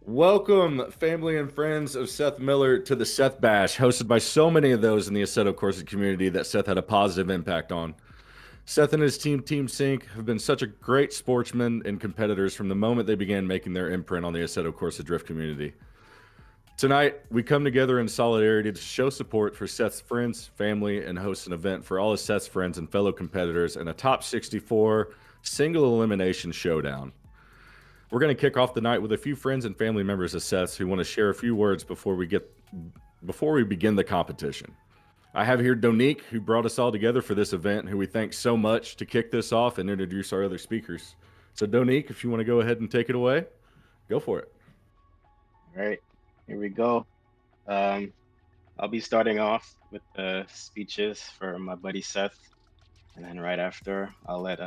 Welcome, family and friends of Seth Miller, to the Seth Bash, hosted by so many of those in the Assetto Corsa community that Seth had a positive impact on. Seth and his team, Team Sync, have been such a great sportsmen and competitors from the moment they began making their imprint on the Assetto Corsa drift community. Tonight, we come together in solidarity to show support for Seth's friends, family, and host an event for all of Seth's friends and fellow competitors in a top 64 single elimination showdown. We're going to kick off the night with a few friends and family members of Seth's who want to share a few words before we begin the competition. I have here Donique, who brought us all together for this event, who we thank so much to kick this off and introduce our other speakers. So, Donique, if you want to go ahead and take it away, go for it. All right, here we go. Um, I'll be starting off with the speeches for my buddy Seth, and then right after, I'll let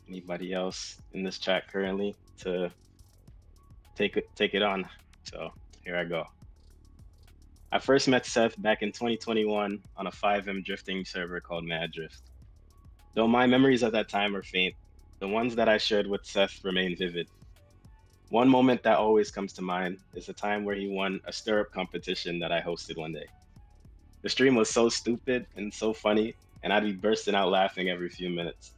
anybody else in this chat currently to take it on. So here I go. I first met Seth back in 2021 on a 5M drifting server called Mad Drift. Though my memories of that time are faint, the ones that I shared with Seth remain vivid. One moment that always comes to mind is the time where he won a stirrup competition that I hosted one day. The stream was so stupid and so funny, and I'd be bursting out laughing every few minutes.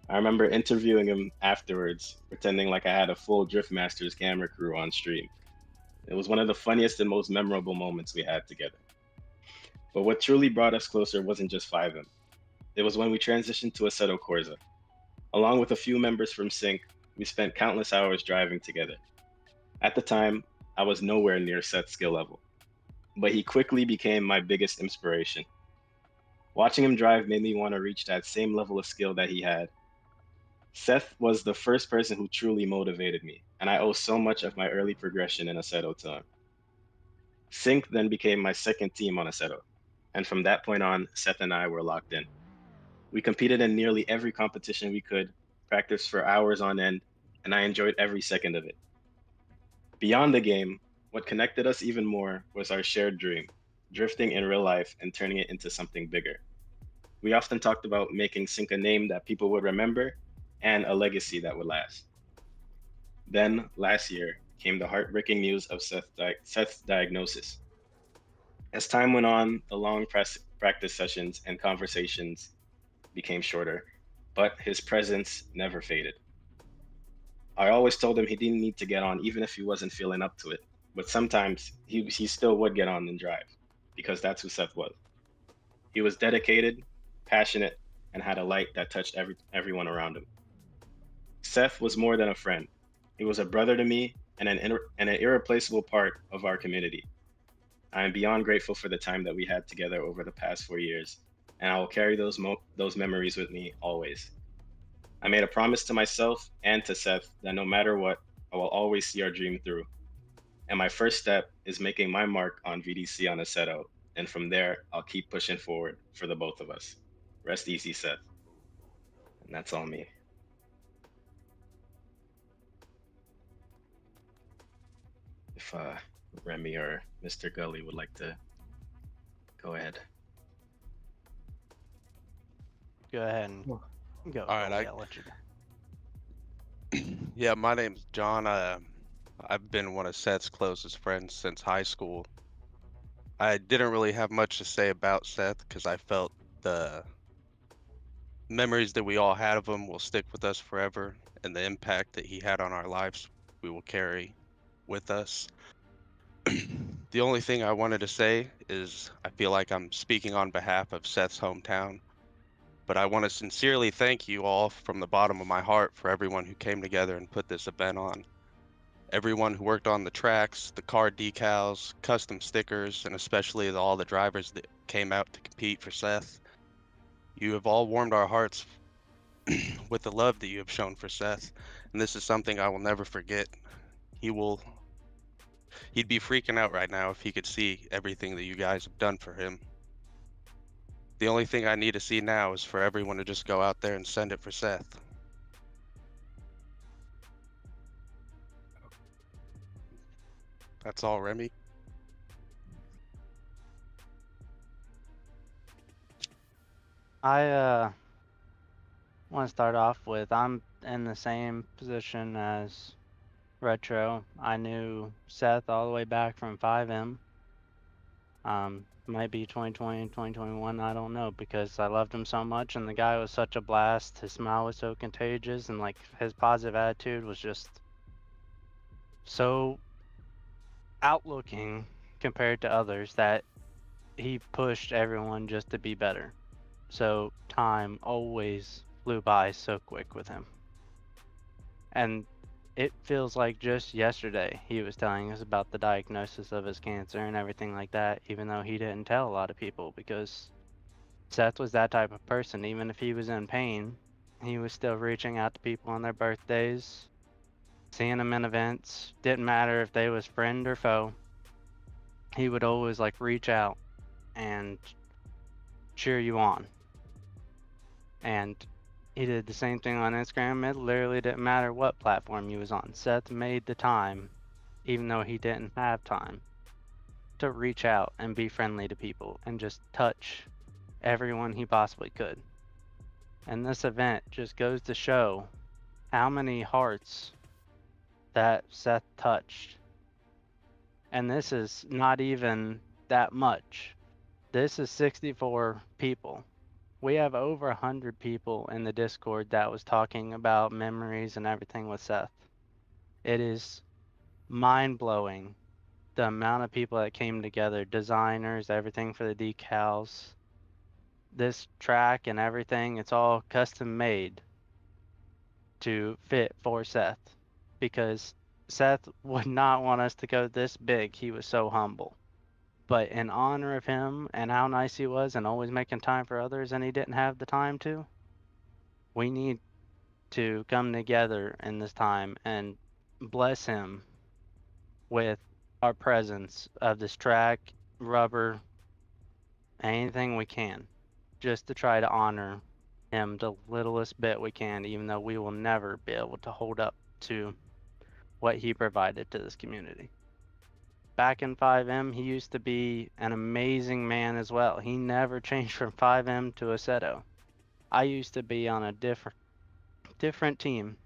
I remember interviewing him afterwards, pretending like I had a full Driftmasters camera crew on stream. It was one of the funniest and most memorable moments we had together. But what truly brought us closer wasn't just 5M. It was when we transitioned to Assetto Corsa. Along with a few members from Sync, we spent countless hours driving together. At the time, I was nowhere near Seth's skill level, but he quickly became my biggest inspiration. Watching him drive made me want to reach that same level of skill that he had. Seth was the first person who truly motivated me, and I owe so much of my early progression in Assetto to him. Sync then became my second team on Assetto, and from that point on, Seth and I were locked in. We competed in nearly every competition we could, practiced for hours on end, and I enjoyed every second of it. Beyond the game, what connected us even more was our shared dream, drifting in real life and turning it into something bigger. We often talked about making Sync a name that people would remember and a legacy that would last. Then, last year, came the heartbreaking news of Seth's diagnosis. As time went on, the long practice sessions and conversations became shorter, but his presence never faded. I always told him he didn't need to get on even if he wasn't feeling up to it, but sometimes he still would get on and drive because that's who Seth was. He was dedicated, passionate, and had a light that touched everyone around him. Seth was more than a friend. He was a brother to me and an irreplaceable part of our community. I am beyond grateful for the time that we had together over the past 4 years, and I will carry those memories with me always. I made a promise to myself and to Seth that no matter what, I will always see our dream through. And my first step is making my mark on VDC on Assetto, and from there, I'll keep pushing forward for the both of us. Rest easy, Seth. And that's all me. If Remy or Mr. Gully would like to go ahead. Go ahead and go. All right, I'll let you go. Yeah, my name's John. I've been one of Seth's closest friends since high school. I didn't really have much to say about Seth because I felt the memories that we all had of him will stick with us forever, and the impact that he had on our lives we will carry with us. The only thing I wanted to say is I feel like I'm speaking on behalf of Seth's hometown, but I want to sincerely thank you all from the bottom of my heart for everyone who came together and put this event on. Everyone who worked on the tracks, the car decals, custom stickers, and especially all the drivers that came out to compete for Seth. You have all warmed our hearts with the love that you have shown for Seth, and this is something I will never forget. He'd be freaking out right now if he could see everything that you guys have done for him. The only thing I need to see now is for everyone to just go out there and send it for Seth. That's all, Remy. I want to start off with I'm in the same position as retro. I knew Seth all the way back from 5M. Might be 2020, 2021, I don't know, because I loved him so much and the guy was such a blast. His smile was so contagious and like his positive attitude was just so outlooking compared to others that he pushed everyone just to be better. So time always flew by so quick with him. And it feels like just yesterday he was telling us about the diagnosis of his cancer and everything like that, even though he didn't tell a lot of people, because Seth was that type of person. Even if he was in pain, he was still reaching out to people on their birthdays, seeing them in events. Didn't matter if they was friend or foe. He would always like reach out and cheer you on. And he did the same thing on Instagram. It literally didn't matter what platform he was on. Seth made the time, even though he didn't have time, to reach out and be friendly to people and just touch everyone he possibly could. And this event just goes to show how many hearts that Seth touched. And this is not even that much. This is 64 people. We have over 100 people in the Discord that was talking about memories and everything with Seth. It is mind-blowing the amount of people that came together, designers, everything for the decals. This track and everything, it's all custom made to fit for Seth, because Seth would not want us to go this big. He was so humble. But in honor of him and how nice he was and always making time for others, and he didn't have the time to, we need to come together in this time and bless him with our presence of this track, rubber, anything we can, just to try to honor him the littlest bit we can, even though we will never be able to hold up to what he provided to this community. Back in 5M, he used to be an amazing man as well. He never changed from 5M to Assetto. I used to be on a different team,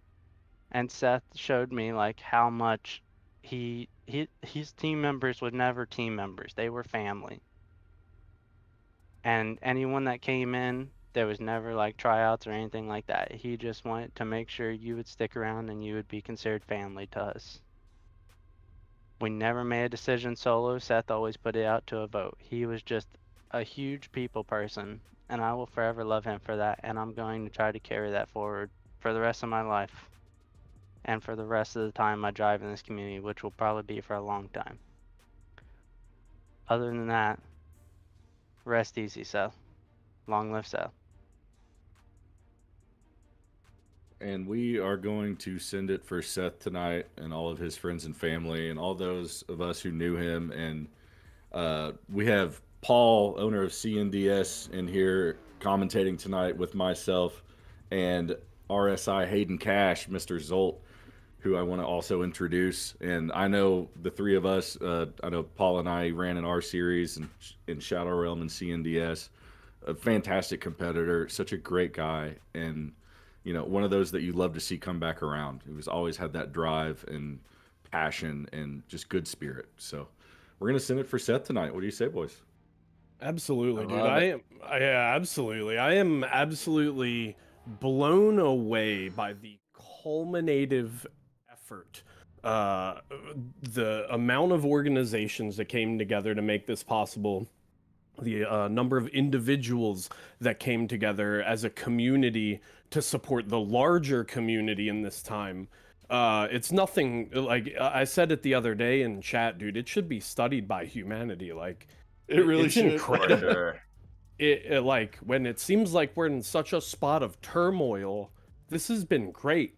and Seth showed me like how much his team members were never team members. They were family. And anyone that came in, there was never like tryouts or anything like that. He just wanted to make sure you would stick around and you would be considered family to us. We never made a decision solo. Seth always put it out to a vote. He was just a huge people person, and I will forever love him for that, and I'm going to try to carry that forward for the rest of my life and for the rest of the time I drive in this community, which will probably be for a long time. Other than that, rest easy, Seth. Long live Seth. And we are going to send it for Seth tonight and all of his friends and family and all those of us who knew him. And we have Paul, owner of CNDS, in here commentating tonight with myself and RSI Hayden Cash, Mr. Zolt, who I want to also introduce. And I know the three of us, I know Paul and I ran in our series and in Shadow Realm and CNDS. A fantastic competitor, such a great guy, and you know, one of those that you love to see come back around. He was always had that drive and passion and just good spirit. So we're gonna send it for Seth tonight. What do you say, boys? Absolutely, dude. love Absolutely. I am absolutely blown away by the culminative effort. The amount of organizations that came together to make this possible, the number of individuals that came together as a community to support the larger community in this time. It's nothing, like I said it the other day in chat, dude, it should be studied by humanity. Like, It really it's should. incredible. Sure. It like, when it seems like we're in such a spot of turmoil, this has been great.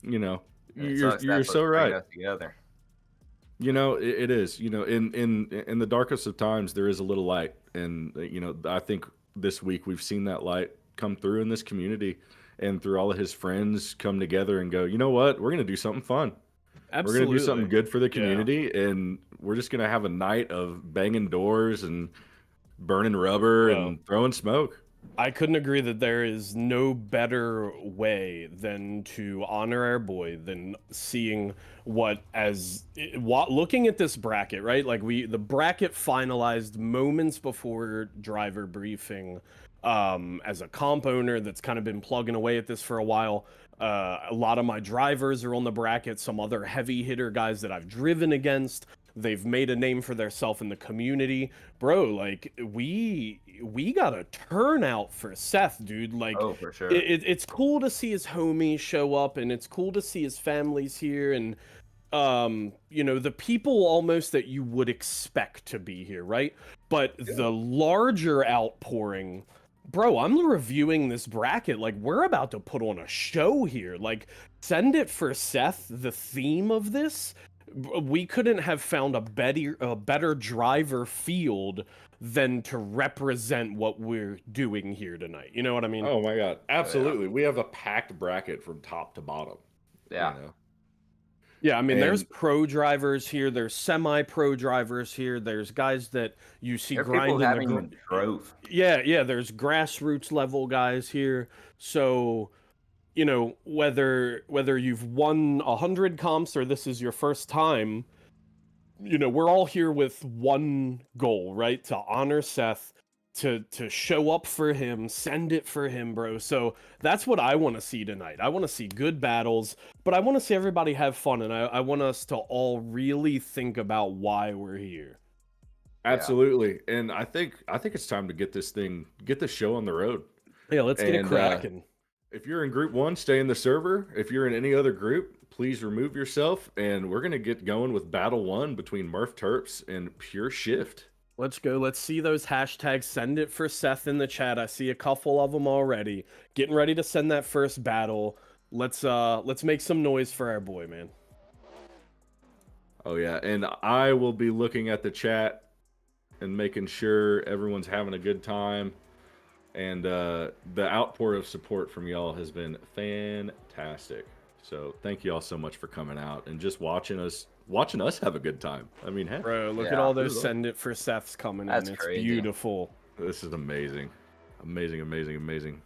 You know, It's you're us that so bring right. us together. You know, it is. You know, in the darkest of times, there is a little light, and you know, I think this week we've seen that light come through in this community, and through all of his friends come together and go, you know what, we're gonna do something fun. Absolutely. We're gonna do something good for the Yeah. community, and we're just gonna have a night of banging doors and burning rubber Well, and throwing smoke. I couldn't agree that there is no better way than to honor our boy than seeing looking at this bracket, right? Like the bracket finalized moments before driver briefing. As a comp owner that's kind of been plugging away at this for a while, a lot of my drivers are on the bracket, some other heavy hitter guys that I've driven against. They've made a name for themselves in the community. Bro, like, we got a turnout for Seth, dude. Like, Oh, for sure. it's cool to see his homies show up, and it's cool to see his families here, and, you know, the people almost that you would expect to be here, right? But the larger outpouring... Bro, I'm reviewing this bracket. Like, we're about to put on a show here. Like, Send It for Seth, the theme of this... We couldn't have found a better driver field than to represent what we're doing here tonight. You know what I mean? Oh my god, absolutely. We have a packed bracket from top to bottom. Yeah. You know? Yeah, I mean, And- there's pro drivers here, there's semi-pro drivers here, there's guys that you see There are people grinding who haven't the even drove. Yeah, there's grassroots level guys here. So, you know, whether you've won 100 comps or this is your first time, you know, we're all here with one goal, right? To honor Seth, to show up for him, send it for him, bro. So that's what I want to see tonight. I want to see good battles, but I want to see everybody have fun, and I want us to all really think about why we're here. Absolutely. And I think it's time to get this show on the road. Yeah, let's get it And, cracking. If you're in group 1, stay in the server. If you're in any other group, please remove yourself. And we're going to get going with battle 1 between Murph Terps and Pure Shift. Let's go. Let's see those hashtags. Send it for Seth in the chat. I see a couple of them already. Getting ready to send that first battle. Let's make some noise for our boy, man. Oh yeah, and I will be looking at the chat and making sure everyone's having a good time. And the outpour of support from y'all has been fantastic. So thank you all so much for coming out and just watching us have a good time. I mean, heck, Bro, look at Yeah. all those Send It for Seths coming That's in. It's crazy. beautiful. this is amazing. Amazing, amazing, amazing.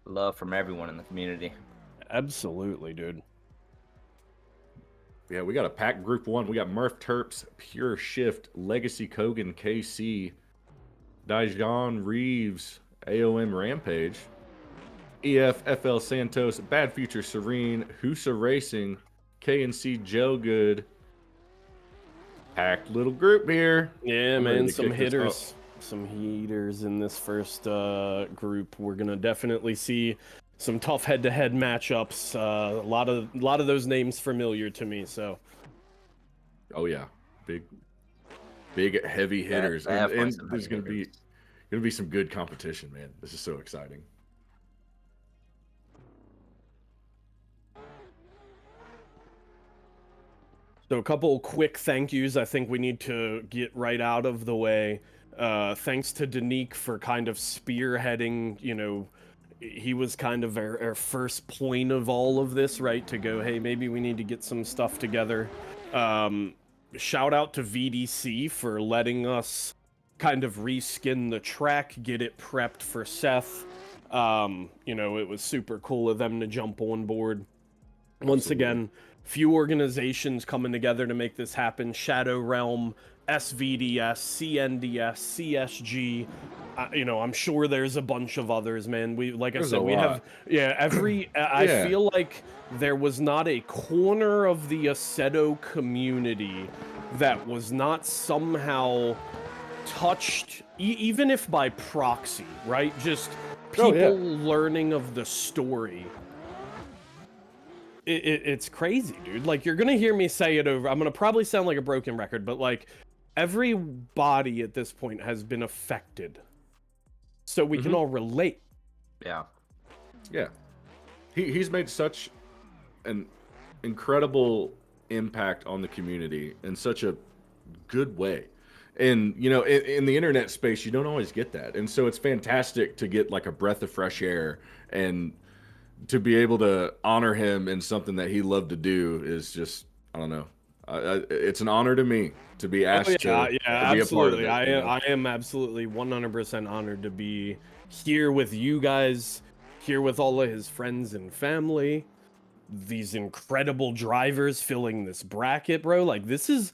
Love from everyone in the community. Absolutely, dude. Yeah, we got a packed group 1. We got Murph Terps, Pure Shift, Legacy Kogan, KC, Dijon Reeves, AOM Rampage, EF FL Santos, Bad Future Serene, Husa Racing, KNC Joe Good. Packed little group here. Yeah, I'm ready man, to some kick this hitters. Some heaters in this first group. We're gonna definitely see some tough head-to-head matchups. A lot of those names familiar to me. So Oh yeah, big heavy hitters, definitely and some there's heavy gonna be some good competition, man. This is so exciting. So a couple quick thank yous I think we need to get right out of the way. Thanks to Danique for kind of spearheading, you know, he was kind of our first point of all of this, right? To go, hey, maybe we need to get some stuff together. Shout out to VDC for letting us kind of reskin the track, get it prepped for Seth. You know, it was super cool of them to jump on board. Once again, few organizations coming together to make this happen. Shadow Realm, SVDS, CNDS, CSG. You know, I'm sure there's a bunch of others, man. Like I There's said, a we lot. have, yeah, every, I Yeah. feel like there was not a corner of the Assetto community that was not somehow touched, even if by proxy, right? Just people Oh, yeah. learning of the story. It's crazy, dude. Like, you're gonna hear me say it over. I'm gonna probably sound like a broken record, but like, everybody at this point has been affected, so we can all relate. Yeah. Yeah, he's made such an incredible impact on the community in such a good way. And you know, in the internet space, you don't always get that, and so it's fantastic to get like a breath of fresh air and to be able to honor him in something that he loved to do is just, I don't know. It's an honor to me to be asked to be a part of absolutely. it. I am absolutely 100% honored to be here with you guys, here with all of his friends and family, these incredible drivers filling this bracket, bro. Like, this is,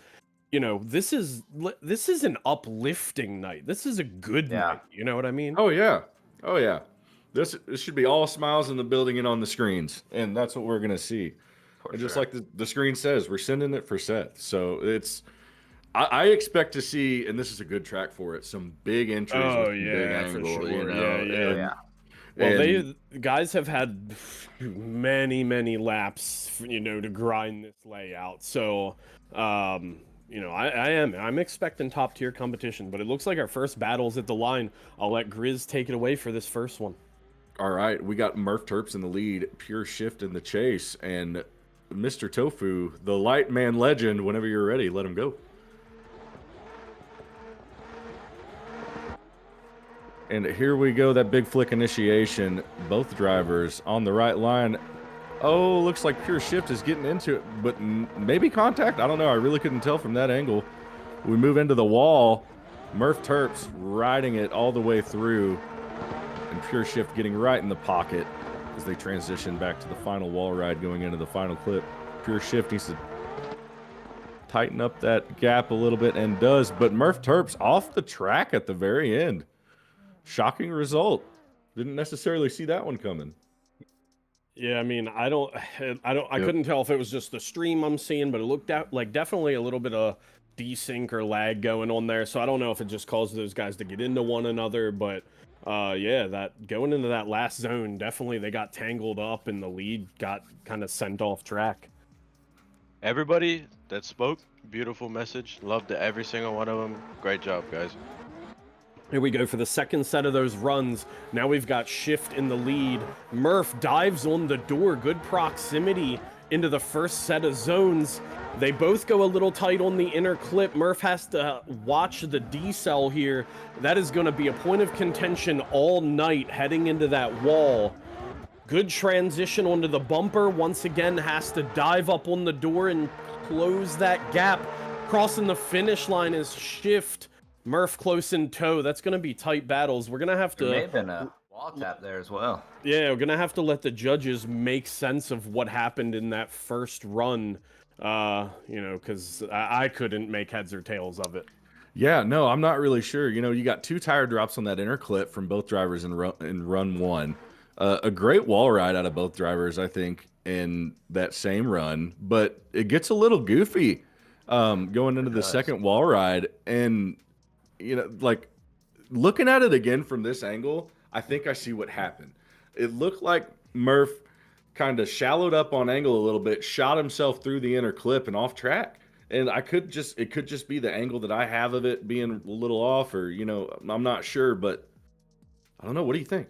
you know, this is an uplifting night. This is a good Yeah. night. You know what I mean? Oh yeah, oh yeah. This should be all smiles in the building and on the screens, and that's what we're gonna see. For And just sure. like the screen says, we're sending it for Seth. So it's, I expect to see, and this is a good track for it, some big entries with some big for angle. sure. You know, Yeah. Oh, yeah. Well, and- they guys have had many laps, you know, to grind this layout. So, you know, I'm expecting top tier competition, but it looks like our first battle's at the line. I'll let Grizz take it away for this first one. All right, we got Murph Terps in the lead, Pure Shift in the chase, and Mr. Tofu, the light man legend. Whenever you're ready, let him go. And here we go, that big flick initiation. Both drivers on the right line. Oh, looks like Pure Shift is getting into it, but maybe contact? I don't know. I really couldn't tell from that angle. We move into the wall. Murph Terps riding it all the way through. And Pure Shift getting right in the pocket as they transition back to the final wall ride going into the final clip. Pure Shift needs to tighten up that gap a little bit and does, but Murph Terps off the track at the very end. Shocking result. Didn't necessarily see that one coming. Yeah, I mean, I couldn't tell if it was just the stream I'm seeing, but it looked out like definitely a little bit of desync or lag going on there. So I don't know if it just caused those guys to get into one another, but yeah, that going into that last zone, definitely they got tangled up and the lead got kind of sent off track. Everybody that spoke, beautiful message. Loved every single one of them. Great job, guys. Here we go for the second set of those runs. Now we've got Shift in the lead. Murph dives on the door. Good proximity into the first set of zones. They both go a little tight on the inner clip. Murph has to watch the decel here. That is going to be a point of contention all night heading into that wall. Good transition onto the bumper. Once again, has to dive up on the door and close that gap. Crossing the finish line is Shift. Murph close in tow. That's going to be tight battles. We're going to have to... There may have been a wall tap there as well. Yeah, we're going to have to let the judges make sense of what happened in that first run, you know, because I couldn't make heads or tails of it. Yeah, no, I'm not really sure. You know, you got 2 tire drops on that inner clip from both drivers in run 1. A great wall ride out of both drivers, I think, in that same run. But it gets a little goofy going into the second wall ride. And, you know, like, looking at it again from this angle, I think I see what happened. It looked like Murph kind of shallowed up on angle a little bit, shot himself through the inner clip and off track. And it could just be the angle that I have of it being a little off, or, you know, I'm not sure, but I don't know. What do you think?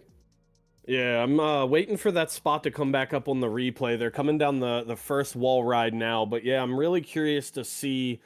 Yeah, I'm waiting for that spot to come back up on the replay. They're coming down the first wall ride now, but yeah, I'm really curious to see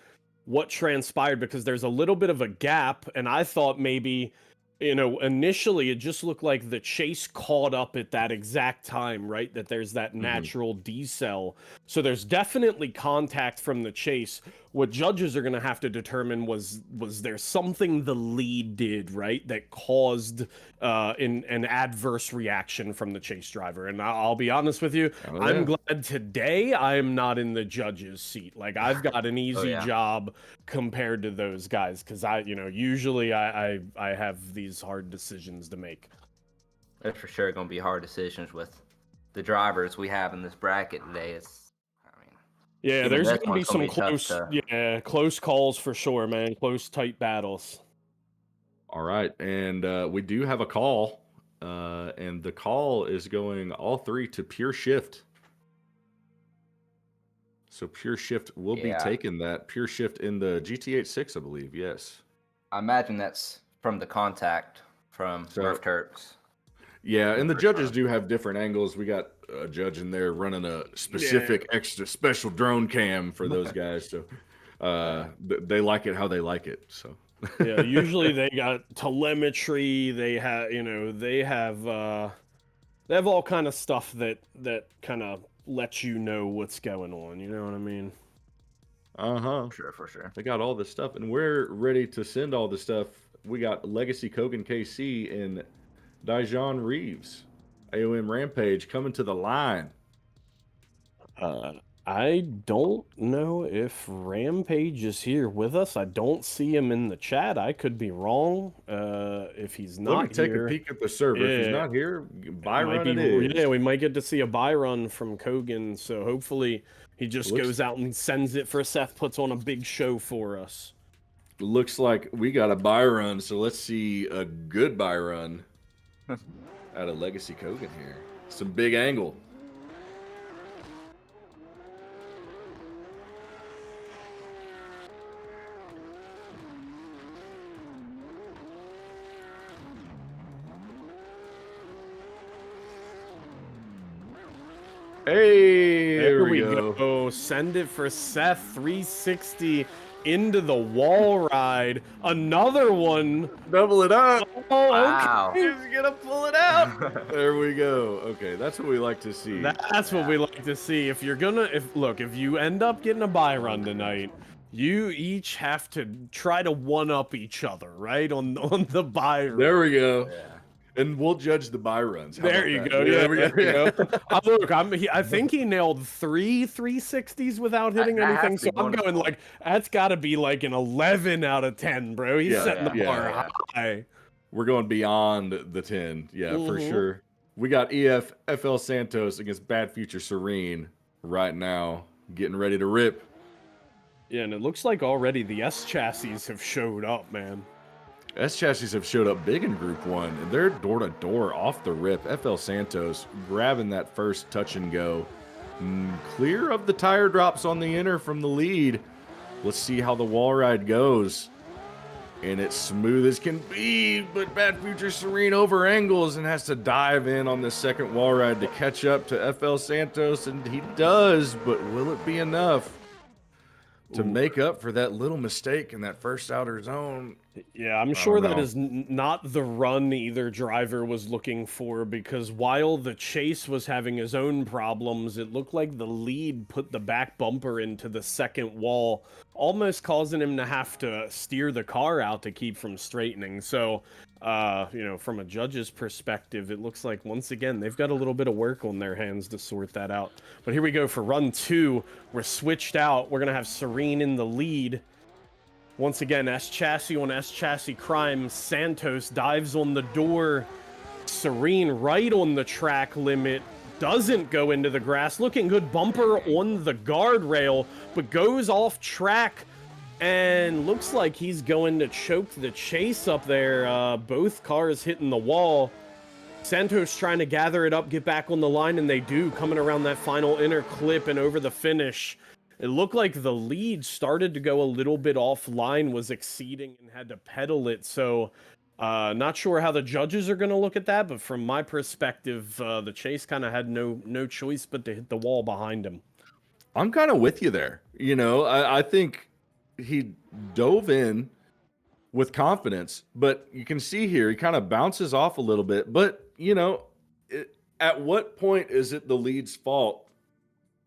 what transpired because there's a little bit of a gap, and I thought maybe, you know, initially it just looked like the chase caught up at that exact time, right? That there's that natural decel. So there's definitely contact from the chase. What judges are going to have to determine was there something the lead did, right, that caused an adverse reaction from the chase driver. And I'll be honest with you, I'm glad today I am not in the judge's seat. Like, I've got an easy job compared to those guys because usually I have these hard decisions to make. There's for sure going to be hard decisions with the drivers we have in this bracket today. Yeah, Even there's this going to be one's some gonna be close calls for sure, man. Close, tight battles. All right, and we do have a call, and the call is going all 3 to Pure Shift. So Pure Shift will be taking that. Pure Shift in the GT86, I believe, yes. I imagine that's from the contact from Murph Terps. Yeah, and the judges do have different angles. We got a judge in there running a specific extra special drone cam for those guys. So they like it how they like it. So yeah, usually they got telemetry. They have, they have all kind of stuff that kind of lets you know what's going on. You know what I mean? Sure, for sure. They got all this stuff, and we're ready to send all this stuff. We got Legacy Kogan KC in Dijon Reeves. AOM Rampage coming to the line. I don't know if Rampage is here with us. I don't see him in the chat. I could be wrong. If he's not Let me take here, a peek at the server. If he's Yeah. not here, buy might run be, it is. yeah, we might get to see a buy run from Kogan. So hopefully he just Looks- goes out and sends it for Seth, puts on a big show for us. Looks like we got a buy run, so let's see a good buy run out of Legacy Kogan here. Some big angle. Hey, there we go. Send it for Seth. 360 into the wall ride. Another one. Double it up. Oh, Wow. okay. He's gonna pull it out. There we go. Okay, that's what we like to see. That's what we like to see. If you're gonna, if you end up getting a buy run tonight, you each have to try to one up each other, right? On the buy run. There we go. Yeah. And we'll judge the buy runs. How There about you that? go. Yeah, we there you go. Look, I think he nailed 3 360s without hitting That has anything. to So be I'm going wonderful. like that's got to be like an 11 out of 10, bro. He's Yeah, setting the yeah, bar yeah. high. We're going beyond the 10. Yeah, for Mhm. sure. We got FL Santos against Bad Future Serene right now, getting ready to rip. Yeah, and it looks like already the S chassis have showed up, man. S chassis have showed up big in Group 1, and they're door to door off the rip. FL Santos grabbing that first touch and go. Clear of the tire drops on the inner from the lead. Let's see how the wall ride goes. And it's smooth as can be, but Bad Future Serene over angles and has to dive in on the second wall ride to catch up to FL Santos, and he does, but will it be enough to make up for that little mistake in that first outer zone? Yeah, I'm sure don't that know. is not the run either driver was looking for, because while the chase was having his own problems, it looked like the lead put the back bumper into the second wall, almost causing him to have to steer the car out to keep from straightening. So, from a judge's perspective, it looks like once again they've got a little bit of work on their hands to sort that out. But here we go for run 2. We're switched out. We're gonna have Serene in the lead. Once again, S chassis on S chassis crime. Santos dives on the door. Serene right on the track limit. Doesn't go into the grass. Looking good. Bumper on the guardrail, but goes off track. And looks like he's going to choke the chase up there. Both cars hitting the wall. Santos trying to gather it up, get back on the line, and they do. Coming around that final inner clip and over the finish. It looked like the lead started to go a little bit offline, was exceeding and had to pedal it. So, not sure how the judges are going to look at that, but from my perspective, the chase kind of had no choice but to hit the wall behind him. I'm kind of with you there. I think he dove in with confidence, but you can see here he kind of bounces off a little bit. But, at what point is it the lead's fault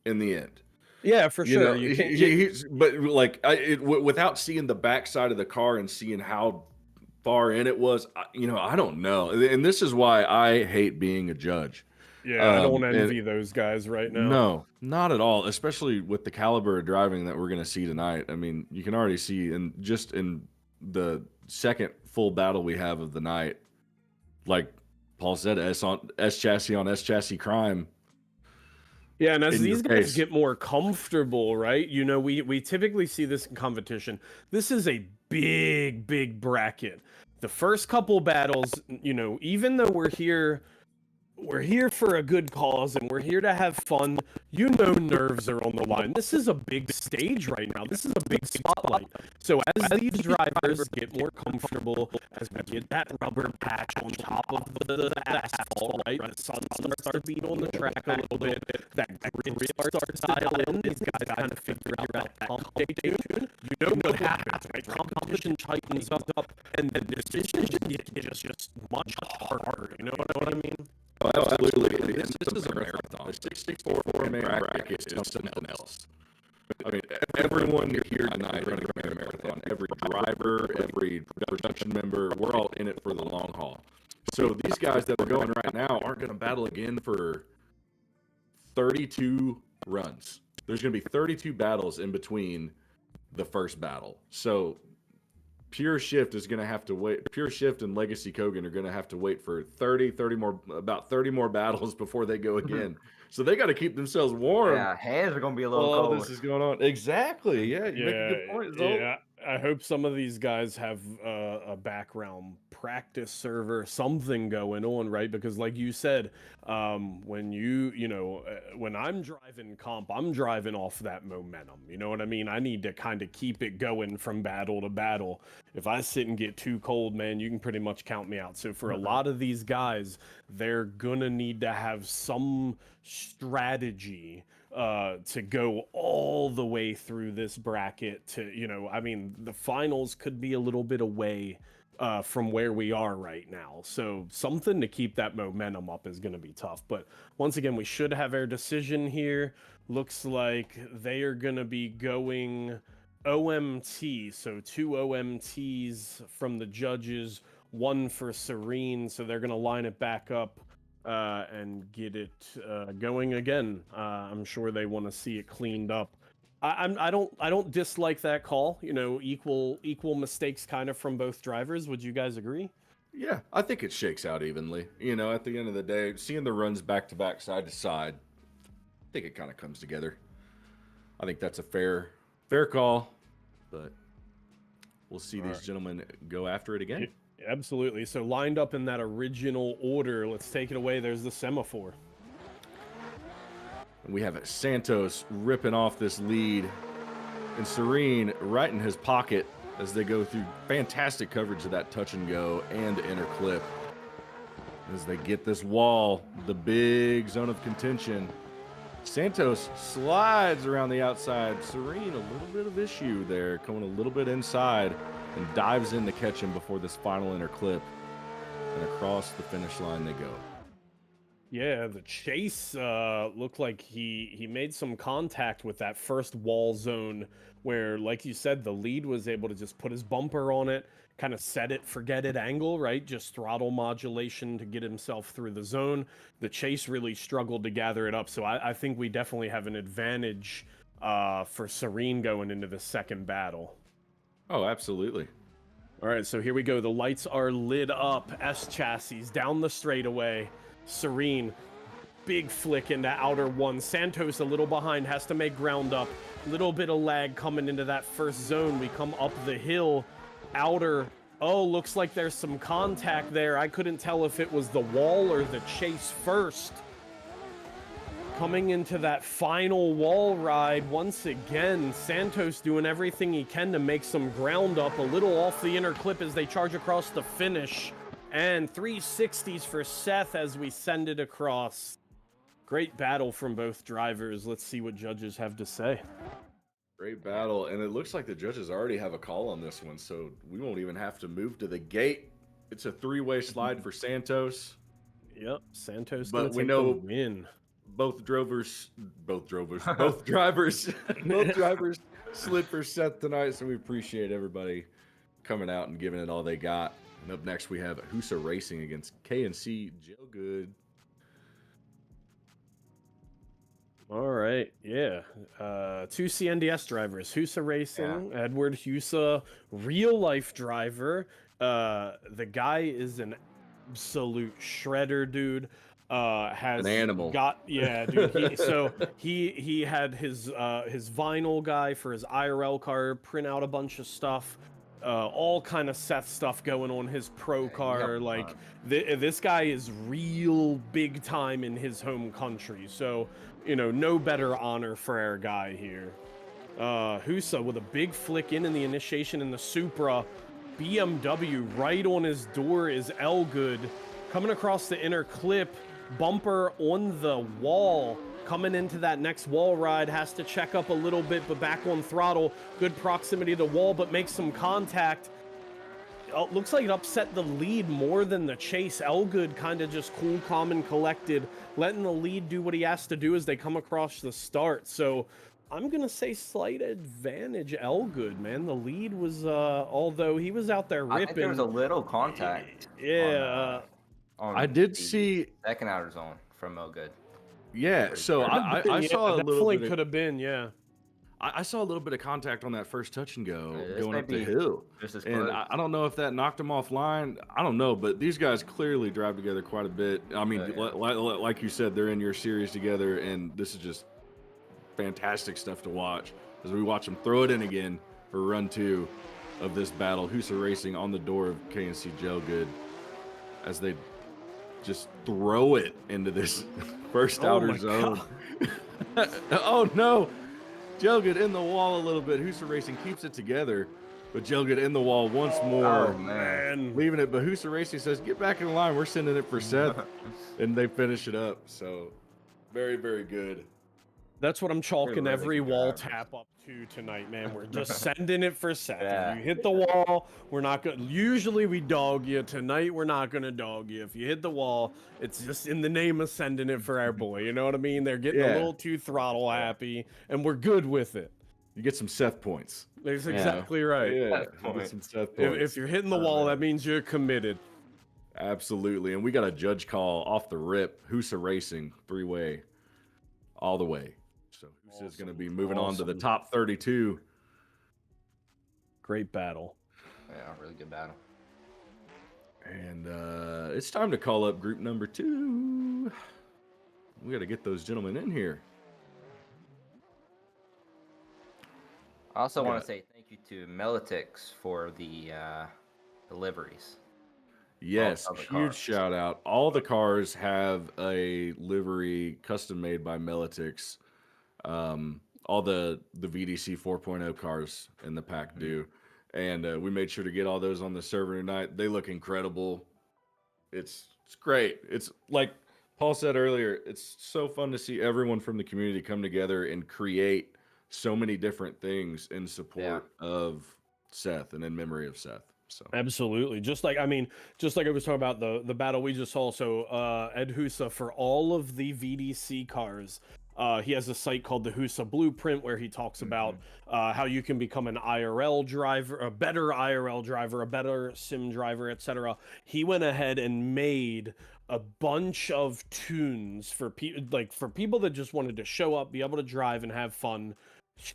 in the end? Yeah, for sure. You can't, without seeing the backside of the car and seeing how far in it was, I don't know. And this is why I hate being a judge. yeah, I don't envy those guys right now. No, not at all, especially with the caliber of driving that we're going to see tonight. I mean, you can already see in the second full battle we have of the night, like Paul said, S chassis on S chassis crime. Yeah, and as in these your guys face. get more comfortable, right? We typically see this in competition. This is a big bracket. The first couple battles, even though we're here for a good cause and we're here to have fun, nerves are on the line. This is a big stage right now. This is a big spotlight. So as these drivers get more comfortable, as we get that rubber patch on top of the asphalt, right? The sun starts to beat on the track a little bit. That grip starts to dial in. These guys kind of figure out that pump tune. You know what happens, right? Competition tightens up, and the decisions get just much harder. You know what I mean? Oh, absolutely. This is a marathon. The 664 man bracket is something else. I mean, everyone here tonight running a marathon, every driver, every production member, we're all in it for the long haul. So these guys that are going right now aren't going to battle again for 32 runs. There's going to be 32 battles in between the first battle. So Pure Shift is going to have to wait. Pure Shift and Legacy Kogan are going to have to wait for about 30 more battles before they go again. So they got to keep themselves warm. Yeah, hands are gonna be a little While all cold. this is going on. Exactly. Yeah, you make a good point, Zolt. Yeah. I hope some of these guys have a background practice server, something going on, right? Because like you said, when when I'm driving comp, I'm driving off that momentum. You know what I mean? I need to kind of keep it going from battle to battle. If I sit and get too cold, man, you can pretty much count me out. So for a lot of these guys, they're gonna need to have some strategy to go all the way through this bracket to, I mean, the finals could be a little bit away from where we are right now. So something to keep that momentum up is going to be tough. But once again, we should have our decision here. Looks like they are going to be going OMT. So 2 OMTs from the judges, 1 for Serene. So they're going to line it back up and get it going again. I'm sure they want to see it cleaned up. I don't dislike that call. Equal mistakes kind of from both drivers. Would you guys agree? Yeah, I think it shakes out evenly. At the end of the day, seeing the runs back to back, side to side, I think it kind of comes together. I think that's a fair call, but we'll see these gentlemen go after it again. Absolutely. So lined up in that original order. Let's take it away. There's the semaphore. We have Santos ripping off this lead and Serene right in his pocket as they go through fantastic coverage of that touch and go and inner clip. As they get this wall, the big zone of contention. Santos slides around the outside. Serene, a little bit of issue there, coming a little bit inside and dives in to catch him before this final inner clip. And across the finish line they go. Yeah, the chase looked like he made some contact with that first wall zone where, like you said, the lead was able to just put his bumper on it, kind of set it, forget it angle, right? Just throttle modulation to get himself through the zone. The chase really struggled to gather it up, so I think we definitely have an advantage for Serene going into the second battle. Oh, absolutely. All right, so here we go. The lights are lit up. S chassis down the straightaway. Serene, big flick into outer one. Santos a little behind, has to make ground up. Little bit of lag coming into that first zone. We come up the hill. Outer, looks like there's some contact there. I couldn't tell if it was the wall or the chase first. Coming into that final wall ride, once again, Santos doing everything he can to make some ground up. A little off the inner clip as they charge across the finish. And 360s for Seth as we send it across. Great battle from both drivers. Let's see what judges have to say. Great battle, and it looks like the judges already have a call on this one, so we won't even have to move to the gate. It's a 3-way slide for Santos. Yep, Santos but we know the win. Both drivers slid for Seth tonight, so we appreciate everybody coming out and giving it all they got. And up next we have Husa Racing against KNC Joe Good. All right, yeah. 2 CNDS drivers, Husa Racing, yeah. Edward Husa, real life driver. The guy is an absolute shredder, dude. Has an animal. Dude. He had his vinyl guy for his IRL car, print out a bunch of stuff. All kind of Seth stuff going on his pro car. This guy is real big time in his home country. So, no better honor for our guy here. Husa with a big flick in the initiation in the Supra. BMW right on his door is Elgood. Coming across the inner clip. Bumper on the wall. Coming into that next wall ride, has to check up a little bit, but back on throttle. Good proximity to the wall, but makes some contact. Looks like it upset the lead more than the chase. Elgood kind of just cool, calm, and collected, letting the lead do what he has to do as they come across the start. So I'm going to say slight advantage Elgood, man. The lead was, although he was out there ripping. I think there was a little contact. Yeah. on I did the see. second outer zone from Mo Good. Yeah, so I Yeah, saw a little definitely bit. could have been, yeah. I saw a little bit of contact on that first touch and go This going may up the be hill, just as and close. I don't know if that knocked him offline. I don't know, but these guys clearly drive together quite a bit. I mean, Yeah. like you said, they're in your series together, and this is just fantastic stuff to watch as we watch them throw it in again for run 2 of this battle. Husa Racing on the door of KNC Gelgood as they just throw it into this first outer my zone. Oh no! Gelgood in the wall a little bit. Husa Racing keeps it together, but Gelgood in the wall once more, Oh man. leaving it. But Husa Racing says, "Get back in line. We're sending it for Seth," and they finish it up. So, very, very good. That's what I'm chalking really every good wall drivers. tap up to tonight, man. We're just sending it for Seth. Yeah. If you hit the wall, we're not gonna. Usually we dog you. Tonight we're not gonna dog you. If you hit the wall, it's just in the name of sending it for our boy. You know what I mean? They're getting a Yeah. little too throttle happy, and we're good with it. You get some Seth points. That's Yeah. exactly right. Yeah, Seth you get points. some Seth If, points. if you're hitting the wall, that means you're committed. Absolutely. And we got a judge call off the rip. Husa Racing, 3-way, all the way. So Husa's going to be moving on to the Awesome. top 32. Great battle. Yeah, really good battle. And it's time to call up group number 2. We got to get those gentlemen in here. I also want Yeah. to say thank you to Melitix for the liveries. Yes, of the huge cars. shout out. All the cars have a livery custom made by Melitix. All the VDC 4.0 cars in the pack do. And we made sure to get all those on the server tonight. They look incredible. It's great. It's like Paul said earlier, it's so fun to see everyone from the community come together and create so many different things in support of Seth and in memory of Seth. So Absolutely. Just like I was talking about the battle we just saw. So Ed Husa, for all of the VDC cars, he has a site called the Husa Blueprint where he talks about how you can become an IRL driver, a better IRL driver, a better sim driver, etc. He went ahead and made a bunch of tunes for people that just wanted to show up, be able to drive and have fun,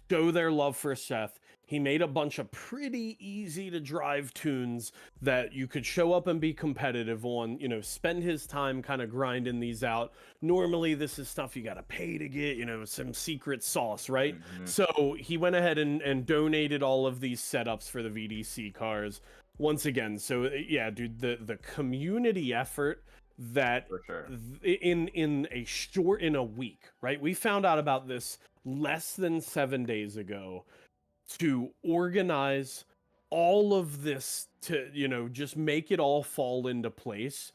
show their love for Seth. He made a bunch of pretty easy to drive tunes that you could show up and be competitive on, spend his time kind of grinding these out. Normally this is stuff you got to pay to get, some secret sauce, right? So he went ahead and donated all of these setups for the VDC cars once again. So yeah, dude, the community effort that For sure. in a week, right? We found out about this less than 7 days ago. To organize all of this to just make it all fall into place.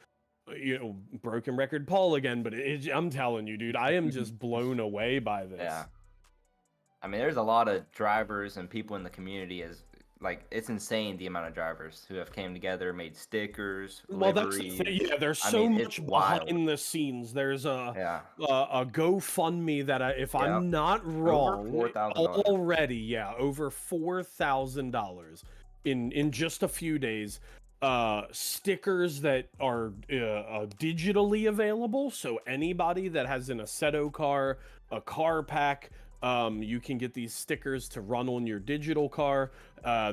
Broken record Paul again, but I'm telling you, dude, I am just blown away by this. Yeah. I mean, there's a lot of drivers and people in the community. It's insane the amount of drivers who have came together, made stickers, Well, that's the liveries. thing. Yeah, there's I so mean, much it's wild. behind the scenes. There's Yeah. a GoFundMe that if I'm not wrong, $4,000. already, over $4,000 in just a few days. Stickers that are digitally available, so anybody that has an Assetto car, a car pack, you can get these stickers to run on your digital car.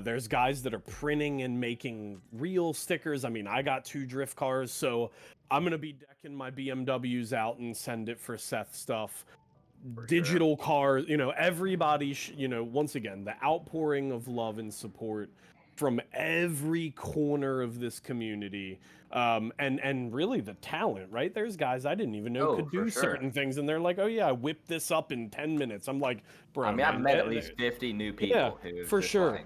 There's guys that are printing and making real stickers. I mean, I got 2 drift cars, so I'm gonna be decking my BMWs out and send it for Seth stuff. Digital cars, everybody, once again, the outpouring of love and support from every corner of this community, and really the talent, right? There's guys I didn't even know could do for sure. certain things, and they're like, "Oh yeah, I whipped this up in 10 minutes." I'm like, bro, I mean, I've man, met at least 50 new people Yeah, who for just, sure.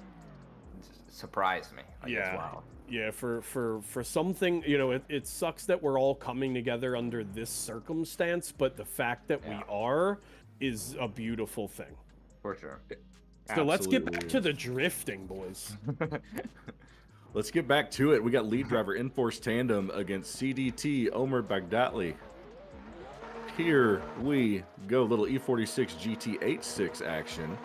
surprised me. It's Yeah. wild. Yeah, for something, it sucks that we're all coming together under this circumstance, but the fact that we are is a beautiful thing. For sure. So let's get back Absolutely to is. the drifting, boys. Let's get back to it. We got lead driver Enforced Tandem against CDT Omer Bagdatli. Here we go. Little E46 GT86 action.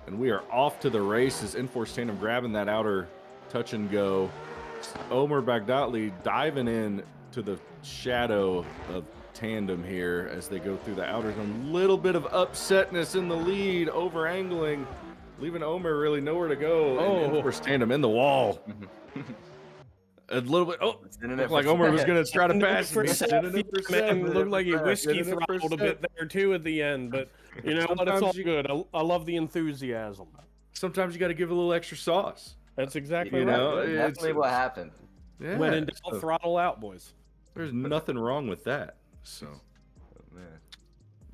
And we are off to the races. Enforced Tandem grabbing that outer touch and go. Omer Bagdotli diving in to the shadow of Tandem here as they go through the outer zone. Little bit of upsetness in the lead, over angling, leaving Omer really nowhere to go. And of Tandem in the wall. A little bit. Oh, looked like Omer was going to try to pass him. He's sending it for Seth. Looked like he whiskey throttled a bit there too at the end, but you know what? It's all good. I love the enthusiasm. Sometimes you got to give a little extra sauce. That's exactly You right. know, That's definitely what happened. Yeah, When in doubt, throttle out, boys. there's nothing wrong with that. So,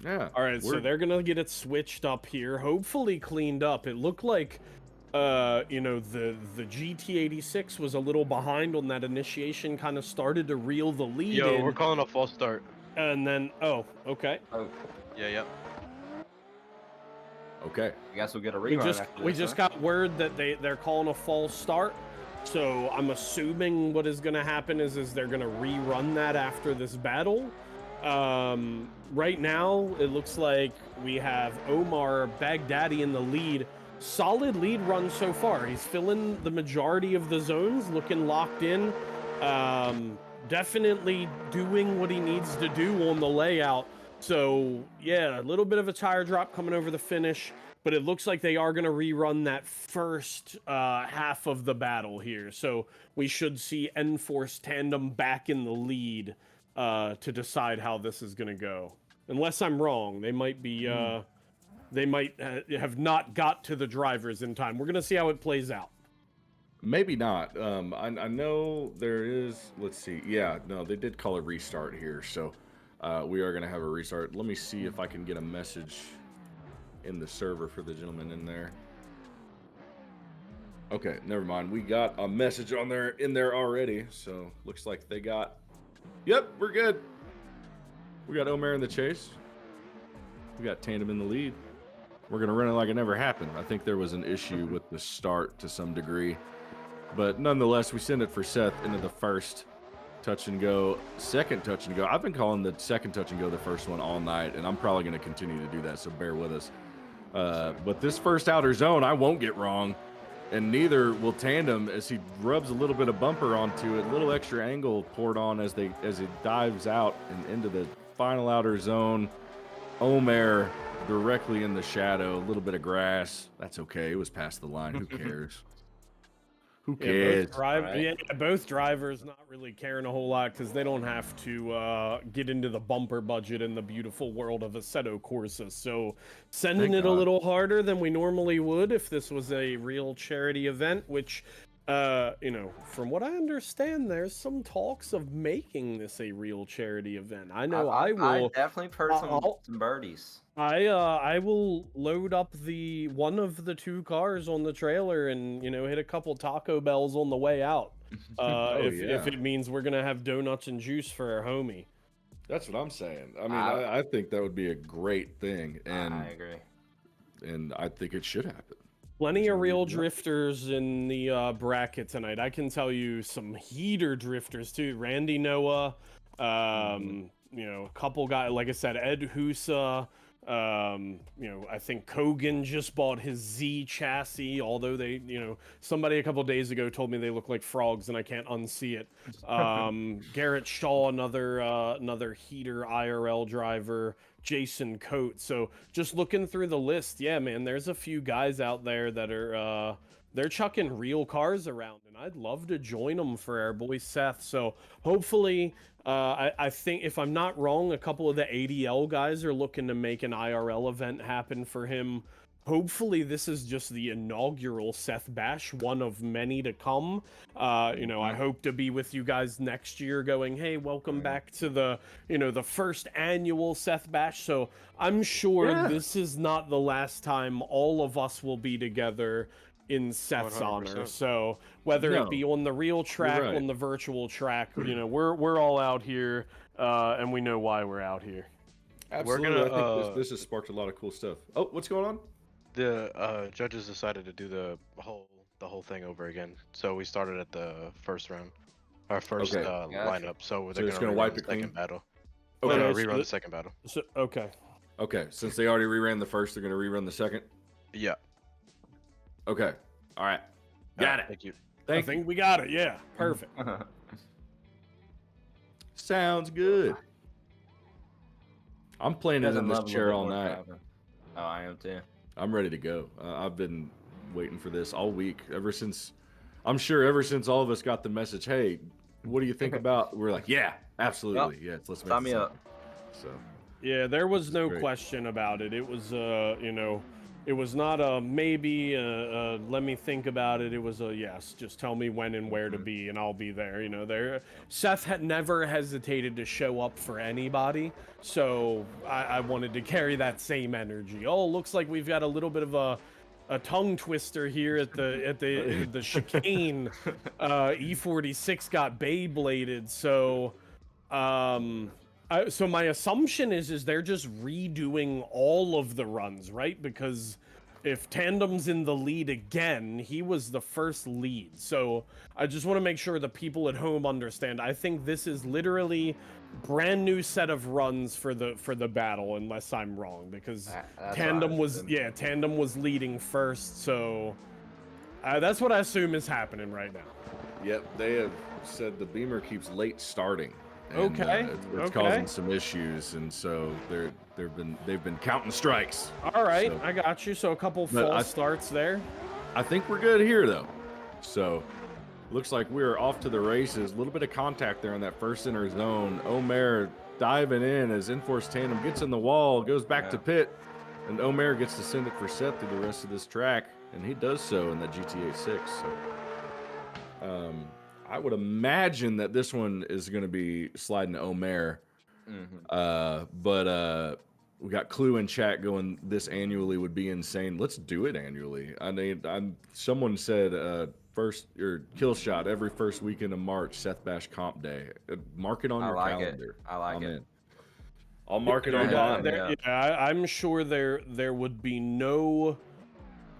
yeah. All right, so they're gonna get it switched up here, hopefully cleaned up. It looked like, you know, the GT86 was a little behind on that initiation, kind of started to reel the lead in. We're calling a false start. And then, oh, okay. Oh, Yeah. Okay. I guess we'll get a We rerun. just after we this, just huh? got word that they're calling a false start. So I'm assuming what is going to happen is they're going to rerun that after this battle. Right now, it looks like we have Omar Baghdadi in the lead. Solid lead run so far. He's filling the majority of the zones, looking locked in. Definitely doing what he needs to do on the layout. So, yeah, a little bit of a tire drop coming over the finish, but it looks like they are going to rerun that first half of the battle here. So we should see Enforce Tandem back in the lead to decide how this is going to go. Unless I'm wrong, they might be, they might have not got to the drivers in time. We're going to see how it plays out. Maybe not. I know there is. Let's see. Yeah, no, they did call a restart here, so we are going to have a restart. Let me see if I can get a message in the server for the gentleman in there. Okay, never mind. We got a message on there in there already, so looks like they got. Yep, we're good. We got Omer in the chase. We got Tandem in the lead. We're going to run it like it never happened. I think there was an issue with the start to some degree. But nonetheless, we send it for Seth into the first touch and go, second touch and go. I've been calling the second touch and go the first one all night, and I'm probably going to continue to do that, so bear with us. But this first outer zone, I won't get wrong, and neither will Tandem as he rubs a little bit of bumper onto it. A little extra angle poured on as it dives out and into the final outer zone. Omer directly in the shadow, a little bit of grass. That's okay. It was past the line. Who cares? Who cares? Both drivers not really caring a whole lot because they don't have to get into the bumper budget in the beautiful world of Assetto Corsa. So sending it a little harder than we normally would if this was a real charity event, which, you know, from what I understand, there's some talks of making this a real charity event. I know I will. I definitely heard some birdies. I will load up one of the two cars on the trailer and, you know, hit a couple Taco Bells on the way out. If it means we're gonna have donuts and juice for our homie. That's what I'm saying. I mean, I think that would be a great thing, and I agree. And I think it should happen. Plenty of real drifters in the bracket tonight. I can tell you some heater drifters too. Randy Noah, you know, a couple guys, like I said, Ed Husa. You know, I think Kogan just bought his Z chassis, although they, you know, somebody a couple days ago told me they look like frogs and I can't unsee it. Garrett Shaw, another heater IRL driver, Jason Coate. So just looking through the list, yeah, man, there's a few guys out there that are, they're chucking real cars around, and I'd love to join them for our boy Seth. So hopefully, I think if I'm not wrong, a couple of the ADL guys are looking to make an IRL event happen for him. Hopefully this is just the inaugural Seth Bash, one of many to come. You know, I hope to be with you guys next year going, hey, welcome back to the, you know, the first annual Seth Bash. So I'm sure this is not the last time all of us will be together in Seth's 100%. honor. So whether it be on the real track, on the virtual track, you know, we're all out here, and we know why we're out here. Absolutely. We're gonna, I think this has sparked a lot of cool stuff. Oh, what's going on? The judges decided to do the whole thing over again. So we started at the first round, our first lineup. So they're just gonna wipe rerun it the second clean? battle. Okay. Rerun the second battle. So, okay. Okay, since they already reran the first, they're going to rerun the second? Yeah. Okay. All right. Got it. Thank you. I think we got it. Yeah, perfect. Sounds good. I'm playing it in this chair all night. Oh, I am too. I'm ready to go. I've been waiting for this all week, ever since all of us got the message, hey, what do you think about? We're like, yeah, absolutely. Yep. Yeah, let's make it up. So yeah, there was no question about it. It was you know, it was not a maybe, let me think about it. It was a yes, just tell me when and where to be and I'll be there. You know, Seth had never hesitated to show up for anybody. So I wanted to carry that same energy. Oh, looks like we've got a little bit of a tongue twister here at the chicane. E46 got Beybladed. So so my assumption is they're just redoing all of the runs, right? Because if Tandem's in the lead again, he was the first lead. So I just want to make sure the people at home understand. I think this is literally brand new set of runs for the battle, unless I'm wrong, because Tandem was leading first. So that's what I assume is happening right now. Yep, they have said the Beamer keeps late starting. And, okay, it's causing some issues, and so they've been counting strikes. All right, so, I got you. So a couple false starts there. I think we're good here though. So looks like we're off to the races. A little bit of contact there in that first inner zone. Omer diving in as Enforce Tandem gets in the wall, goes back to pit, and Omer gets to send it for Seth through the rest of this track, and he does so in that GTA 6. So, I would imagine that this one is going to be sliding to Omer. But we got Clue in chat going, this annually would be insane. Let's do it annually. I mean, someone said first or kill shot every first weekend of March, Seth Bash Comp Day. Mark it on your calendar. I like it. I'll mark it on mine. Yeah, I'm sure there would be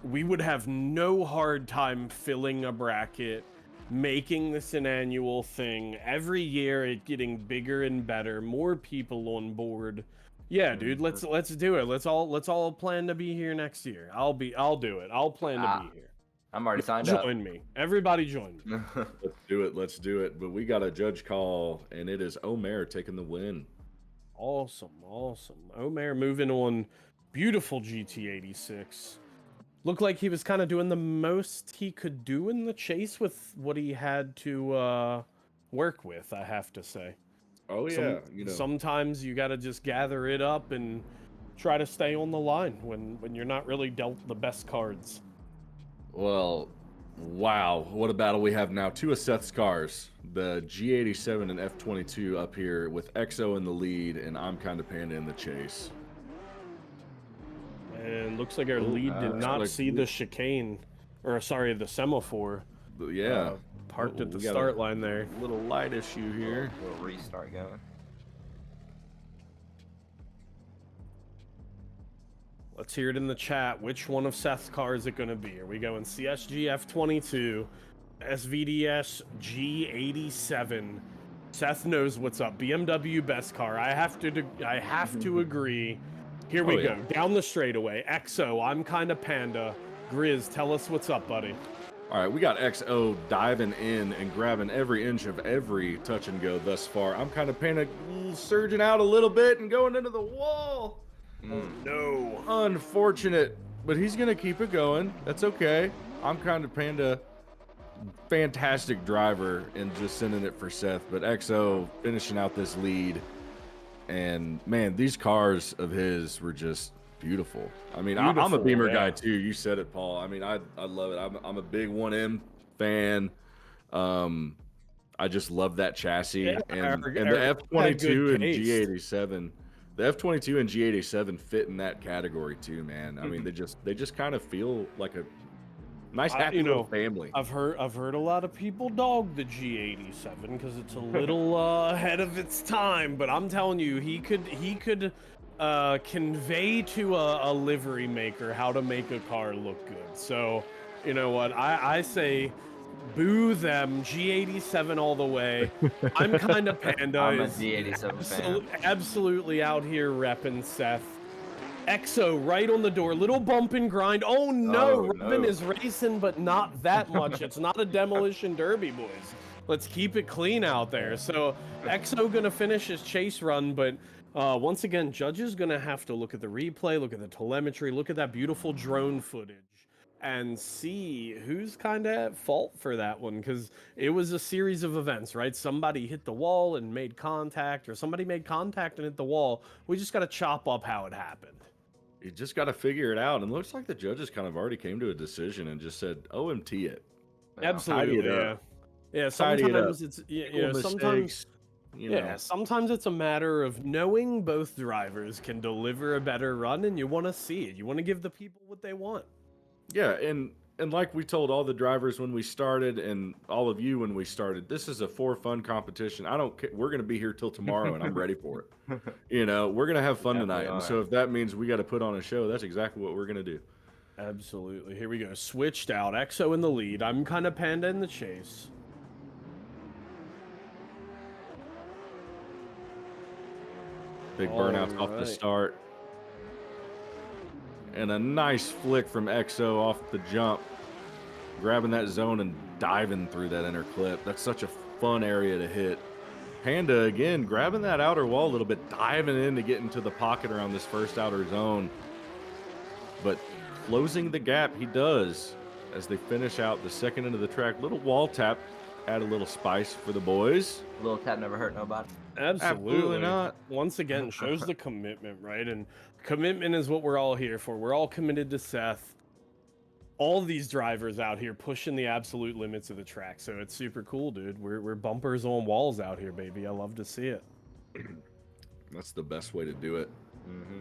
we would have no hard time filling a bracket, making this an annual thing. Every year it getting bigger and better, more people on board. Yeah, dude, let's do it. Let's all plan to be here next year. I'll do it. I'll plan to be here. I'm already signed up. Join me. Everybody join me. Let's do it. But we got a judge call, and it is Omer taking the win. Awesome. Omer moving on. Beautiful GT86. Looked like he was kind of doing the most he could do in the chase with what he had to work with, I have to say. Oh, yeah. Sometimes you got to just gather it up and try to stay on the line when you're not really dealt the best cards. Well, wow. What a battle we have now. Two of Seth's cars. The G87 and F22 up here with EXO in the lead, and I'm kind of Panda in the chase. And looks like our lead did not see the chicane, or sorry, the semaphore. Yeah. Parked at the start line there. Little light issue here. Little restart going. Let's hear it in the chat. Which one of Seth's cars is it going to be? Are we going CSG F22, SVDS G87? Seth knows what's up. BMW best car. I have to agree. Here we go. Down the straightaway. EXO, I'm kind of Panda. Grizz, tell us what's up, buddy. All right, we got XO diving in and grabbing every inch of every touch and go thus far. I'm kind of Panda surging out a little bit and going into the wall. No. Unfortunate, but he's going to keep it going. That's okay. I'm kind of Panda. Fantastic driver and just sending it for Seth, but XO finishing out this lead. And man, these cars of his were just beautiful. I mean, I'm a Beamer guy too. You said it, Paul. I mean, I love it. I'm a big 1M fan. I just love that chassis. And the F22 and G87. The F22 and G87 fit in that category too, man. I mean, they just kind of feel like a nice happy little family. I've heard a lot of people dog the G87 because it's a little ahead of its time, but I'm telling you, he could convey to a livery maker how to make a car look good. So, you know what? I say boo them, G87 all the way. I'm kind of Panda. I'm a G87 fan. Absolutely out here repping Seth. EXO right on the door, little bump and grind. Oh no, Oh, Robin no. is racing, but not that much. It's not a demolition derby, boys. Let's keep it clean out there. So EXO gonna finish his chase run, but once again, judges gonna have to look at the replay, look at the telemetry, look at that beautiful drone footage, and see who's kind of at fault for that one, because it was a series of events, right? Somebody hit the wall and made contact, or somebody made contact and hit the wall. We just got to chop up how it happened. You just got to figure it out. And it looks like the judges kind of already came to a decision and just said, OMT it. Absolutely, Tidy it yeah. up. Yeah, Tidy it up. sometimes it's Little sometimes mistakes, you know. yeah, sometimes it's a matter of knowing both drivers can deliver a better run, and you want to see it. You want to give the people what they want. Yeah, and like we told all the drivers when we started, and all of you when we started, this is a for fun competition. I don't care. We're gonna be here till tomorrow, and I'm ready for it. You know, we're gonna have fun Definitely tonight, and are. so if that means we got to put on a show, that's exactly what we're gonna do. Absolutely. Here we go. Switched out. EXO in the lead. I'm kind of Panda in the chase. Big burnouts off the Alright. start, and a nice flick from EXO off the jump, grabbing that zone and diving through that inner clip. That's such a fun area to hit. Panda again grabbing that outer wall a little bit, diving in to get into the pocket around this first outer zone, but closing the gap he does as they finish out the second end of the track. Little wall tap, add a little spice for the boys. A little tap never hurt nobody. Absolutely not. Once again, shows the commitment, right? And commitment is what we're all here for. We're all committed to Seth. All these drivers out here pushing the absolute limits of the track. So it's super cool, dude. We're bumpers on walls out here, baby. I love to see it. That's the best way to do it.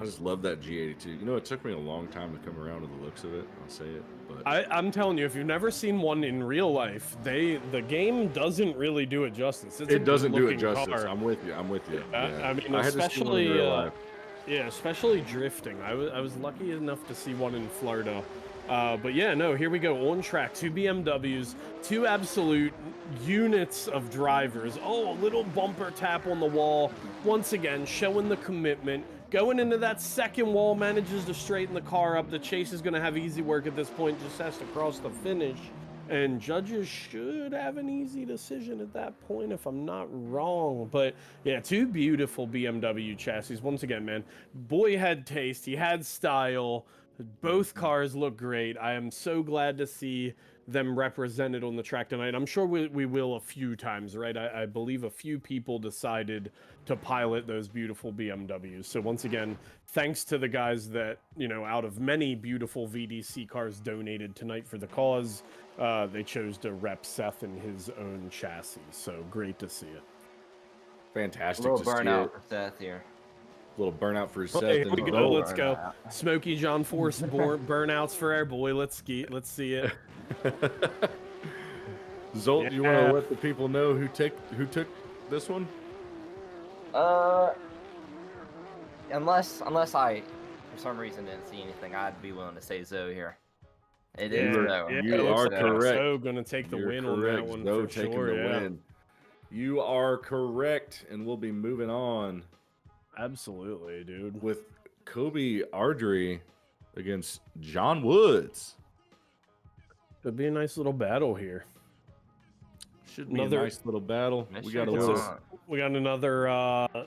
I just love that G82. You know, it took me a long time to come around to the looks of it. I'll say it, but I'm telling you, if you've never seen one in real life, the game doesn't really do it justice. It's it doesn't do it good-looking justice. car. I'm with you. I'm with you. Yeah. I mean, had to see one in especially real life. yeah, especially drifting. I was lucky enough to see one in Florida. But yeah, no, here we go. On track, 2 BMWs, 2 absolute units of drivers. Oh, a little bumper tap on the wall. Once again, showing the commitment. Going into that second wall, manages to straighten the car up. The chase is going to have easy work at this point, just has to cross the finish. And judges should have an easy decision at that point, if I'm not wrong. But yeah, 2 beautiful BMW chassis. Once again, man, boy had taste. He had style. Both cars look great. I am so glad to see them represented on the track tonight. I'm sure we will a few times, right? I believe a few people decided to pilot those beautiful BMWs. So once again, thanks to the guys that, you know, out of many beautiful VDC cars donated tonight for the cause, they chose to rep Seth in his own chassis. So great to see it. Fantastic. A little to see burnout it. for Seth here. Little burnout for Seth. Hey, here and we the go. roll. Let's go. Smokey John Force burnouts for our boy. Let's see it. Zolt, you want to let the people know who took this one? Unless I, for some reason, didn't see anything, I'd be willing to say Zoe here. It is Zoe. You it looks are like correct. So gonna take the You're win on that correct. one Zoe for taking sure. the Yeah. win. You are correct, and we'll be moving on Absolutely, dude. with Kobe Ardrey against John Woods. Could be a nice little battle here. Should be Another- a nice little battle. That We sure got a does. little. We got another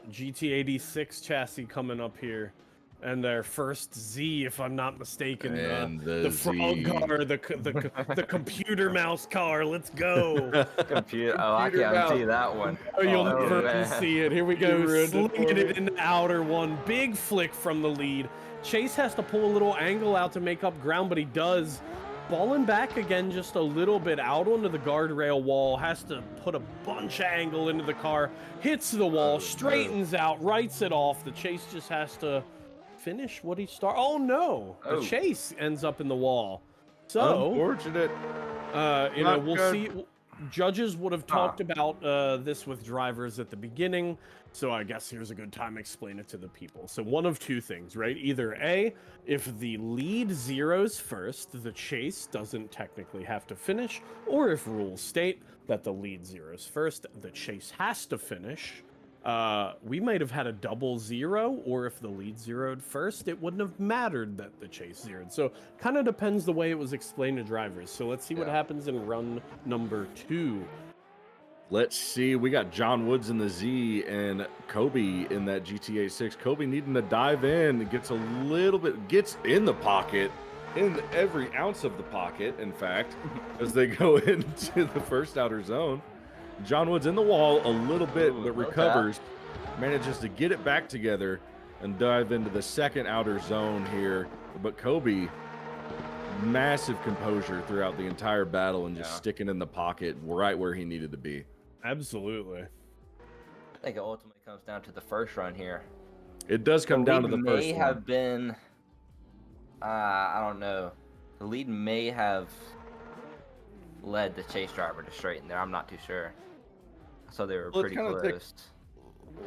GT86 chassis coming up here, and their first Z, if I'm not mistaken. And The frog Z. car, the computer mouse car. Let's go. Computer. Oh, I Computer can't see mouth. that one. Oh, you'll Oh, never man. see it. Here we You go. ruined it Slinging for it me. in the outer one. Big flick from the lead. Chase has to pull a little angle out to make up ground, but he does. Balling back again just a little bit out onto the guardrail wall. Has to put a bunch of angle into the car. Hits the wall, straightens out, writes it off. The Chase just has to finish what he started. Oh, no. The Oh. Chase ends up in the wall. So... Unfortunate. you know, Not we'll good. see. Judges would have talked about this with drivers at the beginning, so I guess here's a good time to explain it to the people. So one of two things, right? Either A, if the lead zeros first, the chase doesn't technically have to finish, or if rules state that the lead zeros first, the chase has to finish. we might have had a double zero, or if the lead zeroed first, it wouldn't have mattered that the chase zeroed. So kind of depends the way it was explained to drivers. So let's see what happens in run number 2. Let's see. We got John Woods in the Z and Kobe in that GTA 6. Kobe needing to dive in, gets a little bit, gets in the pocket, in every ounce of the pocket, in fact, as they go into the first outer zone. John Woods in the wall a little bit, but recovers, manages to get it back together and dive into the second outer zone here. But Kobe, massive composure throughout the entire battle and just sticking in the pocket right where he needed to be. Absolutely. I think it ultimately comes down to the first run here. It does come down to the first may one. have been, I don't know. The lead may have led the chase driver to straighten there. I'm not too sure. So they were pretty close.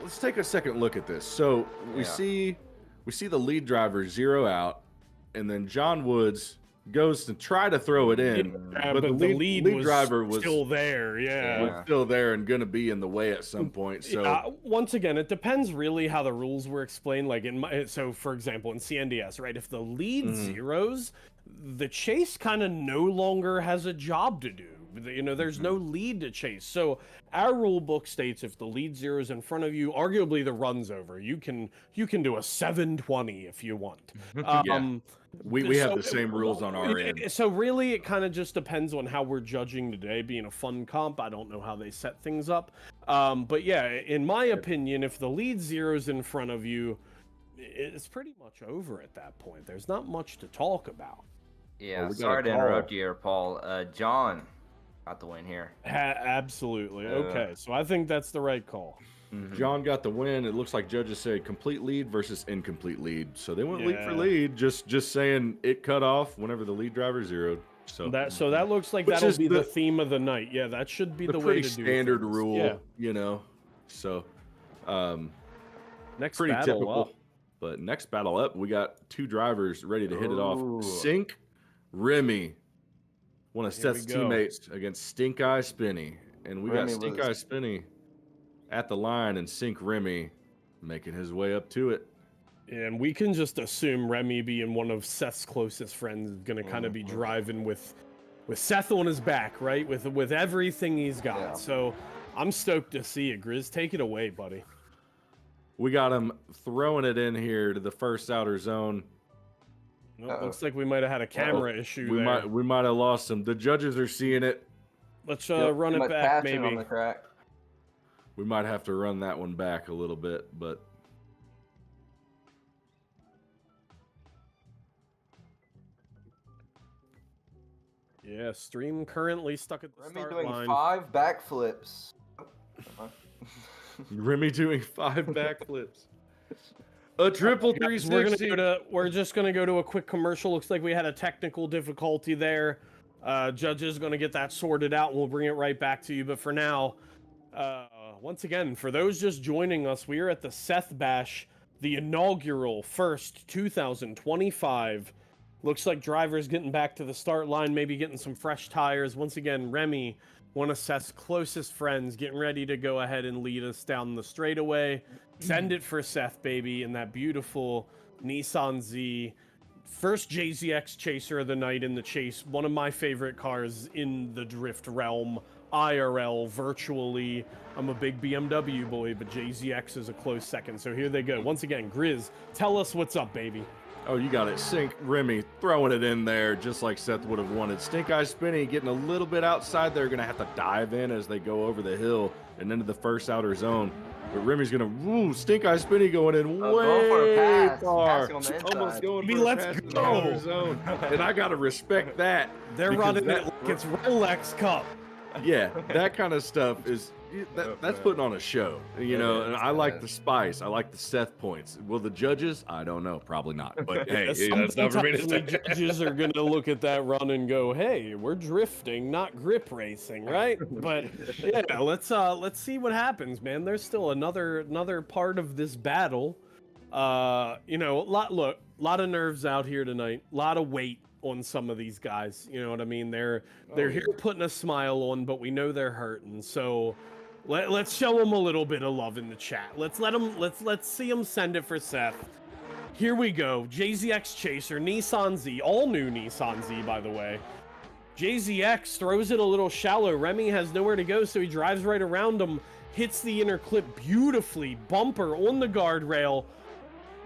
Let's take a second look at this. So we see the lead driver zero out, and then John Woods goes to try to throw it in, but the lead driver was still there. was still there and going to be in the way at some point. So once again, it depends really how the rules were explained. Like so for example, in CNDS, right? If the lead zeros, the chase kind of no longer has a job to do. You know, there's no lead to chase. So our rule book states if the lead zero is in front of you, arguably the run's over. You can do a 720 if you want. We have the same rules on our end. So really, it kind of just depends on how we're judging today. Being a fun comp, I don't know how they set things up. But yeah, in my opinion, if the lead zero's in front of you, it's pretty much over at that point. There's not much to talk about. Yeah, sorry to interrupt you here, Paul. John got the win here. Absolutely. Okay, so I think that's the right call. John got the win. It looks like judges say complete lead versus incomplete lead. So they went lead for lead, just saying it cut off whenever the lead driver zeroed. So that looks like that'll be the theme of the night. Yeah, that should be the way to do it. Pretty standard rule, you know. So next pretty battle typical. up. But next battle up, we got two drivers ready to hit it off. Sink Remy, one of Seth's teammates, against Stink Eye Spinny. And we got Stink Eye Spinny at the line and Sink Remy making his way up to it. And we can just assume Remy, being one of Seth's closest friends, is going to kind of be driving with Seth on his back, right? With everything he's got. Yeah. So I'm stoked to see it. Grizz, take it away, buddy. We got him throwing it in here to the first outer zone. Well, looks like we might have had a camera issue there. We might have lost him. The judges are seeing it. Let's run it back, maybe. On the track. We might have to run that one back a little bit, but... Yeah, stream currently stuck at the start line. Remy doing 5 backflips. Remy doing 5 backflips. A triple 360. We're just gonna go to a quick commercial. Looks like we had a technical difficulty there. Judges gonna get that sorted out, and we'll bring it right back to you. But for now, once again, for those just joining us, we are at the Seth Bash, the inaugural first 2025. Looks like drivers getting back to the start line, maybe getting some fresh tires. Once again, Remy, one of Seth's closest friends, getting ready to go ahead and lead us down the straightaway. Send it for Seth, baby, in that beautiful Nissan Z. First JZX chaser of the night in the chase. One of my favorite cars in the drift realm. IRL, virtually. I'm a big BMW boy, but JZX is a close second. So here they go. Once again, Grizz, tell us what's up, baby. Oh, you got it. Sink Remy throwing it in there just like Seth would have wanted. Stink Eye Spinny getting a little bit outside. They're going to have to dive in as they go over the hill and into the first outer zone. But Remy's going to, Stink Eye Spinny going in way far. Almost going for a pass in the outer zone. And I got to respect that. They're running it like it's Rolex Cup. Yeah, that kind of stuff is that's putting on a show, you know. And I like the spice. I like the Seth points. Will the judges? I don't know. Probably not. But hey, that's not for me to say. The judges are going to look at that run and go, "Hey, we're drifting, not grip racing, right?" But yeah, let's see what happens, man. There's still another part of this battle. You know, lot of nerves out here tonight. A lot of weight on some of these guys, you know what I mean? They're here putting a smile on, but we know they're hurting. So Let's show him a little bit of love in the chat. Let's see him send it for Seth. Here we go. JZX Chaser, Nissan Z, all new Nissan Z, by the way. JZX throws it a little shallow. Remy has nowhere to go, so he drives right around him, hits the inner clip beautifully. Bumper on the guardrail.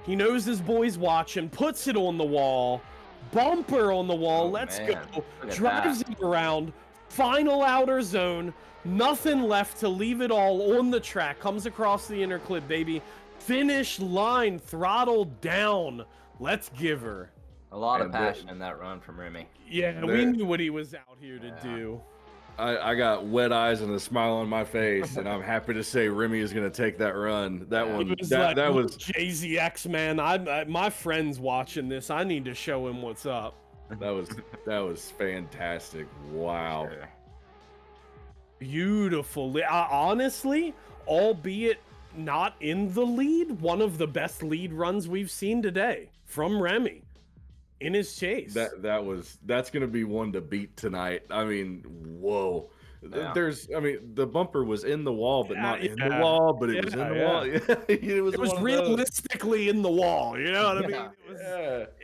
He knows his boy's watching, puts it on the wall. Bumper on the wall. Oh, Let's man. go. Look at Drives that. it around. Final outer zone. Nothing left to leave it all on the track. Comes across the inner clip, baby. Finish line, throttle down. Let's give her. A lot of And passion in that run from Remy. Yeah, we knew what he was out here to do. I got wet eyes and a smile on my face, and I'm happy to say Remy is going to take that run. That Yeah. one, He was that like, was JZX, man. My friend's watching this. I need to show him what's up. that was fantastic. Wow. Sure. Beautiful. Honestly, albeit not in the lead, one of the best lead runs we've seen today from Remy in his chase. That's going to be one to beat tonight. I mean, whoa. Yeah. The bumper was in the wall, but not in the Yeah. wall, but it was in the wall. it was It was one of those. realistically in the wall, you know what I mean? Yeah. It was,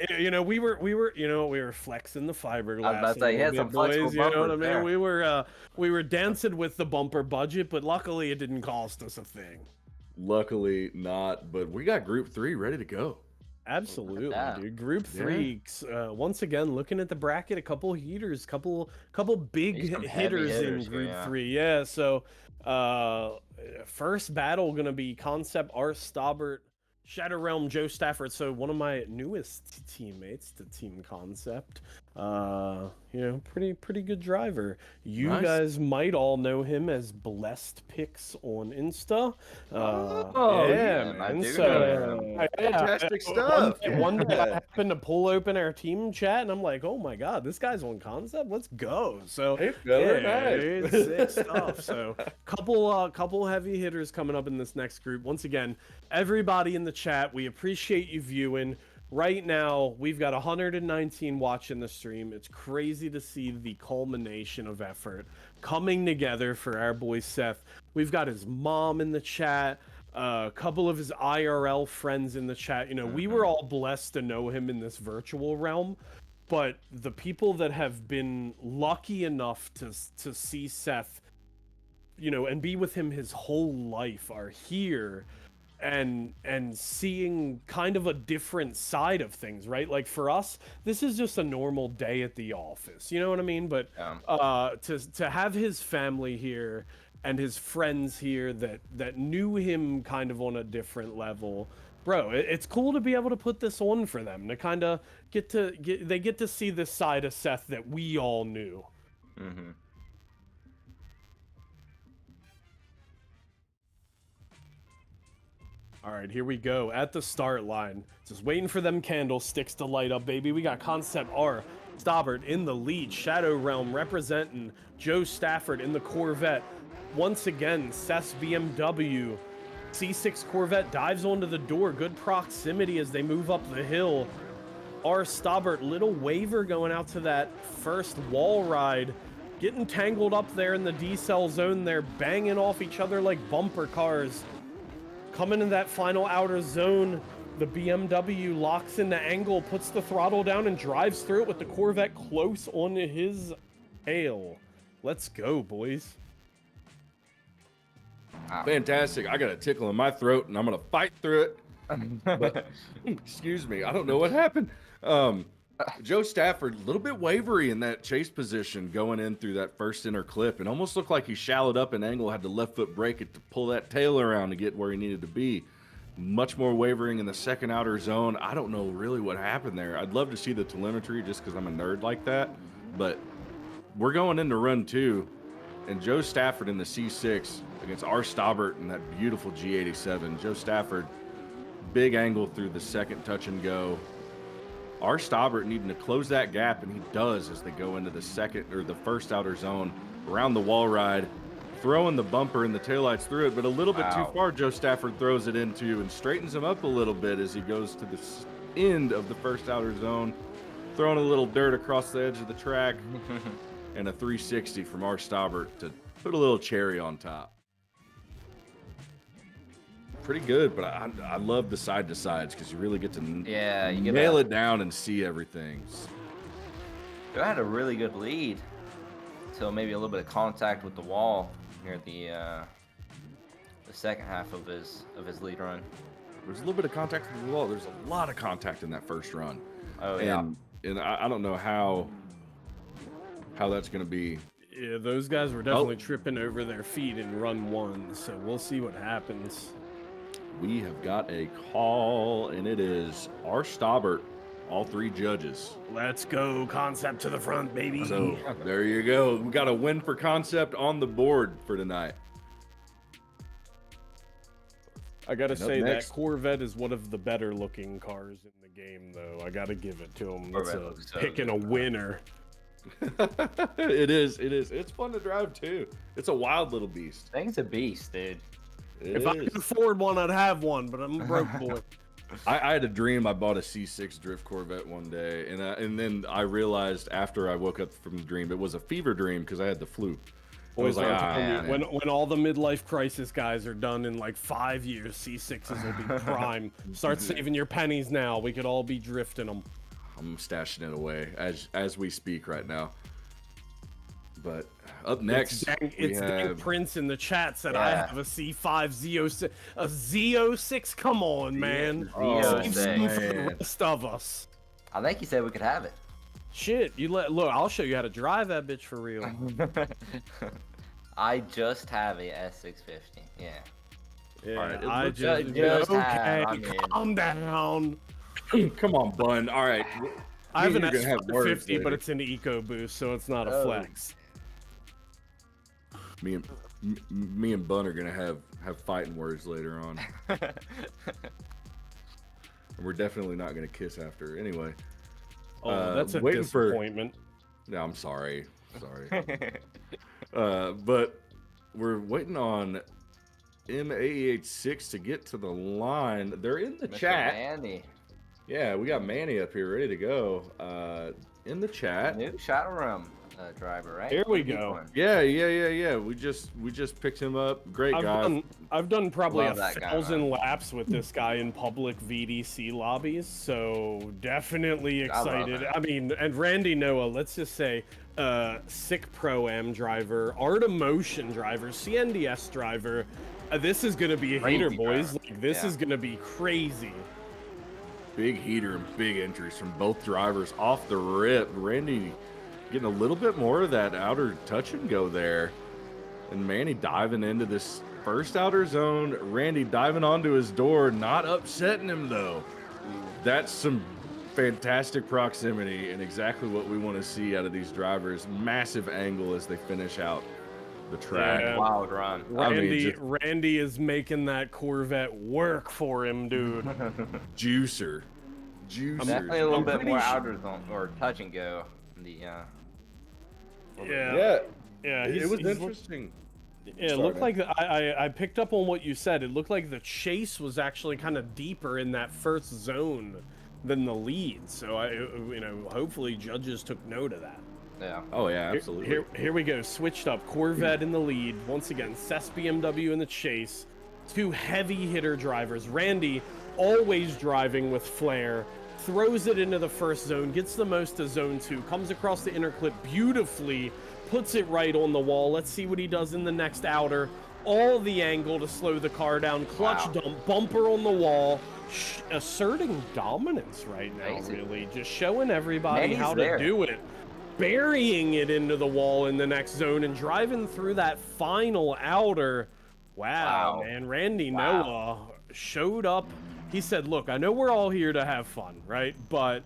Yeah. you know, we were flexing the fiberglass. I was about to say, a he little had some bit, boys, flexible you know what I bumpers mean? there. We were dancing with the bumper budget, but luckily it didn't cost us a thing. Luckily not, but we got Group 3 ready to go. Absolutely, that. dude. Group 3, once again, looking at the bracket, a couple heaters, couple big Some heavy hitters in hitters, Group yeah. 3. Yeah, so first battle gonna be Concept, Art Staubert, Shadow Realm, Joe Stafford. So one of my newest teammates to Team Concept. Pretty good driver. You Nice. guys might all know him as Blessed Pics on Insta. yeah, I man. do So, know him. Fantastic stuff. One day I happened to pull open our team chat, and I'm like, oh my god, this guy's on Concept. Let's go. So Hey, fella, yeah, nice. it's sick stuff. So couple heavy hitters coming up in this next group. Once again, everybody in the chat, we appreciate you viewing. Right now, we've got 119 watching the stream. It's crazy to see the culmination of effort coming together for our boy Seth. We've got his mom in the chat, a couple of his IRL friends in the chat. You know, we were all blessed to know him in this virtual realm, but the people that have been lucky enough to see Seth, you know, and be with him his whole life are here. And seeing kind of a different side of things, right? Like for us, this is just a normal day at the office, you know what I mean? But to have his family here and his friends here that knew him kind of on a different level, bro, it's cool to be able to put this on for them, to kind of get to see this side of Seth that we all knew. Mm-hmm. All right, here we go at the start line. Just waiting for them candlesticks to light up, baby. We got Concept R, Staubert in the lead. Shadow Realm representing Joe Stafford in the Corvette. Once again, Seth's BMW. C6 Corvette dives onto the door. Good proximity as they move up the hill. R. Staubert, little waiver going out to that first wall ride. Getting tangled up there in the decel zone. They're banging off each other like bumper cars. Coming in that final outer zone, the BMW locks in the angle, puts the throttle down, and drives through it with the Corvette close on his tail. Let's go, boys. Fantastic. I got a tickle in my throat, and I'm going to fight through it. But, excuse me. I don't know what happened. Joe Stafford, a little bit wavery in that chase position going in through that first inner clip. It almost looked like he shallowed up an angle, had to left foot brake it to pull that tail around to get where he needed to be. Much more wavering in the second outer zone. I don't know really what happened there. I'd love to see the telemetry just because I'm a nerd like that. But we're going into run 2, and Joe Stafford in the C6 against R. Staubert in that beautiful G87. Joe Stafford, big angle through the second touch and go. R. Staubert needing to close that gap, and he does as they go into the first outer zone around the wall ride, throwing the bumper and the taillights through it, but a little bit too far. Joe Stafford throws it into and straightens him up a little bit as he goes to the end of the first outer zone, throwing a little dirt across the edge of the track, and a 360 from R. Staubert to put a little cherry on top. pretty good, but I love the side to sides because you really get to you nail it down and see everything. Joe had a really good lead until maybe a little bit of contact with the wall near the second half of his lead run. There's a little bit of contact with the wall. There's a lot of contact in that first run. Oh yeah. And I don't know how that's going to be. Yeah, those guys were definitely tripping over their feet in run 1, so we'll see what happens. We have got a call, and it is our Staubert, all 3 judges. Let's go, Concept to the front, baby. So there you go. We got a win for Concept on the board for tonight. I gotta And up say next- that Corvette is one of the better looking cars in the game, though. I gotta give it to him. That's Corvette looks so picking a good. winner. It is. It's fun to drive too. It's a wild little beast. Thing's a beast, dude. If I could afford one, I'd have one, but I'm a broke boy. I had a dream. I bought a C6 drift Corvette one day, and then I realized after I woke up from the dream, it was a fever dream because I had the flu. I was like, man. when all the midlife crisis guys are done in like 5 years, C6s will be prime. Start saving your pennies now. We could all be drifting them. I'm stashing it away as we speak right now. But up next, It's dang Prince in the chat said I have a C5 Z06. A Z06? Come on, man. Z06. Save some for the rest of us. I think he said we could have it. Shit, look, I'll show you how to drive that bitch for real. I just have a S650. Yeah. Yeah, All right, I just okay, have, I mean- calm down. come on, Bun. All right. I have an You're gonna have words S50, but later. it's an EcoBoost, so it's not a Oh. flex. Me and Bun are gonna have fighting words later on. And we're definitely not gonna kiss after. Anyway. Oh, that's a waiting for- disappointment. No, I'm sorry. But we're waiting on M886 to get to the line. They're in the Mr. chat. Mandy. Yeah, we got Manny up here ready to go. In the chat. New Shadow Realm driver, right? Here we What are you go. doing? Yeah. We just picked him up. Great guy. I've done probably Love that guy, 1,000 man. laps with this guy in public VDC lobbies, so definitely excited. it. I mean, and Randy Noah, let's just say, sick Pro-Am driver, Art of Motion driver, CNDS driver. This is gonna be a Crazy heater, boys. driver. Like, this Yeah. is gonna be crazy. Big heater and big entries from both drivers off the rip. Randy getting a little bit more of that outer touch and go there. And Manny diving into this first outer zone. Randy diving onto his door, not upsetting him though. That's some fantastic proximity and exactly what we want to see out of these drivers. Massive angle as they finish out the track. Yeah. Wild run. I mean, Randy, just- Randy is making that Corvette work for him, dude. Juicer. Definitely a little I'm bit pretty more sure- outer zone or touch and go. The Yeah, Yeah, yeah. it was he's- interesting. Yeah, it Sorry, looked man. like I picked up on what you said. It looked like the chase was actually kind of deeper in that first zone than the lead. So hopefully judges took note of that. yeah. Oh yeah, absolutely. Here we go. Switched up. Corvette in the lead once again. Cess BMW in the chase. 2 heavy hitter drivers. Randy always driving with flair. Throws it into the first zone. Gets the most to zone 2. Comes across the inner clip beautifully. Puts it right on the wall. Let's see what he does in the next outer. All the angle to slow the car down. Clutch Wow. dump. Bumper on the wall. Asserting dominance right now, Amazing. really. Just showing everybody Manny's how there. to do it. Burying it into the wall in the next zone and driving through that final outer. Wow. Man. Randy Wow. Noah showed up. He said, look, I know we're all here to have fun, right? But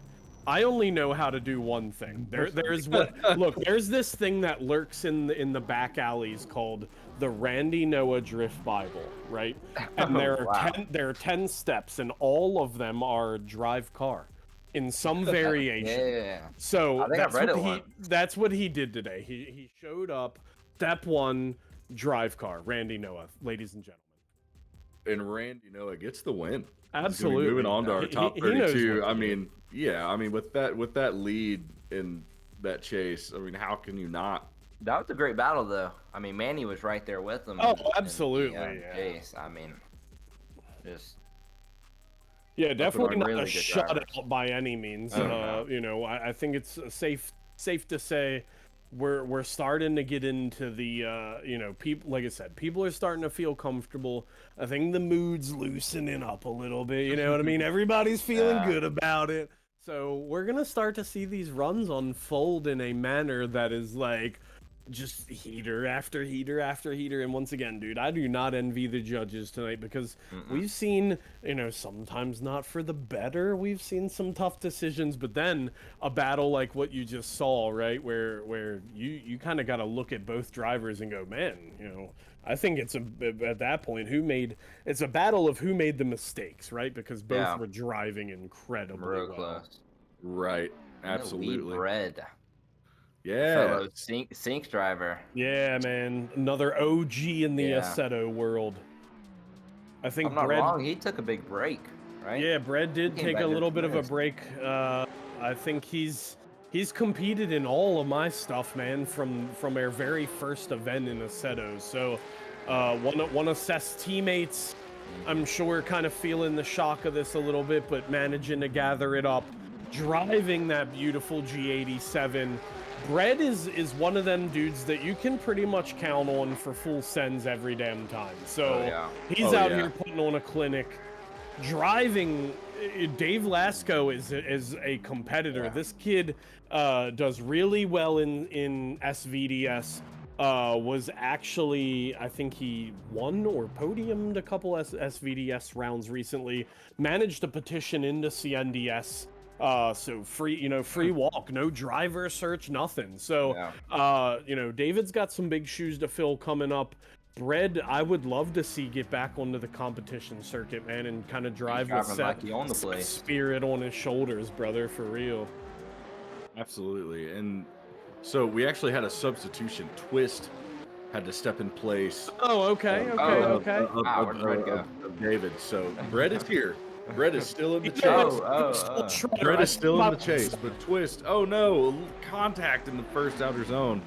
I only know how to do one thing. There's this thing that lurks in the back alleys called the Randy Noah Drift Bible, right? And there are Wow. 10 steps, and all of them are drive car in some variation. Yeah. So I think I've read it once. that's what he did today. He showed up. Step 1, drive car. Randy Noah, ladies and gentlemen. And Randy Noah gets the win. Absolutely. Moving on to our top He knows 32. what to I do. mean, yeah. I mean, with that lead in that chase, I mean, how can you not? That was a great battle, though. I mean, Manny was right there with him. Oh, in the, absolutely, yeah. yeah. Chase. I mean, Just Yeah, definitely not really a good shutout drivers. by any means. Oh, You know, I think it's safe to say we're starting to get into the you know, people, like I said, people are starting to feel comfortable. I think the mood's loosening up a little bit, you know what I mean? Everybody's feeling good about it. So we're gonna start to see these runs unfold in a manner that is like just heater after heater after heater. And once again, dude, I do not envy the judges tonight because we've seen, you know, sometimes not for the better. We've seen some tough decisions, but then a battle like what you just saw, right, where you kind of got to look at both drivers and go, man, you know, I think it's at that point it's a battle of who made the mistakes, right? Because both were driving incredibly real well. close. Right. Absolutely. Bread. Yeah. Fellow sync driver. Yeah, man. Another OG in the Assetto world. I think I'm not Bread, wrong, he took a big break, right? yeah, Bread did He came take back a to little bit of a twist. break. I think he's competed in all of my stuff, man, from our very first event in Assetto. So, one of Seth's teammates, I'm sure, kind of feeling the shock of this a little bit, but managing to gather it up, driving that beautiful G87. Bread is one of them dudes that you can pretty much count on for full sends every damn time. So he's out here putting on a clinic, driving. Dave Lasco is a competitor. This kid does really well in SVDS. Was actually, I think he won or podiumed a couple SVDS rounds recently. Managed to petition into CNDS. So free walk, no driver search, nothing. So, you know, David's got some big shoes to fill coming up. Bread, I would love to see get back onto the competition circuit, man, and kind of drive with Seth spirit on his shoulders, brother, for real. Absolutely. And so we actually had a substitution. Twist had to step in place. Oh, okay. Of David. So Bread is here. Bread is still in the chase. Bread is still in the chase, but Twist, oh no, contact in the first outer zone.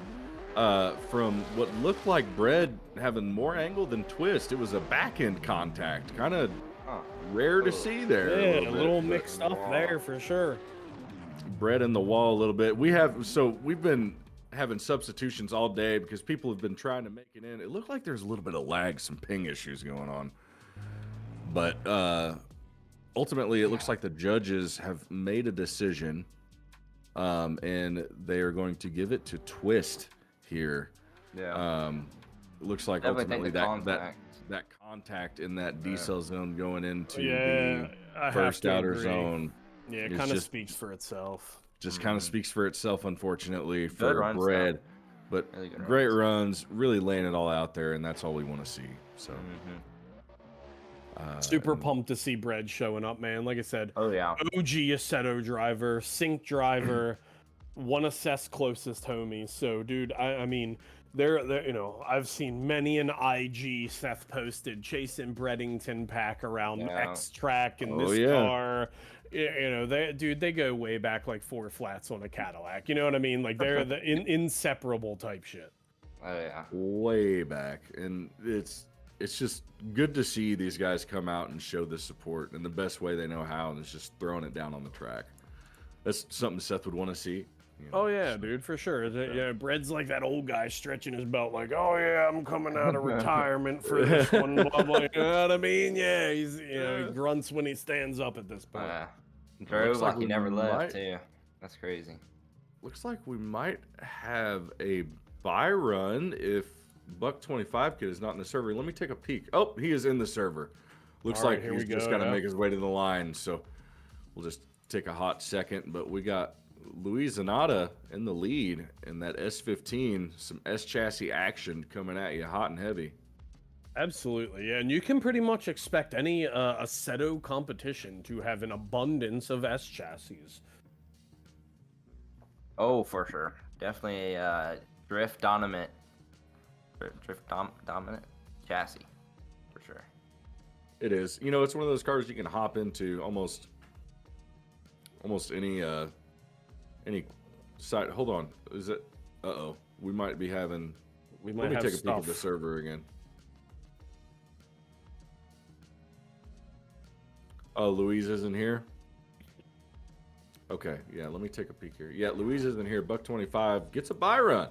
From what looked like Bread having more angle than Twist. It was a back end contact. Kind of rare to see there. Yeah, a little mixed up there for sure. Bread in the wall a little bit. We've been having substitutions all day because people have been trying to make it in. It looked like there's a little bit of lag, some ping issues going on. But ultimately, it looks like the judges have made a decision, and they are going to give it to Twist here. Yeah. It looks like ultimately that contact in that decel zone going into the first outer zone. Yeah, it kind of speaks for itself. Just kind of speaks for itself, unfortunately, for Bread. But great runs, really laying it all out there, and that's all we want to see. So. Super pumped to see Bread showing up, man. Like I said, OG Assetto driver, sync driver, one of Seth's closest homies. So, dude, I mean, they're you know, I've seen many an IG Seth posted chasing Breddington pack around X track and this car. You know, they go way back like 4 flats on a Cadillac. You know what I mean? Like they're the inseparable type shit. Oh yeah, way back, and it's just good to see these guys come out and show this support in the best way they know how, and it's just throwing it down on the track. That's something Seth would want to see. You know, oh yeah, dude, for sure. Yeah, Bread's like that old guy stretching his belt, like, oh yeah, I'm coming out of retirement for this one. Blah, blah. You know what I mean? Yeah, he's he grunts when he stands up at this point. Drove like he never left too. That's crazy. Looks like we might have a buy run if Buck25 Kid is not in the server. Let me take a peek. Oh, he is in the server. Looks like he's just got to make his way to the line. So we'll just take a hot second. But we got Luis Zanata in the lead in that S15. Some S chassis action coming at you hot and heavy. Absolutely, yeah. And you can pretty much expect any Assetto competition to have an abundance of S chassis. Oh, for sure. Definitely a drift dominant chassis, for sure. It is. You know, it's one of those cars you can hop into almost any site. Hold on, is it? We might be having. Let me take a peek at the server again. Oh, Louise isn't here? Okay, yeah, let me take a peek here. Yeah, Louise isn't here. Buck 25 gets a buy run.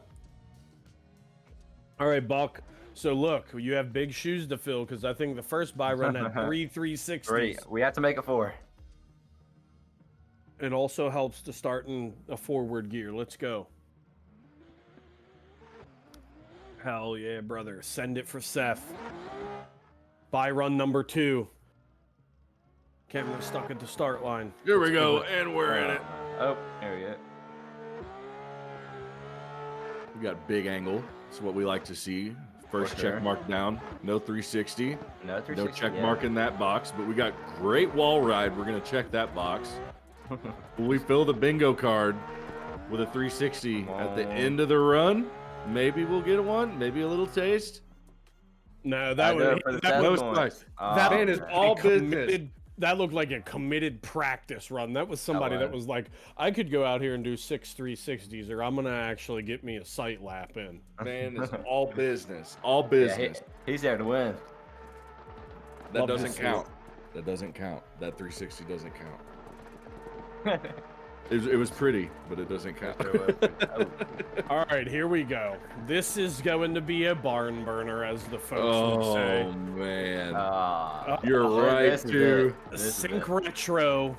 All right, Buck. So look, you have big shoes to fill because I think the first buy run had 360s. 3. We have to make it 4. It also helps to start in a forward gear. Let's go. Hell yeah, brother. Send it for Seth. Buy run number 2. Camera stuck at the start line. Here we go, and we're in it. Oh, there we go. We got big angle. That's what we like to see. First For check sure. mark down. No 360. No 360. No check yeah. mark in that box, but we got great wall ride. We're going to check that box. Will we fill the bingo card with a 360 at the end of the run? Maybe we'll get one. Maybe a little taste. No, that I go was for the that, seven was, points. that man is all committed. That looked like a committed practice run. That was somebody that was like, I could go out here and do 6 360s, or I'm gonna actually get me a sight lap in. Man, it's all business. All business. Yeah, he's there to win. That Love to doesn't see count. That doesn't count. That 360 doesn't count. It was pretty, but it doesn't count. All right, here we go. This is going to be a barn burner, as the folks would say. Oh man, Ah, you're right this is too. it. This is Sync it. Retro,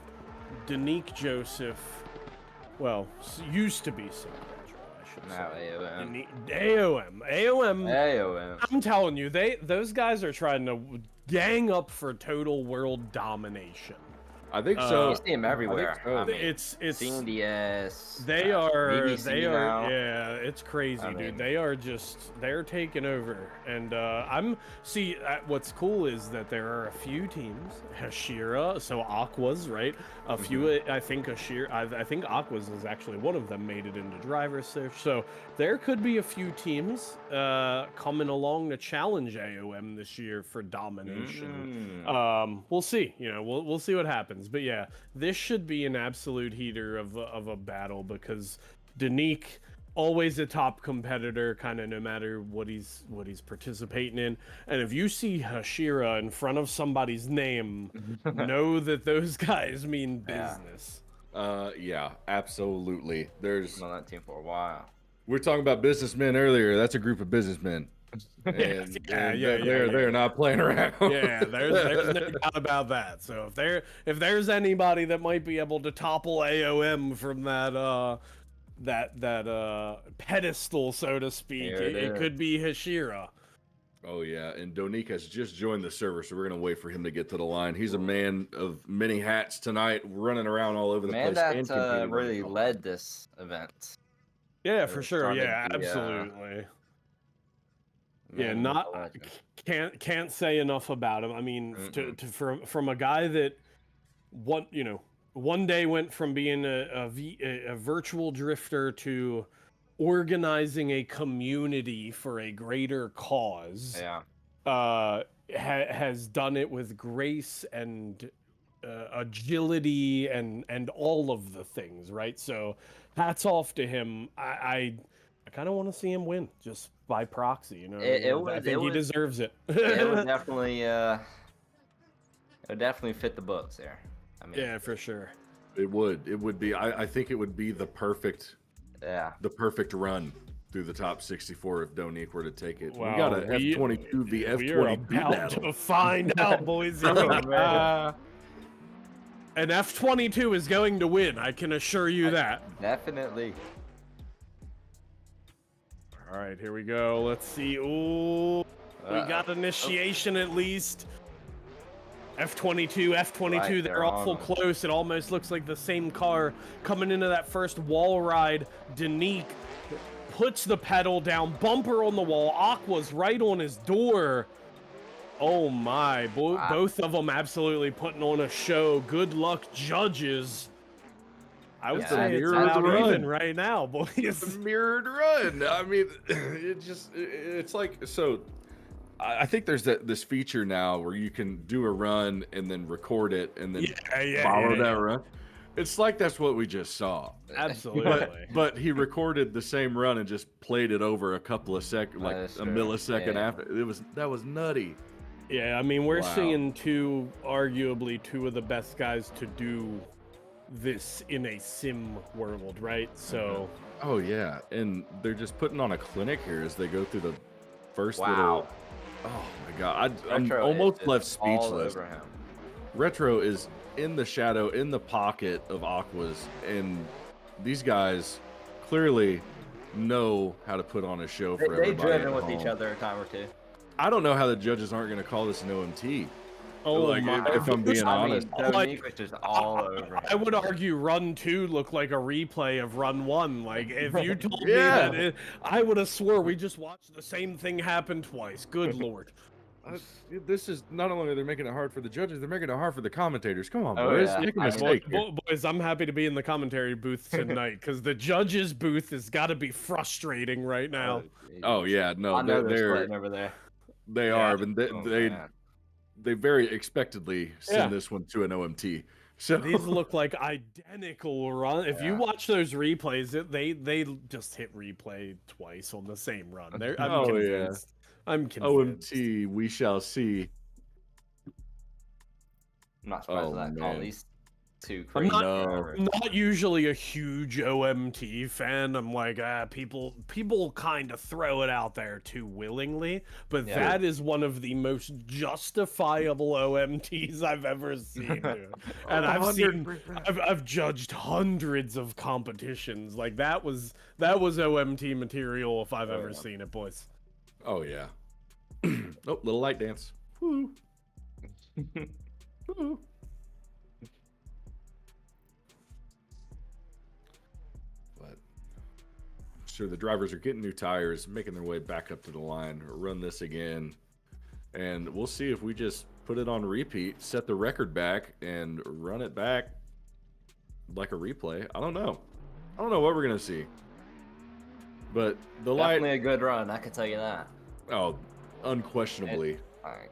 Danique Joseph. Well, used to be Sync Retro, I should Now say. AOM. AOM. AOM. I'm telling you, those guys are trying to gang up for total world domination. I think You so. see him everywhere. so. I mean, It's CNDS. they are BBC now. yeah, it's crazy, I dude. mean- They're taking over, and what's cool is that there are a few teams, Hashira, so Aqua's right, a few. I think I think Aqua's is actually one of them made it into driver's search, so there could be a few teams coming along to challenge AOM this year for domination. We'll see. We'll see what happens. But yeah, this should be an absolute heater of a battle because Danique, always a top competitor, kind of no matter what he's participating in. And if you see Hashira in front of somebody's name, know that those guys mean business. Yeah, absolutely. Been on that team for a while. We're talking about businessmen earlier. That's a group of businessmen. And, they're not playing around. Yeah, there's no doubt about that. So if there's anybody that might be able to topple AOM from that pedestal, so to speak, it could be Hashira. Oh yeah, and Donique has just joined the server, so we're gonna wait for him to get to the line. He's a man of many hats tonight, running around all over the Man place. that really led this event. Yeah, for sure. Started Yeah, the, absolutely. Man, not the legend. can't say enough about him. I mean, from a guy that one day went from being a virtual drifter to organizing a community for a greater cause. Yeah. Has done it with grace and agility and all of the things, right? So hats off to him. I kind of want to see him win just by proxy, I think he deserves it. It would definitely fit the books there. I mean, Yeah, for sure. It would be. I think it would be the perfect run through the top 64 if Donique were to take it. Wow, we got an F22 v We are F22 about battle. to find out, boys. An F22 is going to win. I can assure you that. Definitely. All right, here we go. Let's see. Ooh, we got initiation at least. F22, Right, they're awful on. close. It almost looks like the same car coming into that first wall ride. Danique puts the pedal down, bumper on the wall. Aqua's right on his door. Oh my, both of them absolutely putting on a show. Good luck, judges. I would say it's about even right now, boys. It's a mirrored run. I mean, it's like, so I think there's this feature now where you can do a run and then record it and then follow that run. It's like that's what we just saw. Absolutely. But he recorded the same run and just played it over a couple of seconds, like a millisecond after. That was nutty. Yeah, I mean, we're Wow. seeing arguably two of the best guys to do this in a sim world, right? So, Oh yeah, and they're just putting on a clinic here as they go through the first little. Wow. Oh my god, I'm Retro is almost just left all speechless. over him. Retro is in the shadow, in the pocket of Aqua's, and these guys clearly know how to put on a show for They everybody. driven at with home. each other a time or two. I don't know how the judges aren't going to call this an OMT. oh Like, my! if I'm being honest. I mean, Dominique was just all over him. I would argue Run 2 looked like a replay of Run 1. Like, if you told Yeah. me that, I would have swore we just watched the same thing happen twice. Good lord. This is not only are they making it hard for the judges, they're making it hard for the commentators. Come on, Oh, boys, yeah. make a I mean, mistake here. Boys, I'm happy to be in the commentary booth tonight because the judges' booth has got to be frustrating right now. Oh yeah, no, I know they're they're sweating over there. they Yeah. are, but Oh, they man. very expectedly send Yeah. this one to an OMT. So These look like identical run. If you Yeah. watch those replays, they just hit replay twice on the same run. I'm Oh, yeah. convinced. I'm convinced. OMT, we shall see. I'm not surprised Oh, at that call. man. These two I'm crazy not- drivers. I'm not usually a huge OMT fan. I'm like, people kind of throw it out there too willingly, but Yeah. that is one of the most justifiable OMTs I've ever seen, dude. And I've judged hundreds of competitions. Like that was OMT material if I've ever yeah. seen it, boys. Oh yeah. Oh, little light dance. Woo. Woo. But sure, the drivers are getting new tires, making their way back up to the line. Run this again, and we'll see if we just put it on repeat, set the record back, and run it back like a replay. I don't know. I don't know what we're gonna see. But the light, Definitely a good run, I can tell you that. oh, unquestionably. Alright.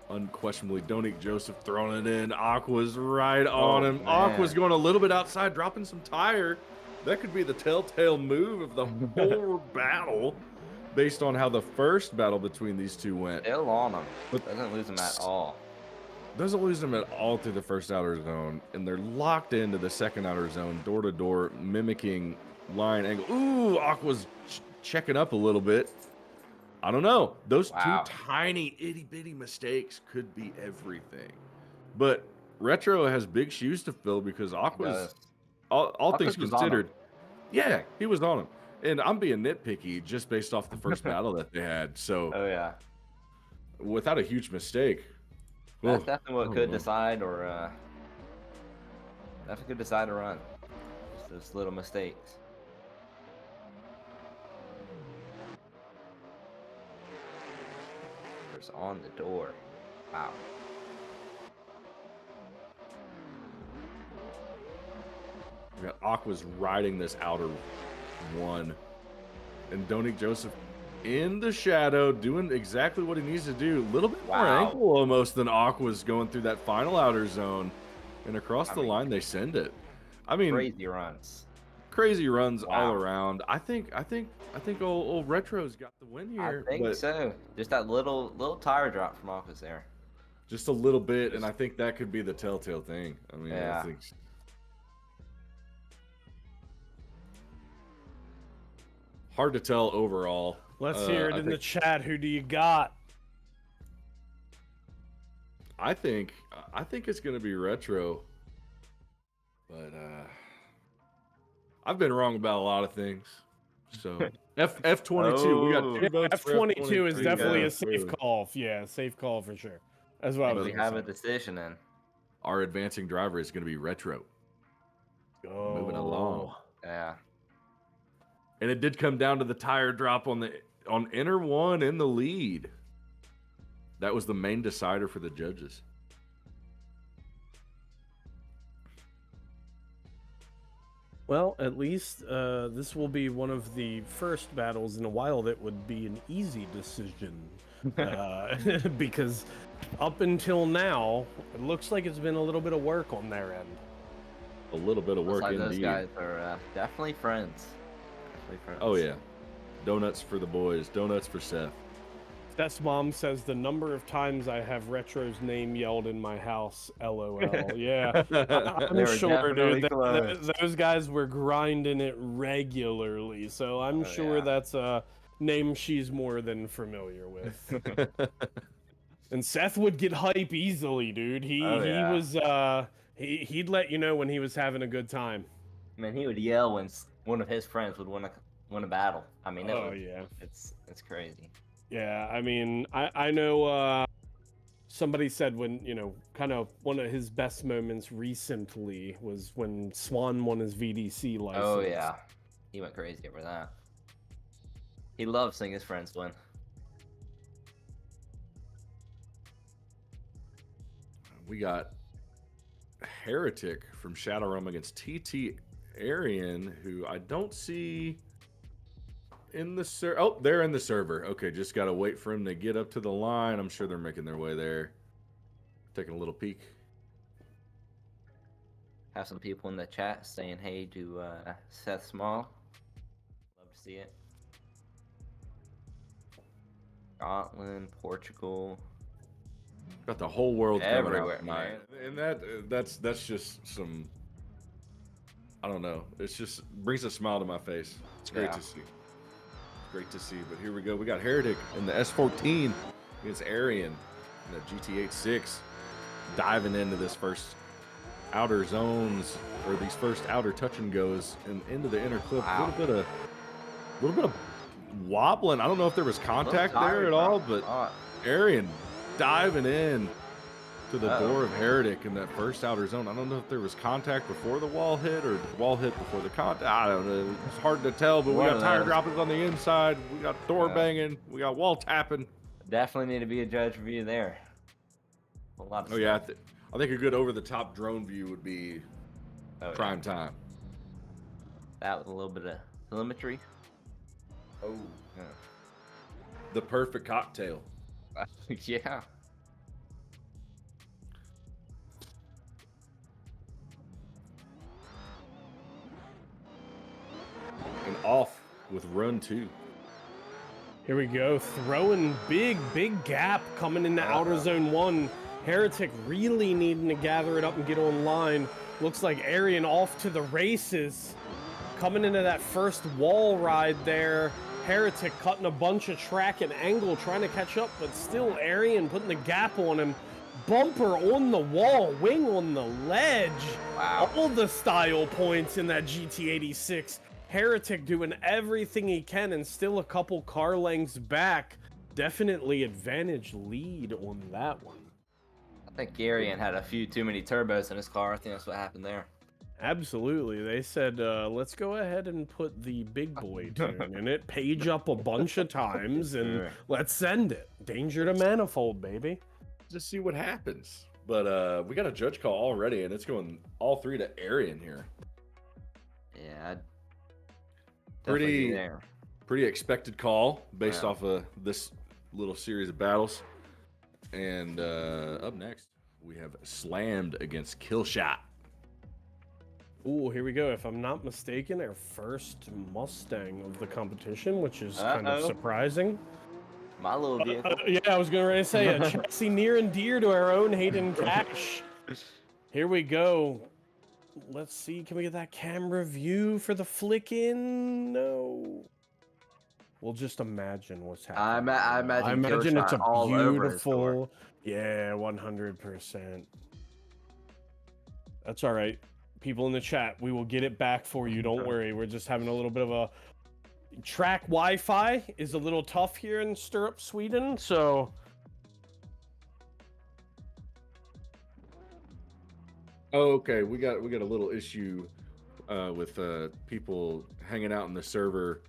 Unquestionably, Donique Joseph throwing it in. Aqua's right on him. man. Aqua's going a little bit outside, dropping some tire. That could be the telltale move of the whole battle, based on how the first battle between these two went. Still on him. But- Doesn't lose him at all. Doesn't lose them at all through the first outer zone, and they're locked into the second outer zone, door to door, mimicking line angle. Ooh, Aqua's checking up a little bit. I don't know. Those Wow. two tiny itty bitty mistakes could be everything. But Retro has big shoes to fill because Aqua's, does. all things Aqua's was on him. considered, yeah, he was on him. And I'm being nitpicky just based off the first battle that they had. So Oh yeah. without a huge mistake. That's oh, definitely what oh, could well. decide or definitely could decide to run. Just those little mistakes. There's on the door. Wow. We got Aqua's riding this outer one. And Donique Joseph in the shadow doing exactly what he needs to do. A little bit more Wow. ankle almost than Aqua's going through that final outer zone. And across I the mean, line they send it. I mean, Crazy runs. crazy runs all Wow. around. I think old Retro's got the win here. I think but so. Just that little tire drop from Office there. just a little bit, and I think that could be the telltale thing. I mean, Yeah. I think hard to tell overall. Let's hear it I in the think- chat. Who do you got? I think it's gonna be Retro, but I've been wrong about a lot of things. So F22, we got Oh. two votes. for F22 is F23. definitely Yeah, a safe true. call. Yeah, safe call for sure. That's what I was We gonna have a say. decision then. Our advancing driver is gonna be Retro, moving Oh. along. Yeah. And it did come down to the tire drop on inner one in the lead. That was the main decider for the judges. Well, at least this will be one of the first battles in a while that would be an easy decision. Because up until now, it looks like it's been a little bit of work on their end. A little bit of Looks work like those indeed. guys are definitely friends. Definitely friends. Oh yeah, donuts for the boys, donuts for Seth. That's mom says the number of times I have Retro's name yelled in my house. LOL. Yeah, I'm sure, dude. Those guys were grinding it regularly, so I'm sure that's a name she's more than familiar with. And Seth would get hype easily, dude. He was he'd let you know when he was having a good time. Man, he would yell when one of his friends would win a battle. I mean, it's crazy. Yeah, I mean, I know somebody said when, you know, kind of one of his best moments recently was when Swan won his VDC license. Oh yeah, he went crazy over that. He loves seeing his friends win. We got Heretic from Shadow Realm against TT Arian, who I don't see in the server. Oh, they're in the server. Okay, just gotta wait for him to get up to the line. I'm sure they're making their way there. Taking a little peek. Have some people in the chat saying hey to Seth Small. Love to see it. Scotland, Portugal. Got the whole world everywhere, coming out tonight. And that's just some, I don't know. It's just brings a smile to my face. It's great to see. Great to see. But here we go. We got Heretic in the S14 against Arian in the GT86, diving into this first outer zones, or these first outer touch and goes, and into the inner clip. Wow. A little bit of wobbling. I don't know if there was contact there at all, but Arian diving in to the door of Heretic in that first outer zone. I don't know if there was contact before the wall hit or the wall hit before the contact. I don't know. It's hard to tell, but we got tire droppings on the inside. We got door banging. We got wall tapping. Definitely need to be a judge review there. A lot of stuff. Yeah. I think a good over-the-top drone view would be prime time. That with a little bit of telemetry. Oh. Yeah. The perfect cocktail. Yeah. And off with run 2. Here we go. Throwing big gap coming into outer zone 1. Heretic really needing to gather it up and get online. Looks like Arian off to the races. Coming into that first wall ride there. Heretic cutting a bunch of track and angle, trying to catch up, but still Arian putting the gap on him. Bumper on the wall, wing on the ledge. Wow. All the style points in that GT86. Heretic doing everything he can and still a couple car lengths back. Definitely advantage lead on that one. I think Arian had a few too many turbos in his car. I think that's what happened there. Absolutely. They said, let's go ahead and put the big boy tune in it, page up a bunch of times, and let's send it. Danger to manifold, baby. Just see what happens. But we got a judge call already, and it's going all 3 to Arian here. Yeah. Pretty expected call based off of this little series of battles. And up next, we have Slammed against Killshot. Ooh, here we go. If I'm not mistaken, our first Mustang of the competition, which is kind of surprising. My little vehicle. Yeah, I was going to say a chassis near and dear to our own Hayden Cash. Here we go. Let's see. Can we get that camera view for the flick-in? No. We'll just imagine what's happening. I imagine it's a all beautiful. Yeah, 100%. That's all right. People in the chat, we will get it back for you. Don't worry. We're just having a little bit of a track. Wi-Fi is a little tough here in Stirrup, Sweden. So okay, we got a little issue with people hanging out in the server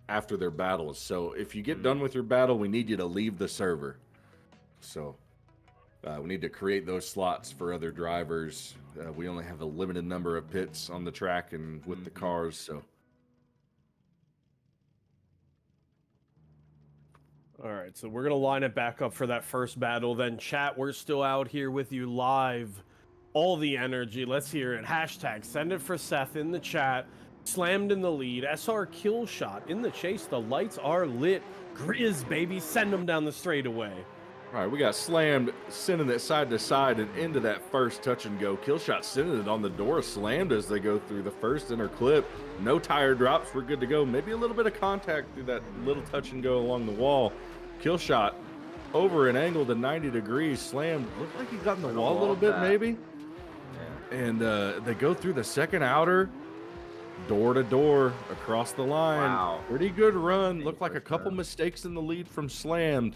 after their battles. So if you get done with your battle, we need you to leave the server. So we need to create those slots for other drivers. We only have a limited number of pits on the track and with the cars, so. all right, so we're gonna line it back up for that first battle. Then chat, we're still out here with you live. All the energy, let's hear it. Hashtag send it for Seth in the chat. Slammed in the lead. SR kill shot in the chase. The lights are lit. Grizz, baby, send them down the straightaway. All right, we got Slammed sending it side to side and into that first touch and go. Killshot sending it on the door. Slammed as they go through the first inner clip. No tire drops. We're good to go. Maybe a little bit of contact through that little touch and go along the wall. Killshot over an angle to 90 degrees. Slammed. Looked like he got in the wall a little bit, maybe. Yeah. And they go through the second outer. Door to door across the line. Wow. Pretty good run. Looked like a couple mistakes in the lead from Slammed.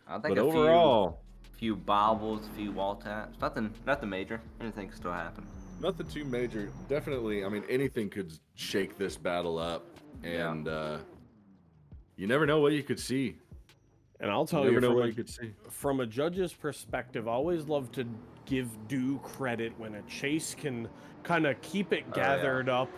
I think But overall, few bobbles, a few wall taps. Nothing major. Anything can still happen. nothing too major. Definitely, I mean, anything could shake this battle up. And you never know what you could see. And I'll tell You you, never know what you could see. from a judge's perspective, I always love to give due credit when a chase can kind of keep it gathered up.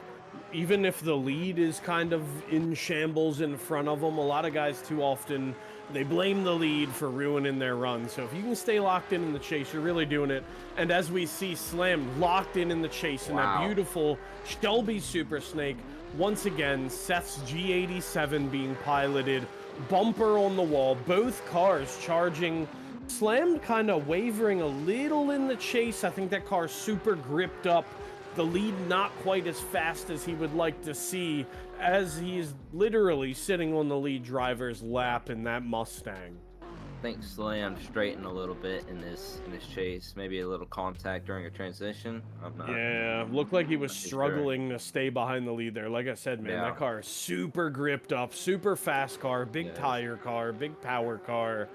Even if the lead is kind of in shambles in front of them, a lot of guys too often, they blame the lead for ruining their run. So if you can stay locked in the chase, you're really doing it. And as we see Slam locked in the chase in that beautiful Shelby Super Snake, once again, Seth's G87 being piloted, bumper on the wall, both cars charging. Slammed kind of wavering a little in the chase. I think that car's super gripped up. The lead not quite as fast as he would like to see, as he's literally sitting on the lead driver's lap in that Mustang. I think Slam straightened a little bit in this chase. Maybe a little contact during a transition. I'm not. Yeah, looked like he was struggling to stay behind the lead there. Like I said, man, that car is super gripped up, super fast car, big tire car, big power car.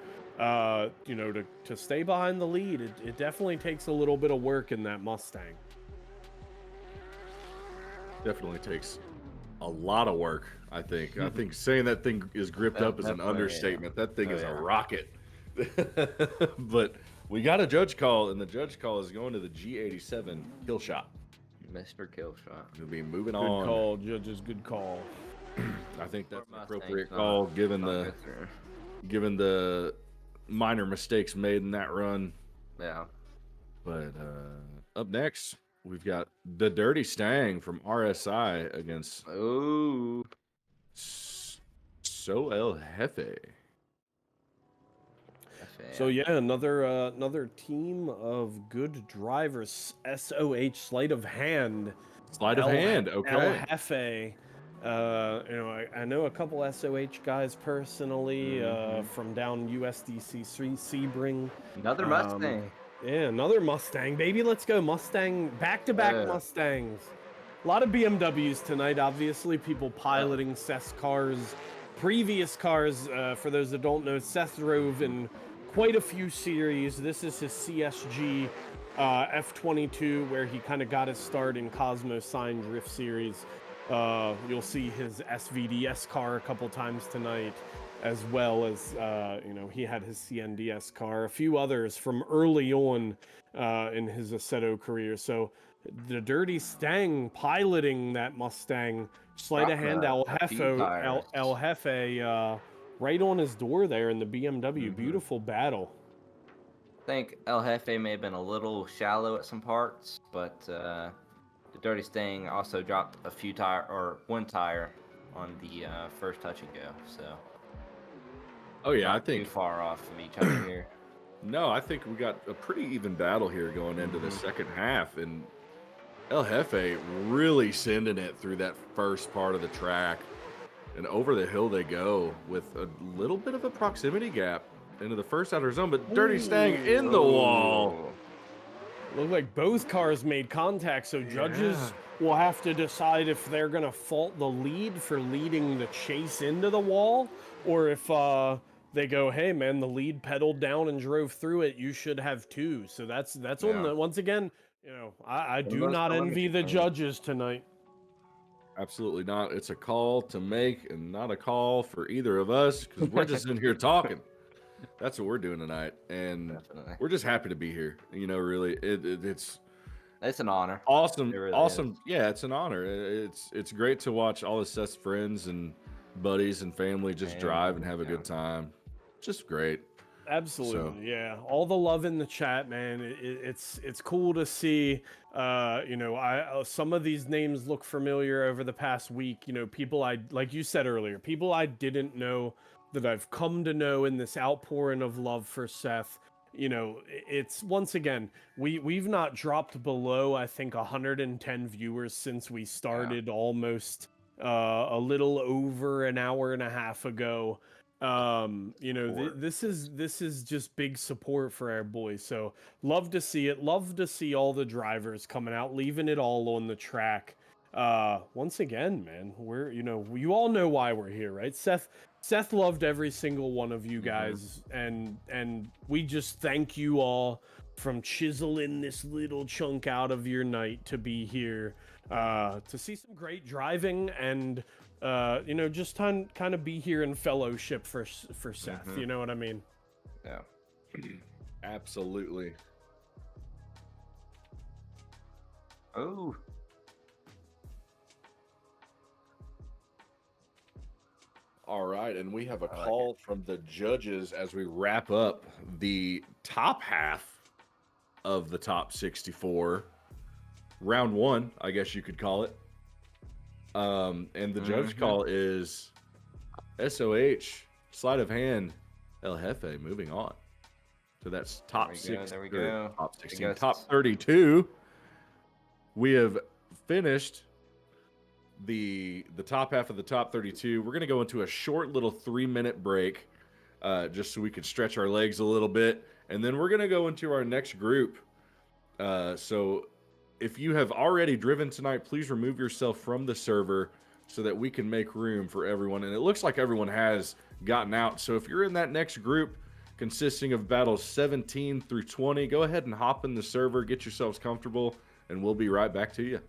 You know, to stay behind the lead, it definitely takes a little bit of work in that Mustang. Definitely takes a lot of work, I think. I think saying that thing is gripped up is an understatement. That thing is a rocket. But we got a judge call, and the judge call is going to the G87 kill shot. Mr. Killshot. We'll be moving Good on. call, judges. Good call. I think that's an appropriate call given the minor mistakes made in that run. Yeah. But up next, we've got the Dirty Stang from RSI against So El Jefe. So yeah, another team of good drivers. SOH sleight of hand. Sleight of hand. Okay. El Jefe. You know, I know a couple SOH guys personally from down USDC Sebring. Another Mustang. Yeah, another Mustang, baby. Let's go Mustang. Back-to-back Mustangs. A lot of BMWs tonight. Obviously, people piloting Seth's cars. Previous cars, for those that don't know, Seth drove in quite a few series. This is his CSG F22, where he kind of got his start in Cosmos Sign Drift Series. You'll see his SVDS car a couple times tonight, as well as, you know, he had his CNDS car, a few others from early on in his Assetto career. So the Dirty Stang piloting that Mustang, sleight of hand El Jefe right on his door there in the BMW. Beautiful battle. I think El Jefe may have been a little shallow at some parts, but the Dirty Stang also dropped one tire on the first touch and go. So. Oh yeah, not I think too far off from each other here. No, I think we got a pretty even battle here going into the second half, and El Jefe really sending it through that first part of the track, and over the hill they go with a little bit of a proximity gap into the first outer zone, but Dirty Stang in the wall. Looked like both cars made contact, so judges will have to decide if they're going to fault the lead for leading the chase into the wall, or if they go, hey man, the lead pedaled down and drove through it, you should have two. So that's on the, once again, you know, I do not envy the judges tonight. Absolutely not. It's a call to make and not a call for either of us, because we're just in here talking. That's what we're doing tonight, and we're just happy to be here. You know, really, it's an honor. Awesome, really awesome. Is. Yeah, it's an honor. It's great to watch all of Seth's friends and buddies and family just drive and have a good time. Just great. Absolutely, yeah. All the love in the chat, man. It's cool to see You know, some of these names look familiar over the past week. You know, people like you said earlier, people I didn't know that I've come to know in this outpouring of love for Seth. You know, it's once again, we've not dropped below, I think, 110 viewers since we started almost a little over an hour and a half ago. You know, this is just big support for our boys. So love to see it. Love to see all the drivers coming out, leaving it all on the track. Once again, man, you all know why we're here, right? Seth loved every single one of you guys, and we just thank you all from chiseling this little chunk out of your night to be here to see some great driving and you know, just kind of be here in fellowship for Seth. You know what I mean? Yeah. Absolutely. Oh. All right, and we have a call from the judges as we wrap up the top half of the top 64. Round one, I guess you could call it. And the judge call is SOH, sleight of hand, El Jefe, moving on. So that's top six. There we go. Top 16. Top 32. We have finished the top half of the top 32. We're going to go into a short little 3-minute break just so we can stretch our legs a little bit. And then we're going to go into our next group. So if you have already driven tonight, please remove yourself from the server so that we can make room for everyone. And it looks like everyone has gotten out. So if you're in that next group consisting of battles 17 through 20, go ahead and hop in the server, get yourselves comfortable, and we'll be right back to you.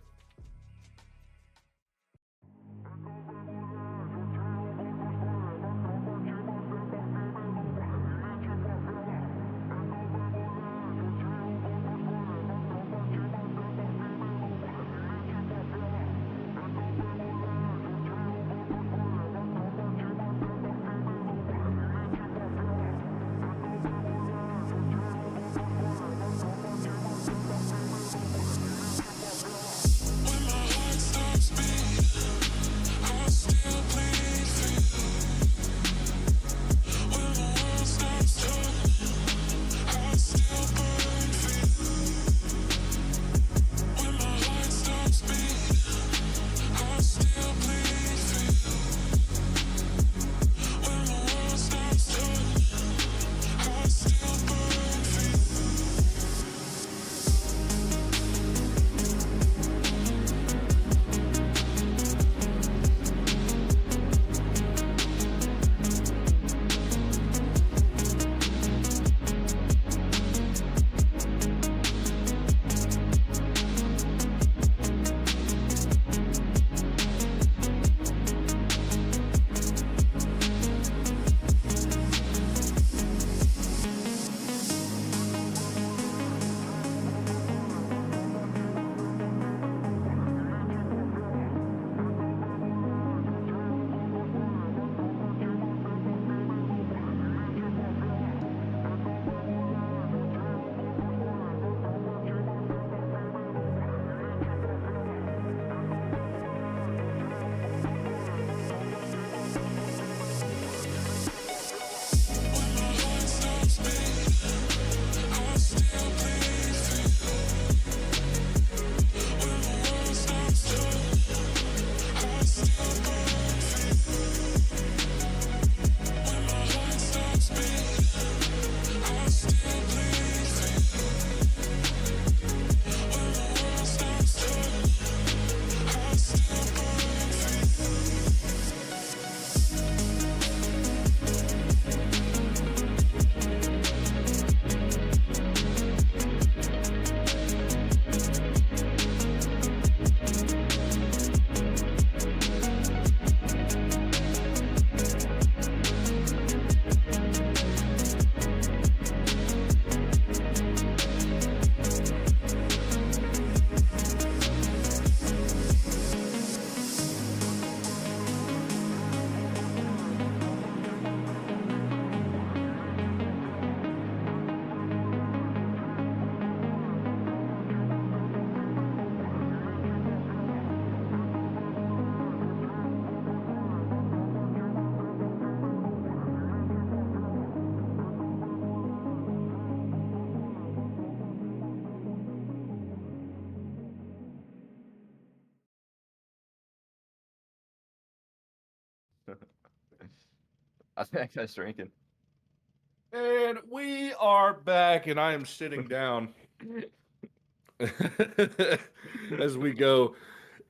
I think I was drinking. And we are back, and I am sitting down as we go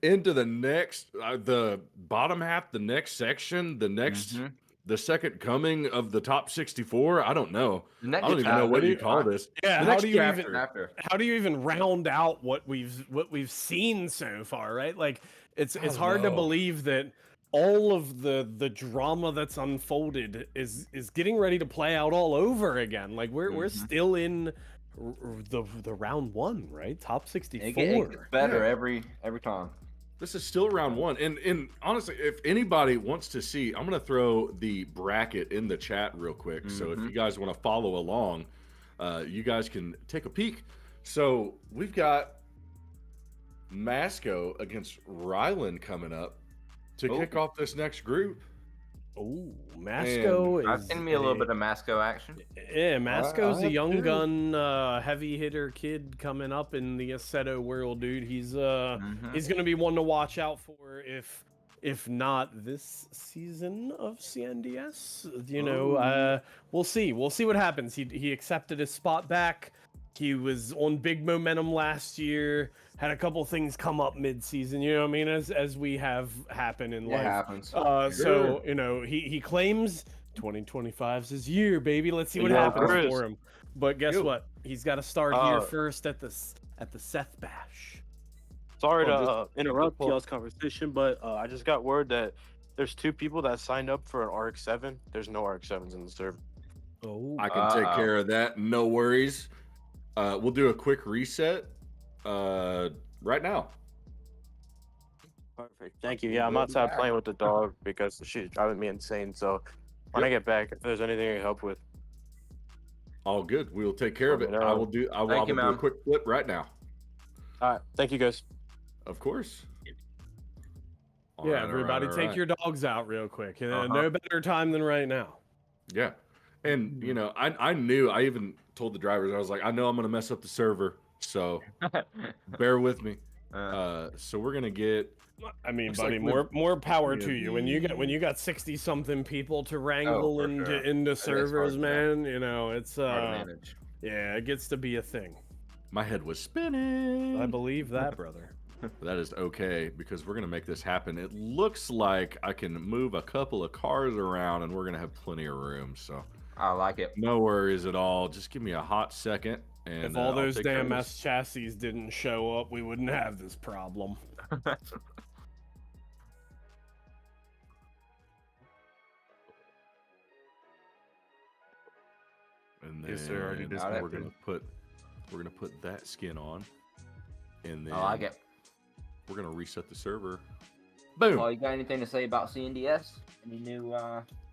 into the next, the bottom half, the next section, the second coming of the top 64. I don't know. The next I don't even know what you call this. Yeah, The how next do you chapter. how do you even round out what we've seen so far, right? Like it's hard to believe that all of the drama that's unfolded is getting ready to play out all over again. Like we're still in the round 1, right? Top 64. It gets better every time. This is still round 1. And honestly, if anybody wants to see, I'm going to throw the bracket in the chat real quick. So if you guys want to follow along, you guys can take a peek. So we've got Masco against Ryland coming up to kick off this next group. Oh, Masco is... I've seen me a little bit of Masco action. Yeah, Masco's a young gun, heavy hitter kid coming up in the Assetto world, dude. He's gonna be one to watch out for if not this season of CNDS. You know, we'll see. We'll see what happens. He accepted his spot back. He was on big momentum last year. Had a couple things come up mid-season, you know what I mean, as we have happen in life. It happens. So, you know, he claims 2025's his year, baby. Let's see what happens for him. But guess what? He's got to start here first at the Seth Bash. Sorry to interrupt y'all's conversation, but I just got word that there's 2 people that signed up for an RX-7. There's no RX-7s in the server. Oh, I can take care of that. No worries. We'll do a quick reset right now. Perfect. Thank you. Yeah, I'm outside playing with the dog because she's driving me insane. So when I get back, if there's anything I can help with. All good. We will take care of it. I will do a quick flip right now. All right. Thank you, guys. Of course. Yeah, everybody take your dogs out real quick. No better time than right now. Yeah. And, you know, I knew, I even told the drivers, I was like, I know I'm going to mess up the server, so bear with me. So we're going to get... I mean, buddy, more power to you. When you got 60 something people to wrangle into servers, man, you know, it's yeah, it gets to be a thing. My head was spinning. I believe that, brother. That is okay, because we're going to make this happen. It looks like I can move a couple of cars around and we're going to have plenty of room, so I like it. No worries at all. Just give me a hot second. And if all those damn S chassis didn't show up, we wouldn't have this problem. And then we're gonna put that skin on, and then I like it. We're gonna reset the server. Boom. Well, you got anything to say about CNDS? Any new?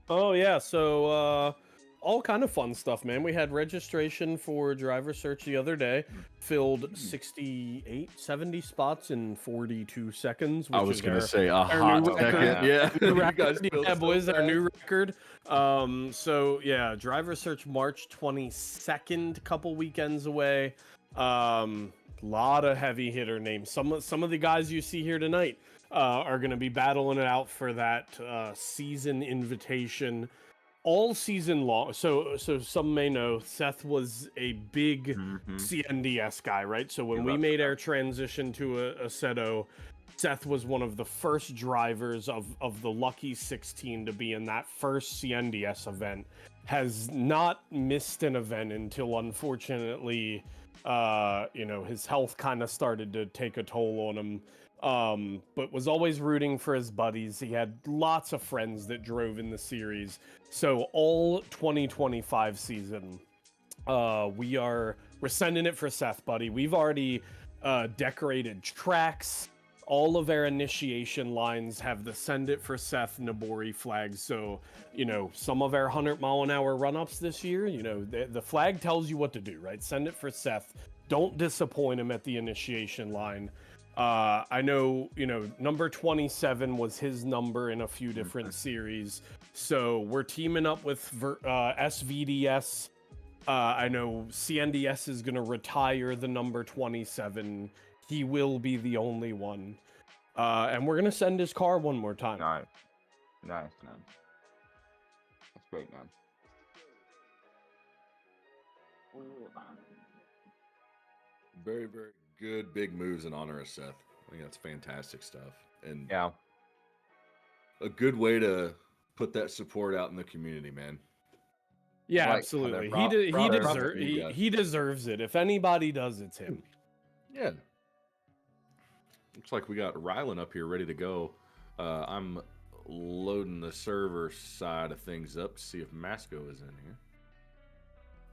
Oh yeah, so all kind of fun stuff, man. We had registration for driver search the other day, filled 70 spots in 42 seconds. Which I was going to say a hot second. Yeah, you guys boys, our new record. So yeah, driver search March 22nd, couple weekends away. Lot of heavy hitter names. Some of the guys you see here tonight are going to be battling it out for that season invitation. All season long. So some may know Seth was a big CNDS guy, right? So when we made our transition to Assetto, Seth was one of the first drivers of the lucky 16 to be in that first CNDS event. Has not missed an event until, unfortunately, you know, his health kind of started to take a toll on him. But was always rooting for his buddies. He had lots of friends that drove in the series. So all 2025 season, we're sending it for Seth, buddy. We've already decorated tracks. All of our initiation lines have the send it for Seth Nabori flags. So, you know, some of our 100-mile-an-hour run-ups this year, you know, the flag tells you what to do, right? Send it for Seth. Don't disappoint him at the initiation line. I know, you know, number 27 was his number in a few different series. So we're teaming up with SVDS. I know CNDS is going to retire the number 27. He will be the only one. And we're going to send his car one more time. Nice. That's great, man. Very, very good big moves in honor of Seth. I think that's fantastic stuff. And Yeah. a good way to put that support out in the community, man. Yeah, Like, absolutely. brought He deserves it. If anybody does, it's him. Yeah. Looks like we got Rylan up here ready to go. I'm loading the server side of things up to see if Masco is in here.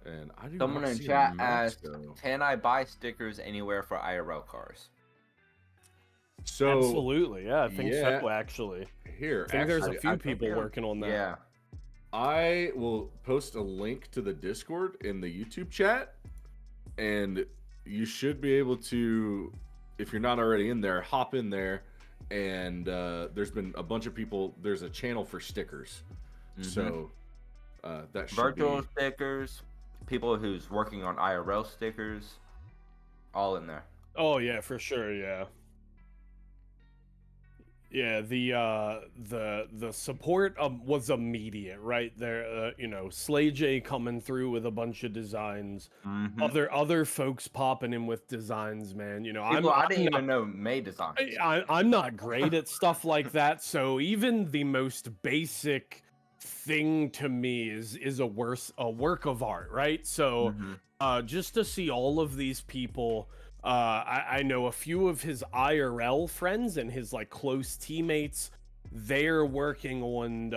And I do Someone not in see chat asked, Masco. "Can I buy stickers anywhere for IRL cars?" So Absolutely, yeah. I think yeah. so, actually. Here, I think there's actually, a few I think people working on that. Yeah. I will post a link to the Discord in the YouTube chat, and you should be able to, if you're not already in there, hop in there. And there's been a bunch of people. There's a channel for stickers, so that should Virtual be... stickers, people who's working on IRL stickers, all in there. Oh yeah, for sure. Yeah. Yeah, the support was immediate, right there. Slay J coming through with a bunch of designs, other folks popping in with designs, man. I didn't even know made designs. I'm not great at stuff like that, so even the most basic thing to me is a work of art, right? So just to see all of these people. I know a few of his IRL friends and his like close teammates. They're working on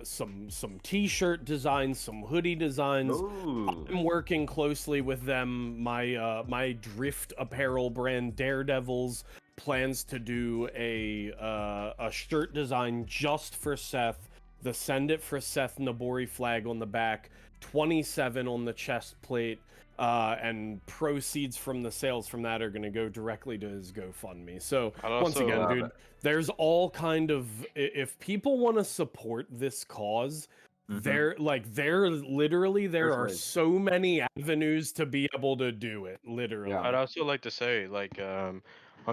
some t-shirt designs, some hoodie designs. Ooh. I'm working closely with them. My drift apparel brand Daredevils plans to do a shirt design just for Seth. The Send It for Seth Nabori flag on the back, 27 on the chest plate. And proceeds from the sales from that are going to go directly to his GoFundMe. So once again, dude, there's all kind of, if people want to support this cause, there are so many avenues to be able to do it. Literally. I'd also like to say, like, I'm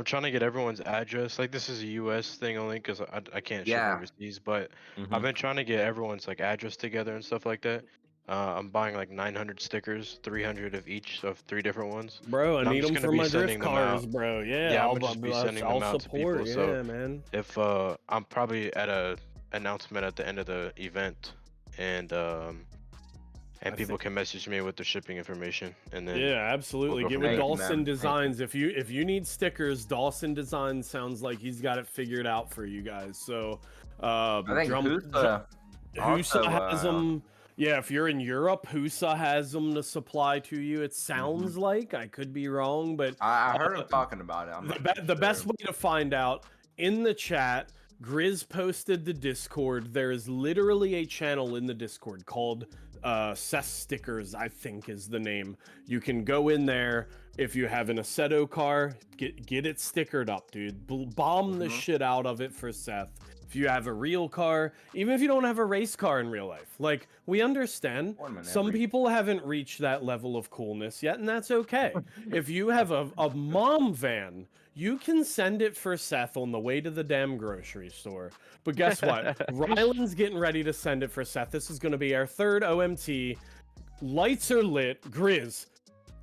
trying to get everyone's address. Like, this is a U.S. thing only because I can't ship overseas, but I've been trying to get everyone's like address together and stuff like that. I'm buying like 900 stickers, 300 of each of 3 different ones. Bro, I need them for my drift cars, out. bro. Yeah, I'm just be sending them out to people. Yeah, so man. If I'm probably at a announcement at the end of the event, and people can message me with the shipping information, and then absolutely. Get with Dawson Designs if you need stickers. Dawson Designs sounds like he's got it figured out for you guys. So I think Husa has them. Yeah, if you're in Europe, Husa has them to supply to you. It sounds like, I could be wrong, but I heard him talking about it. The best way to find out, in the chat, Grizz posted the Discord. There is literally a channel in the Discord called Seth Stickers, I think is the name. You can go in there. If you have an Assetto car, get it stickered up, dude. Bomb the shit out of it for Seth. If you have a real car, even if you don't have a race car in real life, like, we understand some people haven't reached that level of coolness yet, and that's okay. If you have a mom van, you can send it for Seth on the way to the damn grocery store. But guess what? Rylan's getting ready to send it for Seth. This is going to be our 3rd OMT. Lights are lit. Grizz,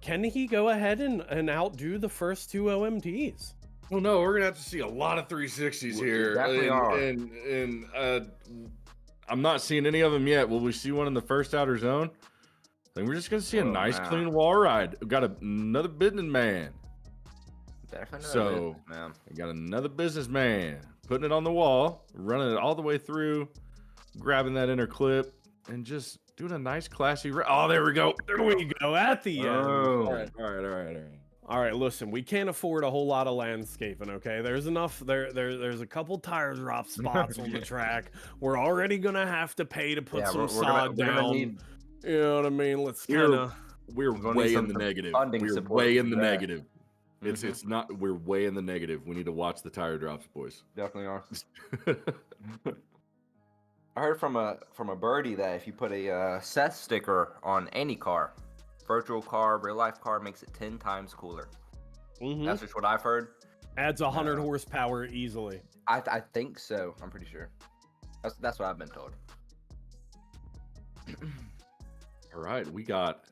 can he go ahead and outdo the first 2 OMTs? Well, no, we're gonna have to see a lot of 360s here, and I'm not seeing any of them yet. Will we see one in the first outer zone? I think we're just gonna see a nice, clean wall ride. We got another businessman. We got another businessman putting it on the wall, running it all the way through, grabbing that inner clip, and just doing a nice, classy. Oh, there we go. There we go at the end. All right. All right, listen, we can't afford a whole lot of landscaping, okay? There's enough, there's a couple tire drop spots on the track. We're already gonna have to pay to put some sod down. You know what I mean? Let's kind of... We're way in the negative. We're way in the negative. It's not, we're way in the negative. We need to watch the tire drops, boys. Definitely are. I heard from a birdie that if you put a Seth sticker on any car, virtual car, real life car, makes it 10 times cooler. That's just what I've heard. Adds 100 horsepower easily. I think so. I'm pretty sure. That's what I've been told. All right, we got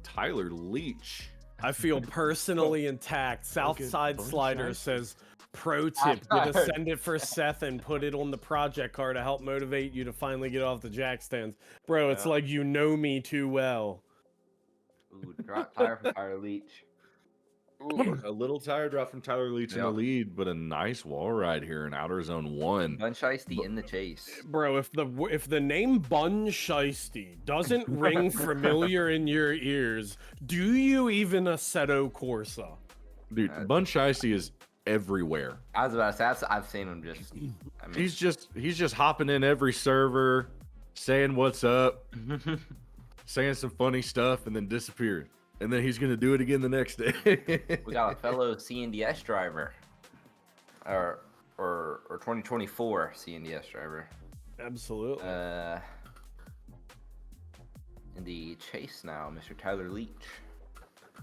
Tyler Leach. I feel personally intact. Southside Slider says, pro tip, get a send it for Seth and put it on the project car to help motivate you to finally get off the jack stands. Bro, it's like you know me too well. Ooh, drop tire for Tyler Leach. Ooh, a little tire drop from Tyler Leach in the lead, but a nice wall ride here in outer zone 1. Bun Shiesty in the chase. Bro, if the name Bun Shiesty doesn't ring familiar in your ears, do you even Assetto Corsa? Dude, Bun Shiesty is everywhere. I was about to say, I've seen him just. I mean, He's just hopping in every server, saying what's up, saying some funny stuff, and then disappearing. And then he's gonna do it again the next day. we got a fellow CNDS driver, or 2024 CNDS driver. Absolutely. In the chase now, Mr. Tyler Leach.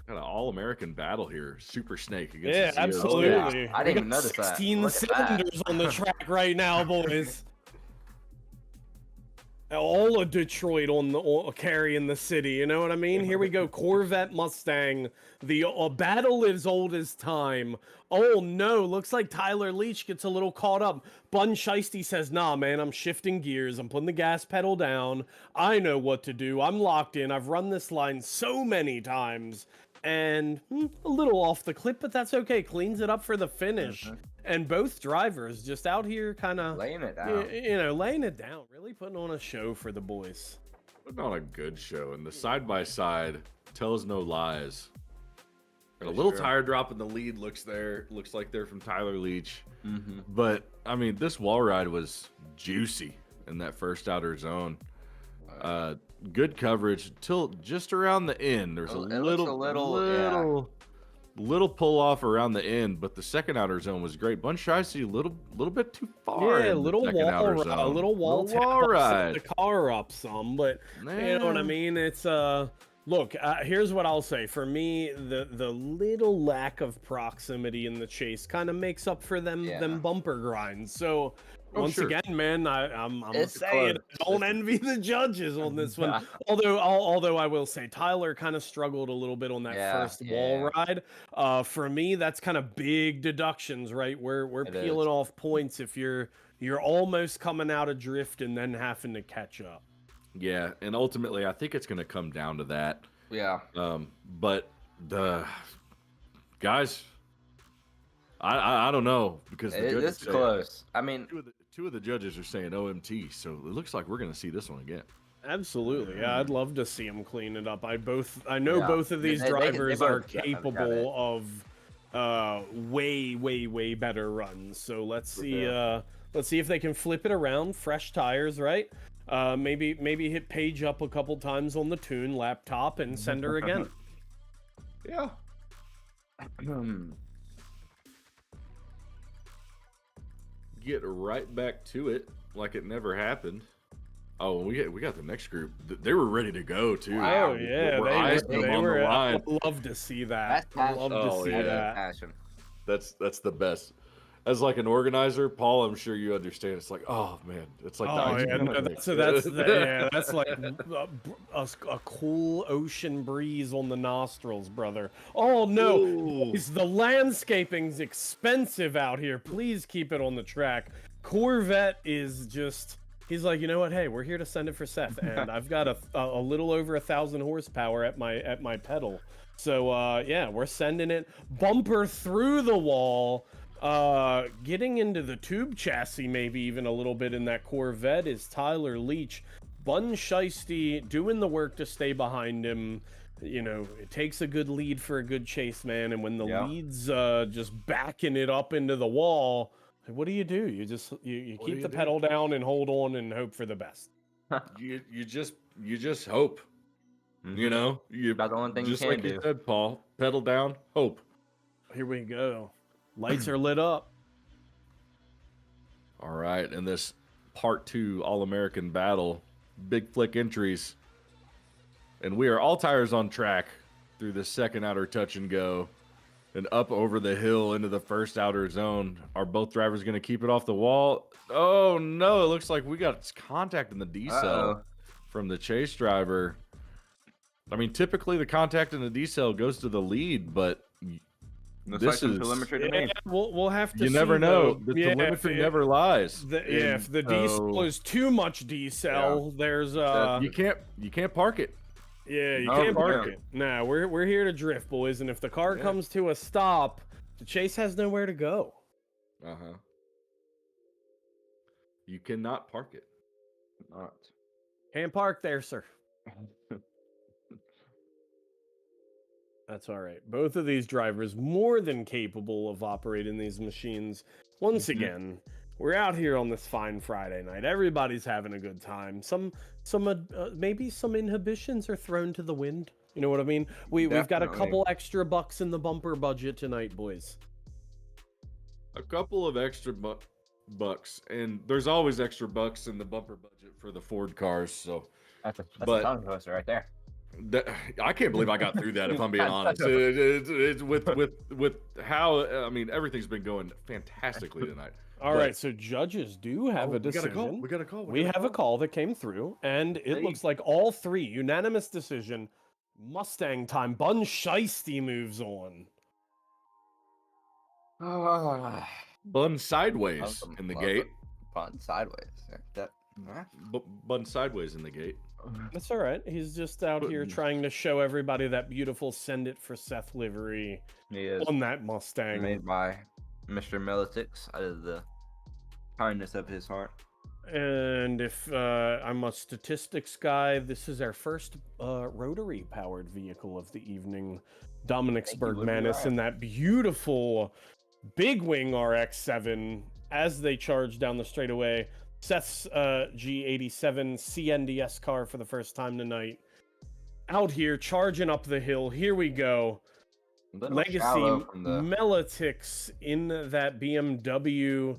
Got an all-American battle here. Super Snake against Yeah, the Zero. absolutely. I didn't even notice that. 16 Look at that. cylinders on the track right now, boys. All of Detroit carrying the city, you know what I mean? Here we go, Corvette Mustang. The battle is old as time. Oh no, looks like Tyler Leach gets a little caught up. Bun Shiesty says, nah, man, I'm shifting gears. I'm putting the gas pedal down. I know what to do. I'm locked in. I've run this line so many times. And a little off the clip, but that's okay. Cleans it up for the finish. And both drivers just out here kind of laying it down. You know, laying it down. Really putting on a show for the boys. Putting on a good show. And the side-by-side tells no lies. And a little tire drop in the lead looks like they're from Tyler Leach. But, I mean, this wall ride was juicy in that first outer zone. Good coverage till just around the end. There's a little pull off around the end, but the second outer zone was great. Bun Shiesty a little bit too far. Yeah, a little wall ride, the car up some, but you know what I mean. It's look. Here's what I'll say. For me, the little lack of proximity in the chase kind of makes up for them bumper grinds. So. Once again, man, I'm saying don't envy the judges on this one. Although I will say Tyler kind of struggled a little bit on that first wall ride. For me, that's kind of big deductions, right? We're peeling off points if you're almost coming out of drift and then having to catch up. Yeah, and ultimately, I think it's going to come down to that. Yeah. But the guys, I don't know because it's close. I mean, two of the judges are saying OMT, so it looks like we're going to see this one again. Absolutely, yeah. I'd love to see them clean it up. I know both of these drivers are capable of way better runs. So let's see if they can flip it around. Fresh tires, right? Maybe hit Paige up a couple times on the tune laptop and send her again. Yeah. Get right back to it like it never happened. Oh, we got the next group. They were ready to go too. Wow, yeah, they were. I'd love to see that. That's love to see that. Passion. That's the best. As like an organizer, Paul, I'm sure you understand. It's like, oh man, it's like that's like a cool ocean breeze on the nostrils, brother. Oh no, the landscaping's expensive out here. Please keep it on the track. Corvette is just. He's like, you know what? Hey, we're here to send it for Seth, and I've got a little over 1,000 horsepower at my pedal. So yeah, we're sending it. Bumper through the wall. Getting into the tube chassis, maybe even a little bit in that Corvette, is Tyler Leach. Bun Shiesty doing the work to stay behind him. You know, it takes a good lead for a good chase, man. And when the lead's just backing it up into the wall, what do? You keep the pedal down and hold on and hope for the best. you just hope. You know, about the only thing just you can like do. You said, Paul. Pedal down, hope. Here we go. Lights are lit up. All right, in this part 2 All-American battle, big flick entries, and we are all tires on track through the second outer touch and go, and up over the hill into the first outer zone. Are both drivers going to keep it off the wall? Oh no! It looks like we got contact in the decel from the chase driver. I mean, typically the contact in the decel goes to the lead, but this is telemetry to me. We'll have to. You see, never know. though. The telemetry never lies. If the decel is too much decel, there's you can't park it. Yeah, you can't park it. Nah, we're here to drift, boys, and if the car comes to a stop, the chase has nowhere to go. You cannot park it. Not. Can't park there, sir. That's all right. Both of these drivers more than capable of operating these machines. Once again, we're out here on this fine Friday night. Everybody's having a good time. Maybe some inhibitions are thrown to the wind. You know what I mean? We've got a couple extra bucks in the bumper budget tonight, boys. A couple of extra bucks, and there's always extra bucks in the bumper budget for the Ford cars. So that's a tongue twister right there. I can't believe I got through that. If I'm being honest, it's with how everything's been going fantastically tonight. All right, so judges do have a decision. We got a call. We have a call that came through, and it looks like all three unanimous decision. Mustang time. Bun Shiesty moves on. Bun sideways in the gate. Bun sideways. Bun sideways in the gate. That's all right. He's just out here trying to show everybody that beautiful "Send It for Seth" livery on that Mustang. Made by Mr. Militix out of the kindness of his heart. And if I'm a statistics guy, this is our first rotary-powered vehicle of the evening. Dominic's Bergmanis in that beautiful Big Wing RX-7 as they charge down the straightaway. Seth's G87 CNDS car for the first time tonight. Out here, charging up the hill. Here we go. Legacy Melitix in that BMW.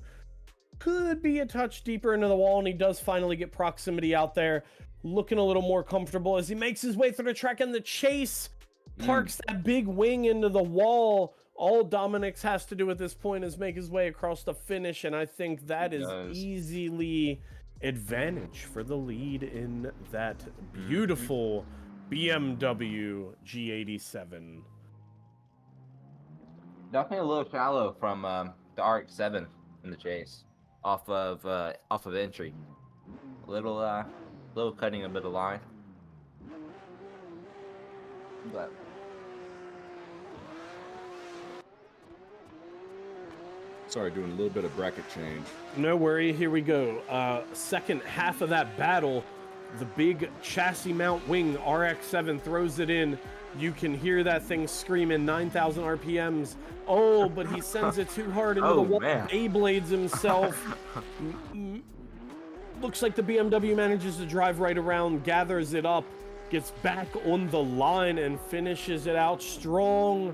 Could be a touch deeper into the wall, and he does finally get proximity out there. Looking a little more comfortable as he makes his way through the track, and the chase parks that big wing into the wall. All Dominic's has to do at this point is make his way across the finish, and I think that is easily advantage for the lead in that beautiful BMW G87. Definitely a little shallow from the RX-7 in the chase, off of entry. Little cutting a bit of line, but. Sorry, doing a little bit of bracket change. No worry, here we go. Second half of that battle, the big chassis mount wing RX-7 throws it in. You can hear that thing screaming 9,000 RPMs. Oh, but he sends it too hard into the wall. A-blades himself. Looks like the BMW manages to drive right around, gathers it up, gets back on the line, and finishes it out strong.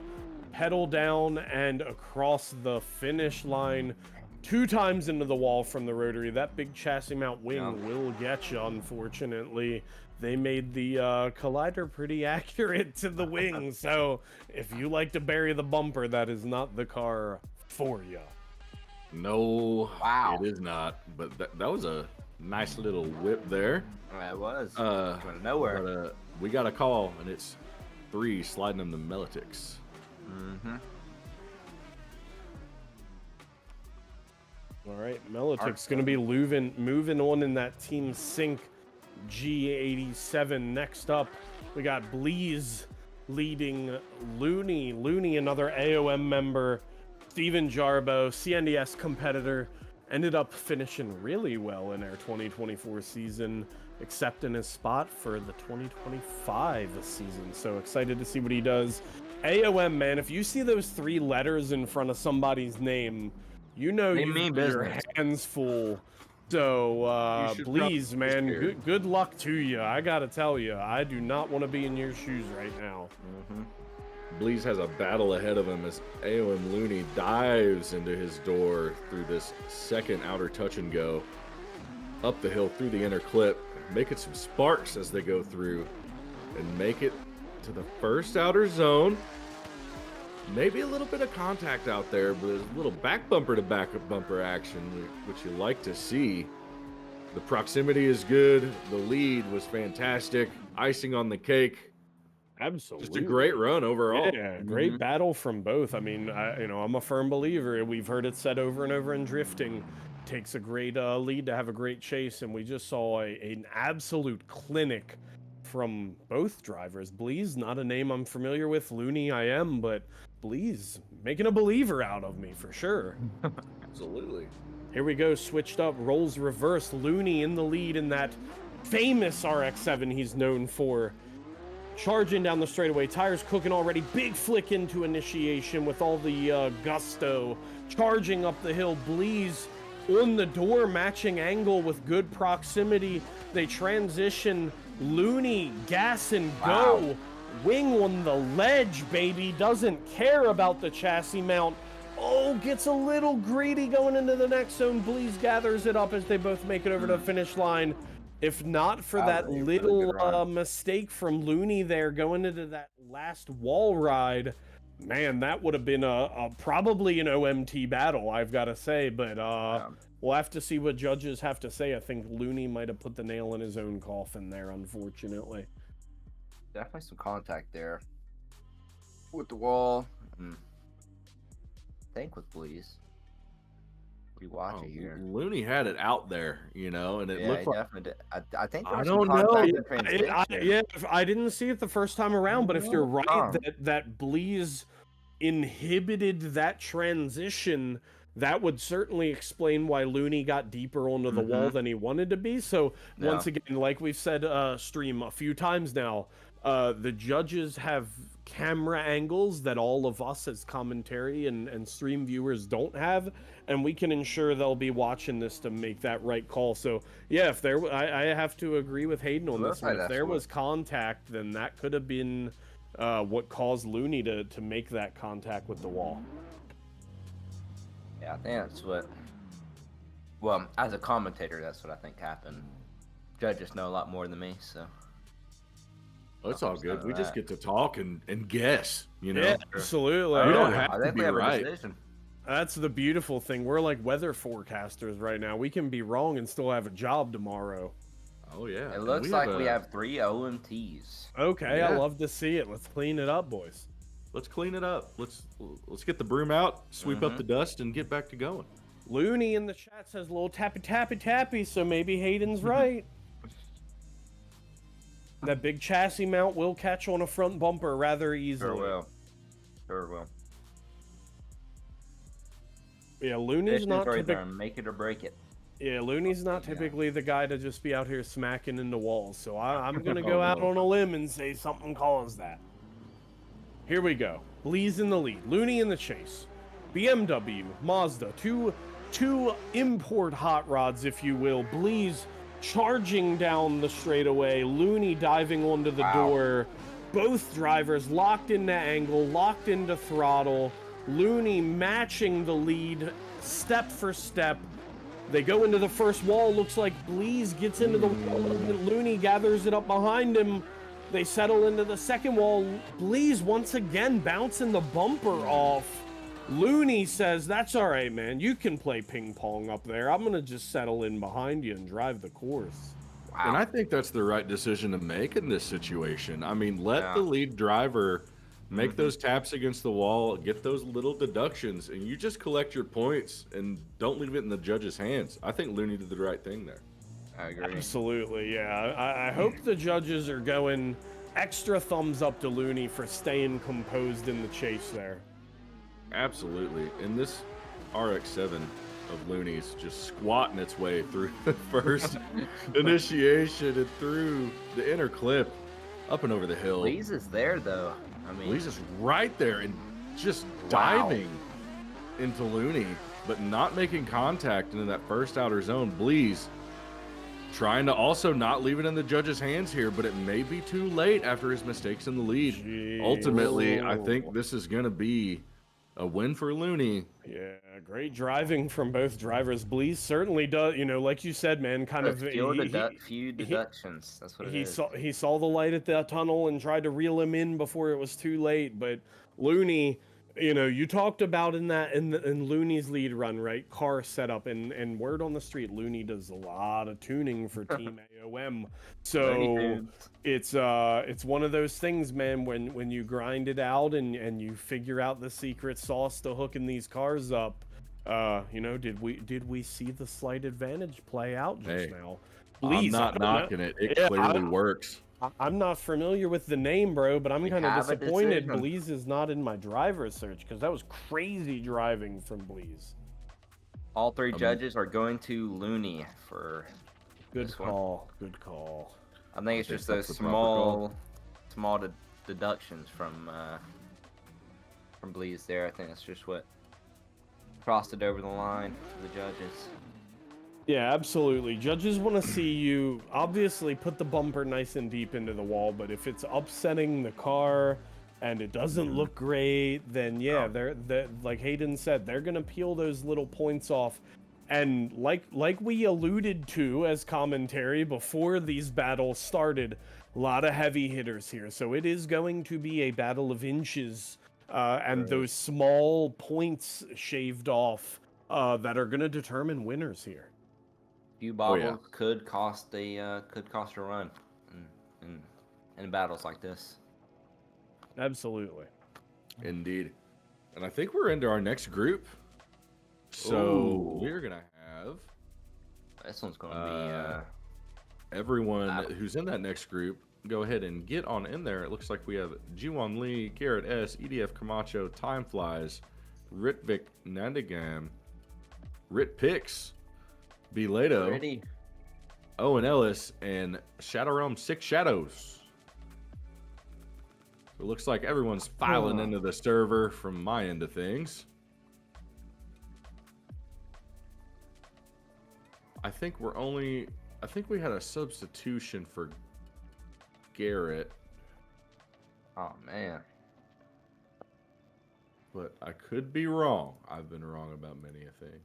Pedal down and across the finish line. 2 times into the wall from the rotary. That big chassis mount wing will get you, unfortunately. They made the collider pretty accurate to the wing, so if you like to bury the bumper, that is not the car for you. No, it is not. But that was a nice little whip there. It was. Out of nowhere. But, we got a call, and it's 3 sliding them to Melitix. All right, Melitix going to be moving on in that Team Sync G87. Next up, we got Bleez leading Looney. Looney, another AOM member. Steven Jarbo, CNDS competitor, ended up finishing really well in our 2024 season, accepting his spot for the 2025 season. So excited to see what he does. AOM, man, if you see those 3 letters in front of somebody's name, you know you mean your hands full. So, please, man, good luck to you. I gotta tell you, I do not want to be in your shoes right now. Bleez has a battle ahead of him as AOM Looney dives into his door through this second outer touch and go. Up the hill through the inner clip, making some sparks as they go through, and make it to the first outer zone. Maybe a little bit of contact out there, but there's a little back bumper to back bumper action, which you like to see. The proximity is good. The lead was fantastic. Icing on the cake. Absolutely. Just a great run overall. Yeah, great battle from both. I mean, I'm a firm believer. We've heard it said over and over in drifting. Takes a great lead to have a great chase, and we just saw an absolute clinic from both drivers. Bleez, not a name I'm familiar with. Looney, I am, but Bleez, making a believer out of me for sure. Absolutely. Here we go, switched up, roles reversed. Looney in the lead in that famous RX-7 he's known for. Charging down the straightaway, tires cooking already. Big flick into initiation with all the gusto. Charging up the hill, Bleez on the door, matching angle with good proximity. They transition. Looney, gas and go. Wing on the ledge, baby. Doesn't care about the chassis mount. Oh, gets a little greedy going into the next zone. Bleez gathers it up as they both make it over to the finish line. If not for that little mistake from Looney there going into that last wall ride, man, that would have been probably an OMT battle, I've got to say. But we'll have to see what judges have to say. I think Looney might have put the nail in his own coffin there, unfortunately. Definitely some contact there with the wall. I think with Bleez. Rewatch it here. Looney had it out there, you know, and it looked like. Definitely did. I think there I was don't some know. contact I didn't see it the first time around, but if you're right that Bleez inhibited that transition, that would certainly explain why Looney got deeper onto the wall than he wanted to be. So once again, like we've said stream a few times now, the judges have camera angles that all of us as commentary and stream viewers don't have, and we can ensure they'll be watching this to make that right call. So yeah, if there, I have to agree with Hayden on this one. If there was contact, then that could have been what caused Looney to make that contact with the wall. Yeah, I think that's what. Well, as a commentator, that's what I think happened. Judges know a lot more than me, so. Oh, it's all good. We just get to talk and guess, you know? Yeah, absolutely. We don't have to be right. That's the beautiful thing. We're like weather forecasters right now. We can be wrong and still have a job tomorrow. Oh, yeah. It looks like we have 3 OMTs. Okay, I love to see it. Let's clean it up, boys. Let's clean it up. Let's get the broom out, sweep up the dust, and get back to going. Looney in the chat says a little tappy, so maybe Hayden's right. That big chassis mount will catch on a front bumper rather easily. Sure will. Yeah, Looney's not typically make it or break it. Yeah, Looney's not typically the guy to just be out here smacking into walls. So I'm gonna go out on a limb and say something caused that. Here we go. Bleez in the lead. Looney in the chase. BMW, Mazda, two import hot rods, if you will. Bleez charging down the straightaway. Looney diving onto the door. Both drivers locked into angle, locked into throttle. Looney matching the lead step for step. They go into the first wall. Looks like Bleez gets into the wall. Looney gathers it up behind him. They settle into the second wall. Bleez once again bouncing the bumper off. Looney says, that's all right, man. You can play ping pong up there. I'm going to just settle in behind you and drive the course. Wow. And I think that's the right decision to make in this situation. I mean, let the lead driver make those taps against the wall, get those little deductions, and you just collect your points and don't leave it in the judge's hands. I think Looney did the right thing there. I agree. Absolutely, yeah. I hope the judges are going extra thumbs up to Looney for staying composed in the chase there. Absolutely. And this RX-7 of Looney's just squatting its way through the first initiation and through the inner clip, up and over the hill. Bleez is there, though. I mean, Bleez is right there and just diving into Looney, but not making contact into that first outer zone. Bleez trying to also not leave it in the judge's hands here, but it may be too late after his mistakes in the lead. Jeez. Ultimately, I think this is going to be a win for Looney. Yeah, great driving from both drivers. Bleez certainly does, you know, like you said, man, kind of few deductions. That's what it is. He saw the light at the tunnel and tried to reel him in before it was too late, but Looney You know, you talked about in Looney's lead run, right? Car setup and word on the street, Looney does a lot of tuning for Team AOM. So it's one of those things, man, when you grind it out and you figure out the secret sauce to hooking these cars up. You know, did we see the slight advantage play out just now? Please, I'm not knocking it. It clearly works. I'm not familiar with the name, bro, but I'm kind of disappointed Bleeze is not in my driver search because that was crazy driving from Bleeze. All three judges are going to Looney for good call. Good call. I think it's just those small deductions from Bleeze there. I think that's just what crossed it over the line for the judges. Yeah, absolutely. Judges want to see you obviously put the bumper nice and deep into the wall, but if it's upsetting the car and it doesn't look great, then yeah, they're like Hayden said, they're gonna peel those little points off. And like we alluded to as commentary before these battles started, a lot of heavy hitters here. So it is going to be a battle of inches, and those small points shaved off that are gonna determine winners here. Few bobbles could cost a run in battles like this. Absolutely. Indeed. And I think we're into our next group. So we're gonna have this one's gonna be everyone who's in that next group. Go ahead and get on in there. It looks like we have Jiwon Lee, Garrett S, EDF Camacho, Time Flies, Ritvik Nandagam, Rit Pix, Beledo, Owen Ellis, and Shadow Realm 6 Shadows. It looks like everyone's filing into the server from my end of things. I think we had a substitution for Garrett. Oh man. But I could be wrong. I've been wrong about many a thing.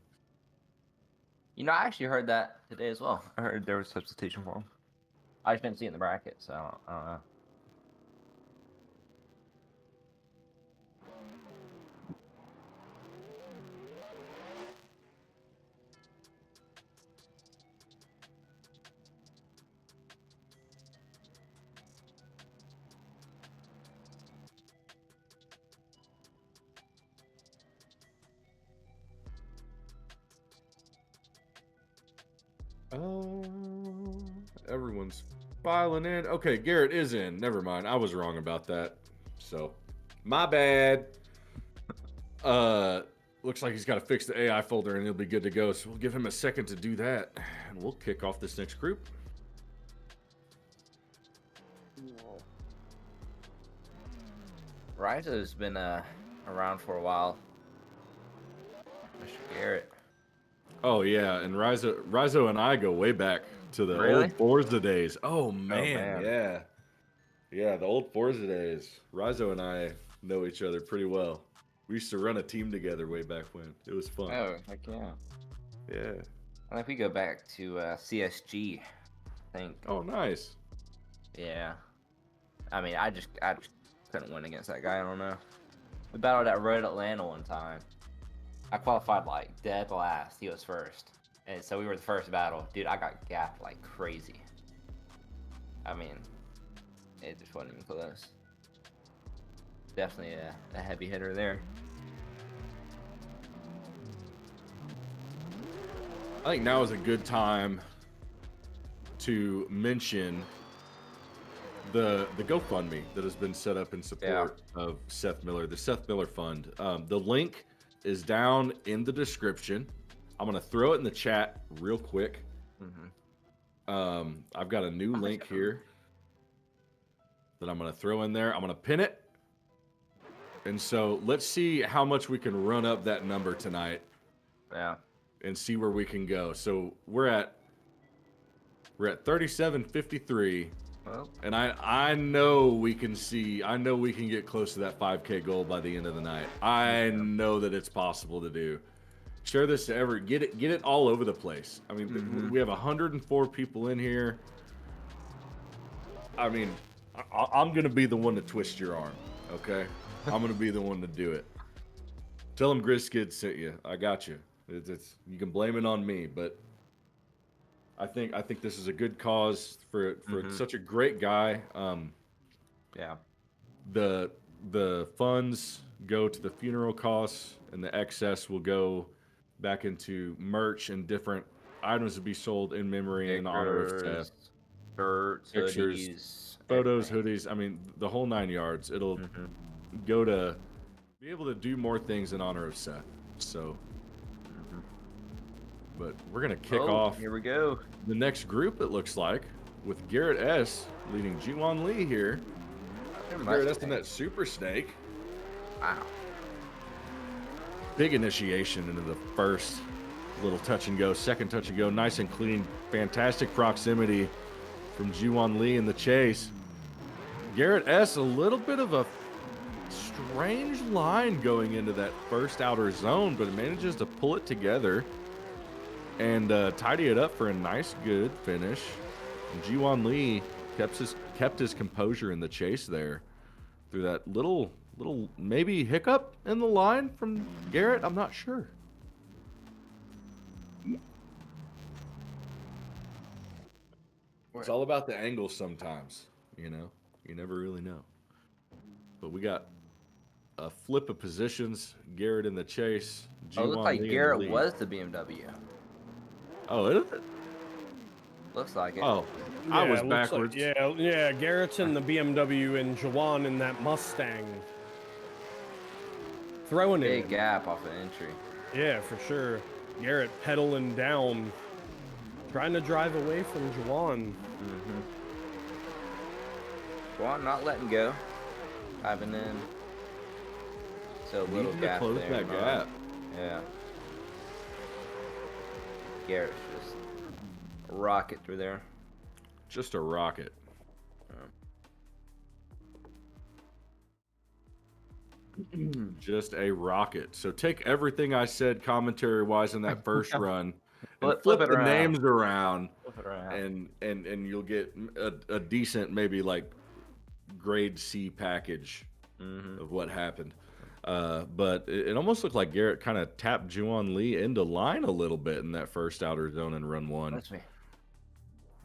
You know, I actually heard that today as well. I heard there was a substitution for him. I just didn't see it in the bracket, so I don't know. Everyone's filing in. Okay, Garrett is in. Never mind. I was wrong about that. So, my bad. Looks like he's got to fix the AI folder and he'll be good to go. So we'll give him a second to do that. And we'll kick off this next group. Rizo's been around for a while. Mr. Garrett. Oh yeah, and Rizo and I go way back to the old Forza days. Oh man, yeah, the old Forza days. Rizo and I know each other pretty well. We used to run a team together way back when. It was fun. Oh, heck yeah. Yeah. I think we go back to CSG. I think. Oh, nice. Yeah. I mean, I just couldn't win against that guy. I don't know. We battled at Road Atlanta one time. I qualified like dead last. He was first. And so we were the first battle. Dude, I got gapped like crazy. I mean, it just wasn't even close. Definitely a heavy hitter there. I think now is a good time to mention the GoFundMe that has been set up in support of Seth Miller, the Seth Miller Fund. The link is down in the description. I'm gonna throw it in the chat real quick. I've got a new link here that I'm gonna throw in there. I'm gonna pin it. And so let's see how much we can run up that number tonight. Yeah. And see where we can go. So we're at 37.53. Well, and I know we can get close to that 5K goal by the end of the night. I know that it's possible to do. Share this to get it all over the place. I mean, we have 104 people in here. I mean, I'm gonna be the one to twist your arm, okay? I'm gonna be the one to do it. Tell him Grizz sent you. I got you. It's you can blame it on me, but I think this is a good cause for such a great guy. Yeah. The funds go to the funeral costs, and the excess will go back into merch and different items to be sold in memory in honor of Seth. Shirts, Pictures, hoodies, photos, everything. hoodies. I mean, the whole 9 yards. It'll go to be able to do more things in honor of Seth. So, but we're gonna kick off. Here we go. The next group, it looks like, with Garrett S leading Jiwon Lee here. Garrett S in that Super Snake. Wow. Big initiation into the first little touch and go, second touch and go, nice and clean, fantastic proximity from Jiwon Lee in the chase. Garrett S, a little bit of a strange line going into that first outer zone, but manages to pull it together and tidy it up for a nice, good finish. And Jiwon Lee kept his composure in the chase there through that little maybe hiccup in the line from Garrett. I'm not sure. It's all about the angles sometimes, you know. You never really know. But we got a flip of positions. Garrett in the chase. Oh, it looks like Garrett was the BMW. Oh, is it? Looks like it. Oh, I was backwards. Like, yeah. Garrett's in the BMW and Jawan in that Mustang. Throwing it. Big gap off of entry. Yeah, for sure. Garrett pedaling down, trying to drive away from Jawan. Jawan not letting go. Diving in. So a little gap close there. That gap. Yeah. Garrett's just a rocket through there. Just a rocket. Just a rocket. So take everything I said commentary-wise in that first run and flip it the around. names around, Flip it around. and you'll get a decent, maybe like grade C package of what happened. But it almost looked like Garrett kind of tapped Jiwon Lee into line a little bit in that first outer zone in run one. That's me.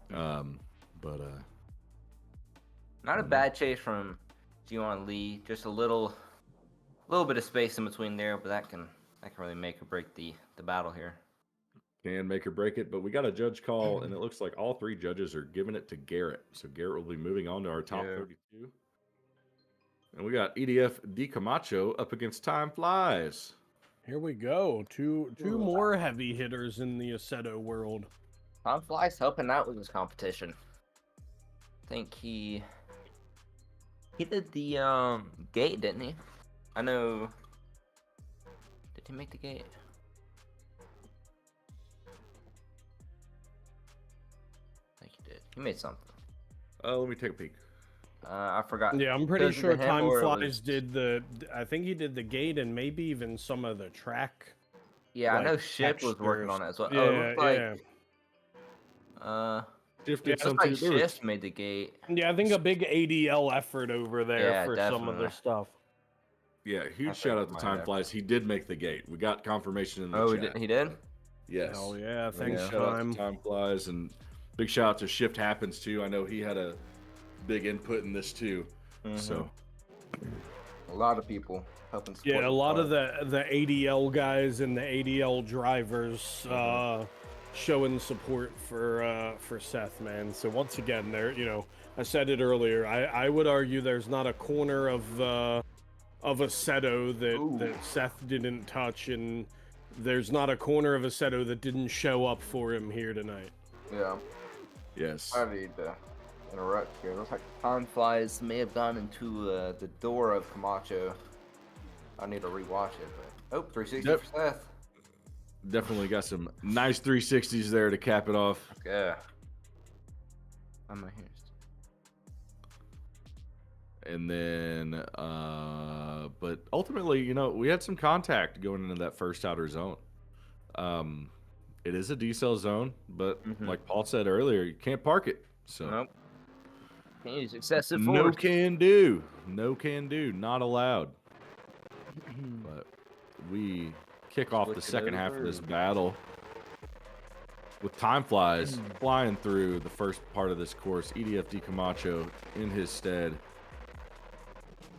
But not a bad chase from Jiwon Lee. Just a little bit of space in between there, but that can really make or break the battle here. Can make or break it, but we got a judge call, and it looks like all three judges are giving it to Garrett. So Garrett will be moving on to our top 32. And we got EDF D Camacho up against Time Flies. Here we go. Two more heavy hitters in the Assetto world. Time Flies helping out with this competition. I think he did the gate, didn't he? I know. Did he make the gate? I think he did. He made something. Let me take a peek. I forgot. Yeah, I'm pretty Was it sure him Time or it Flies was- did the. I think he did the gate and maybe even some of the track. Yeah, I know like, Shift was working on it as well. Yeah, Oh, it looked like, yeah. Shift it did looked like something. Shift made the gate. Yeah, I think a big ADL effort over there Yeah, for some of definitely. the stuff. Yeah, I huge think shout out it to might Time have. Flies. He did make the gate. We got confirmation in the Oh, chat. he did? Yes. Oh yeah, Big thanks shout out Time. to Time Flies, and big shout out to Shift Happens too. I know he had a big input in this too. So A lot of people helping support Yeah, a the lot of car. the ADL guys and the ADL drivers showing support for Seth, man. So once again, there, I said it earlier. I would argue there's not a corner of Assetto that Seth didn't touch, and there's not a corner of Assetto that didn't show up for him here tonight. Yeah. yes. I need to interrupt here. Looks like Time Flies may have gone into the door of Camacho. I need to rewatch it, but 360 Yep. for Seth. Definitely got some nice 360s there to cap it off. Yeah. I'm not here. And then, but ultimately, we had some contact going into that first outer zone. It is a decel zone, but like Paul said earlier, you can't park it. So Nope. Can't use excessive no force. can do, not allowed. But we kick off the Switch it second half of this over. battle with time flies flying through the first part of this course. EDFD Camacho in his stead,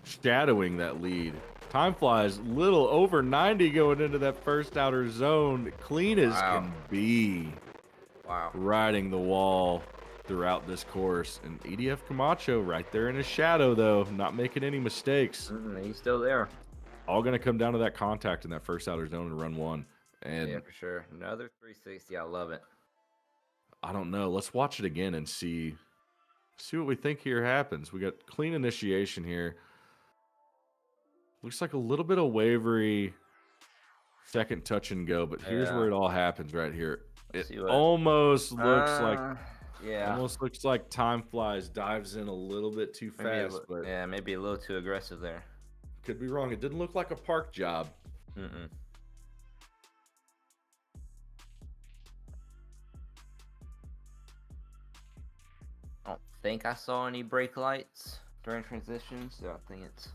shadowing that lead. Time flies little over 90 going into that first outer zone. Clean as can be. Wow. Riding the wall throughout this course. And EDF Camacho right there in his shadow, though, not making any mistakes. He's still there. All going to come down to that contact in that first outer zone in run one. And Yeah, for sure. Another 360. I love it. I don't know. Let's watch it again and see what we think here happens. We got clean initiation here. Looks like a little bit of wavery second touch and go, but here's where it all happens right here. It almost looks almost looks like time flies dives in a little bit too fast, but yeah, maybe a little too aggressive there. Could be wrong. It didn't look like a park job. I don't think I saw any brake lights during transition, so I think it's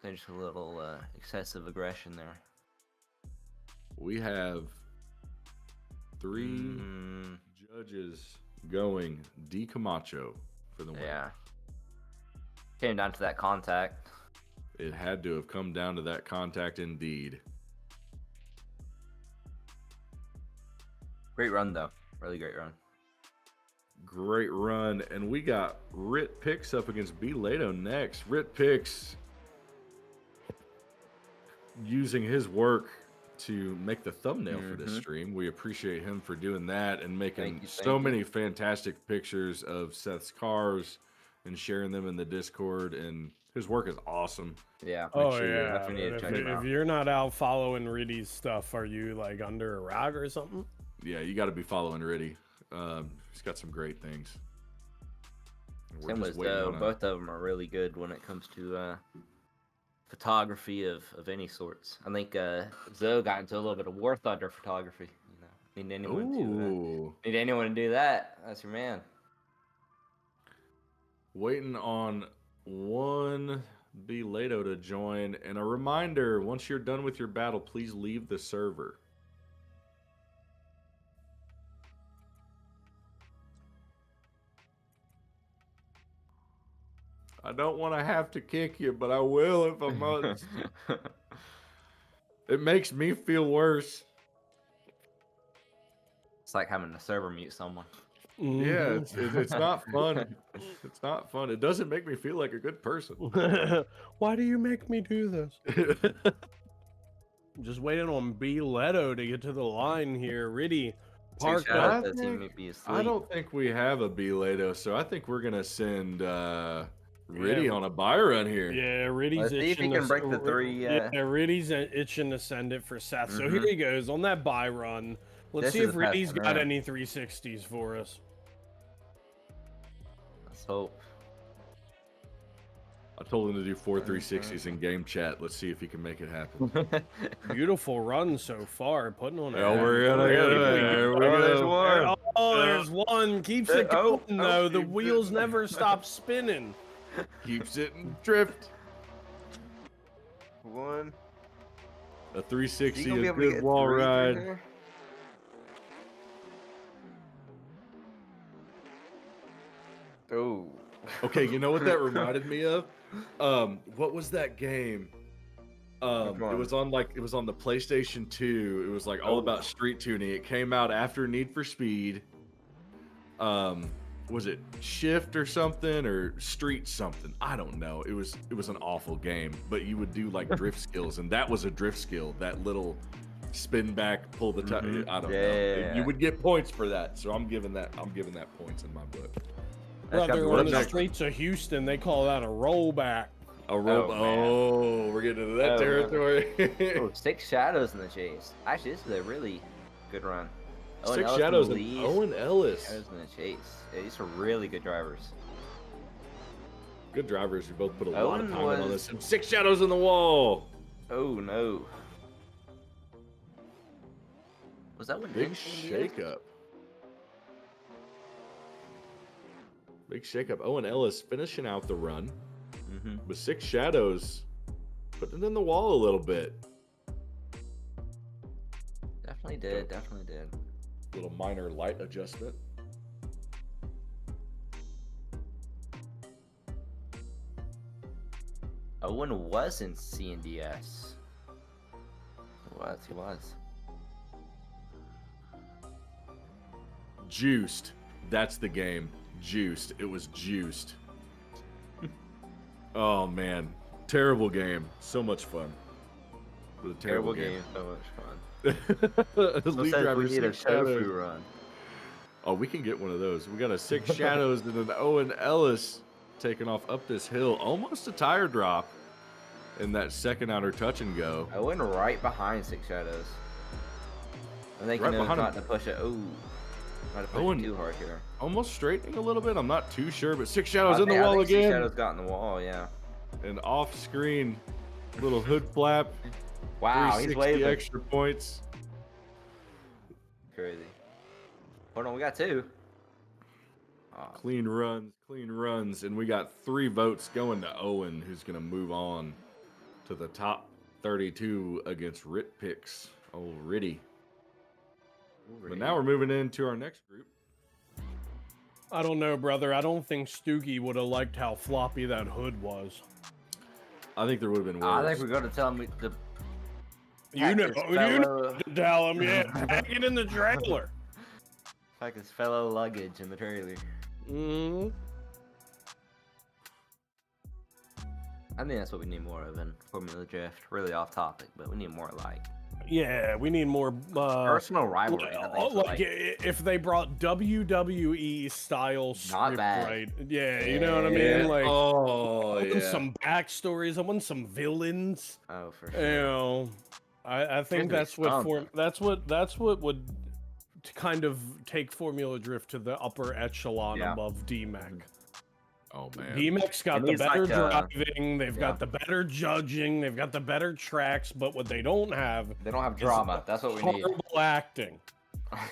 just a little excessive aggression there. We have 3 judges going D Camacho for the win. Yeah. Came down to that contact. It had to have come down to that contact indeed. Great run, though. Really great run. Great run. And we got Rit Picks up against B Lato next. Rit Picks using his work to make the thumbnail for this stream. We appreciate him for doing that and making so many fantastic pictures of Seth's cars and sharing them in the Discord. And his work is awesome. Yeah. If you're not out following Riddy's stuff, are you like under a rock or something? Yeah, you got to be following Riddy. He's got some great things. Same with Zoe. Both of them are really good when it comes to photography of any sorts. I think Zoe got into a little bit of War Thunder photography. You know, need anyone to do that? That's your man. Waiting on one B Lato to join, and a reminder: once you're done with your battle, please leave the server. I don't want to have to kick you, but I will if I must. It makes me feel worse. It's like having a server mute someone. Yeah, it's not fun. It's not fun. It doesn't make me feel like a good person. Why do you make me do this? Just waiting on B Leto to get to the line here. Riddy parked up. I don't think we have a B Leto, so I think we're gonna send Riddy on a buy run here. Yeah, Riddy's itching. See if he can break the 3. Yeah, Riddy's itching to send it for Seth. So here he goes on that buy run. Let's see if Riddy's got any 360s for us. Let's hope. I told him to do 4 360s in game chat. Let's see if he can make it happen. Beautiful run so far. Putting on there we go. There's one. Oh, there's one. Keeps it going, though. The wheels never stop spinning. Keeps it in drift. One. A 360, a good wall ride. Here? Oh. Okay, you know what that reminded me of? What was that game? It was on the PlayStation 2. It was like all about street tuning. It came out after Need for Speed. Was it Shift or something, or Street something? I don't know. It was an awful game, but you would do like drift skills, and that was a drift skill. That little spin back, pull the tire. I don't know. You would get points for that. So I'm giving that points in my book. Brother, on the streets of Houston, they call that a rollback. A roll. Oh, we're getting into that territory. 6 shadows in the chase. Actually, this is a really good run. 6 shadows and Owen Ellis. Shadows in the chase. Yeah, these are really good drivers. Good drivers who both put a lot of time on this. And 6 shadows in the wall. Oh no. Was that one? Big shakeup. Big shakeup. Owen Ellis finishing out the run with 6 shadows Putting it in the wall a little bit. Definitely did. Definitely did. Little minor light adjustment. Owen was in CNDS. He was. Juiced. That's the game. Juiced. It was juiced. Oh man, terrible game. So much fun. What a terrible game. So much fun. Lead driver, we need a 6 shadows. tofu run. Oh, we can get one of those. We got a 6 shadows and an Owen Ellis taking off up this hill. Almost a tire drop in that second outer touch and go. Owen right behind 6 shadows. I think Right he knows behind not him. to push it. Ooh. Not to push Owen- it too hard here. Almost straightening a little bit. I'm not too sure, but 6 shadows I in the think- I wall think 6 again. shadows got in the wall, yeah. An off screen little hood flap. Wow, he's 360 waving. extra points. Crazy. Hold on, we got 2. Oh, Clean runs, and we got 3 votes going to Owen, who's going to move on to the top 32 against Rit Picks. Oh, Ritty. But now we're moving into our next group. I don't know, brother. I don't think Stoogie would have liked how floppy that hood was. I think there would have been I worse. think we're going to tell him to You know, his you know fellow- to tell him, yeah, pack it in the trailer. like his fellow luggage in the trailer. Mm. I think that's what we need more of in Formula Drift. Really off topic, but we need more like Yeah, we need more personal rivalry. I think, like if they brought WWE style script, bad. right? Yeah, you know what I mean. Like, oh, I want some backstories. I want some villains. Oh, for You sure. know, I think Maybe that's what something. that's what would kind of take Formula Drift to the upper echelon Yeah. above DMAC. Oh, man. DMAC's got It the needs better like, driving, they've got the better judging, they've got the better tracks, but what they don't have They don't have drama. That's what we need. horrible acting.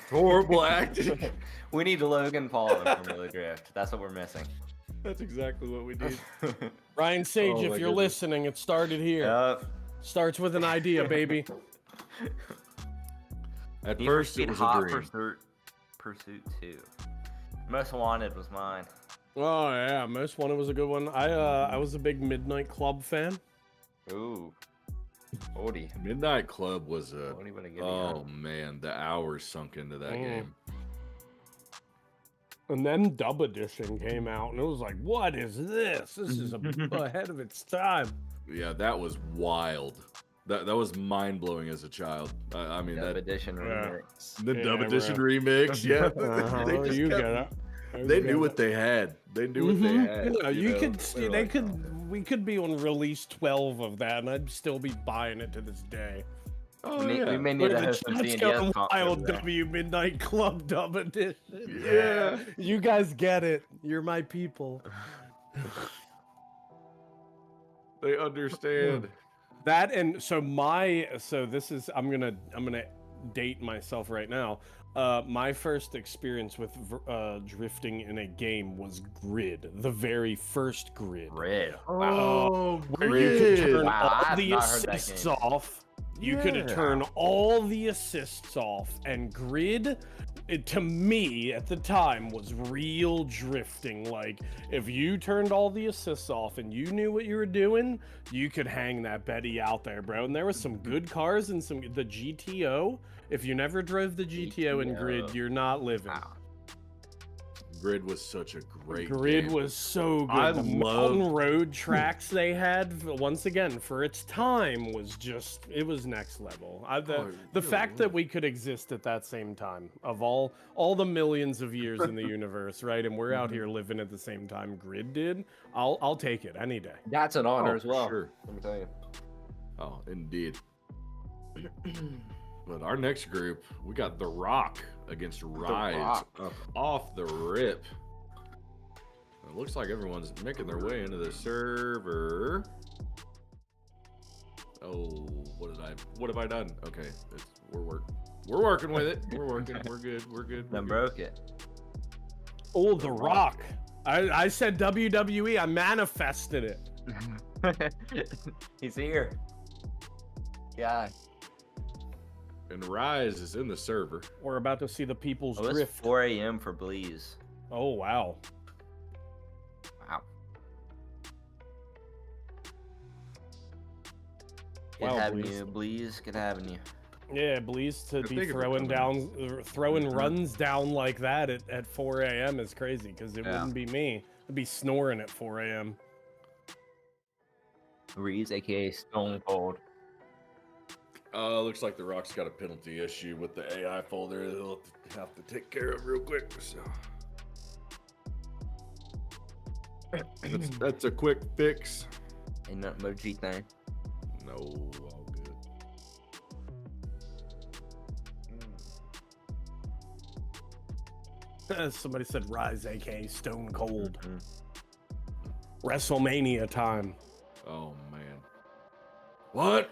Horrible acting. We need Logan Paul in Formula Drift. That's what we're missing. That's exactly what we need. Ryan Sage, Oh, my if you're goodness. listening, it started here. Yep. Starts with an idea, baby. At Need for first, Speed it was a Hot dream. Pursuit 2. Most Wanted was mine. Oh yeah, Most Wanted was a good one. I was a big Midnight Club fan. Ooh. 40. Midnight Club was a... 40 would have given Oh, man. The hours sunk into that game. And then Dub Edition came out, and it was like, what is this? This is ahead of its time. Yeah, that was wild. That was mind-blowing as a child. I mean, Dub that Edition remix. the Yeah, Dub bro. Edition remix, yeah. Uh-huh, They just you kept- get it. They knew what they had. They knew what they had. Yeah, you know? could They see, were they like, could, we could be on release 12 of that, and I'd still be buying it to this day. Oh, we yeah. may need to Look at have some the Shots CNDS Gone talk Wild over there. W Midnight Club Dub Edition. Yeah. You guys get it. You're my people. They understand. That and so this is I'm gonna date myself right now. My first experience with drifting in a game was Grid, the very first Grid. Red. Oh, Where you could turn Wow, I all have the not heard that assists game. off. You could turn all the assists off, and Grid, to me at the time, was real drifting. Like, if you turned all the assists off and you knew what you were doing, you could hang that Betty out there, bro. And there was some good cars and the GTO. If you never drove the GTO in Grid, you're not living. Wow. Grid was such a great Grid game. was so good. I The loved- mountain road tracks they had, once again, for its time, was just, it was next level. The really fact that we could exist at that same time, of all the millions of years in the universe, right? And we're out here living at the same time Grid did, I'll take it any day. That's an honor Oh, as for well. sure. Let me tell you. Oh, indeed. But our next group, we got The Rock against Rise Rock. up off the rip. It looks like everyone's making their way into the server. Oh, what have I done? Okay, we're working with it. We're working. We're good. We're good. Then broke it. Oh, The Rock. I said WWE, I manifested it. He's here. Yeah. And Rise is in the server. We're about to see the people's Oh, it's drift. 4 a.m. for Bleeze. Oh, wow. Wow. Good Wow, having Bleeze. you, Bleeze. Good having you. Yeah, Bleeze to Good be thinking for throwing coming down, throwing runs down like that at 4 a.m. is crazy, because it Yeah. wouldn't be me. I'd be snoring at 4 a.m. Reeves, aka Stone Cold. Looks like the Rock's got a penalty issue with the AI folder. They'll have to take care of real quick. So that's a quick fix. Ain't nothing but a G thing. No, all good. Somebody said Rise, aka Stone Cold. Mhm. WrestleMania time. Oh man. What?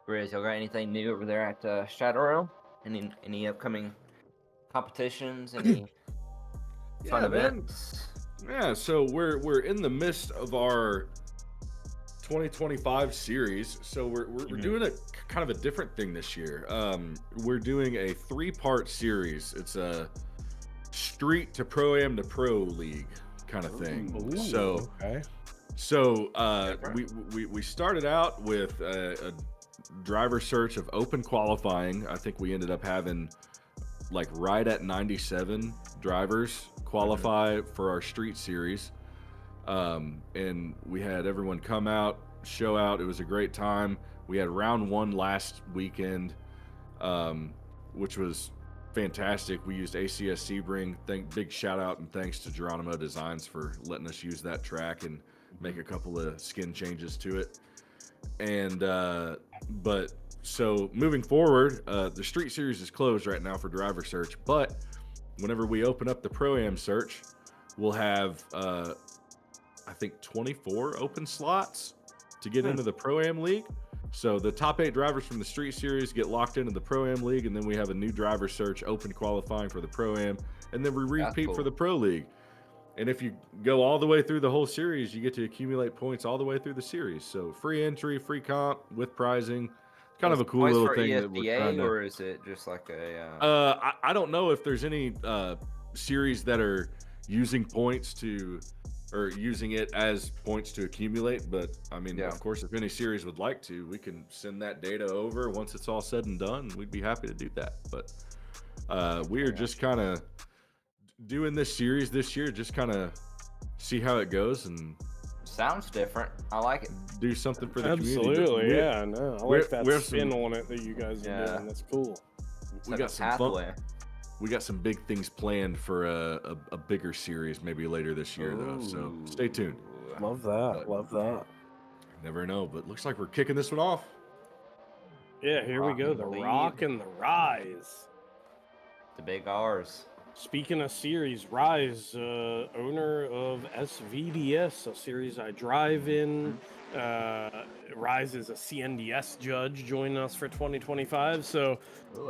Grizz, y'all got anything new over there at Shadow Realm? Any upcoming competitions? Any fun Yeah, man. events? Yeah, so we're in the midst of our 2025 series. So we're doing a kind of a different thing this year. We're doing a 3-part series. It's a street to pro-am to pro league kind of thing. Ooh, so okay. we started out with a driver search of open qualifying. I think we ended up having like right at 97 drivers qualify for our street series. And we had everyone come out, show out. It was a great time. We had round 1 last weekend, which was fantastic. We used ACS Sebring. Big shout out and thanks to Geronimo Designs for letting us use that track and make a couple of skin changes to it. And but so moving forward, the street series is closed right now for driver search, but whenever we open up the pro-am search, we'll have I think 24 open slots to get into the pro-am league. So the top 8 drivers from the street series get locked into the pro-am league, and then we have a new driver search open qualifying for the pro-am, and then we repeat cool. for the pro league. And if you go all the way through the whole series, you get to accumulate points all the way through the series. So free entry, free comp with prizing. Kind of a cool Points little for thing that we're trying to... or is it just like a? I don't know if there's any series that are using points to, or using it as points to accumulate. But I mean, Yeah. of course, if any series would like to, we can send that data over once it's all said and done. We'd be happy to do that. But we are just kind of doing this series this year, just kind of see how it goes and Sounds different. I like it. do something for the community. Absolutely, yeah, no, I like that we're spin on it that you guys are Yeah. doing. That's cool. We got some fun. We got some big things planned for a bigger series maybe later this year, though. So stay tuned. Love that. Love that. Never know, but looks like we're kicking this one off. Yeah, here we Rock go. and The lead. Rock and the Rise. The big R's. Speaking of series, Rise, owner of SVDS, a series I drive in. Rise is a CNDS judge joining us for 2025, so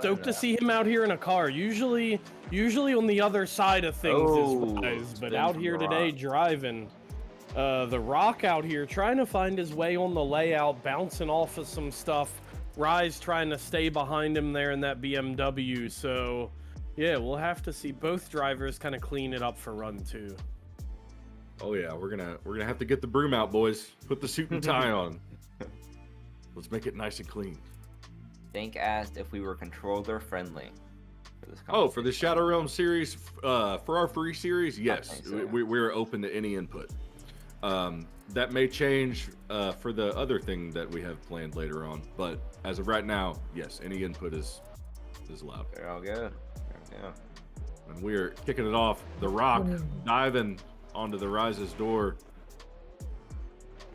stoked to see him out here in a car. Usually on the other side of things is Rise, but out here today driving. The Rock out here trying to find his way on the layout, bouncing off of some stuff. Rise trying to stay behind him there in that BMW, so yeah, we'll have to see both drivers kind of clean it up for run 2. Oh yeah, we're gonna have to get the broom out, boys. Put the suit and tie on. Let's make it nice and clean. Think asked if we were controller friendly for this. Oh, for the Shadow Realm series, for our free series, yes, think so. we're open to any input. That may change for the other thing that we have planned later on, but as of right now, yes, any input is allowed. They're all good. Yeah. And we are kicking it off. The Rock diving onto the Rise's door.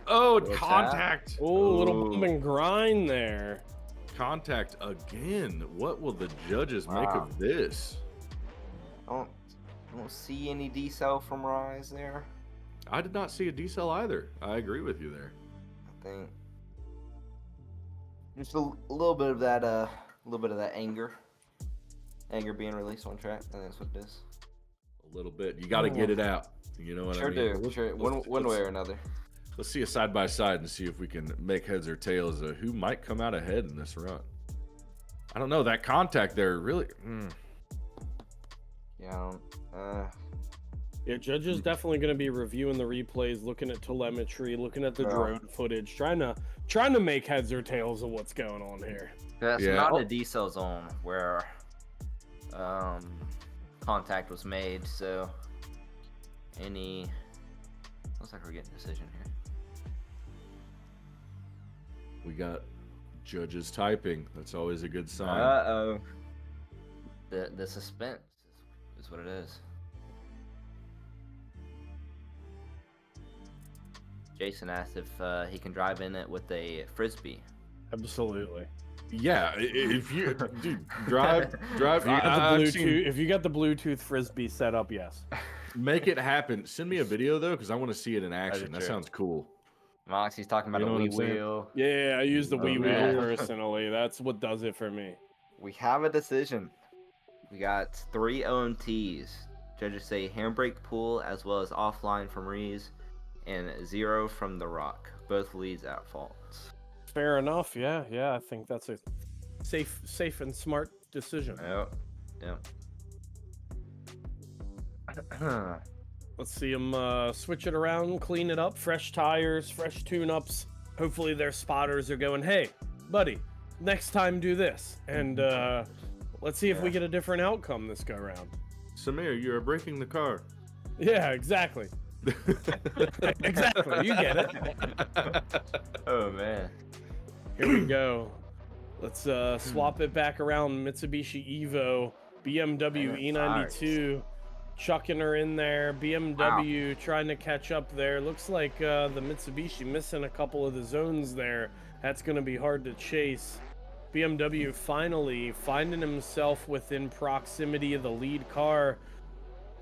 Oh, What's contact! Oh, a little bump and grind there. Contact again. What will the judges make Wow. of this? I don't see any decel from Rise there. I did not see a decel either. I agree with you there. I think just a little bit of that anger being released on track. I think that's what it is. A little bit. You got to get it out. You know what Sure I mean? do. Sure. One way or another. Let's see a side by side and see if we can make heads or tails of who might come out ahead in this run. I don't know, that contact there really. Yeah. Yeah, judges definitely going to be reviewing the replays, looking at telemetry, looking at the drone footage, trying to make heads or tails of what's going on here. That's not a decel zone where contact was made, so looks like we're getting a decision here. We got judges typing. That's always a good sign. Uh-oh. The suspense is what it is. Jason asked if he can drive in it with a frisbee. Absolutely. Yeah, if you drive. If you got the Bluetooth frisbee set up, yes. Make it happen. Send me a video though, because I want to see it in action. That sounds cool. Moxie's talking about You know a what Wii I'm saying? wheel. Yeah, I use the Wii wheel personally. That's what does it for me. We have a decision. We got 3 OMTs. Judges say handbrake pull as well as offline from Rees and 0 from The Rock. Both leads at fault. Fair enough. Yeah. I think that's a safe and smart decision. Yep. Let's see them switch it around, clean it up, fresh tires, fresh tune-ups. Hopefully their spotters are going, hey, buddy, next time do this. And let's see if we get a different outcome this go-round. Samir, you are breaking the car. Yeah, exactly. Exactly, you get it. Oh, man. Here we go. Let's swap it back around. Mitsubishi Evo, BMW E92. Chucking her in there. BMW trying to catch up there. Looks like the Mitsubishi missing a couple of the zones there. That's going to be hard to chase. BMW finally finding himself within proximity of the lead car.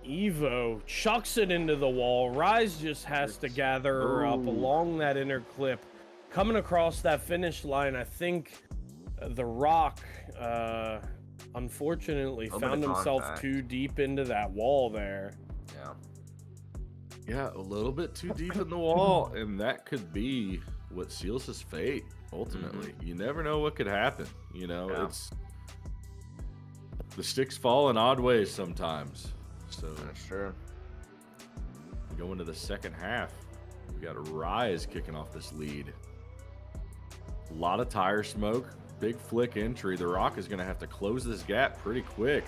Evo chucks it into the wall. Rise just has to gather her up along that inner clip. Coming across that finish line, I think The Rock... unfortunately found himself too deep into that wall there. Yeah, a little bit too deep in the wall, and that could be what seals his fate ultimately. You never know what could happen. It's the sticks fall in odd ways sometimes. So sure. Go into the second half. We got a Rise kicking off this lead. A lot of tire smoke. Big flick entry. The Rock is going to have to close this gap pretty quick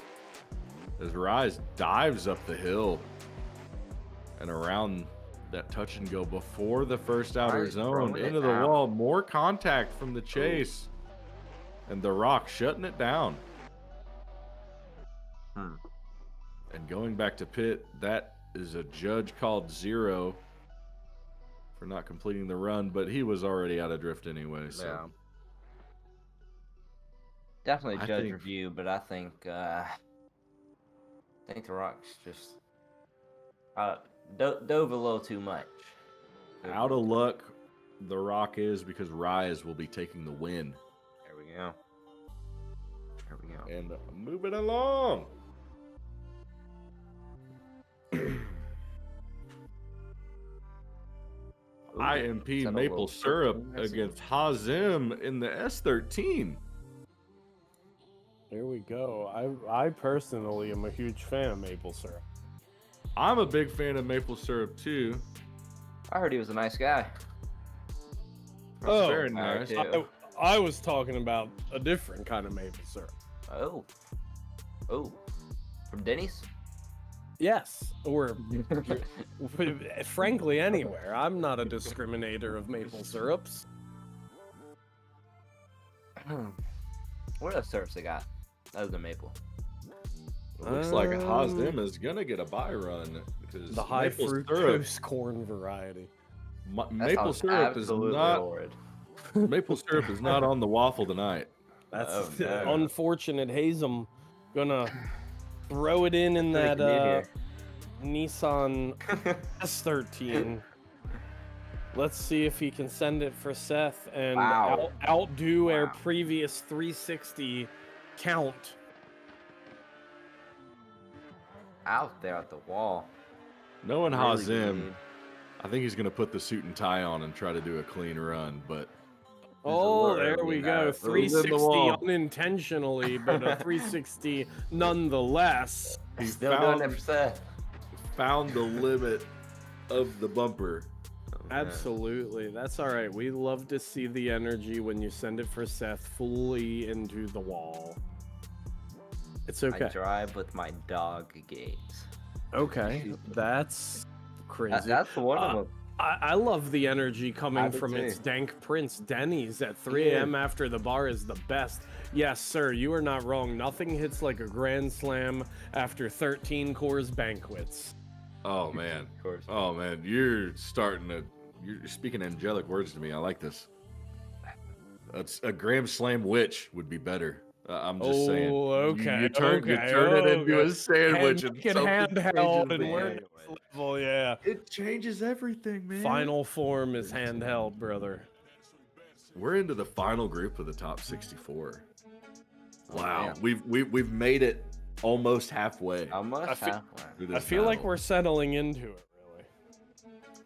as Rise dives up the hill and around that touch and go before the first outer zone into the wall. More contact from the chase. And The Rock shutting it down. And going back to pit, that is a judge called 0 for not completing the run, but he was already out of drift anyway. So. Yeah. Definitely judge review, but I think The Rock's just dove a little too much. Out of luck, The Rock is, because Rise will be taking the win. There we go. And moving along. IMP Maple Syrup against Hazim in the S13. Here we go. I personally am a huge fan of maple syrup. I'm a big fan of maple syrup too. I heard he was a nice guy. Oh, very nice. I was talking about a different kind of maple syrup. Oh, from Denny's? Yes, or frankly anywhere. I'm not a discriminator of maple syrups. What other syrups they got other than maple? It looks like Hazim is gonna get a buy run because the high fructose corn variety. Maple syrup is not. Horrid. Maple syrup is not on the waffle tonight. That's unfortunate. Hazem gonna throw it in that Nissan S13. Let's see if he can send it for Seth and outdo our previous 360 count. Out there at the wall. Knowing Hazim, I think he's going to put the suit and tie on and try to do a clean run, but... Oh, there we go. 360 unintentionally, but a 360 nonetheless. He Still doing it for Seth. found the limit of the bumper. Absolutely. That's all right. We love to see the energy when you send it for Seth fully into the wall. It's okay. I drive with my dog gates. Okay. That's crazy. That's one of them. I love the energy coming I do from too. its dank prince. Denny's at 3 a.m. after the bar is the best. Yes, sir, you are not wrong. Nothing hits like a grand slam after 13 Coors banquets. Oh, man. Of course. Oh, man. You're speaking angelic words to me. I like this. A Grand Slam witch would be better. I'm just saying. Oh, okay. You turn it into a sandwich and handheld and changes we're the next level, yeah. It changes everything, man. Final form is handheld, brother. We're into the final group of the top 64. Wow, man. we've made it almost halfway. Almost halfway. through I this feel like battle. we're settling into it, really.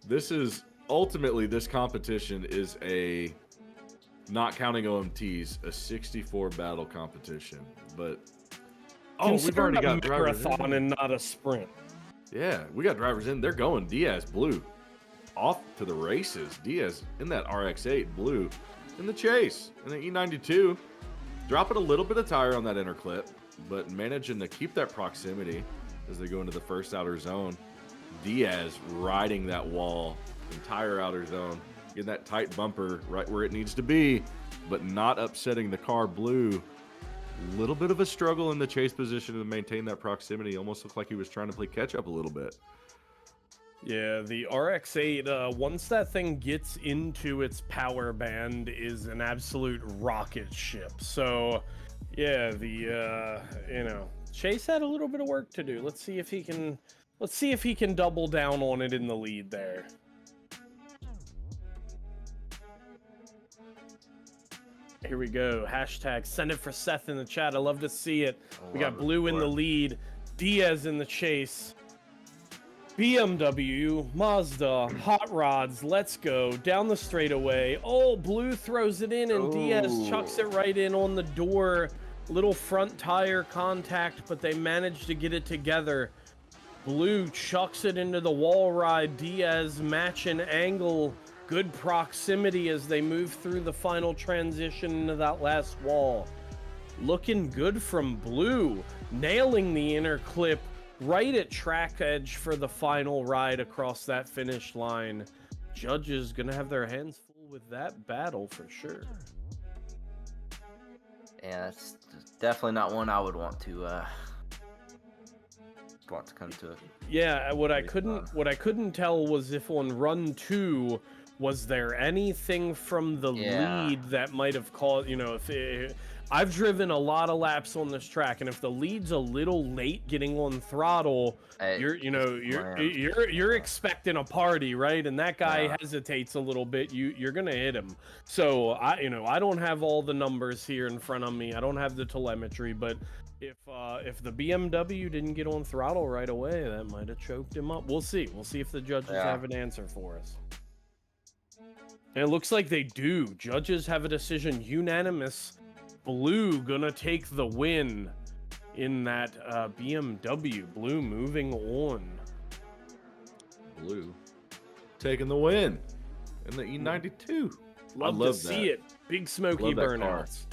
This is ultimately this competition is a, not counting OMTs, a 64 battle competition. But we've already got a drivers marathon in. and not a sprint. Yeah, we got drivers in. They're going. Diaz blue, off to the races. Diaz in that RX-8 blue, in the chase, in the E92, dropping a little bit of tire on that inner clip, but managing to keep that proximity as they go into the first outer zone. Diaz riding that wall, entire outer zone, getting that tight bumper right where it needs to be, but not upsetting the car blue. Little bit of a struggle in the chase position to maintain that proximity. Almost looked like he was trying to play catch up a little bit. Yeah, the RX-8, once that thing gets into its power band, is an absolute rocket ship. So, yeah, Chase had a little bit of work to do. Let's see if he can double down on it in the lead there. Here we go. Hashtag send it for Seth in the chat. I love to see it. We got Blue in the lead, Diaz in the chase. BMW, Mazda, Hot Rods, let's go. Down the straightaway. Oh, Blue throws it in and Diaz chucks it right in on the door. Little front tire contact, but they managed to get it together. Blue chucks it into the wall ride. Diaz matching angle. Good proximity as they move through the final transition into that last wall. Looking good from Blue. Nailing the inner clip right at track edge for the final ride across that finish line. Judges gonna have their hands full with that battle for sure. Yeah, it's definitely not one I would want to come to. Yeah, what I couldn't tell was if on run 2 was there anything from the lead that might have caused, I've driven a lot of laps on this track, and if the lead's a little late getting on throttle, you're expecting a party, right? And that guy hesitates a little bit, you're gonna hit him. So I don't have all the numbers here in front of me. I don't have the telemetry, but if the BMW didn't get on throttle right away, that might have choked him up. We'll see. We'll see if the judges have an answer for us. And it looks like they do. Judges have a decision unanimous. Blue gonna take the win in that BMW. Blue moving on. Blue taking the win in the E92. Love to see it. Big smoky burnouts.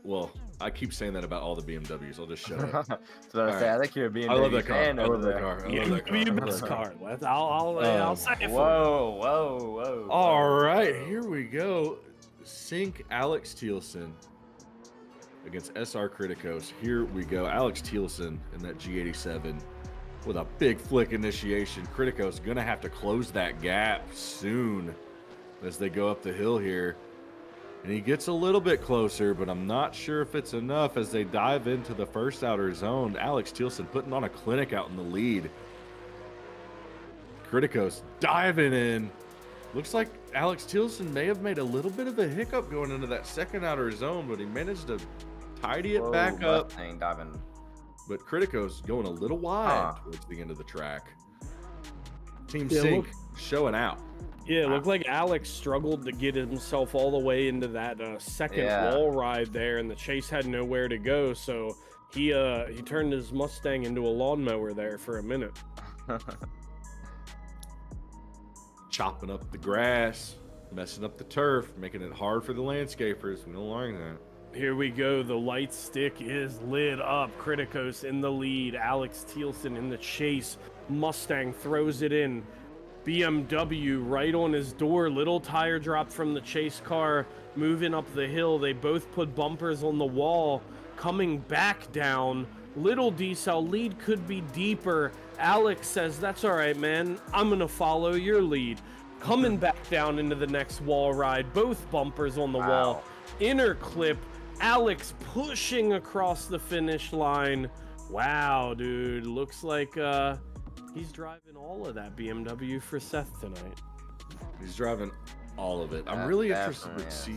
Well, I keep saying that about all the BMWs. I'll just shut up. So I think you're a BMW I love that car. fan I love over that car. I love that car. Be best car. I'll say it for you. Whoa. All right, here we go. Sync Alex Thielsen against SR Criticos. Here we go. Alex Thielsen in that G87 with a big flick initiation. Criticos going to have to close that gap soon as they go up the hill here. And he gets a little bit closer, but I'm not sure if it's enough as they dive into the first outer zone. Alex Thielsen putting on a clinic out in the lead. Criticos diving in. Looks like Alex Thielsen may have made a little bit of a hiccup going into that second outer zone, but he managed to tidy it back up. Diving. But Criticos going a little wide towards the end of the track. Team Yeah, Sync showing out. Yeah, it looked like Alex struggled to get himself all the way into that second wall ride there, and the chase had nowhere to go, so he turned his Mustang into a lawnmower there for a minute. Chopping up the grass, messing up the turf, making it hard for the landscapers. We don't like that. Here we go. The light stick is lit up. Kritikos in the lead. Alex Thielsen in the chase. Mustang throws it in. BMW right on his door. Little tire drop from the chase car. Moving up the hill. They both put bumpers on the wall. Coming back down. Little decel. Lead could be deeper. Alex says, that's all right, man. I'm going to follow your lead. Coming back down into the next wall ride. Both bumpers on the wall. Inner clip. Alex pushing across the finish line. Wow, dude. Looks like he's driving all of that BMW for Seth tonight. He's driving all of it. I'm really interested to see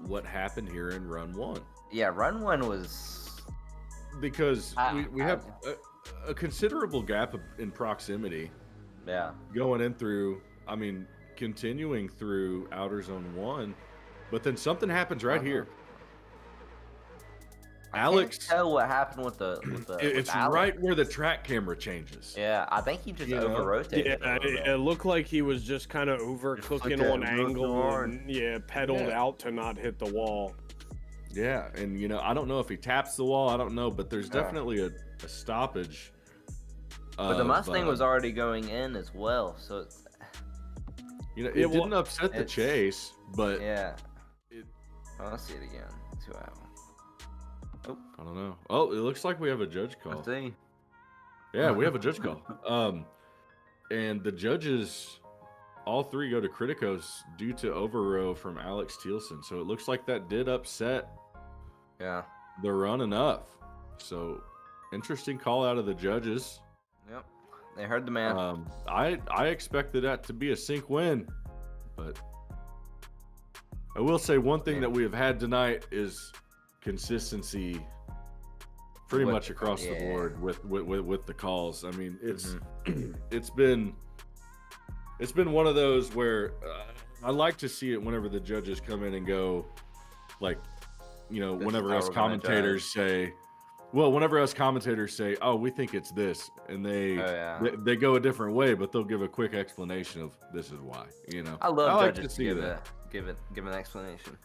what happened here in run 1. Yeah, run 1 was... Because we have a considerable gap in proximity. Yeah. Going in through, I mean, continuing through outer zone 1. But then something happens right here. Alex, can't tell what happened with the it's with right where the track camera changes. Yeah, I think he just over-rotated. Yeah, it looked like he was just kind of overcooking on angle and pedaled out to not hit the wall. Yeah, and I don't know if he taps the wall. I don't know, but there's definitely a stoppage. But the Mustang was already going in as well, so it's... it didn't upset the chase, but let's see it again. Let's see what happened. Oh, I don't know. Oh, it looks like we have a judge call. Let's see. Yeah, we have a judge call. And the judges, all three go to Kritikos due to overrow from Alex Thielsen. So it looks like that did upset the run enough. So interesting call out of the judges. Yep, they heard the man. I expected that to be a sync win, but I will say one thing that we have had tonight is consistency pretty much across the board with the calls. I mean, it's been one of those where I like to see it whenever the judges come in and go, like, whenever us commentators say, oh, we think it's this, and they go a different way, but they'll give a quick explanation of this is why. I love like judges to see give an explanation.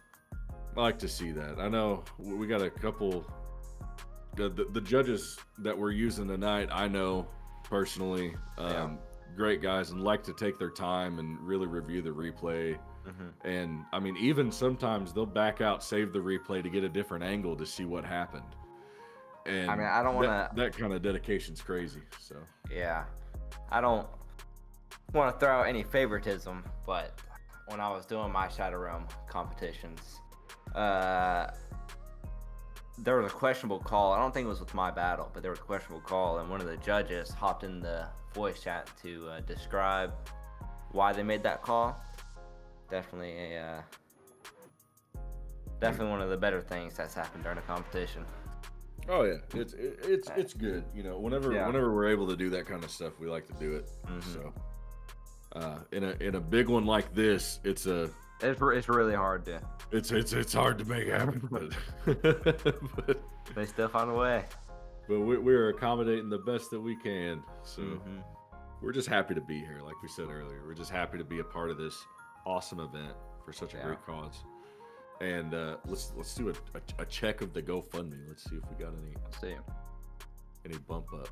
I like to see that. I know we got a couple. The judges that we're using tonight, I know personally, great guys, and like to take their time and really review the replay. And I mean, even sometimes they'll back out, save the replay to get a different angle to see what happened. And I mean, I don't want to. That kind of dedication's crazy. So yeah, I don't want to throw out any favoritism, but when I was doing my Shadow Realm competitions, there was a questionable call. I don't think it was with my battle, but there was a questionable call, and one of the judges hopped in the voice chat to describe why they made that call. Definitely one of the better things that's happened during a competition. Oh yeah, it's good. Whenever we're able to do that kind of stuff, we like to do it. So in a big one like this, it's really hard to. It's hard to make happen, but they still find a way. But we're accommodating the best that we can. So we're just happy to be here. Like we said earlier, we're just happy to be a part of this awesome event for such a great cause. And let's do a check of the GoFundMe. Let's see if we got any bump up.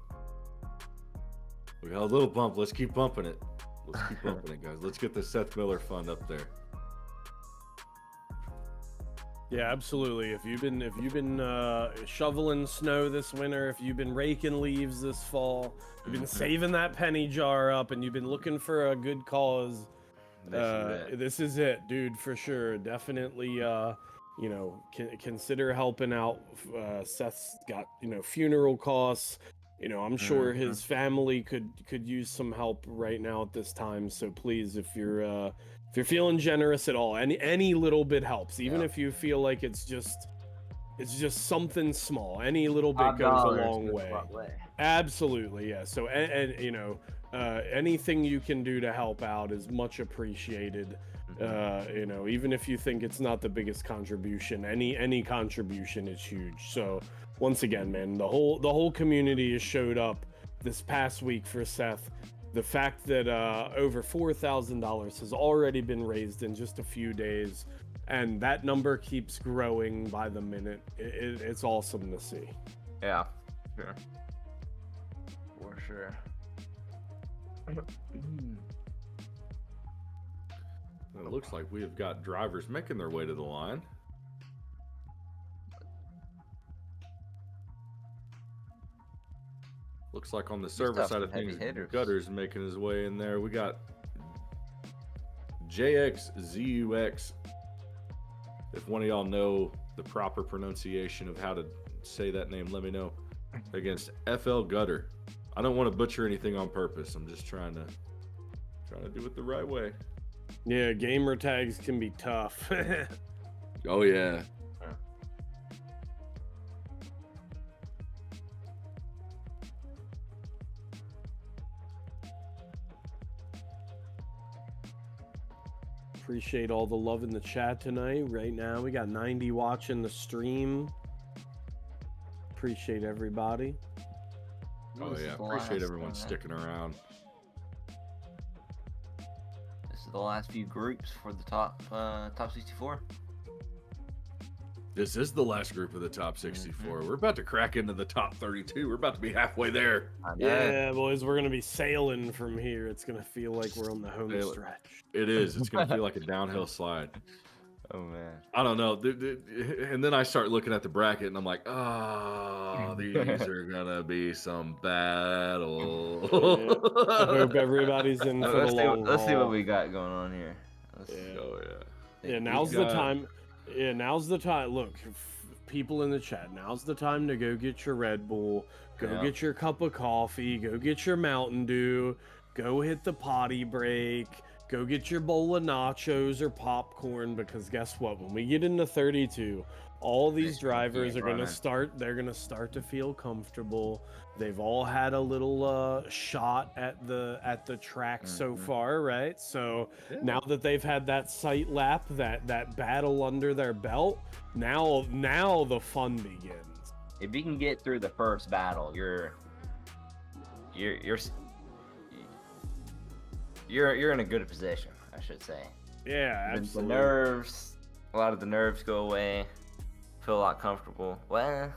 We got a little bump. Let's keep bumping it. Let's keep bumping it, guys. Let's get the Seth Miller fund up there. Yeah, absolutely. If you've been shoveling snow this winter, if you've been raking leaves this fall, you've been saving that penny jar up, and you've been looking for a good cause, this is it, dude, for sure. Definitely, consider helping out. Seth's got funeral costs. I'm sure his family could use some help right now at this time. So please, if you're feeling generous at all, any little bit helps. Even if you feel like it's just something small, any little bit goes a long way. Absolutely, yeah. So and anything you can do to help out is much appreciated. You know, even if you think it's not the biggest contribution, any contribution is huge. So once again, man, the whole community has showed up this past week for Seth. The fact that over $4,000 has already been raised in just a few days, and that number keeps growing by the minute. It's awesome to see. Yeah, sure. For sure. It looks like we have got drivers making their way to the line. Looks like on the server side of things, Gutter's making his way in there. We got JXZUX. If one of y'all know the proper pronunciation of how to say that name, let me know. Against FL Gutter. I don't want to butcher anything on purpose. I'm just trying to do it the right way. Yeah, gamer tags can be tough. Oh yeah. Appreciate all the love in the chat tonight. Right now, we got 90 watching the stream. Appreciate everybody. Oh yeah, appreciate everyone sticking around. This is the last few groups for the top 64. This is the last group of the top 64. We're about to crack into the top 32. We're about to be halfway there. Yeah, boys, we're gonna be sailing from here. It's gonna feel like we're on the home stretch. It is. It's gonna feel like a downhill slide. Oh man. I don't know. And then I start looking at the bracket, and I'm like, oh, these are gonna be some battle. I hope everybody's in for the long haul. Let's see what we got going on here. Oh yeah. Yeah, now's the time. Yeah, now's the time. Look, people in the chat, now's the time to go get your Red Bull, go get your cup of coffee, go get your Mountain Dew, go hit the potty break, go get your bowl of nachos or popcorn, because guess what? When we get into 32, all these drivers are going to start, they're going to start to feel comfortable. They've all had a little shot at the track so far, right? So now that they've had that sight lap, that battle under their belt, now the fun begins. If you can get through the first battle, you're in a good position, I should say. Yeah, absolutely. A lot of the nerves go away. Feel a lot comfortable. Well,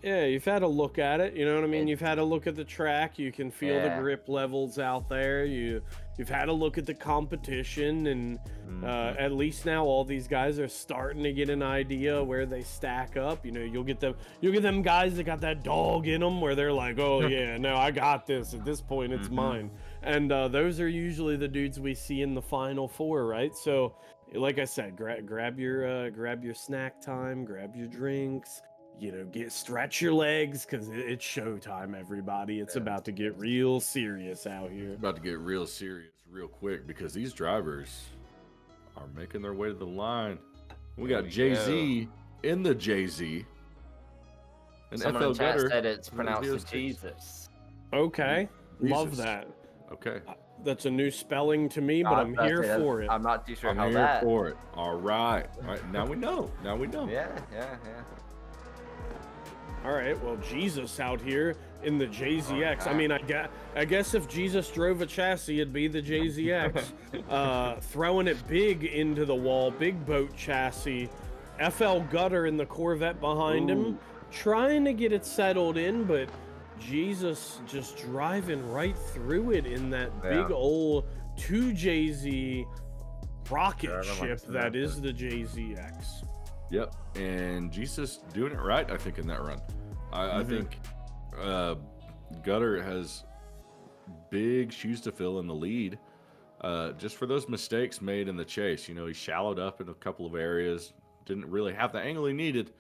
yeah, you've had a look at it, you know what I mean? You've had a look at the track, you can feel the grip levels out there, you've had a look at the competition, and at least now all these guys are starting to get an idea where they stack up. You know, you'll get them guys that got that dog in them where they're like, oh yeah, no, I got this, at this point it's mine. And those are usually the dudes we see in the final four, right? So like I said, grab your snack time, grab your drinks, you know, stretch your legs, because it's showtime, everybody. It's about to get real serious out here. It's about to get real serious real quick, because these drivers are making their way to the line. We got Jay-Z in the Jay-Z. And someone FL in chat Gutter said it's pronounced Jesus. Okay, love that. Okay. That's a new spelling to me, but I'm here for it. I'm not too sure I'm how here that. for it. All right. Now we know. Yeah. All right. Well, Jesus out here in the JZX. I mean, I guess if Jesus drove a chassis, it'd be the JZX. Throwing it big into the wall, big boat chassis. FL Gutter in the Corvette behind him, trying to get it settled in, but Jesus just driving right through it in that big old 2JZ rocket ship that is the JZX. Yep, and Jesus doing it right, I think, in that run. I think Gutter has big shoes to fill in the lead, just for those mistakes made in the chase. You know, he shallowed up in a couple of areas, didn't really have the angle he needed,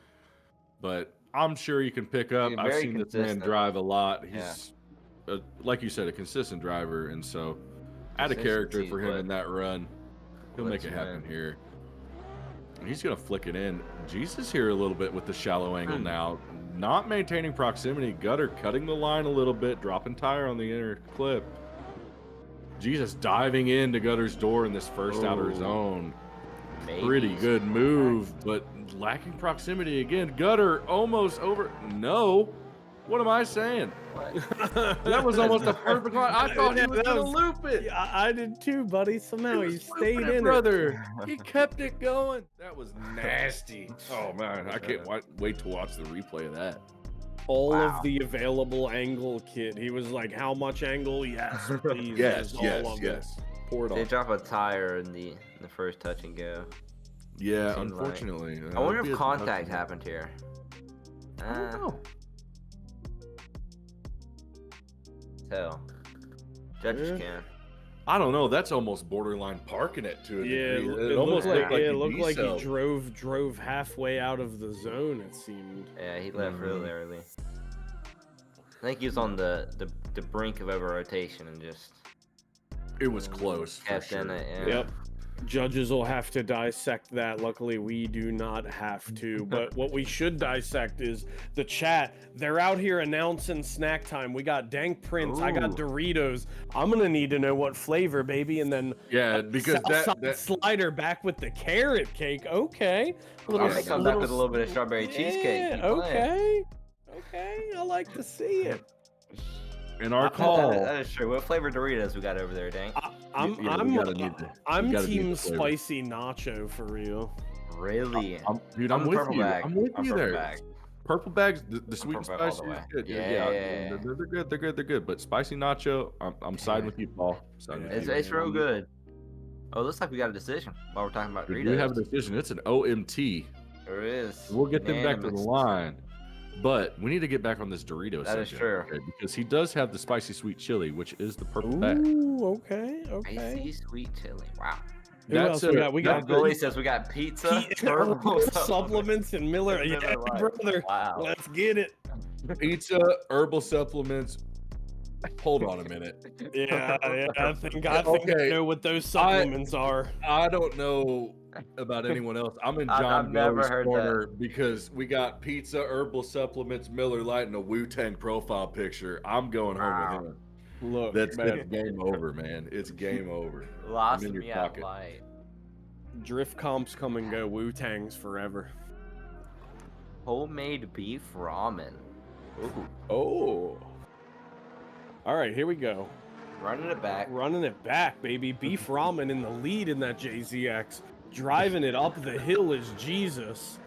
but I'm sure you can pick up. I've seen this man drive a lot. He's, like you said, a consistent driver, and so add a character for him in that run. He'll make it happen here. And he's going to flick it in. Jesus here a little bit with the shallow angle now. Not maintaining proximity. Gutter cutting the line a little bit, dropping tire on the inner clip. Jesus diving into Gutter's door in this first outer zone. Maybe. Pretty good move, but lacking proximity again. Gutter almost over. No. What am I saying? That was almost a perfect line. I thought he was going to loop it. Yeah, I did too, buddy. Somehow he stayed in brother. He kept it going. That was nasty. Oh, man. I can't wait to watch the replay of that. All of the available angle kit. He was like, how much angle? Yes, please. yes. Pour it They on. drop a tire in the first touch and go. Yeah, Seems like. unfortunately. I wonder if contact happened here. I don't know. Tell. Judges can. I don't know. That's almost borderline parking it to a Yeah, degree. it almost looked looked like he decel. drove halfway out of the zone. It seemed. Yeah, he left really early. I think he was on the brink of over rotation and just It was close. For kept sure. in it. Yeah. Yep. Judges will have to dissect that. Luckily, we do not have to. But what we should dissect is the chat. They're out here announcing snack time. We got Dank Prince. I got Doritos. I'm gonna need to know what flavor, baby. And then Yeah, because that slider back with the carrot cake. Okay. I'm gonna come back with a little bit of strawberry cheesecake. Keep playing. Okay. I like to see it. in our call. That is true. What flavor Doritos we got over there, Dank? I'm gotta team need the flavor. spicy nacho for real. Really? I'm with purple you. bag. I'm with I'm you purple there. bag. Purple bags, the sweet and purple all spicy the is way. good. Yeah. They're good. But spicy nacho, I'm siding with you, Paul. Siding with you. It's real good. Oh, looks like we got a decision while we're talking about We Doritos. do have a decision. It's an OMT. There is. We'll get them back to the Unanimous. line. But we need to get back on this Dorito That is subject, true. okay, because he does have the spicy sweet chili, which is the purple bag. Ooh, okay. Spicy sweet chili. Wow. Who else we got? We got Goalie says we got pizza, herbal supplements, and Miller. Yeah, brother. Wow. Let's get it. Pizza, herbal supplements. Hold on a minute. Yeah. I think I Okay. know what those supplements are. I don't know about anyone else. I'm in I've John never Go's heard corner because we got pizza, herbal supplements, Miller Lite, and a Wu-Tang profile picture. I'm going home with him. Look, That's man, game over, man. It's game over. Lost I'm in your me at pocket. light. drift comps come and go. Wu-Tang's forever. Homemade beef ramen. Ooh. Oh. All right, here we go. Running it back. Running it back, baby. Beef ramen in the lead in that JZX. Driving it up the hill is Jesus.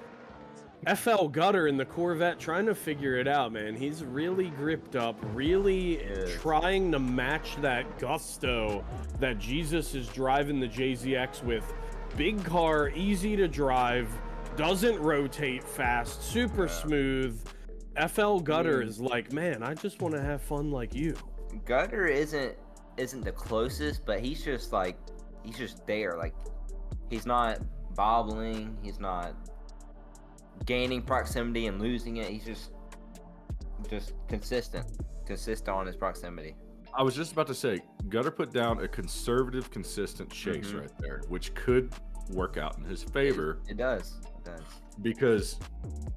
FL Gutter in the Corvette trying to figure it out, man. He's really gripped up, really trying to match that gusto that Jesus is driving the JZX with. Big car, easy to drive, doesn't rotate fast, super smooth. FL Gutter is like, man, I just want to have fun like you. Gutter isn't the closest, but he's just there. Like, he's not bobbling, he's not gaining proximity and losing it. He's just consistent on his proximity. I was just about to say, Gutter put down a conservative, consistent chase right there, which could work out in his favor. It does. Because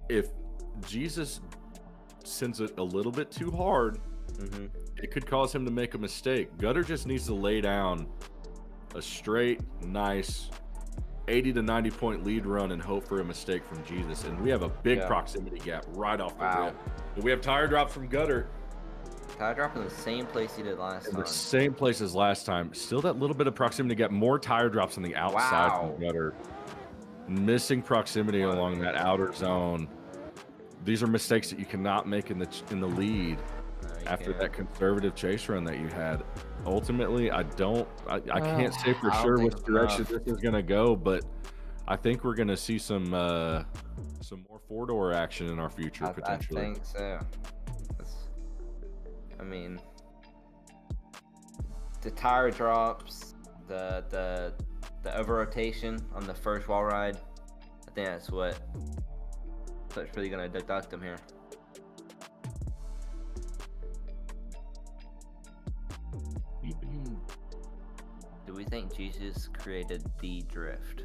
if Jesus sends it a little bit too hard, it could cause him to make a mistake. Gutter just needs to lay down a straight, nice 80 to 90 point lead run and hope for a mistake from Jesus. And we have a big proximity gap right off the rip. But we have tire drops from Gutter. Tire drop in the same place he did last time. The same place as last time. Still that little bit of proximity gap. More tire drops on the outside from Gutter. Missing proximity along that outer zone. These are mistakes that you cannot make in the lead after that conservative chase run that you had. Ultimately, I can't say for sure which direction this is going to go, but I think we're going to see some more four-door action in our future potentially. I think so. I mean, the tire drops, the over rotation on the first wall ride. I think that's what's really gonna deduct him here. Do we think Jesus created the drift?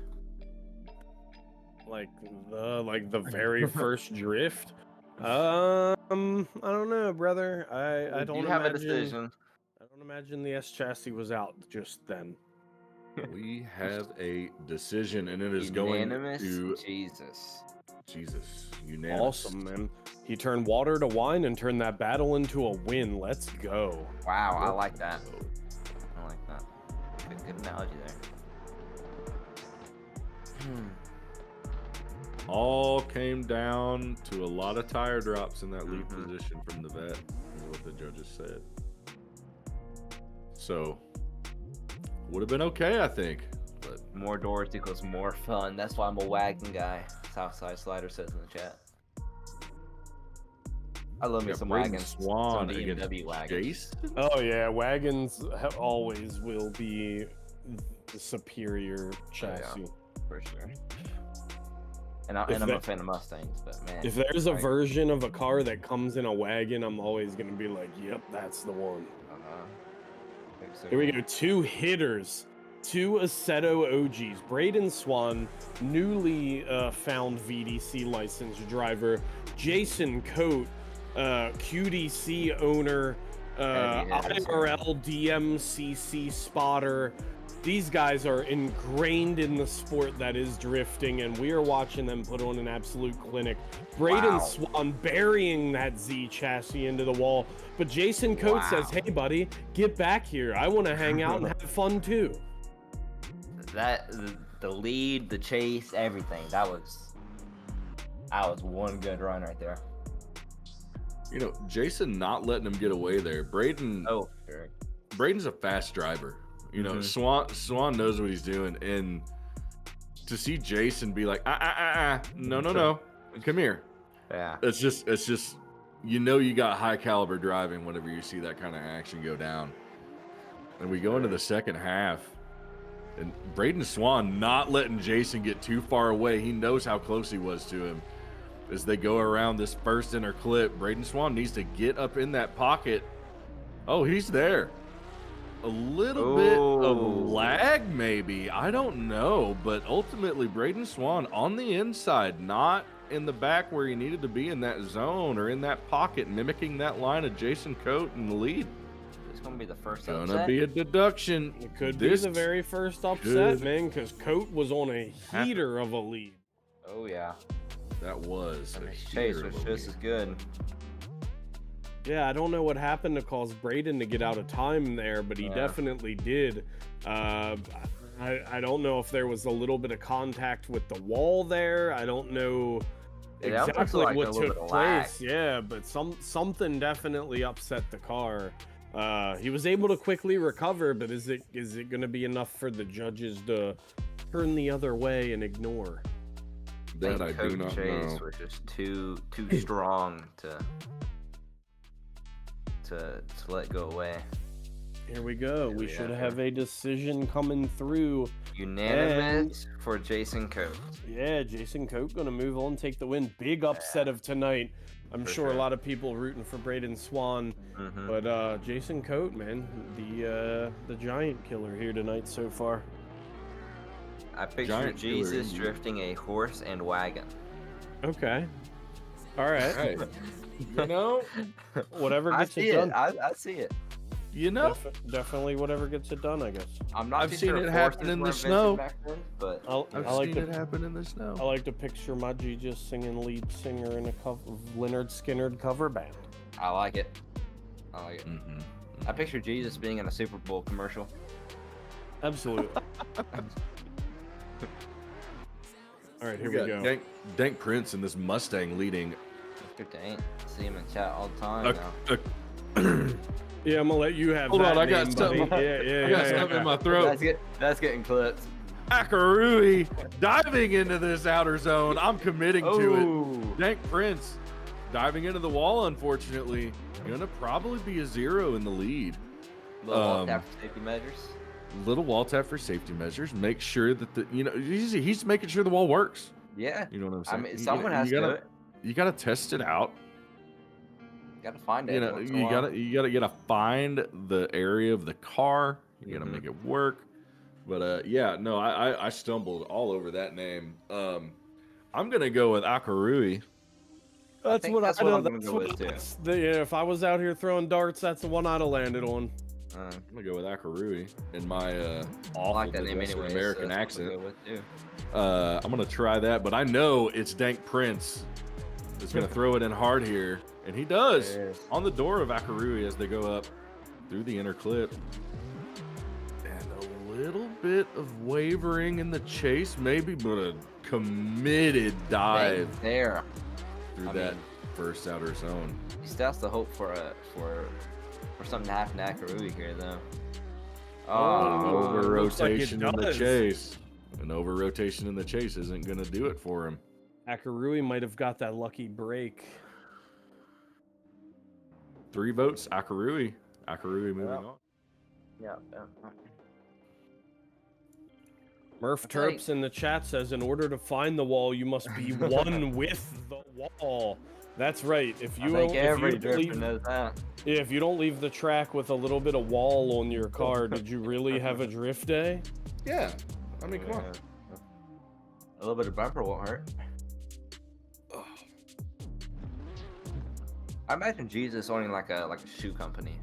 Like the very first drift? I don't know, brother. I don't have a imagine. decision. I don't imagine the S chassis was out just then. We have a decision, and it is Unanimous? going to Jesus. unanimous. Awesome, man. He turned water to wine and turned that battle into a win. Let's go. Wow, I like that. I like that. Good analogy there. All came down to a lot of tire drops in that lead position from the vet, is what the judges said. So, would have been okay, I think. But More doors equals more fun. That's why I'm a wagon guy. Southside Slider says in the chat. I love me some Braden wagons. Swan Some against BMW wagons. Jason? Oh yeah, wagons always will be the superior chassis. For sure. And I'm a fan of Mustangs, but man. If there's a version of a car that comes in a wagon, I'm always gonna be like, yep, that's the one. Here we go, 2 hitters. 2 Assetto OGs. Braden Swan, newly found VDC licensed driver. Jason Coate, QDC owner, IRL DMCC spotter. These guys are ingrained in the sport that is drifting, and we are watching them put on an absolute clinic. Braden Swan burying that Z chassis into the wall, but Jason Coate says, hey buddy, get back here. I want to hang out and have fun too. The lead, the chase, everything. That was one good run right there. You know, Jason not letting him get away there. Braden's a fast driver. You know, Swan knows what he's doing, and to see Jason be like, no, come here. Yeah. It's just, you know, you got high caliber driving whenever you see that kind of action go down. And we go into the second half, and Braden Swan not letting Jason get too far away. He knows how close he was to him. As they go around this first inner clip, Braden Swan needs to get up in that pocket. Oh, he's there. A little bit of lag, maybe. I don't know. But ultimately, Braden Swan on the inside, not in the back where he needed to be in that zone or in that pocket, mimicking that line of Jason Coate in the lead. It's going to be the first Gonna upset. be a deduction. It could be the very first upset, man, because Coate was on a heater of a lead. Oh, yeah. That was. And his chase was just as good. Yeah, I don't know what happened to cause Braden to get out of time there, but he definitely did. I don't know if there was a little bit of contact with the wall there. I don't know exactly what took place. Yeah, but something definitely upset the car. He was able to quickly recover, but is it going to be enough for the judges to turn the other way and ignore? That I do not know. Were just too strong to let go away. Here we go. We should have a decision coming through. Unanimous for Jason Coate. Yeah, Jason Coate gonna move on, take the win. Big upset of tonight. I'm sure a lot of people rooting for Braden Swan, but Jason Coate, man, the giant killer here tonight so far. I picture Jesus drifting a horse and wagon. Okay. All right. Hey, you know, whatever gets it done. I see it. You know, definitely whatever gets it done, I guess. I've seen it happen in the snow. But I've seen it happen in the snow. I like to picture my Jesus singing lead singer in a Leonard Skinner cover band. I like it. I picture Jesus being in a Super Bowl commercial. Absolutely. All right, here we go. Dank Prince and this Mustang leading. Mr. Dank, see him in chat all the time now. Yeah, I'm gonna let you have. Hold that on, I got name, something. I got something in my throat. That's getting clipped. Akarui diving into this outer zone. I'm committing to it. Dank Prince diving into the wall. Unfortunately, gonna probably be a 0 in the lead. Little wall tap for safety measures. Little wall tap for safety measures. Make sure that he's making sure the wall works. Yeah, you know what I'm saying. I mean, someone has to do it. You gotta test it out. You gotta find it. You gotta find the area of the car. You gotta make it work. But I stumbled all over that name. I'm gonna go with Akarui. That's what I'm gonna go with too. If I was out here throwing darts, that's the one I'd have landed on. I'm gonna go with Akarui in my I awful like that name Midwestern anyway. American so that's accent. what we'll go with too. I'm gonna try that, but I know it's Dank Prince that's gonna throw it in hard here, and he does There it is. on the door of Akarui as they go up through the inner clip. And a little bit of wavering in the chase, maybe, but a committed dive Dang, there. through I that mean, first outer zone. He still has to hope for something to happen to Akarui here, though. Over looks like it rotation in the does. chase. An over rotation in the chase isn't gonna do it for him. Akarui might have got that lucky break. 3 votes, Akarui. Akarui moving on. Yeah. Murph I feel like- Terps in the chat says, in order to find the wall, you must be one with the wall. That's right. If you I think every don't drifter leave, knows that. if you don't leave the track with a little bit of wall on your car, did you really have a drift day? Yeah. I mean, come on. A little bit of bumper won't hurt. I imagine Jesus owning like a shoe company.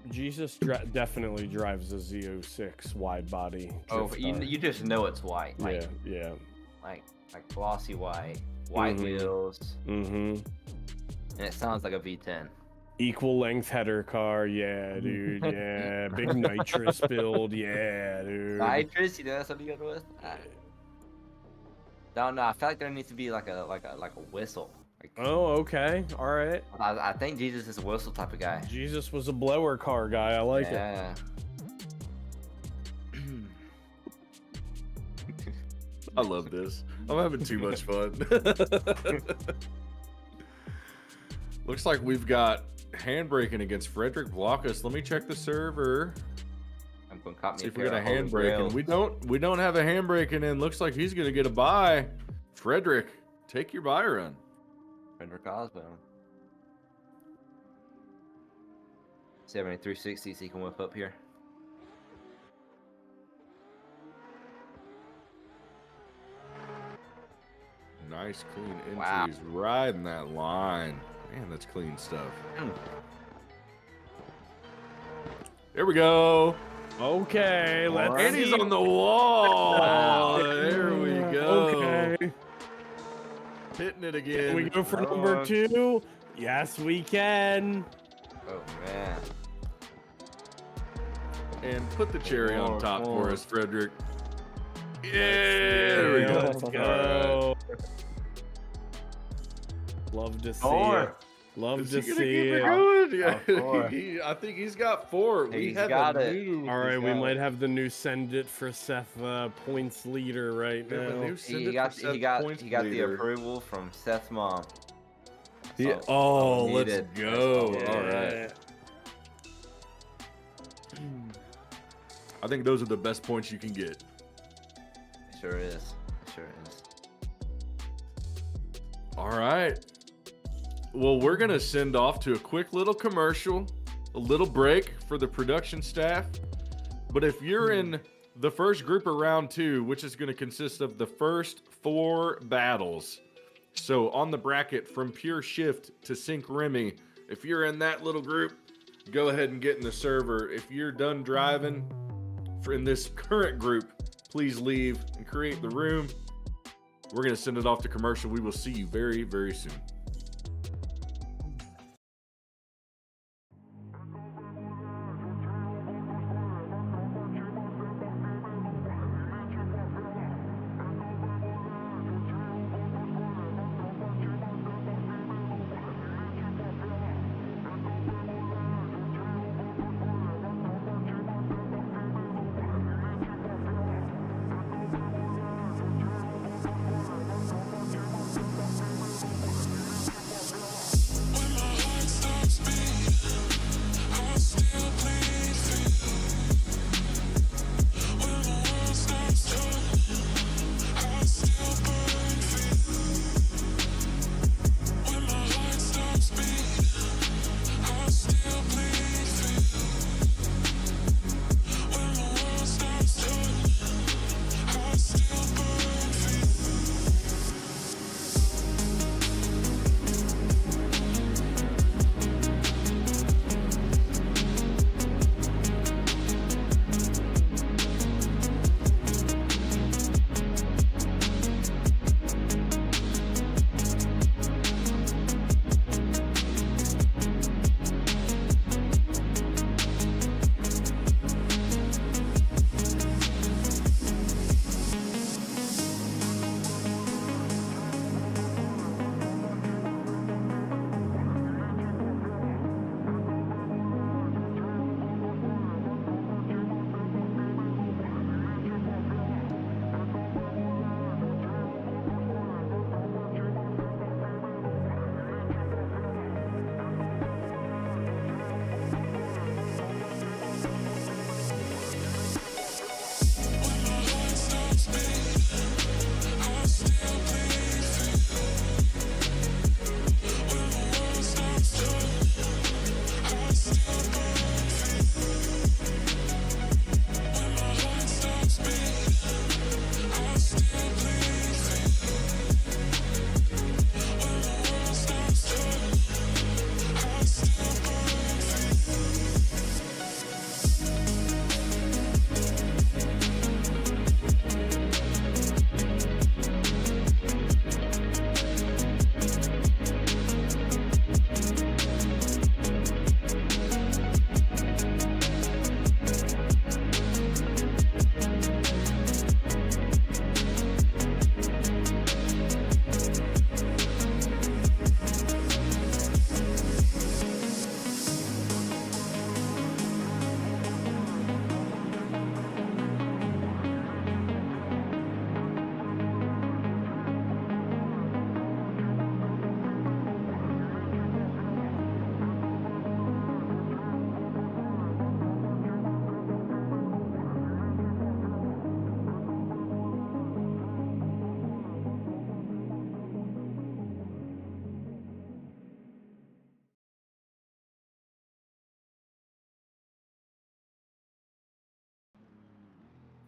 Jesus definitely drives a Z06 wide body. Oh, drift you car. you just know it's white. Like, Yeah. like glossy white wheels, Mm-hmm. and it sounds like a V10. Equal length header car, yeah, dude, yeah. Big nitrous build, yeah, dude. Nitrous, you know that's what you go with. No, I feel like there needs to be like a whistle. Like, Oh, okay, all right. I think Jesus is a whistle type of guy. Jesus was a blower car guy. I like it. Yeah. I love this. I'm having too much fun. Looks like we've got handbraking against Frederick Blockus. Let me check the server. I'm going to cop me See a if we pair got a of Holy handbrake. Grails. We don't have a handbraking in. Looks like he's gonna get a bye. Frederick, take your bye run. Frederick Osborne. See how many 360s he can whip up here. Nice clean Wow. entries. Riding that line. Man, that's clean stuff. There we go. Okay, let's And he's see. on the wall. Wow. There we go. Okay. Hitting it Can again. we go for number 2? Yes, we can. Oh, man. And put the cherry on More, top more. for us, Frederick. Yeah, there we go. Let's All go. Love to see Four. it. Love Is to he gonna see keep it it. going? Yeah, Four. I think he's got 4. We He's have got a it. new. All right, He's we got might it. have the new send it for Seth points leader right We have a now. new send He it got for Seth he got points the leader. approval from Seth's mom. Yeah. So, Oh, we let's needed- go. that's All right. I think those are the best points you can get. It sure is. It sure is. All right. Well, we're going to send off to a quick little commercial, a little break for the production staff. But if you're in the first group of round 2, which is going to consist of the first 4 battles. So on the bracket from Pure Shift to Sync Remy, if you're in that little group, go ahead and get in the server. If you're done driving in this current group, please leave and create the room. We're going to send it off to commercial. We will see you very, very soon.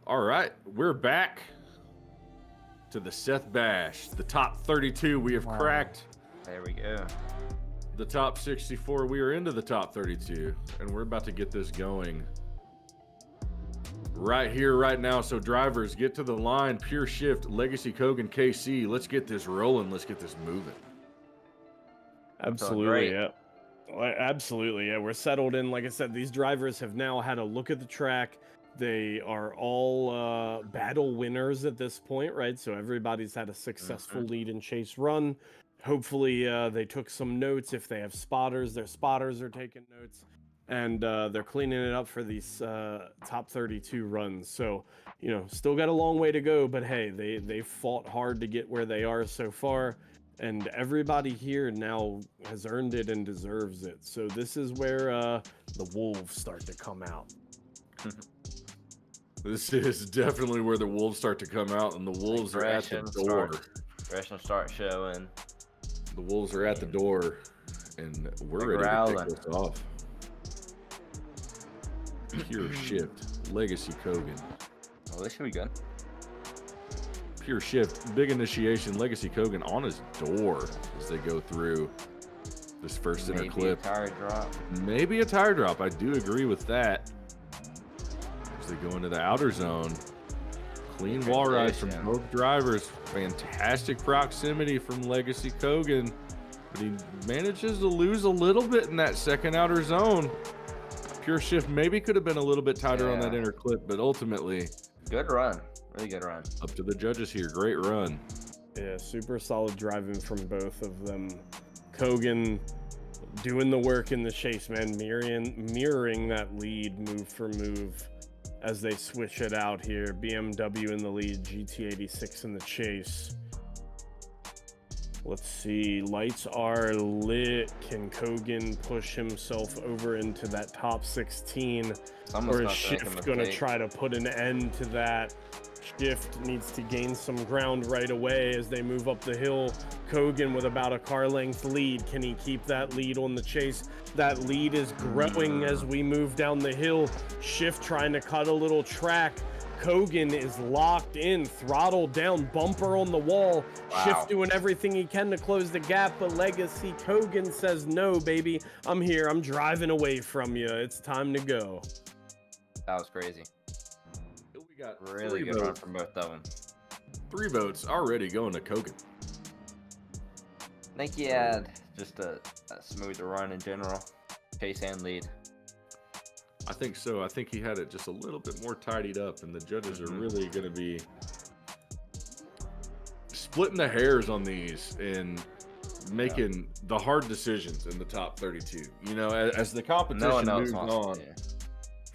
All right, we're back to the Seth Bash. The top 32 we have cracked. There we go. The top 64, we are into the top 32, and we're about to get this going right here, right now. So drivers, get to the line. Pure Shift, Legacy Kogan, KC. Let's get this rolling. Let's get this moving. Absolutely, yeah. Absolutely, yeah. We're settled in. Like I said, these drivers have now had a look at the track. They are all battle winners at this point, right? So everybody's had a successful lead and chase run. Hopefully they took some notes. If they have spotters, their spotters are taking notes. And they're cleaning it up for these top 32 runs. So, you know, still got a long way to go. But hey, they fought hard to get where they are so far. And everybody here now has earned it and deserves it. So this is where the wolves start to come out. This is definitely where the wolves start to come out, and the wolves are at the door. Aggression start showing. The wolves are at the door, and we're ready to take this off. Pure Shift, Legacy Kogan. Oh, this should be good. Pure Shift, big initiation, Legacy Kogan on his door as they go through this first inner clip. Maybe a tire drop. Maybe a tire drop. I do agree with that. As they go into the outer zone. Clean wall rides from both drivers. Fantastic proximity from Legacy Kogan. But he manages to lose a little bit in that second outer zone. Pure Shift maybe could have been a little bit tighter on that inner clip, but ultimately... Good run. Really good run. Up to the judges here. Great run. Yeah, super solid driving from both of them. Kogan doing the work in the chase, man. Mirroring that lead move for move as they switch it out here. BMW in the lead, GT86 in the chase. Let's see, lights are lit. Can Kogan push himself over into that top 16? Or is Shift going to try to put an end to that? Shift needs to gain some ground right away as they move up the hill. Kogan with about a car length lead. Can he keep that lead on the chase? That lead is growing as we move down the hill. Shift trying to cut a little track. Kogan is locked in, throttled down, bumper on the wall. Wow. Shift doing everything he can to close the gap, but Legacy Kogan says, no, baby, I'm here. I'm driving away from you. It's time to go. That was crazy. We got really good run from both of them. 3 votes already going to Kogan. I think he had just a smoother run in general. Chase and lead. I think so. I think he had it just a little bit more tidied up, and the judges are really going to be splitting the hairs on these and making the hard decisions in the top 32. You know, as the competition moves on,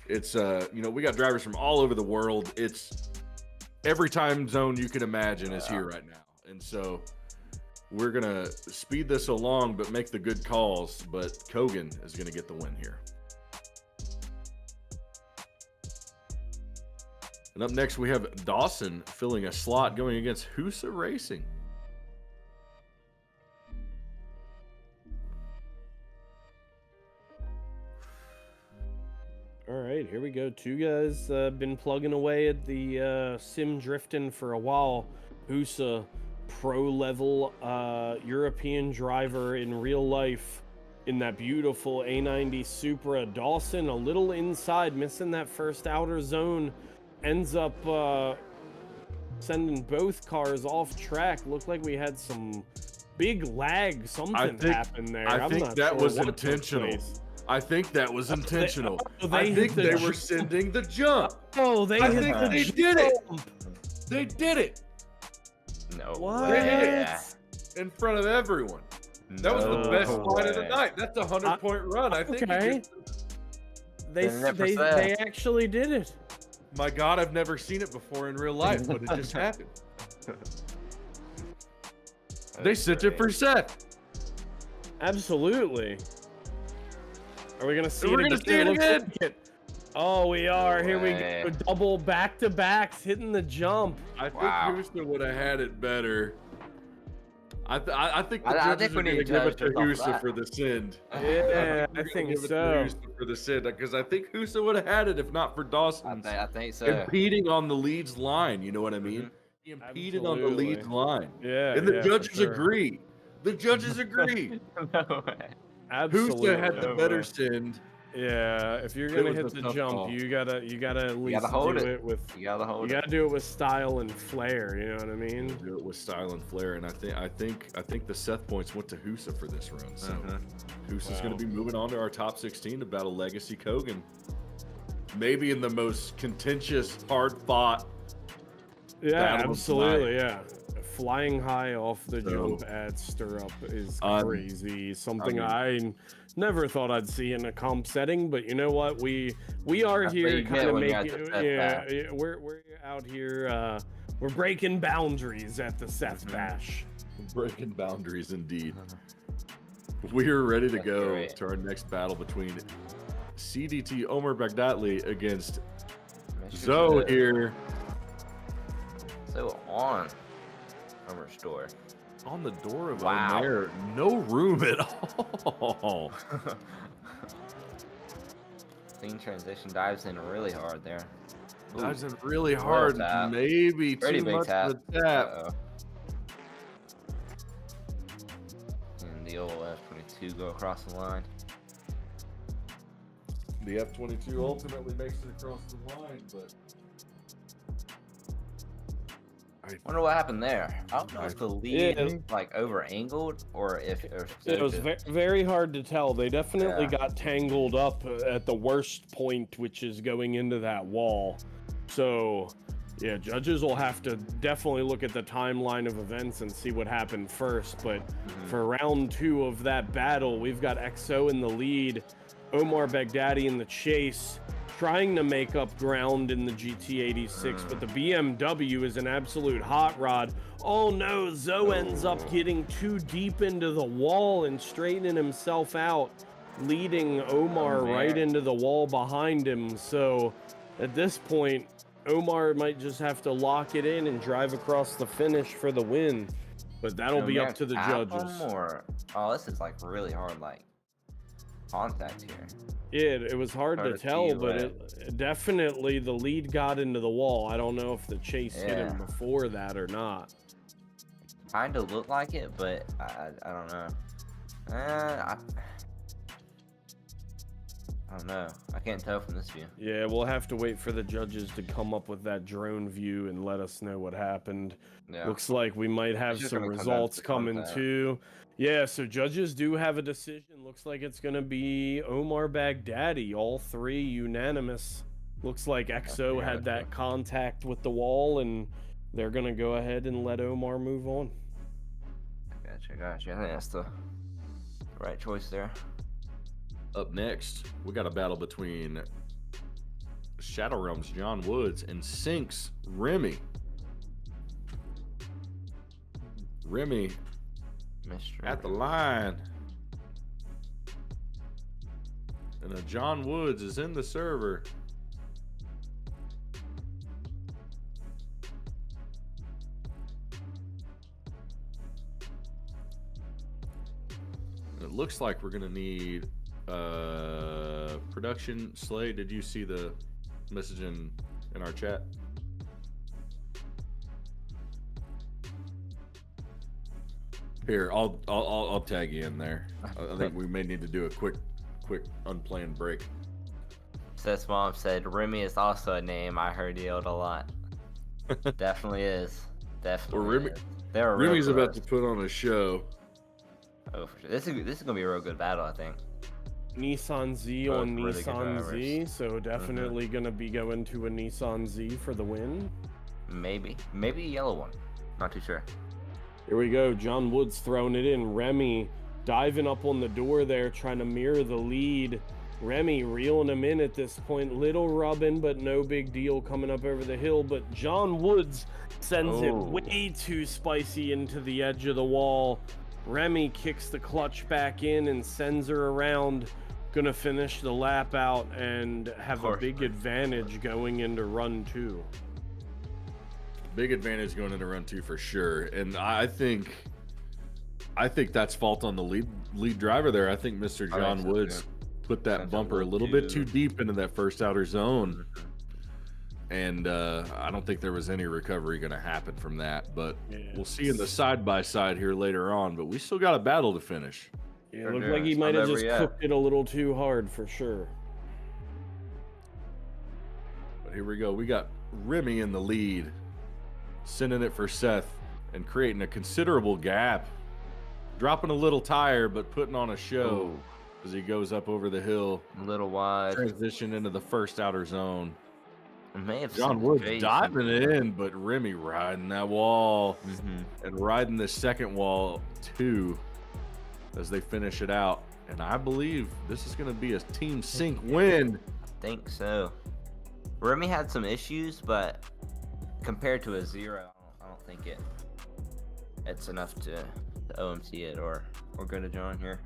it's you know, we got drivers from all over the world. It's every time zone you can imagine is here right now, and so we're gonna speed this along, but make the good calls. But Kogan is gonna get the win here. And up next, we have Dawson filling a slot going against Husa Racing. All right, here we go. Two guys been plugging away at the sim drifting for a while. Husa, pro-level European driver in real life in that beautiful A90 Supra. Dawson a little inside, missing that first outer zone. Ends up sending both cars off track. Looked like we had some big lag. Something happened there. I think that was intentional. I think that was intentional. I think they were sending the jump. Oh, they did it. They did it. No what? They did it in front of everyone. That was the best fight of the night. That's a 100-point run. I think. Okay. They actually did it. My God, I've never seen it before in real life, but it just happened. They sent it for Seth. Absolutely. Are we gonna see it again? Oh, we are. Here we go. Double back-to-backs hitting the jump. I think Houston would have had it better. I think the I judges think we are going need to give to it to judge off of Husa that. for the send. Yeah, I We're gonna think give it to so. Husa for the send because I think Husa would have had it if not for Dawson I think so. impeding on the lead's line. You know what I mean? He impeded on the lead's Absolutely. line. Yeah, And the yeah, for judges sure. agree. The judges agree. No way. Absolutely. Husa had the No better way. send. Yeah, if you're It gonna was hit a the tough jump, call. you gotta at least gotta hold do it. it with You gotta hold you it. gotta do it with style and flair. You know what I mean? Do it with style and flair, and I think the Seth points went to Husa for this run. So Husa's going Wow. to be moving on to our top 16 to battle Legacy Kogan. Maybe in the most contentious, hard-fought. Yeah, battle of absolutely. Yeah, flying high off the So, jump at stirrup is I'm- crazy. Something I I never thought I'd see in a comp setting, but you know what? We are That's what here you get kind of when you're making. at the Seth Yeah, Bash. yeah, we're out here. We're breaking boundaries at the Seth Bash. Breaking boundaries, indeed. We are ready to That's go great. to our next battle between CDT Omar Baghdadli against Zoe here So on Armor Store. on the door of Wow. Omer. No room at all. Clean transition, dives in really hard there. Ooh, Dives in really hard. tap. Maybe Pretty too big much tap. of a tap. Uh-oh. And the old F-22 go across the line. The F-22 ultimately makes it across the line, but Wonder what happened there. I don't know if the lead Yeah. like over angled or if It was very hard to tell. They definitely Yeah. got tangled up at the worst point, which is going into that wall. So, yeah, judges will have to definitely look at the timeline of events and see what happened first. But for round 2 of that battle, we've got XO in the lead, Omar Baghdadi in the chase, trying to make up ground in the GT86, but the BMW is an absolute hot rod. Oh no, Zoe ends up getting too deep into the wall and straightening himself out, leading Omar right into the wall behind him. So at this point, Omar might just have to lock it in and drive across the finish for the win. But that'll be up to the judges. Oh, this is like really hard, like contact here. Yeah, it was hard to Hard to tell, see, but right? it definitely the lead got into the wall. I don't know if the chase hit him Yeah. before that or not. Kind of looked like it, but I don't know. I don't know. I can't tell from this view. Yeah, we'll have to wait for the judges to come up with that drone view and let us know what happened. Yeah. Looks like we might have just some gonna come down results to coming contact. too. Yeah, so judges do have a decision. Looks like it's going to be Omar Baghdadi. All 3 unanimous. Looks like XO Yeah, had that contact with the wall, and they're going to go ahead and let Omar move on. Gotcha. I think that's the right choice there. up next, we got a battle between Shadow Realms John Woods and Sinks Remy. Remy Mystery. at the line. And John Woods is in the server. It looks like we're gonna need production. Slay, did you see the message in our chat? Here, I'll tag you in there. I think we may need to do a quick unplanned break. Seth's mom said Remy is also a name I heard yelled a lot. Definitely is. Definitely. Well, Remy- is. They're real Remy's about to close. put on a show. Oh, for sure. This is gonna be a real good battle, I think. Nissan Z Both on really good Nissan drivers. Z, so definitely gonna be going to a Nissan Z for the win. Maybe a yellow one. Not too sure. Here we go. John Woods throwing it in. Remy diving up on the door there, trying to mirror the lead. Remy reeling him in at this point. Little rubbing, but no big deal coming up over the hill. But John Woods sends it way too spicy into the edge of the wall. Remy kicks the clutch back in and sends her around. Gonna finish the lap out and have a big advantage going into run 2. Big advantage going into run 2 for sure. And I think I think that's fault on the lead driver there. I think Mr. I John think so, Woods too. put that Sent bumper a little bit too deep into that first outer zone. And I don't think there was any recovery going to happen from that. But we'll see in the side-by-side here later on. But we still got a battle to finish. Yeah, it looked like he might have just cooked it a little too hard for sure. But here we go. We got Remy in the lead, sending it for Seth and creating a considerable gap. Dropping a little tire, but putting on a show as he goes up over the hill. A little wide. Transition into the first outer zone. John Woods diving it in, but Remy riding that wall and riding the second wall too as they finish it out. And I believe this is going to be a Team Sync win. I think so. Remy had some issues, but compared to a 0, I don't think it's enough to OMC it or go to John here.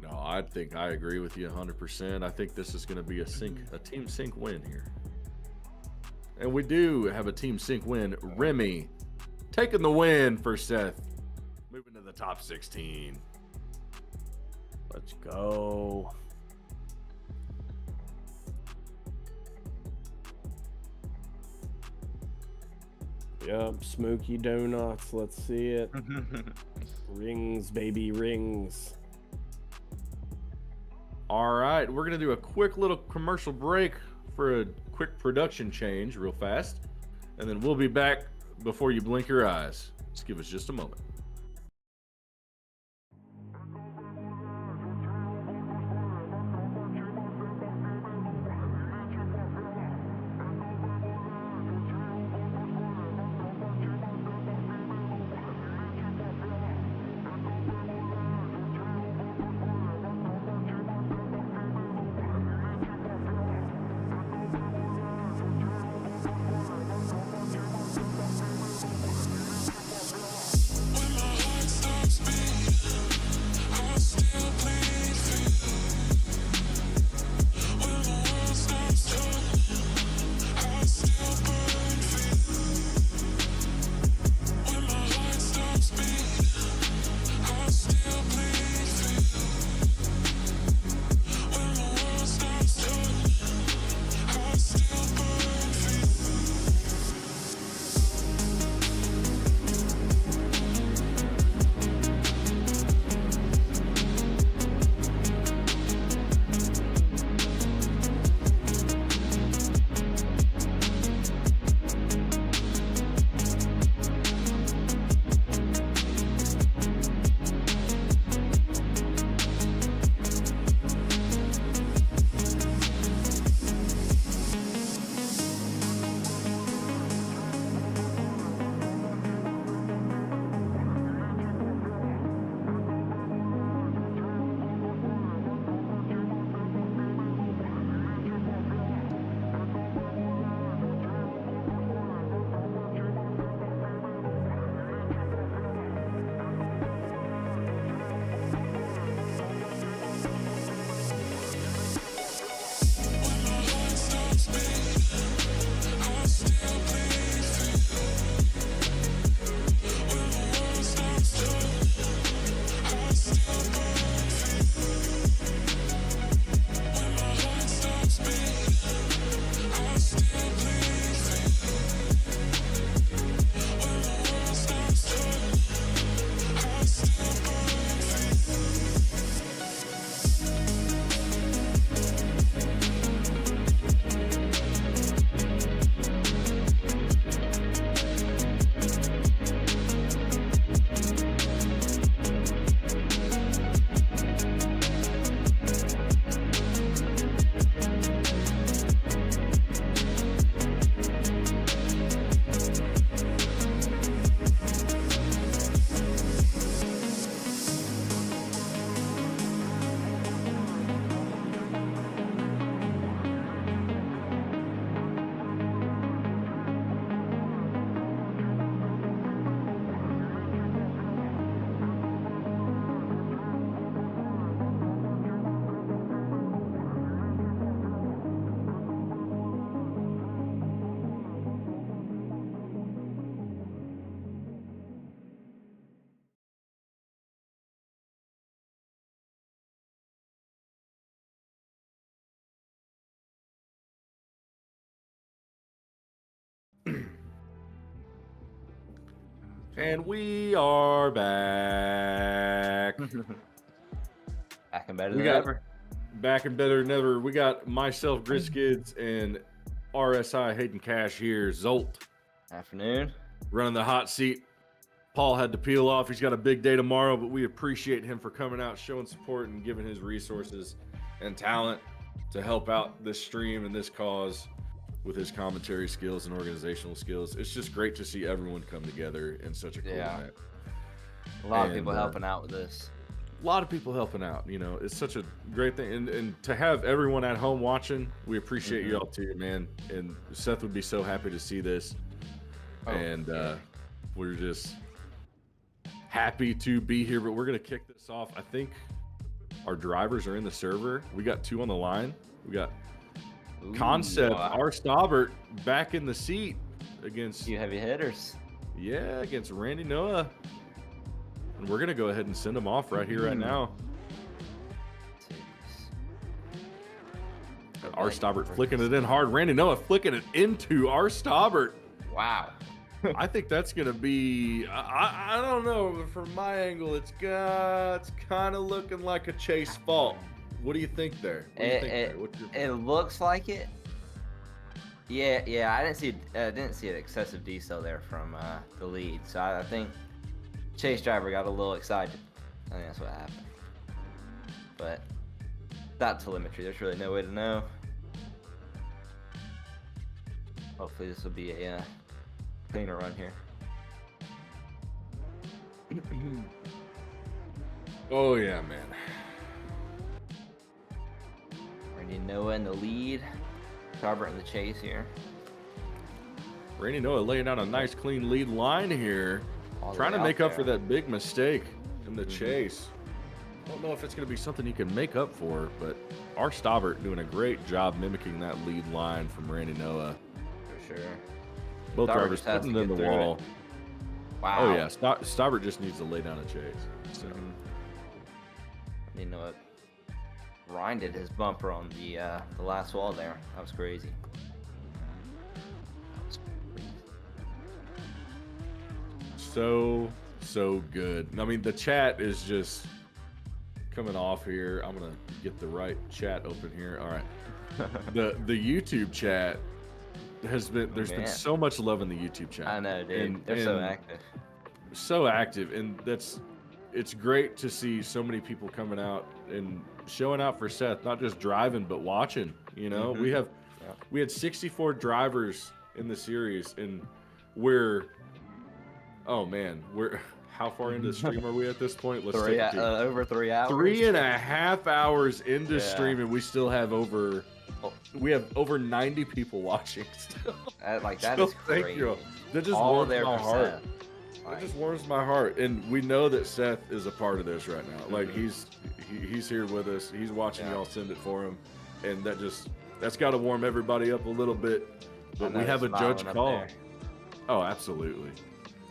No, I think I agree with you 100%. I think this is going to be a Team Sync win here. And we do have a Team Sync win. Remy taking the win for Seth. Moving to the top 16. Let's go. Yep, smoky donuts. Let's see it. Rings, baby, rings. All right, we're going to do a quick little commercial break for a quick production change real fast. And then we'll be back before you blink your eyes. Just give us just a moment. When And we are back. Back and better than ever. Back and better than ever. We got myself, Griskids, and RSI Hayden Cash here. Zolt. Afternoon. Running the hot seat. Paul had to peel off. He's got a big day tomorrow, but we appreciate him for coming out, showing support, and giving his resources and talent to help out this stream and this cause with his commentary skills and organizational skills. It's just great to see everyone come together in such a cool event. A lot of people helping out with this. A lot of people helping out. You know, it's such a great thing. And to have everyone at home watching, we appreciate you all too, man. And Seth would be so happy to see this. We're just happy to be here, but we're going to kick this off. I think our drivers are in the server. We got 2 on the line. We got Concept, our Staubert, back in the seat against you heavy hitters. Yeah, against Randy Noah. And we're gonna go ahead and send him off right here, right now. Our Staubert flicking it in hard. Randy Noah flicking it into our Staubert. Wow. I think that's gonna be. I don't know. But from my angle, it's kind of looking like a Chase fault. What do you think there? It looks like it. Yeah. I didn't see an excessive decel there from the lead, so I think Chase driver got a little excited. I think that's what happened. But without telemetry, there's really no way to know. Hopefully, this will be a cleaner run here. Oh yeah, man. Randy Noah in the lead. Staubert in the chase here. Randy Noah laying out a nice clean lead line here. Trying to make up for that big mistake in the chase. I don't know if it's going to be something he can make up for, but our Staubert doing a great job mimicking that lead line from Randy Noah. For sure. Both drivers putting it in the wall. Wow. Oh yeah, Staubert just needs to lay down a chase. So. You know what? Grinded his bumper on the last wall there. That was crazy. So good. I mean, the chat is just coming off here. I'm gonna get the right chat open here. All right. The YouTube chat has been been so much love in the YouTube chat. I know, dude. They're so active. So active, and it's great to see so many people coming out and showing out for Seth, not just driving but watching. You know, we had 64 drivers in the series, and we're how far into the stream are we at this point? Let's take over 3 hours. 3.5 hours into stream, and we still have over 90 people watching still. That is crazy. Thank you. That just warms my heart. It just warms my heart, and we know that Seth is a part of this right now. Like he's here with us. He's watching y'all send it for him, and that's got to warm everybody up a little bit. But we have a judge call. Oh, absolutely.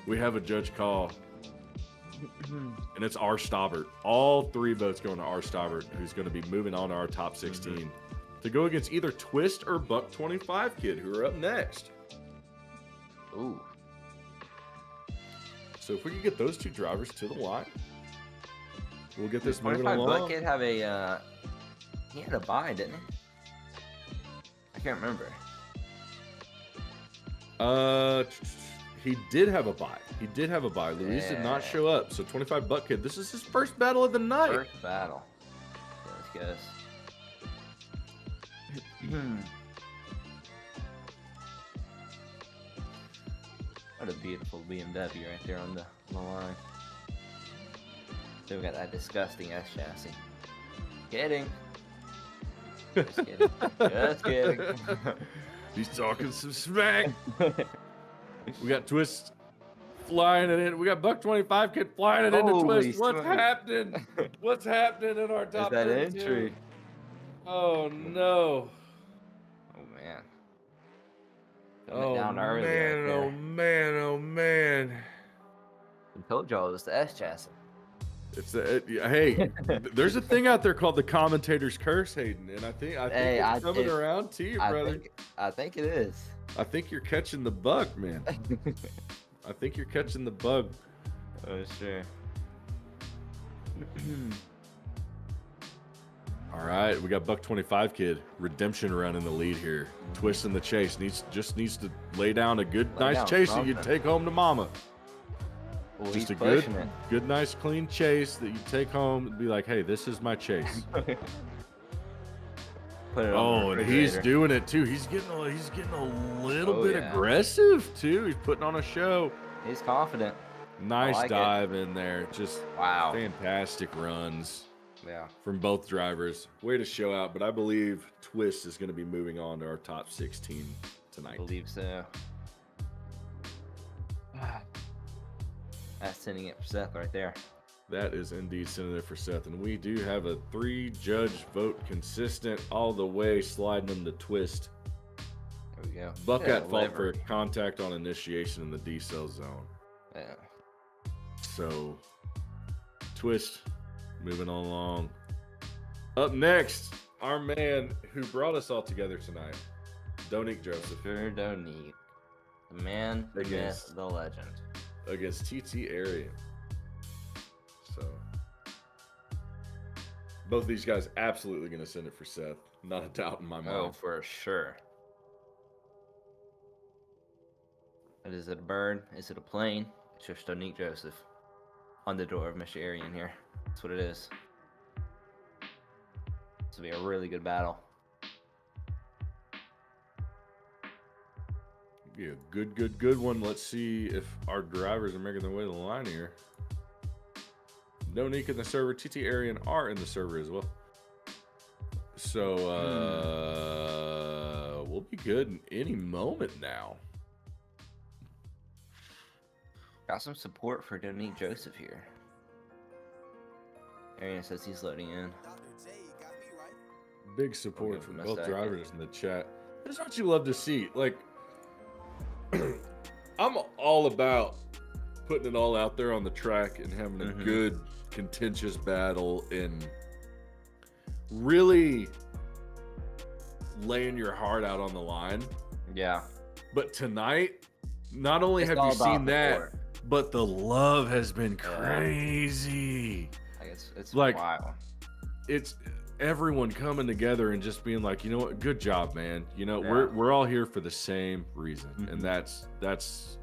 We have a judge call, and it's our Staubert. All 3 votes going to our Staubert, who's going to be moving on to our top 16 to go against either Twist or Buck 25 Kid, who are up next. Ooh. So if we can get those 2 drivers to the line, we'll get this moving 25 along. Buck Kid have he had a bye, didn't he? I can't remember. He did have a bye. Luis did not show up. So 25 Buck Kid, this is his first battle of the night. First battle. Let's go. What a beautiful BMW right there on the line. Then we got that disgusting S chassis. Kidding. Just kidding. Just kidding. He's talking some smack. We got Twist flying it in. We got Buck 25 Kid flying it into Twist. What's happening? What's happening in our top 32? Entry? Oh no. Oh man. Oh man. I told y'all it was the S chassis. Hey, there's a thing out there called the commentator's curse, Hayden, and I think it's coming around to you, brother. I think it is. I think you're catching the bug, man. I think you're catching the bug. Oh, sure. All right, we got Buck 25 kid. Redemption run in the lead here. Twist in the chase. Just needs to lay down a good, nice chase that you take home to mama. Well, Just a pushing it. good, nice, clean chase that you take home and be like, hey, this is my chase. Put it on the And he's refrigerator. doing it too. He's getting a little Oh, bit yeah. aggressive too. He's putting on a show. He's confident. Nice like it. dive in there. Just Wow. fantastic runs Yeah. from both drivers. Way to show out. But I believe Twist is going to be moving on to our top 16 I tonight. believe so. That's sending it for Seth right there. That is indeed sending it for Seth. And we do have a 3-judge vote consistent all the way, sliding them to Twist. There we go. Buck Yeah, at fault for whatever. contact on initiation in the D-cell zone. Yeah. So, Twist, moving on along. Up next, our man who brought us all together tonight, Donique Joseph, Sure don't need. The man, the Against- myth, the legend. against TT Arian. So, both these guys absolutely going to send it for Seth. Not a doubt in my mind. Oh, for sure. But is it a bird? Is it a plane? It's just Donique Joseph on the door of Mr. Arian here. That's what it is. This will be a really good battle. Be a good one. Let's see if our drivers are making their way to the line here. Donique in the server, TT Arian are in the server as well. So we'll be good in any moment now. Got some support for Donique Joseph here. Arian says he's loading in. Big support give from him a both second. drivers in the chat. This is what you love to see. Like, I'm all about putting it all out there on the track and having a good, contentious battle and really laying your heart out on the line. Yeah. But tonight, not only It's have all you seen about the that, court. but the love has been crazy. Like it's Like, wild. It's everyone coming together and just being like, you know what, good job, man. You know, Yeah. we're all here for the same reason, and that's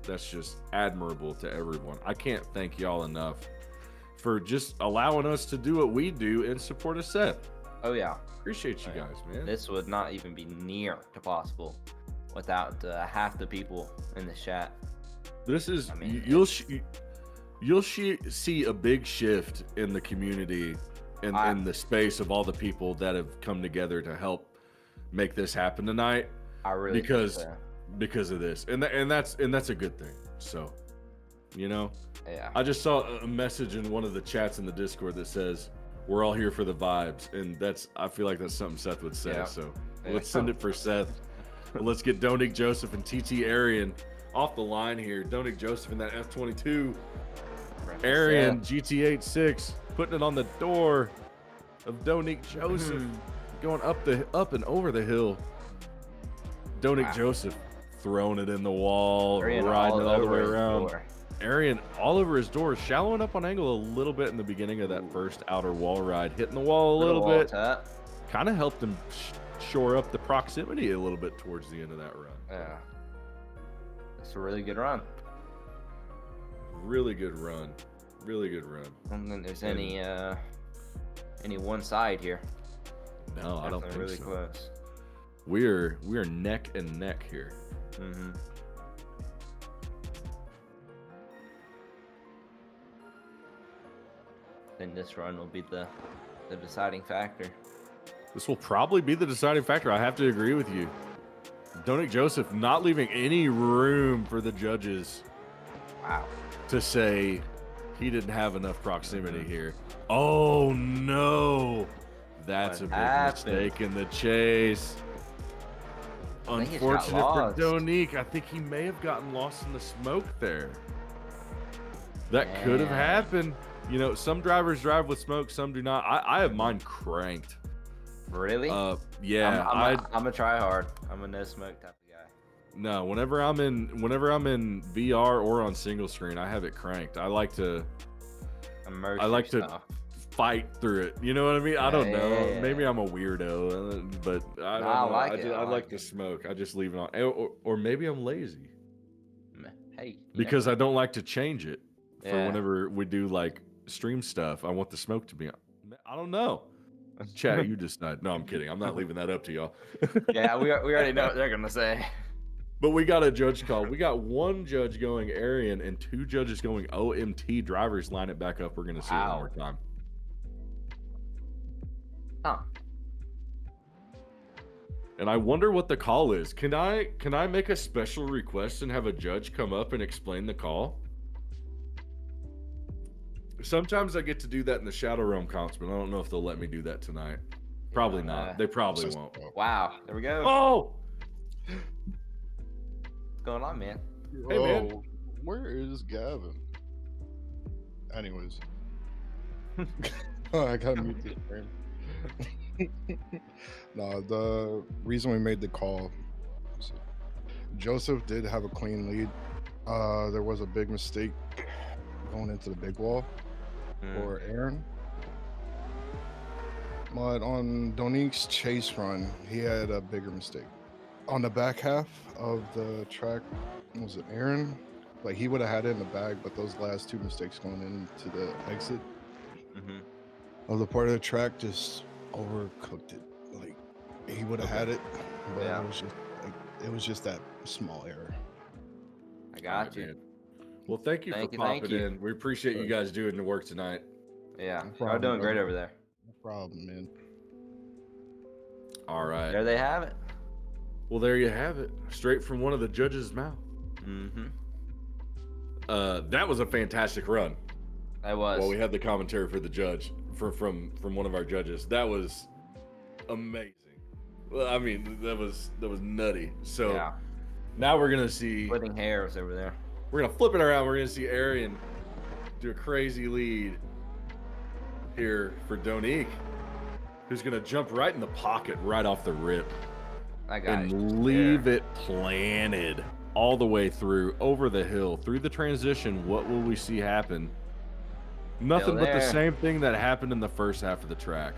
just admirable to everyone. I can't thank y'all enough for just allowing us to do what we do and support a set. Oh yeah. Appreciate you guys, man. This would not even be near to possible without half the people in the chat. This is I mean, you'll see a big shift in the community and in the space of all the people that have come together to help make this happen tonight. I really because think so. because of this, and that's a good thing. So, you know, Yeah. I just saw a message in one of the chats in the Discord that says we're all here for the vibes, and I feel like that's something Seth would say. Yeah. So Yeah. let's send it for Seth. Let's get Donique Joseph and TT Arian off the line here. Donique Joseph in that F22. Arian GT86 putting it on the door of Donique Joseph, going up and over the hill. Donique Joseph throwing it in the wall, Arian riding it all the way over his around. door. Arian all over his door, shallowing up on angle a little bit in the beginning of that first outer wall ride, hitting the wall a little wall bit. tap. Kind of helped him shore up the proximity a little bit towards the end of that run. Yeah. It's a really good run. Really good run. Really good run. I don't think there's any one side here. No, I don't Definitely think really so. close. We are neck and neck here. Mm-hmm. I think this run will be the deciding factor. This will probably be the deciding factor. I have to agree with you. Donique Joseph not leaving any room for the judges to say he didn't have enough proximity here. Oh no, that's What a big happened? mistake in the chase. I think he just got Unfortunate for lost. Donique. I think he may have gotten lost in the smoke there. That could have Yeah. happened. You know, some drivers drive with smoke, some do not. I have mine cranked. Really? Yeah, I'm a try hard. I'm a no smoke type of guy. No, whenever I'm in VR or on single screen, I have it cranked. I like to fight through it. You know what I mean? I don't know. Yeah. Maybe I'm a weirdo, but I don't know. I like to smoke. I just leave it on. Or maybe I'm lazy. Hey. Because I don't like to change it for whenever we do like stream stuff. I want the smoke to be on. I don't know. Chat, you decide. No, I'm kidding. I'm not leaving that up to y'all. Yeah, we already know what they're gonna say. But we got a judge call. We got one judge going Arian and 2 judges going OMT. Drivers, line it back up. We're gonna see it one more time. Huh. And I wonder what the call is. Can I make a special request and have a judge come up and explain the call? Sometimes I get to do that in the Shadow Realm comps, but I don't know if they'll let me do that tonight. Probably not. They probably won't. Wow. There we go. Oh! What's going on, man? Hey, man. Where is Gavin? Anyways. I gotta mute this frame. No, the reason we made the call, Joseph did have a clean lead. There was a big mistake going into the big wall for Aaron. But on Donique's chase run, he had a bigger mistake. On the back half of the track, was it Aaron? Like, he would have had it in the bag, but those last 2 mistakes going into the exit of the part of the track just overcooked it. Like, he would have had it, but it was just that small error. I got you. Man. Well, thank you for popping in. We appreciate you guys doing the work tonight. Yeah, y'all doing great over there. No problem, man. All right. There they have it. Well, there you have it. Straight from one of the judges' mouth. That was a fantastic run. That was. Well, we had the commentary for the judge from one of our judges. That was amazing. Well, I mean, that was nutty. So now we're gonna see splitting hairs over there. We're gonna flip it around. We're gonna see Arian do a crazy lead here for Donique, who's gonna jump right in the pocket right off the rip and leave it planted all the way through, over the hill, through the transition. What will we see happen? Nothing but the same thing that happened in the first half of the track.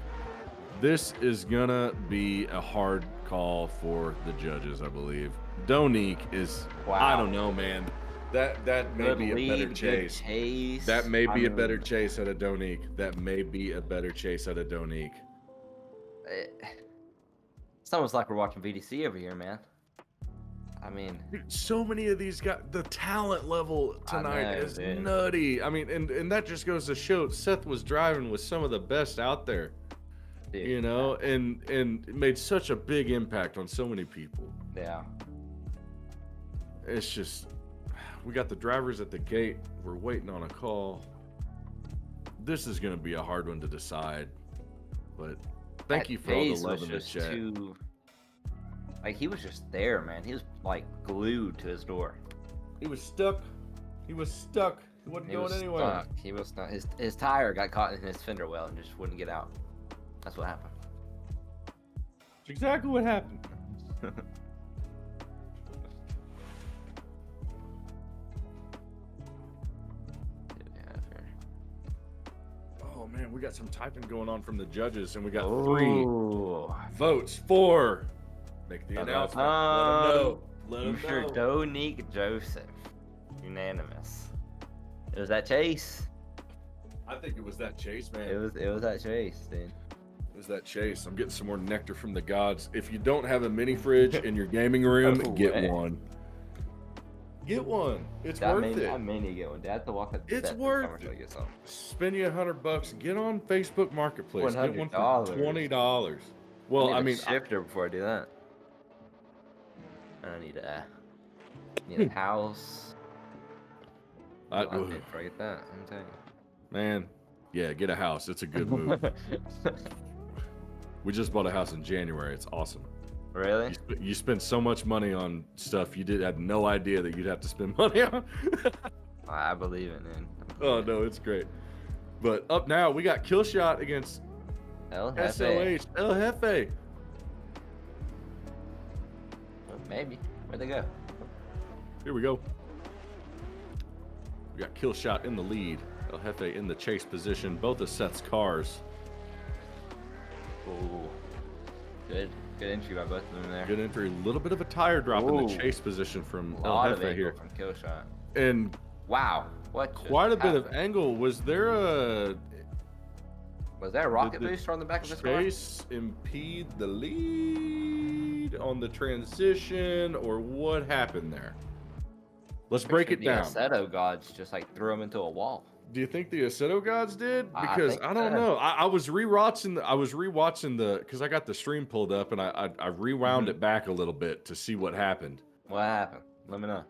This is gonna be a hard call for the judges, I believe. Donique is, I don't know, man. That may be a better chase. That may be a better chase out of Donique. That may be a better chase out of Donique. It's almost like we're watching VDC over here, man. I mean, dude, so many of these guys, the talent level tonight is nutty. I mean, and that just goes to show Seth was driving with some of the best out there, dude, you know, and it made such a big impact on so many people. Yeah. It's just, we got the drivers at the gate. We're waiting on a call. This is going to be a hard one to decide, but thank you for all the love in the chat. Like, he was just there, man. He was like glued to his door. He was stuck. He was stuck. He wasn't going anywhere. Stuck. He was stuck. His tire got caught in his fender well and just wouldn't get out. That's what happened. That's exactly what happened. Oh man, we got some typing going on from the judges, and we got 3 votes for. Make the announcement. Let them know. Let them know. Donique Joseph. Unanimous. It was that chase. I think it was that chase, man. It was that chase, dude. It was that chase. I'm getting some more nectar from the gods. If you don't have a mini fridge in your gaming room, get one. Get one. It's worth it. I may need to get one. Dad had to walk up the It's worth it. Spend you $100. Get on Facebook Marketplace. Get one for $20. Well, I mean, shifter before I do that. I need a house. I didn't forget that. I'm telling you. Man, yeah, get a house. It's a good move. We just bought a house in January. It's awesome. Really? You spend so much money on stuff you had no idea that you'd have to spend money on. I believe it, man. Oh no, it's great. But up now, we got Killshot against SLH. El Jefe. Maybe. Where'd they go? Here we go. We got Killshot in the lead. El Jefe in the chase position. Both of Seth's cars. Ooh. Good entry by both of them there. Good entry. A little bit of a tire drop in the chase position from El Jefe here. From Killshot. And wow, what? Quite a bit of angle. Was there a rocket booster on the back of this car? Chase impede the lead on the transition, or what happened there? Let's break it down. The Assetto gods just like threw him into a wall. Do you think the Assetto gods did? Because I don't know. I was rewatching the because I got the stream pulled up and I rewound it back a little bit to see what happened. What happened? Let me know.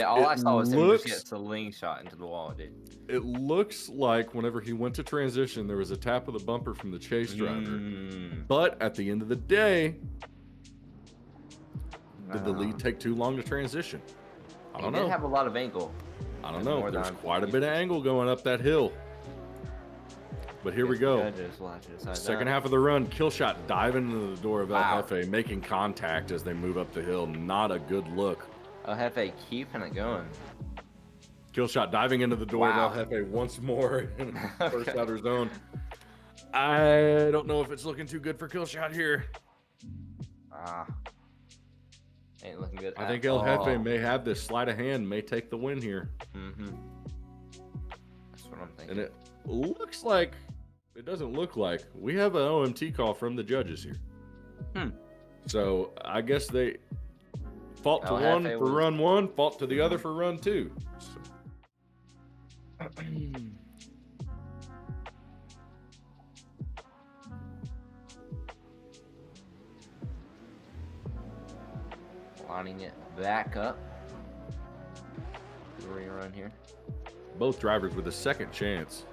All I saw was him just get slingshot into the wall, dude. It looks like whenever he went to transition, there was a tap of the bumper from the chase driver. But at the end of the day, did the lead take too long to transition? I don't know. He did have a lot of angle. I don't know. There's quite a bit of angle going up that hill. But here we go. Second half of the run, Killshot diving into the door of El Jefe, making contact as they move up the hill. Not a good look. El Jefe keeping it going. Killshot diving into the door of El Jefe once more in the first outer zone. I don't know if it's looking too good for Killshot here. Ain't looking good. I think El Jefe may have this sleight of hand, may take the win here. That's what I'm thinking. And it looks like, it doesn't look like, we have an OMT call from the judges here. So I guess they fault to one for run one, fault to the other for run two. So. Lining it back up. Rerun here. Both drivers with a second chance.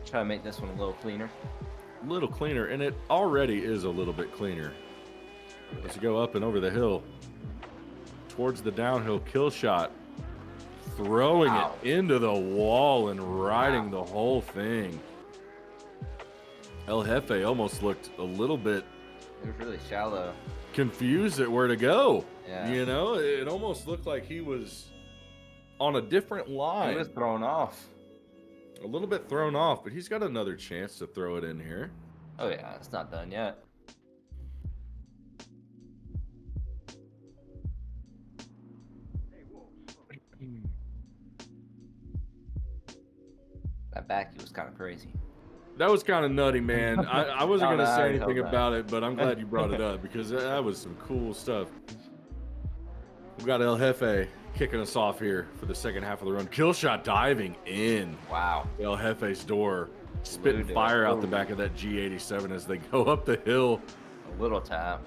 Try to make this one a little cleaner. A little cleaner, and it already is a little bit cleaner. As you go up and over the hill, towards the downhill, Killshot throwing it into the wall and riding the whole thing. El Jefe almost looked a little bit. It was really shallow. Confused at where to go. Yeah. You know, it almost looked like he was on a different line. He was thrown off. A little bit thrown off, but he's got another chance to throw it in here. Oh yeah, it's not done yet. That back was kind of crazy. That was kind of nutty, man. I wasn't going to say anything about it, but I'm glad you brought it up because that was some cool stuff. We got El Jefe kicking us off here for the second half of the run. Killshot diving in. Wow. El Jefe's door, spitting fire out the back of that G87 as they go up the hill. A little tap.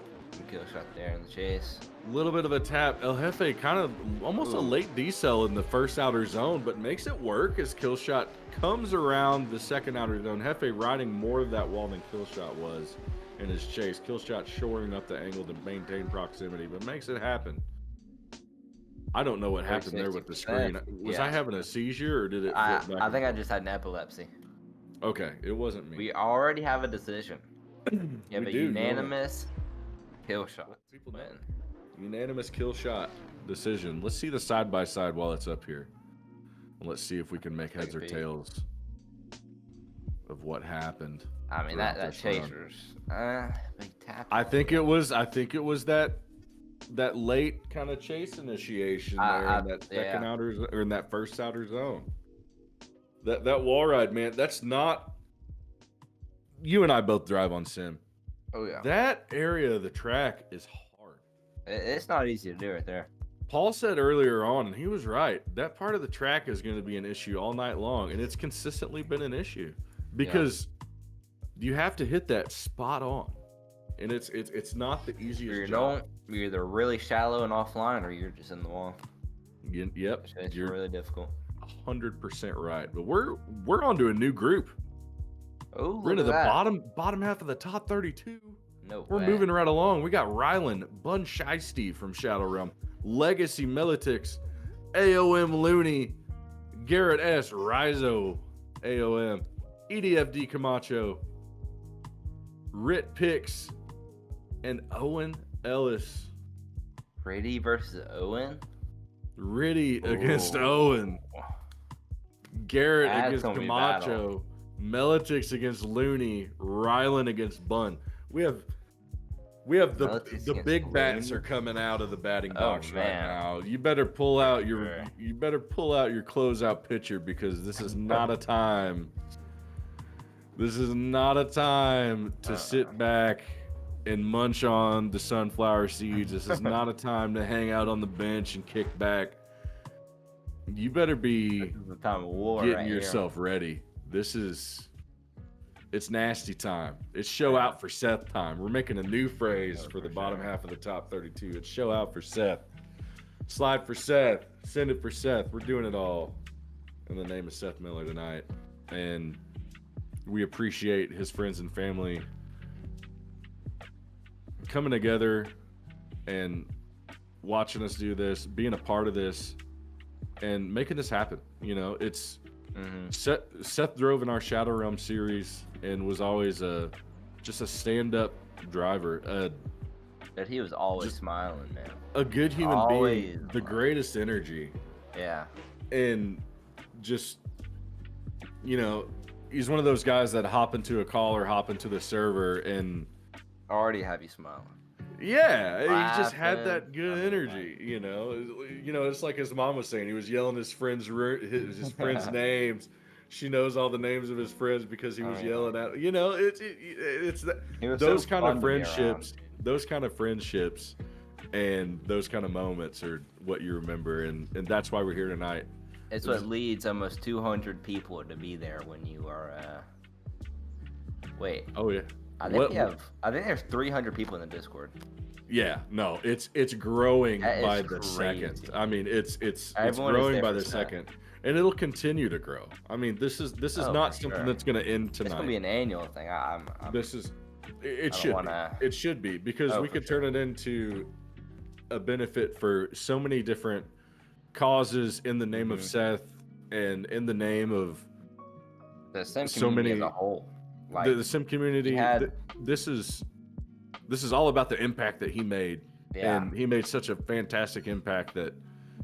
Killshot there in the chase. A little bit of a tap. El Jefe kind of almost a late decel in the first outer zone, but makes it work as Killshot comes around the second outer zone. Jefe riding more of that wall than Killshot was in his chase. Killshot shoring up the angle to maintain proximity, but makes it happen. I don't know what happened there with the screen. Was I having a seizure or did it flip back? I think I just had an epilepsy. Okay, it wasn't me. We already have a decision. You have a unanimous Killshot. Unanimous Killshot decision. Let's see the side-by-side while it's up here. Let's see if we can make heads or tails of what happened. I mean, that chasers. Big tap. I think it was that late kind of chase initiation there in that second outer or in that first outer zone. That wall ride, man. That's not. You and I both drive on sim. Oh yeah. That area of the track is hard. It's not easy to do right there. Paul said earlier on, and he was right, that part of the track is going to be an issue all night long, and it's consistently been an issue because you have to hit that spot on, and it's not the easiest job. You're either really shallow and offline, or you're just in the wall. Yep, it's really difficult. 100% right. But we're on to a new group. Oh, we're into the bottom half of the top 32. No We're moving right along. We got Rylan, Bun Shiesty from Shadow Realm, Legacy Militix, AOM Looney, Garrett S, Rizo, AOM, EDFD Camacho, Rit Pix, and Owen Ellis Brady versus Owen. Riddy against Owen. Garrett That's against gonna be a Camacho. Melitix against Looney. Rylan against Bunn. We have the Melitix the against big bats Looney? are coming out of the batting Oh, box right man. now. You better pull out Sure. your closeout pitcher, because this is not a time. This is not a time to sit back and munch on the sunflower seeds. This is not a time to hang out on the bench and kick back. You better be This is the time of war getting right yourself ready. It's nasty time. It's show out for Seth time. We're making a new phrase for the bottom half of the top 32. It's show out for Seth. Slide for Seth. Send it for Seth. We're doing it all in the name of Seth Miller tonight. And we appreciate his friends and family coming together and watching us do this, being a part of this, and making this happen. You know, it's Seth drove in our Shadow Realm series and was always just a stand-up driver. That he was always smiling, man. A good human Always being, the smiling. greatest energy, Yeah. and just, you know, he's one of those guys that hop into a call or hop into the server and Already have you smiling. yeah, he just had Laughing. that good energy. You know, it's like his mom was saying. He was yelling his friends' names. She knows all the names of his friends because he was yelling at. You know, it's He was those so kind fun of to be around. friendships. Those kind of friendships, and those kind of moments are what you remember, and that's why we're here tonight. It's what leads almost 200 people to be there when you are. Wait. Oh yeah. I think I think there's 300 people in the Discord. Yeah, no, it's growing That by is the crazy. second. I mean, it's Everyone is growing there by for the Seth. second, and it'll continue to grow. I mean, this is Oh, not for something sure. that's going to end tonight. It's gonna be an annual thing. This is it I should don't be. wanna- It should be, because we for could sure. turn it into a benefit for so many different causes in the name of Seth and in the name of the sim so community many- as a whole. Like the sim community. he had- This is all about the impact that he made. Yeah. And he made such a fantastic impact that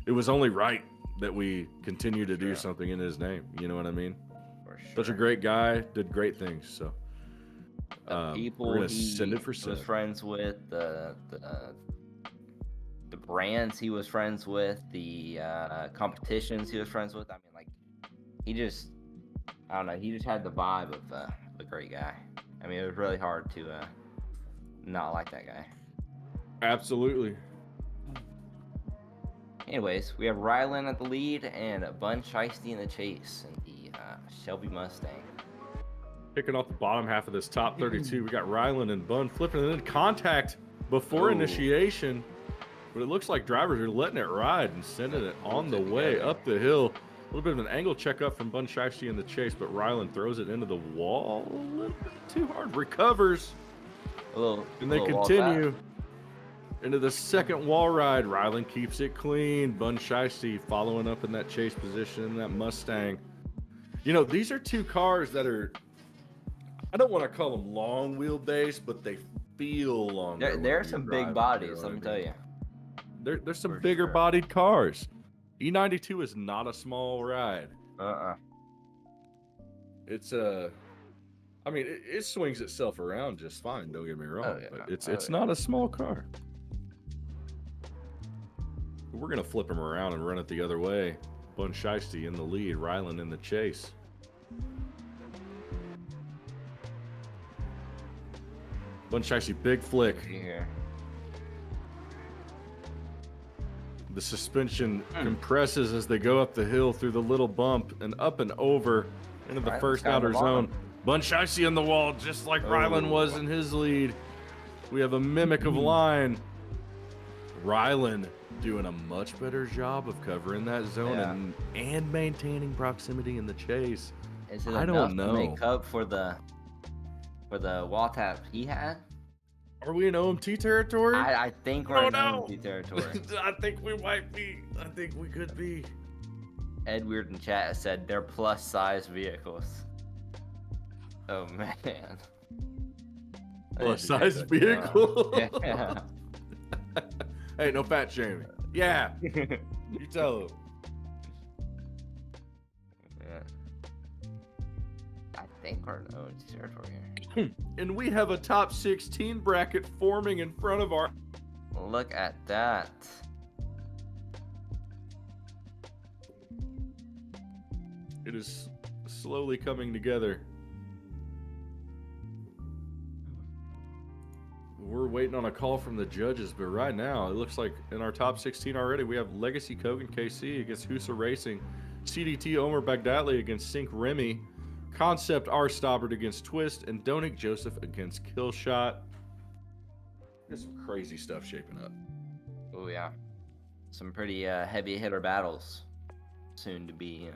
it was only right that we continue to do something in his name. You know what I mean? for sure. Such a great guy, did great things. So The people we're gonna he send it for was Seth. friends with, the brands he was friends with, the competitions he was friends with. I mean, like, he just, I don't know, he just had the vibe of a great guy. I mean, it was really hard to not like that guy. Absolutely. Anyways, we have Rylan at the lead and Bun Shiesty in the chase in the Shelby Mustang. Picking off the bottom half of this top 32, we got Rylan and Bun flipping and then contact before Ooh. initiation. But it looks like drivers are letting it ride and sending it on the Holds it way together. up the hill. A little bit of an angle check up from Bun Shiesty in the chase, but Rylan throws it into the wall a little bit too hard. Recovers, and they continue into the second wall ride. Rylan keeps it clean. Bun Shiesty following up in that chase position in that Mustang. You know, these are two cars that are, I don't want to call them long wheelbase, but they feel long. There are some big bodies, let me tell you. There's some For bigger sure. bodied cars. E92 is not a small ride. It's I mean, it swings itself around just fine. Don't get me wrong, Oh, yeah. but it's Oh, not a small car. We're gonna flip him around and run it the other way. Bun Shiesty in the lead, Rylan in the chase. Bun Shiesty, big flick. Here. The suspension compresses as they go up the hill through the little bump and up and over into the Right, first got outer him on. zone. Bun Shiesty in the wall, just like Rylan was in his lead. We have a mimic of line. Rylan doing a much better job of covering that zone and maintaining proximity in the chase. Is it I enough don't to know. make up for the wall tap he had? Are we in OMT territory? I think we're Oh, in no. OMT territory. I think we might be. I think we could be. Ed Weird in chat said they're plus size vehicles. Oh man. Plus size vehicle. Yeah. Hey, no fat shaming. Yeah. You tell him. Yeah. I think we're in OMT territory here. And we have a top 16 bracket forming in front of our... Look at that. It is slowly coming together. We're waiting on a call from the judges, but right now it looks like in our top 16 already we have Legacy Kogan KC against Husa Racing, CDT Omer Bagdatli against Sync Remy, Concept R Stobbard against Twist, and Donik Joseph against Killshot. There's some crazy stuff shaping up. Oh yeah, some pretty heavy hitter battles soon to be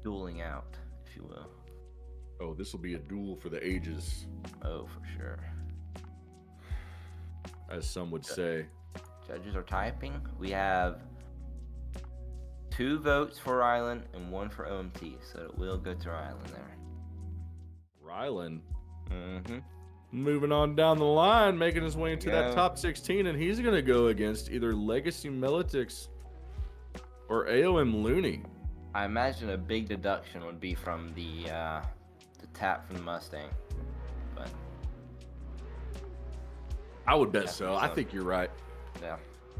dueling out, if you will. Oh, this will be a duel for the ages, Oh, for sure. as some would say. Judges are typing. We have 2 votes for Rylan and 1 for OMT, so it will go to Rylan there. Rylan Mm-hmm. moving on down the line, making his way into that Yeah. top 16, and he's going to go against either Legacy Militix or AOM Looney. I imagine a big deduction would be from the tap from the Mustang, but I would bet Yeah, so. I think you're right. yeah.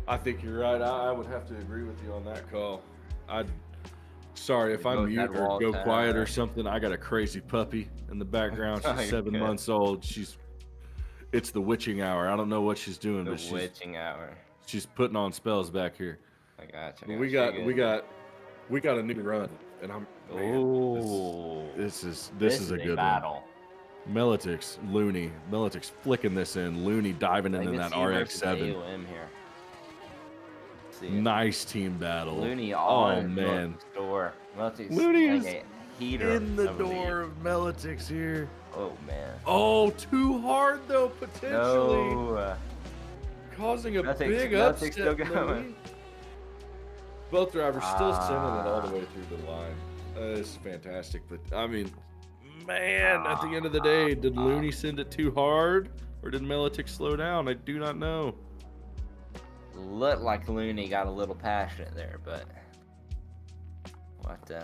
I think you're right. I would have to agree with you on that call. Sorry if We I both mute had or wall go quiet or tap. something. I got a crazy puppy in the background. Oh, She's you're 7 good. months old. It's the witching hour. I don't know what she's doing, The but witching hour. she's putting on spells back here. I gotcha. But we got a new run, and I'm man, Ooh, this is a good battle. one. Militix, Looney, Militix flicking this in. Looney diving into that Legacy versus RX-7. AOM here. Let's see. Nice team battle. Looney Oh on man, Miltic's door. Miltic's Looney playing is a heater in the of a lead. door of Militix here. Oh man. Oh, too hard though, potentially No. causing a Miltic's- big Miltic's upset. still in the going. lead. Both drivers still sending it all the way through the line. It's fantastic, but I mean, man, at the end of the day, did Looney send it too hard, or did Militix slow down? I do not know. Looked like Looney got a little passionate there, but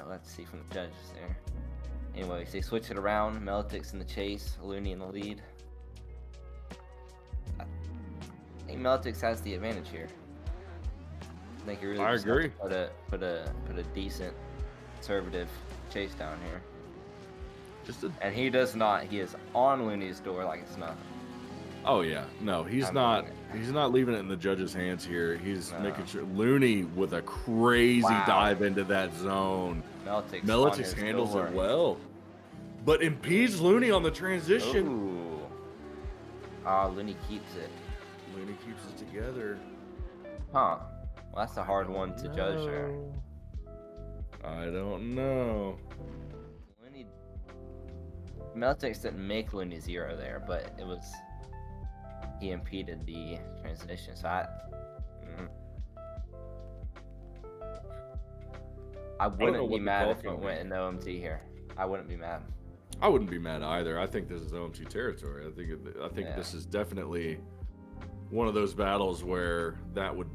let's see from the judges there. Anyways, they switch it around. Militix in the chase, Looney in the lead. I think Militix has the advantage here. I think he really I just has to agree. put a decent conservative chase down here. And he does not. He is on Looney's door like it's nothing. Oh yeah, no, he's I'm not. leaving He's not leaving it in the judges' hands here. He's No. making sure Looney with a crazy Wow. dive into that zone. Militix Militix handles it well, but impedes Looney on the transition. Ooh. Ah, Looney keeps it. Looney keeps it together. Huh. Well, that's a hard one to judge there. I don't know. Looney. Militix didn't make Looney 0 there, but it was. He impeded the transition, so I know wouldn't be what the mad call if it can went be. in OMT here. I wouldn't be mad. I wouldn't be mad either. I think this is OMT territory. I think Yeah. this is definitely one of those battles where that would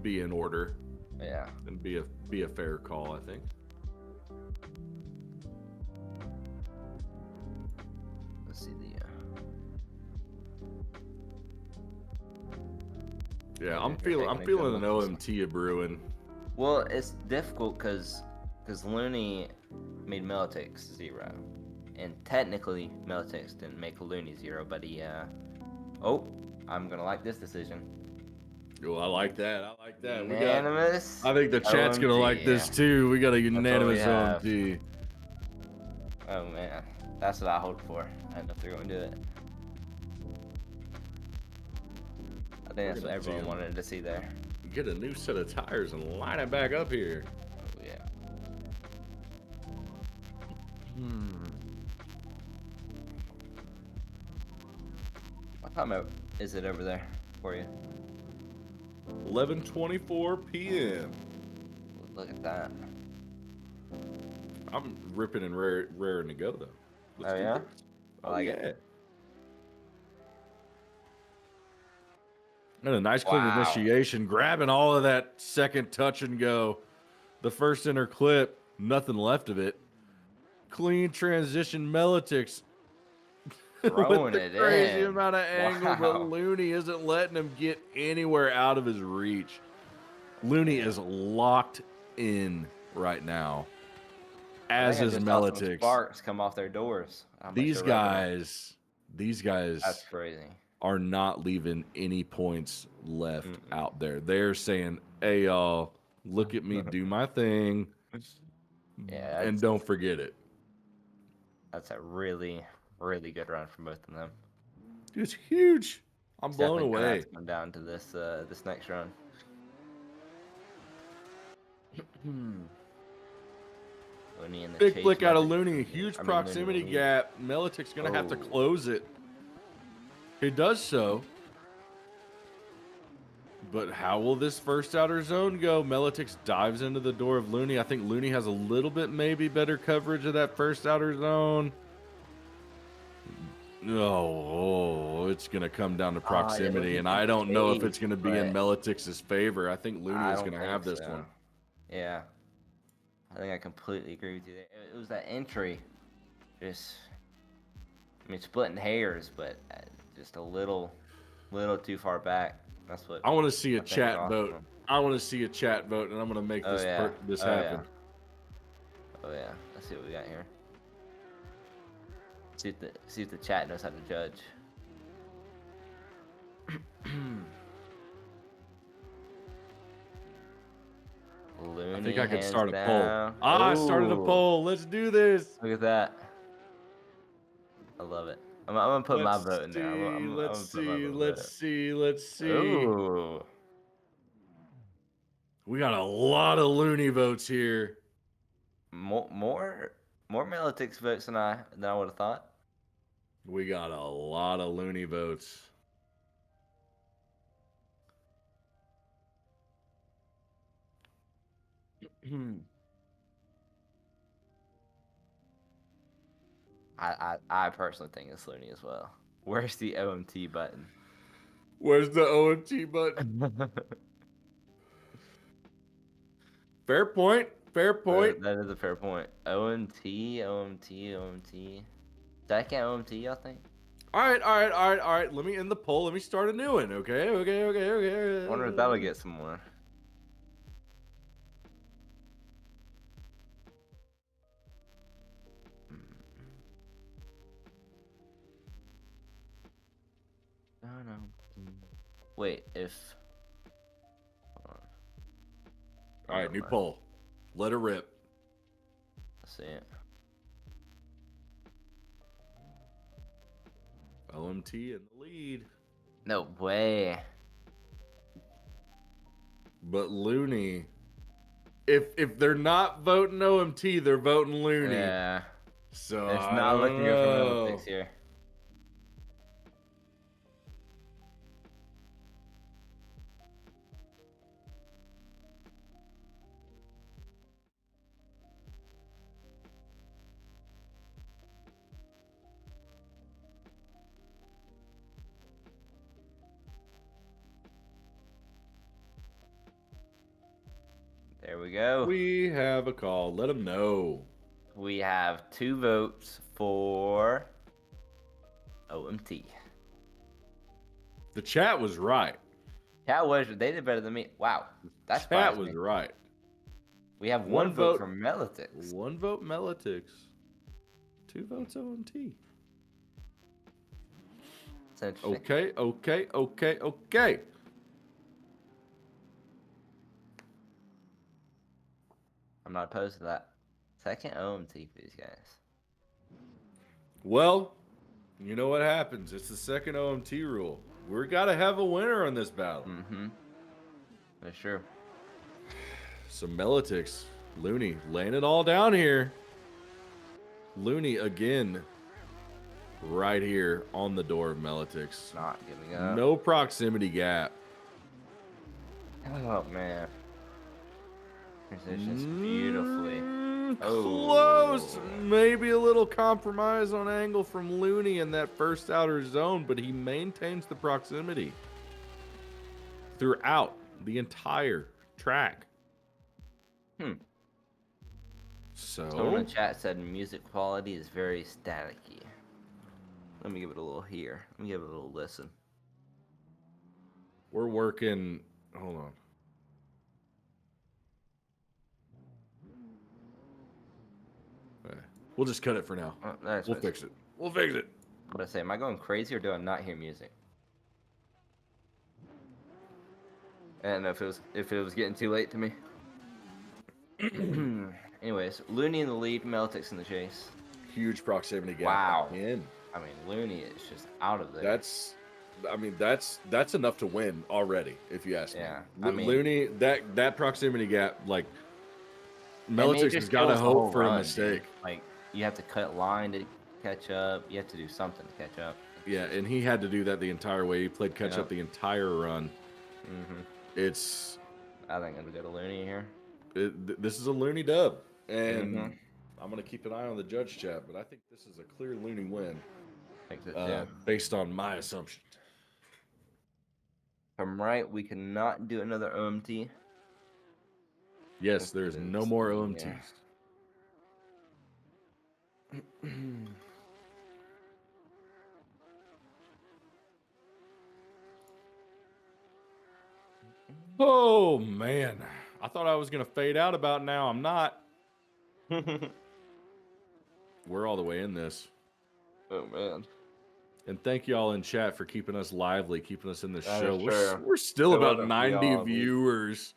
be in order Yeah. and be a fair call. I think. Let's see the. Yeah, I'm they're feeling taking a good an look at OMT brewing. Well, it's difficult because Looney made Militix 0, and technically Militix didn't make Looney 0, but he. Oh, I'm gonna like this decision. Oh, I like that. I like that. Unanimous. I think the chat's gonna like this too. We got a unanimous have. OMT. Oh man, that's what I hoped for. I didn't know if they were gonna do it. I think that's what everyone wanted to see there. Get a new set of tires and line it back up here. Oh yeah. What time is it over there for you? 11:24 p.m. Look at that. I'm ripping and raring to go though. Oh, yeah? this. I like it. And a nice clean initiation, grabbing all of that second touch and go. The first inner clip, nothing left of it. Clean transition, Melitix with the crazy amount of angle, but Looney isn't letting him get anywhere out of his reach. Looney is locked in right now, as is Melitix. Sparks come off their doors. These guys, that's crazy. Are not leaving any points left out there. They're saying, "Hey, y'all, look at me do my thing, and don't forget it." That's a really, really good run from both of them. It's huge. I'm blown away. It's come down to this this next run. Big flick out of Looney. A huge proximity gap. Melitix going to have to close it. He does so. But how will this first outer zone go? Melitix dives into the door of Looney. I think Looney has a little bit maybe better coverage of that first outer zone. Oh, it's going to come down to proximity. And I don't know if it's going to be in Melitix's favor. I think Looney is going to have this one. Yeah. I think I completely agree with you. It was that entry. Just, I mean, splitting hairs, but just a little too far back. That's what I want to see a chat vote. I want to see a chat vote, and I'm going to make this happen. Oh yeah, let's see what we got here. See if the chat knows how to judge. Looney, I think I can start a poll. I started a poll. Let's do this. Look at that. I love it. I'm gonna put my vote in there. Let's see. Ooh. We got a lot of Looney votes here. More Melitix votes than I would have thought. We got a lot of Looney votes. I personally think it's Looney as well. Where's the OMT button? Where's the OMT button? Fair point. That is a fair point. OMT. Second OMT, I think. All right. Let me end the poll. Let me start a new one. Okay. I wonder if that'll get some more. No. Wait, if. Hold on. All right, new poll. Let it rip. Let's see it. OMT in the lead. No way. But Looney, if they're not voting OMT, they're voting Looney. Yeah. So it's not looking good for Olympics here. There we go. We have a call. Let them know. We have 2 votes for OMT. The chat was right. They did better than me. Wow. That's chat was right. We have one vote for Melitix. 1 vote Melitix. 2 votes OMT. That's interesting. Okay. I'm not opposed to that. Second OMT for these guys. Well, you know what happens. It's the second OMT rule. We're got to have a winner on this battle. Mm-hmm. For sure. So Melitix, Looney, laying it all down here. Looney again, right here on the door of Melitix. Not giving up. No proximity gap. Oh, man. Transitions beautifully. Close. Maybe a little compromise on angle from Looney in that first outer zone, but he maintains the proximity. throughout the entire track. Someone in So chat said music quality is very staticky. Let me give it a little here. Let me give it a little listen. we're working. Hold on. Okay. We'll just cut it for now. We'll fix it. We'll fix it. What I say? Am I going crazy or do I not hear music? I don't know if it was getting too late to me. Anyways, Looney in the lead, Meltix in the chase. Huge proximity gap. Wow. Again. I mean, Looney is just out of there. That's enough to win already, if you ask me. I mean, Looney, that proximity gap, like I mean, Meltix has got to hope for a mistake. Dude. Like, you have to cut line to catch up. You have to do something to catch up. Yeah, and he had to do that the entire way. He played catch up the entire run. It's. I think I'm gonna go to Looney here. This is a Looney dub, and I'm gonna keep an eye on the judge chat, but I think this is a clear Looney win. I think so, based on my assumption. If I'm right, we cannot do another OMT. Yes, there's no more OMTs. Yeah. Oh man, I thought I was gonna fade out about now. I'm not. We're all the way in this. Oh man. And thank y'all in chat for keeping us lively, keeping us in the show. Sure. We're still about 90 viewers.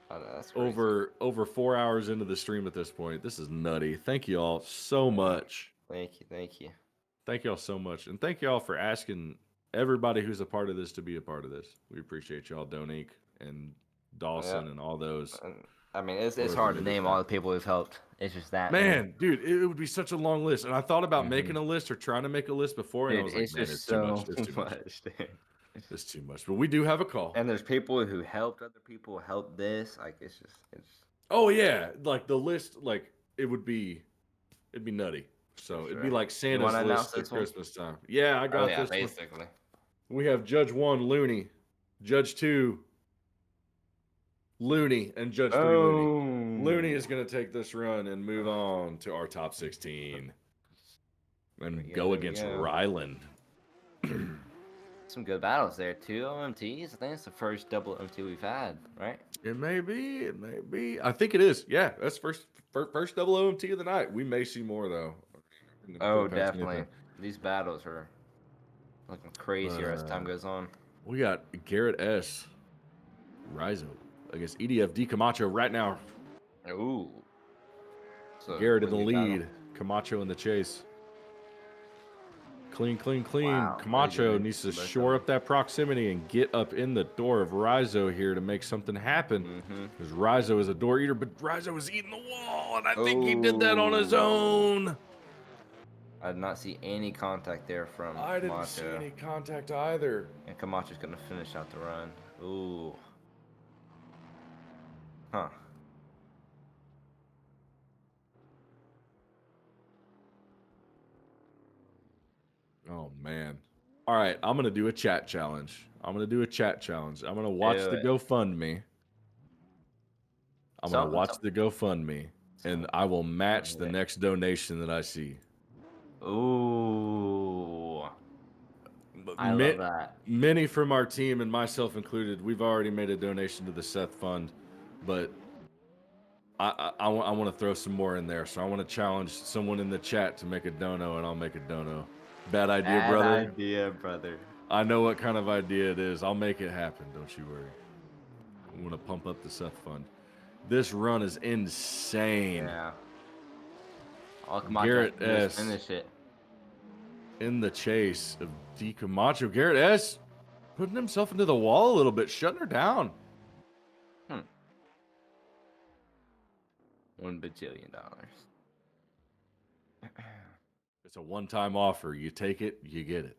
Oh, no, that's crazy. over 4 hours into the stream at this point. This is nutty. Thank you all so much. Thank you. Thank y'all so much. And thank y'all for asking everybody who's a part of this to be a part of this. We appreciate y'all, Donique and Dawson and all those. I mean, it's hard to name all the people who've helped. It's just that. Man, dude, it would be such a long list. And I thought about making a list or trying to make a list before, and I was like, man, it's too much. It's too much. It's too much. But we do have a call. And there's people who helped other people help this. Like, it's. Oh yeah, like the list, like it'd be nutty. So it'd be like Santa's list at Christmas time. Yeah, I got this. Basically. We have Judge 1, Looney, Judge 2, Looney, and Judge 3, Looney. Looney is going to take this run and move on to our top 16 and go against Ryland. Some good battles there. 2 OMTs. I think it's the first double OMT we've had, right? It may be. It may be. I think it is. Yeah, that's first double OMT of the night. We may see more though. Oh, definitely. These battles are looking crazier as time goes on. We got Garrett S. Rizzo against EDF D Camacho right now. Ooh. So Garrett in the lead. Battle. Camacho in the chase. Clean. Wow, Camacho needs to shore up that proximity and get up in the door of Rizzo here to make something happen. Because Rizzo is a door eater, but Rizzo is eating the wall, and I think he did that on his own. I did not see any contact there from Camacho. I didn't see any contact either. And Camacho's going to finish out the run. Ooh. Huh. Oh, man. All right, I'm going to do a chat challenge. I'm going to watch the GoFundMe. I'm going to watch the GoFundMe, and I will match the next donation that I see. Ooh. I love that. Many from our team, and myself included, we've already made a donation to the Seth Fund, but I want to throw some more in there. So I want to challenge someone in the chat to make a dono, and I'll make a dono. Bad idea, brother. Bad idea, brother. I know what kind of idea it is. I'll make it happen. Don't you worry. I want to pump up the Seth Fund. This run is insane. Yeah. Garrett S. Finish it. In the chase of D Camacho. Garrett S. putting himself into the wall a little bit, shutting her down. $1 bajillion. It's a one-time offer. You take it, you get it.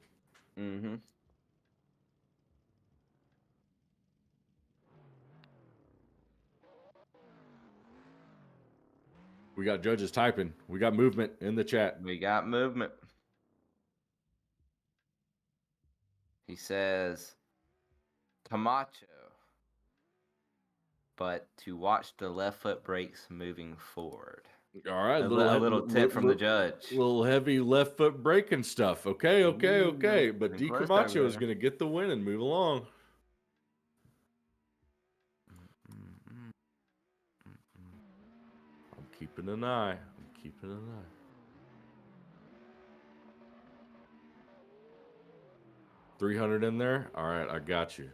We got judges typing. We got movement in the chat. We got movement. He says Camacho. But to watch the left foot brakes moving forward. All right, A little tip from the judge. Little heavy left foot braking stuff. Okay. But D. close Camacho over is there. going to get the win and move along. I'm keeping an eye. 300 in there. All right, I got you.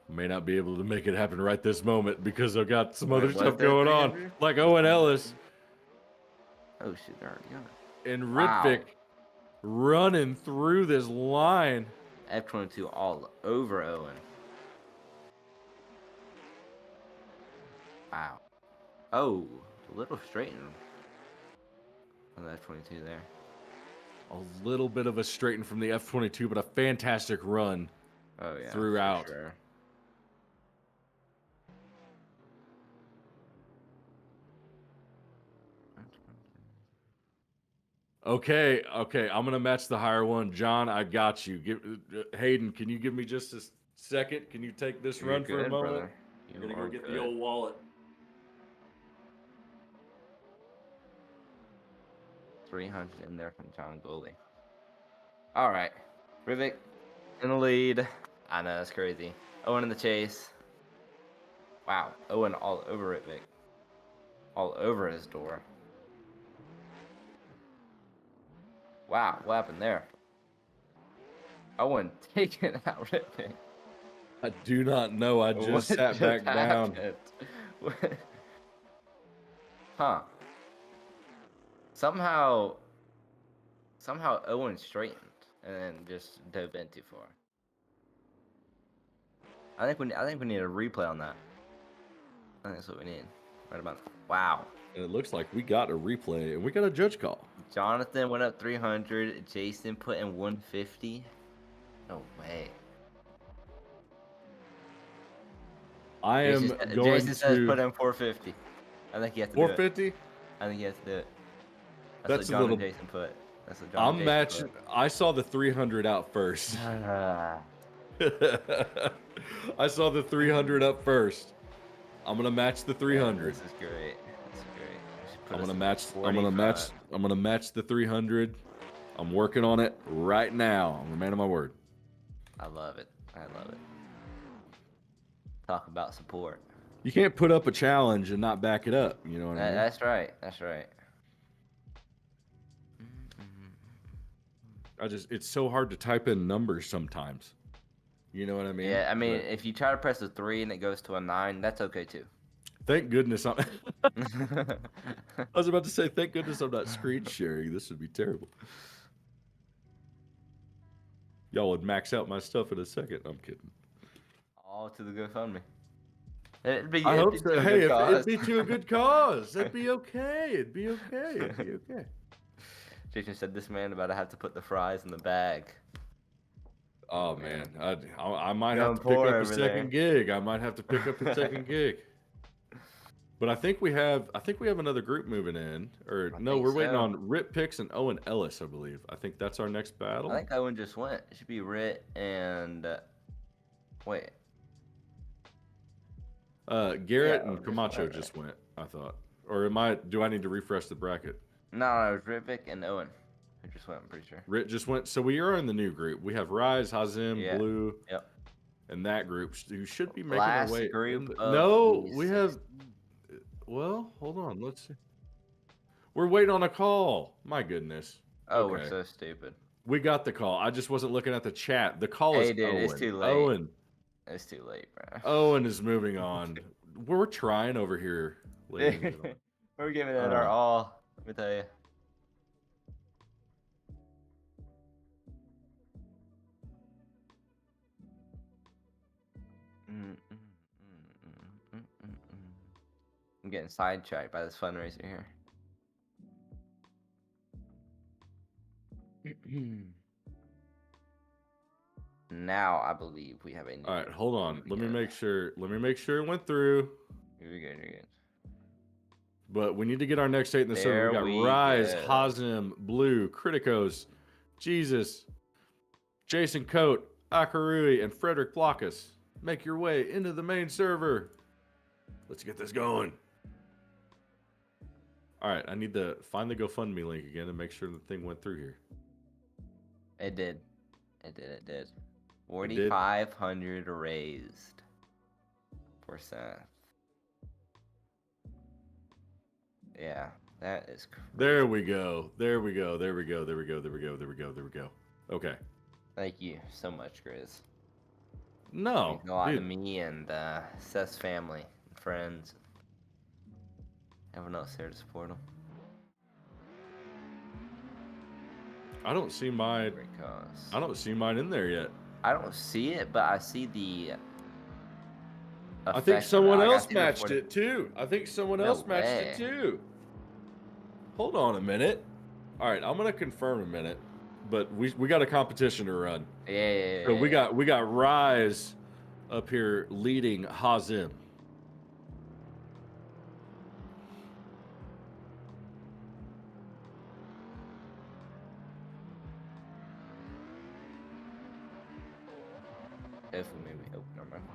May not be able to make it happen right this moment because I've got some other Wait, stuff was there going on, 300? like Owen Ellis Oh shit, they're already got it. and Wow. Ritvick running through this line. F22 all over Owen. Wow. Oh, a little straightened on the F22 there. A little bit of a straighten from the F22, but a fantastic run Oh yeah. throughout. For sure. Okay. I'm gonna match the higher one. John, I got you. Hayden, can you give me just a second? Can you take this You're run for a good, moment? brother. I'm gonna You go are get good. the old wallet. 300 in there from John Goalie. All right, Rivik in the lead. I know, that's crazy. Owen in the chase. Wow, Owen all over Rivik. All over his door. Wow, what happened there? Owen taking out Rivik. I do not know. I just What sat back down. happened? What? Huh. Somehow Owen straightened and then just dove in too far. I think we need a replay on that. I think that's what we need. Right about now. Wow. And it looks like we got a replay and we got a judge call. Jonathan went up 300. Jason put in 150. No way. I am going Jason says put to in 450. I think you have to 450. do it. I think you have to do it. That's what a John little. and Jason put. That's what John I'm and Jason matching. I saw the 300 out first. put. I saw the 300 up first. I'm gonna match the 300. This is great. This is great. We should put I'm us gonna in match. 45. I'm gonna match the 300. I'm working on it right now. I'm a man of my word. I love it. I love it. Talk about support. You can't put up a challenge and not back it up. You know what I mean? That's right. That's right. It's so hard to type in numbers sometimes. You know what I mean? Yeah, I mean, But if you try to press a 3 and it goes to a 9, that's okay too. thank goodness I was about to say, thank goodness I'm not screen sharing. This would be terrible. Y'all would max out my stuff in a second. I'm kidding. All to the GoFundMe. It'd be, I it'd hope be so. to a Hey, good cause. it'd be to a good cause. It'd be okay. It'd be okay. It'd be okay. Jason said this man about to have to put the fries in the bag. Oh man, I might Going have to pick poor up a over second gig. I might have to pick up a second gig. But I think we have another group moving in. Or I no, think we're waiting so. on Rit Picks and Owen Ellis, I believe. I think that's our next battle. I think Owen just went. It should be Rit and wait. Garrett Yeah, and just Camacho went, just went, I thought. Or do I need to refresh the bracket? No, it was Rivik and Owen who just went, I'm pretty sure. Rit just went. So we are in the new group. We have Rise, Hazim, Yeah. Blue, Yep. and that group who should be making Last their way. group in. of No, the we have. Well, hold on. Let's see. We're waiting on a call. My goodness. Oh, Okay. we're so stupid. We got the call. I just wasn't looking at the chat. The call is Hey, dude, Owen. it's too late. Owen. It's too late, bro. Owen is moving on. We're trying over here. ladies and gentlemen. We're giving it our all. Let me tell you. I'm getting sidetracked by this fundraiser here. Now I believe we have a new. All right, hold on. Here we Let me go. make sure. Let me make sure it went through. Here we go. Here we go. But we need to get our next 8 in the server. We There got we Rise, go. Hazim, Blue, Criticos, Jesus, Jason Coat, Akarui, and Frederick Blockus. Make your way into the main server. Let's get this going. All right, I need to find the GoFundMe link again and make sure the thing went through here. It did. It did. 4,500 raised for Seth. Yeah, that is crazy. There we go. Okay. Thank you so much, Grizz. No, Means a lot to dude. me and Seth's family and friends. Everyone else there to support him. I don't see mine. Great cause. I don't see mine in there yet. I don't see it, but I see the. I think effect of it. someone Like, I else see the matched 40 it too. I think someone No else matched way. it too. Hold on a minute. All right, I'm gonna confirm a minute, but we got a competition to run. Yeah. So we got Rise up here leading Hazim. If we maybe open our mouth.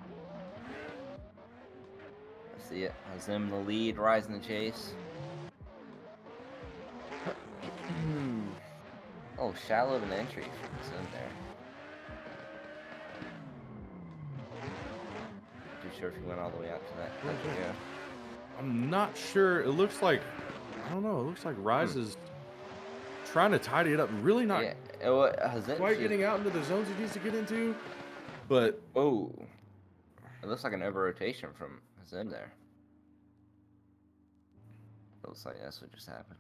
I see it. Hazim the lead, Rise in the chase. Oh, shallow of an entry from Hazim there. Too sure if he went all the way out to that. Yeah. I'm not sure. It looks like, I don't know. It looks like Rise is trying to tidy it up. Really not Yeah. Hazim quite getting out into the zones he needs to get into. But Oh, it looks like an over rotation from Hazim there. Looks like that's what just happened.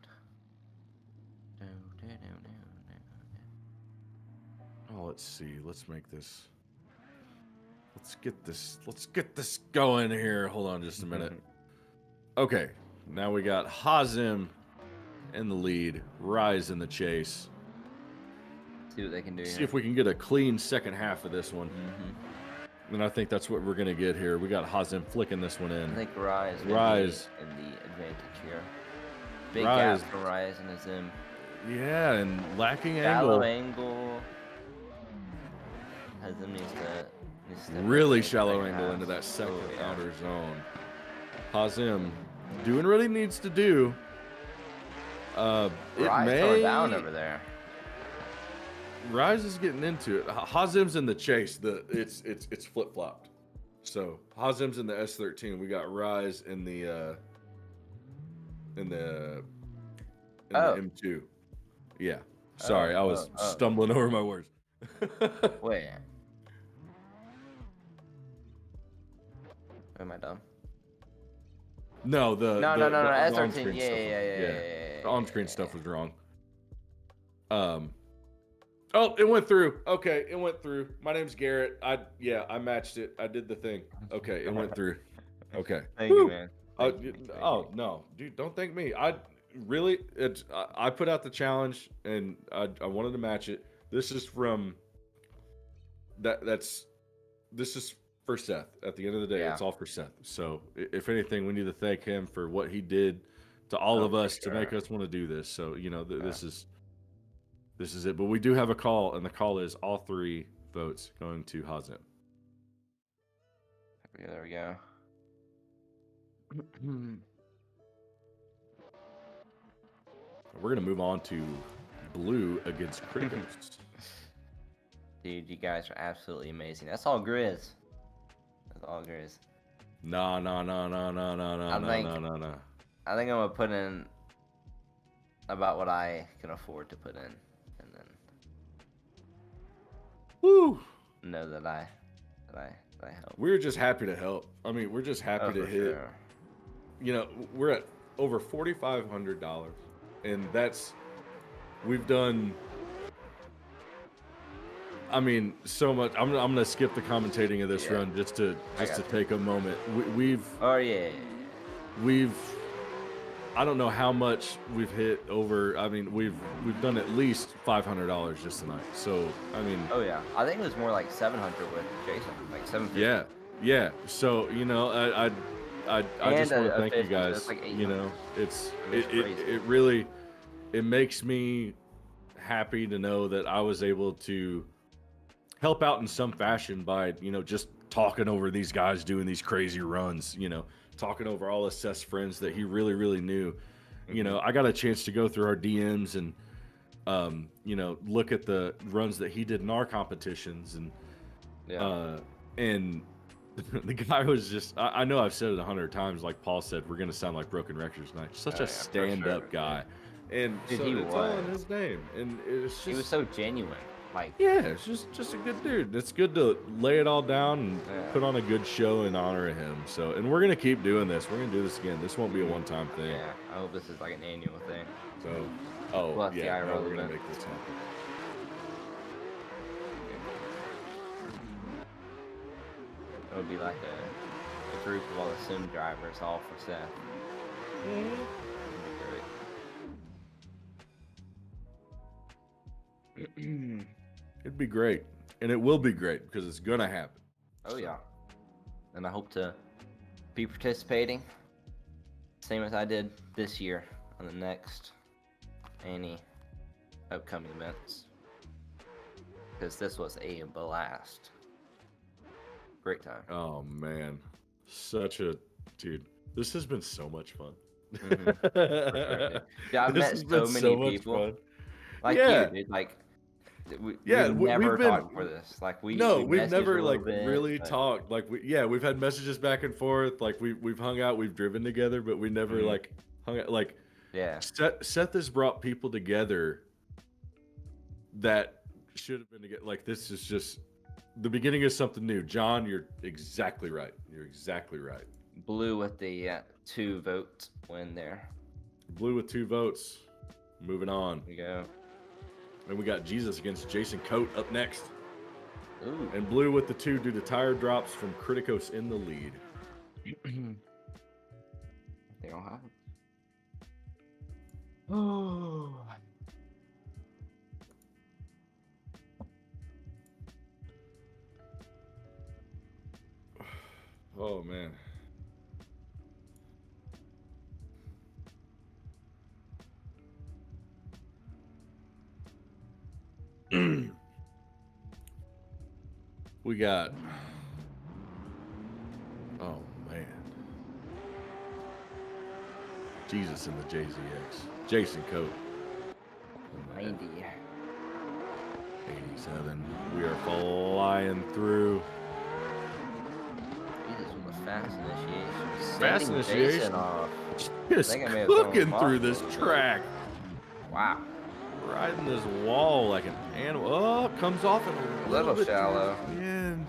oh, let's see. Let's make this. Let's get this going here. Hold on just a minute. Okay, now we got Hazim in the lead, Rise in the chase. See what they can do. See here. if we can get a clean second half of this one. And I think that's what we're gonna get here. We got Hazim flicking this one I in. think Rise may be Rise. in the advantage here. Big Rise. gap for Rise and Hazim. Yeah, and lacking Shallow angle. angle. Hazim needs to Really step up shallow in the angle second into that half. second Oh, yeah. outer zone. Hazim doing what he needs to do. It Rise may throwing down over there. Rise is getting into it. Hazim's in the chase. It's flip flopped. So Hazim's in the S13. We got Rise in the M2. Yeah. Sorry, I was stumbling over my words. Wait. Am I dumb? No, No. the S13. on-screen Yeah. The on-screen stuff was wrong. Oh, it went through. Okay, it went through. My name's Garrett. I matched it. I did the thing. Okay, it went through. Okay. Thank you, man. No, dude, don't thank me. I put out the challenge and I wanted to match it. This is from this is for Seth. At the end of the day, it's all for Seth. So if anything, we need to thank him for what he did to all of us to make us want to do this. So this is it. But we do have a call, and the call is all 3 votes going to Hazim. There we go. We're gonna move on to Blue against Crickets. Dude, you guys are absolutely amazing. That's all Grizz. That's all Grizz. No. I think I'm gonna put in about what I can afford to put in, and then Woo! know that I help. We're just happy to help. I mean, we're just happy to for hit. sure. You know, we're at over $4,500, and we've done. I mean, so much. I'm gonna skip the commentating of this run just to take a moment. We've. Oh yeah. We've. I don't know how much we've hit over. I mean, we've done at least $500 just tonight. So I mean. Oh yeah. I think it was more like 700 with Jason, like 750. Yeah. So you know, I just want to thank you guys. That's like you know, crazy. it really makes me happy to know that I was able to help out in some fashion by, you know, just talking over these guys doing these crazy runs, you know, talking over all of Seth's friends that he really, really knew. You know, I got a chance to go through our DMs and, you know, look at the runs that he did in our competitions. And, and the guy was just, I know I've said it 100 times, like Paul said, we're going to sound like broken records tonight. Such a stand-up guy. And Dude, so he it's all was. in his name. And it's just, He was so genuine. Like, yeah, it's just a good dude. It's good to lay it all down and put on a good show in honor of him. So, and we're gonna keep doing this. We're gonna do this again. This won't be a one-time thing. yeah, I hope this is like an annual thing. So, oh Plus the yeah, no, IRL we're gonna event. make this happen. It would be like a group of all the sim drivers, all for Seth. That'd be great. It'd be great, and it will be great because it's gonna happen. Oh yeah, and I hope to be participating, same as I did this year on the next any upcoming events, because this was a blast. Great time. Oh man, such a dude. This has been so much fun. Yeah, I've met so many people. Like you, dude. Like, we've never talked before this. Like we've never like bit, really talked. Like we've had messages back and forth. Like we've hung out, we've driven together, but we never like hung out. Like Seth has brought people together that should have been together. Like this is just the beginning of something new. John, you're exactly right. You're exactly right. Blue with the 2 vote win there. Blue with 2 votes. Moving on. We go. And we got Jesus against Jason Coate up next. Ooh. And blue with the 2 due to tire drops from Criticos in the lead. They all have it. Oh. Oh man. We got, oh man, Jesus in the JZX, Jason Coate, 90, 87. We are flying through. Jesus with a fast initiation. Fast Sending initiation. Jason off. Just think I may have cooking gone through off this a little bit. track, Wow. riding this wall like an animal. Oh, comes off in A little bit shallow. towards the end.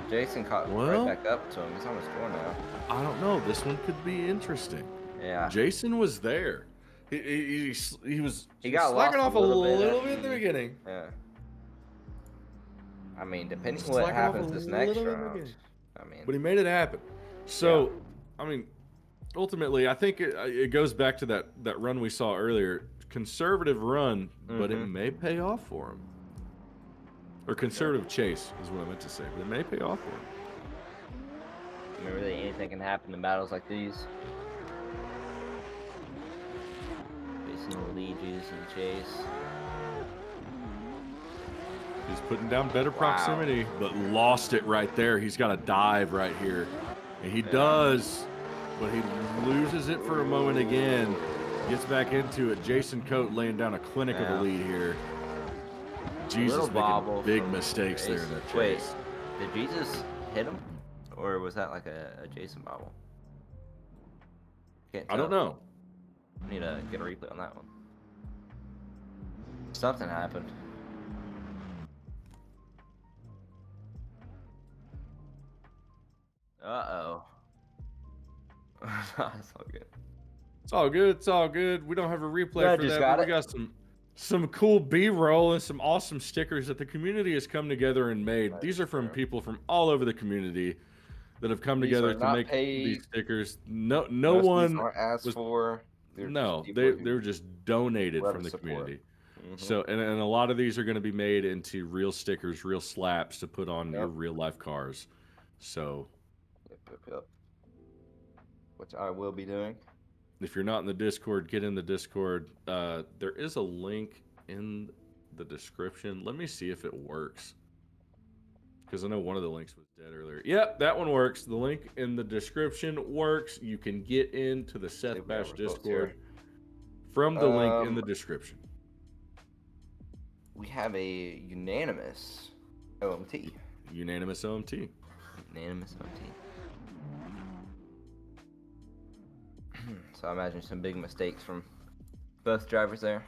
Jason caught Well, right back up to him. He's on the score now. I don't know. This one could be interesting. Yeah. Jason was there. He was got slacking lost off a little bit bit in the beginning. Yeah. I mean, depending Just what slacking off happens a this next little bit in the round. beginning. I mean, But he made it happen. So, I mean, ultimately, I think it goes back to that run we saw earlier. Conservative run, but it may pay off for him. Or conservative chase is what I meant to say, but it may pay off for him. I mean, really anything can happen in battles like these. Jason will lead Jason chase. He's putting down better proximity, but lost it right there. He's got a dive right here. And he does, but he loses it for a moment again. Gets back into it. Jason Coate laying down a clinic of a lead here. Jesus making big mistakes there in that chase. Wait, did Jesus hit him? Or was that like a Jason bobble? Can't tell. I don't know. I need to get a replay on that one. Something happened. Uh-oh. That's all good. It's all good. It's all good. We don't have a replay Yeah, for just that. got But it. we got some cool B-roll and some awesome stickers that the community has come together and made. These are from people from all over the community that have come These together are to not make paid. these stickers. No Most of one these aren't asked was for. They're no, just they people they who were just donated love from the support. community. Mhm. So and a lot of these are going to be made into real stickers, real slaps to put on your real life cars. So Yep. Which I will be doing. if you're not in the Discord, get in the Discord. There is a link in the description. Let me see if it works. Because I know one of the links was dead earlier. Yep, that one works. The link in the description works. You can get into the Seth Bash Discord from the link in the description. We have a unanimous OMT. Unanimous OMT. Unanimous OMT. So I imagine some big mistakes from both drivers there.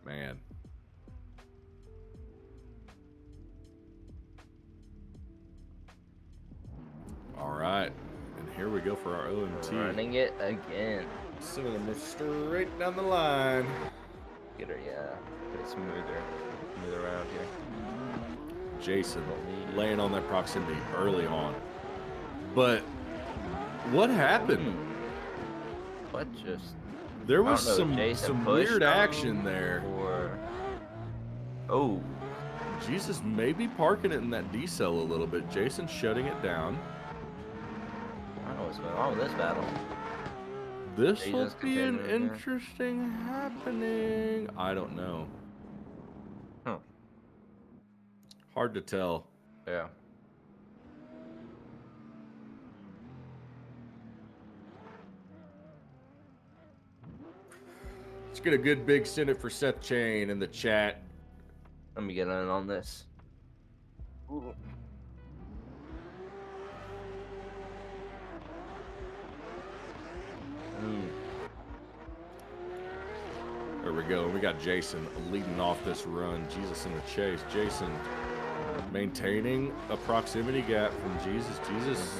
Man. All right. And here we go for our OMT. Running it again. Sending them straight down the line. Get her, yeah. Get it smoother. Smooth around here. Jason laying on that proximity early on. But what happened? What just... There was some weird him, action there. Or... Oh. Jesus maybe parking it in that decel a little bit. Jason shutting it down. I don't know what's going on with this battle. This will be an interesting happening. I don't know. Huh. Hard to tell. Yeah. Let's get a good big send it for Seth Chain in the chat. Let me get in on this. Ooh. There we go. We got Jason leading off this run. Jesus in the chase. Jason maintaining a proximity gap from Jesus. Jesus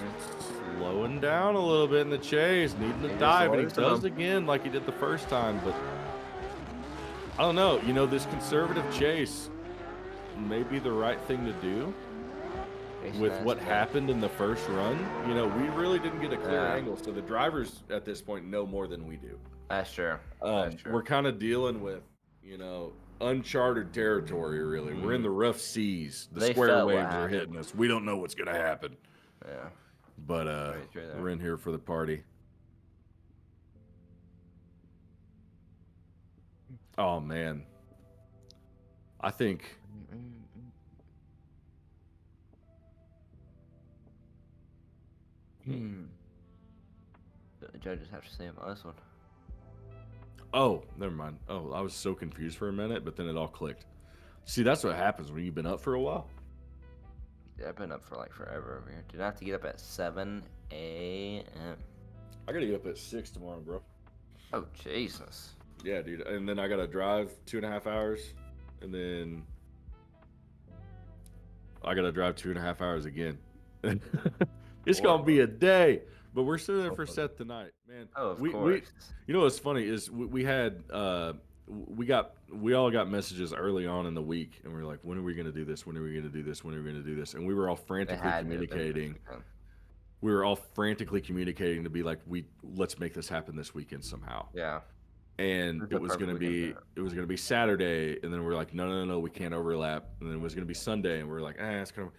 slowing down a little bit in the chase, needing to dive, and he does again like he did the first time. But I don't know. You know, this conservative chase may be the right thing to do with what happened in the first run. You know, we really didn't get a clear angle, so the drivers at this point know more than we do. That's true. We're kind of dealing with, you know, uncharted territory, really. We're in the rough seas. The square waves are hitting us. We don't know what's going to happen. Yeah. But we're in here for the party. Oh, man. I think... What the judges have to say about this one? Oh, never mind. Oh, I was so confused for a minute, but then it all clicked. See, that's what happens when you've been up for a while. Yeah, I've been up for like forever over here. Dude, I have to get up at 7 a.m. I gotta get up at 6 tomorrow, bro. Oh, Jesus. Yeah, dude. And then I gotta drive 2.5 hours, and then I gotta drive 2.5 hours again. It's gonna be a day. But we're sitting there for Seth tonight, man. Oh, of course. You know what's funny is we all got messages early on in the week, and we were like, when are we gonna do this? When are we gonna do this? When are we gonna do this? And we were all frantically communicating. We were all frantically communicating to be like, let's make this happen this weekend somehow. Yeah. And it was gonna be Saturday, and then we're like, no, we can't overlap. And then it was gonna be Sunday, and we're like, it's kind of.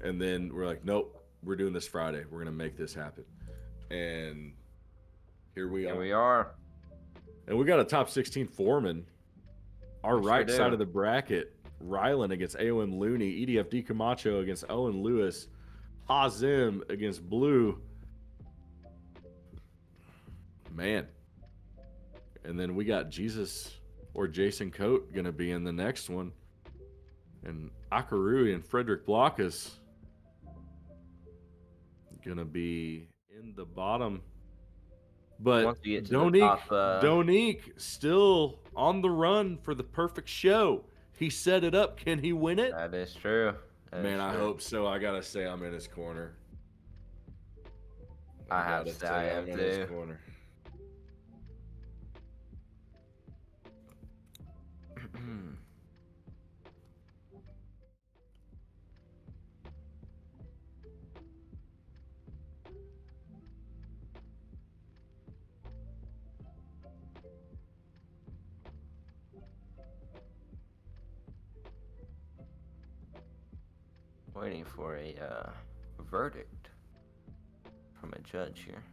And then we're like, nope, we're doing this Friday. We're gonna make this happen. And here we are. And we got a top 16 foreman. Our right side of the bracket, Rylan against AOM Looney, EDFD Camacho against Owen Lewis, Hazim against Blue. Man. And then we got Jesus or Jason Coate going to be in the next one. And Akarui and Frederick Blockus going to be in the bottom. But Donique still on the run for the perfect show. He set it up. Can he win it? That is true. Man, I hope so. I gotta say I'm in his corner. I have to say I am in his corner. Waiting for a verdict from a judge here.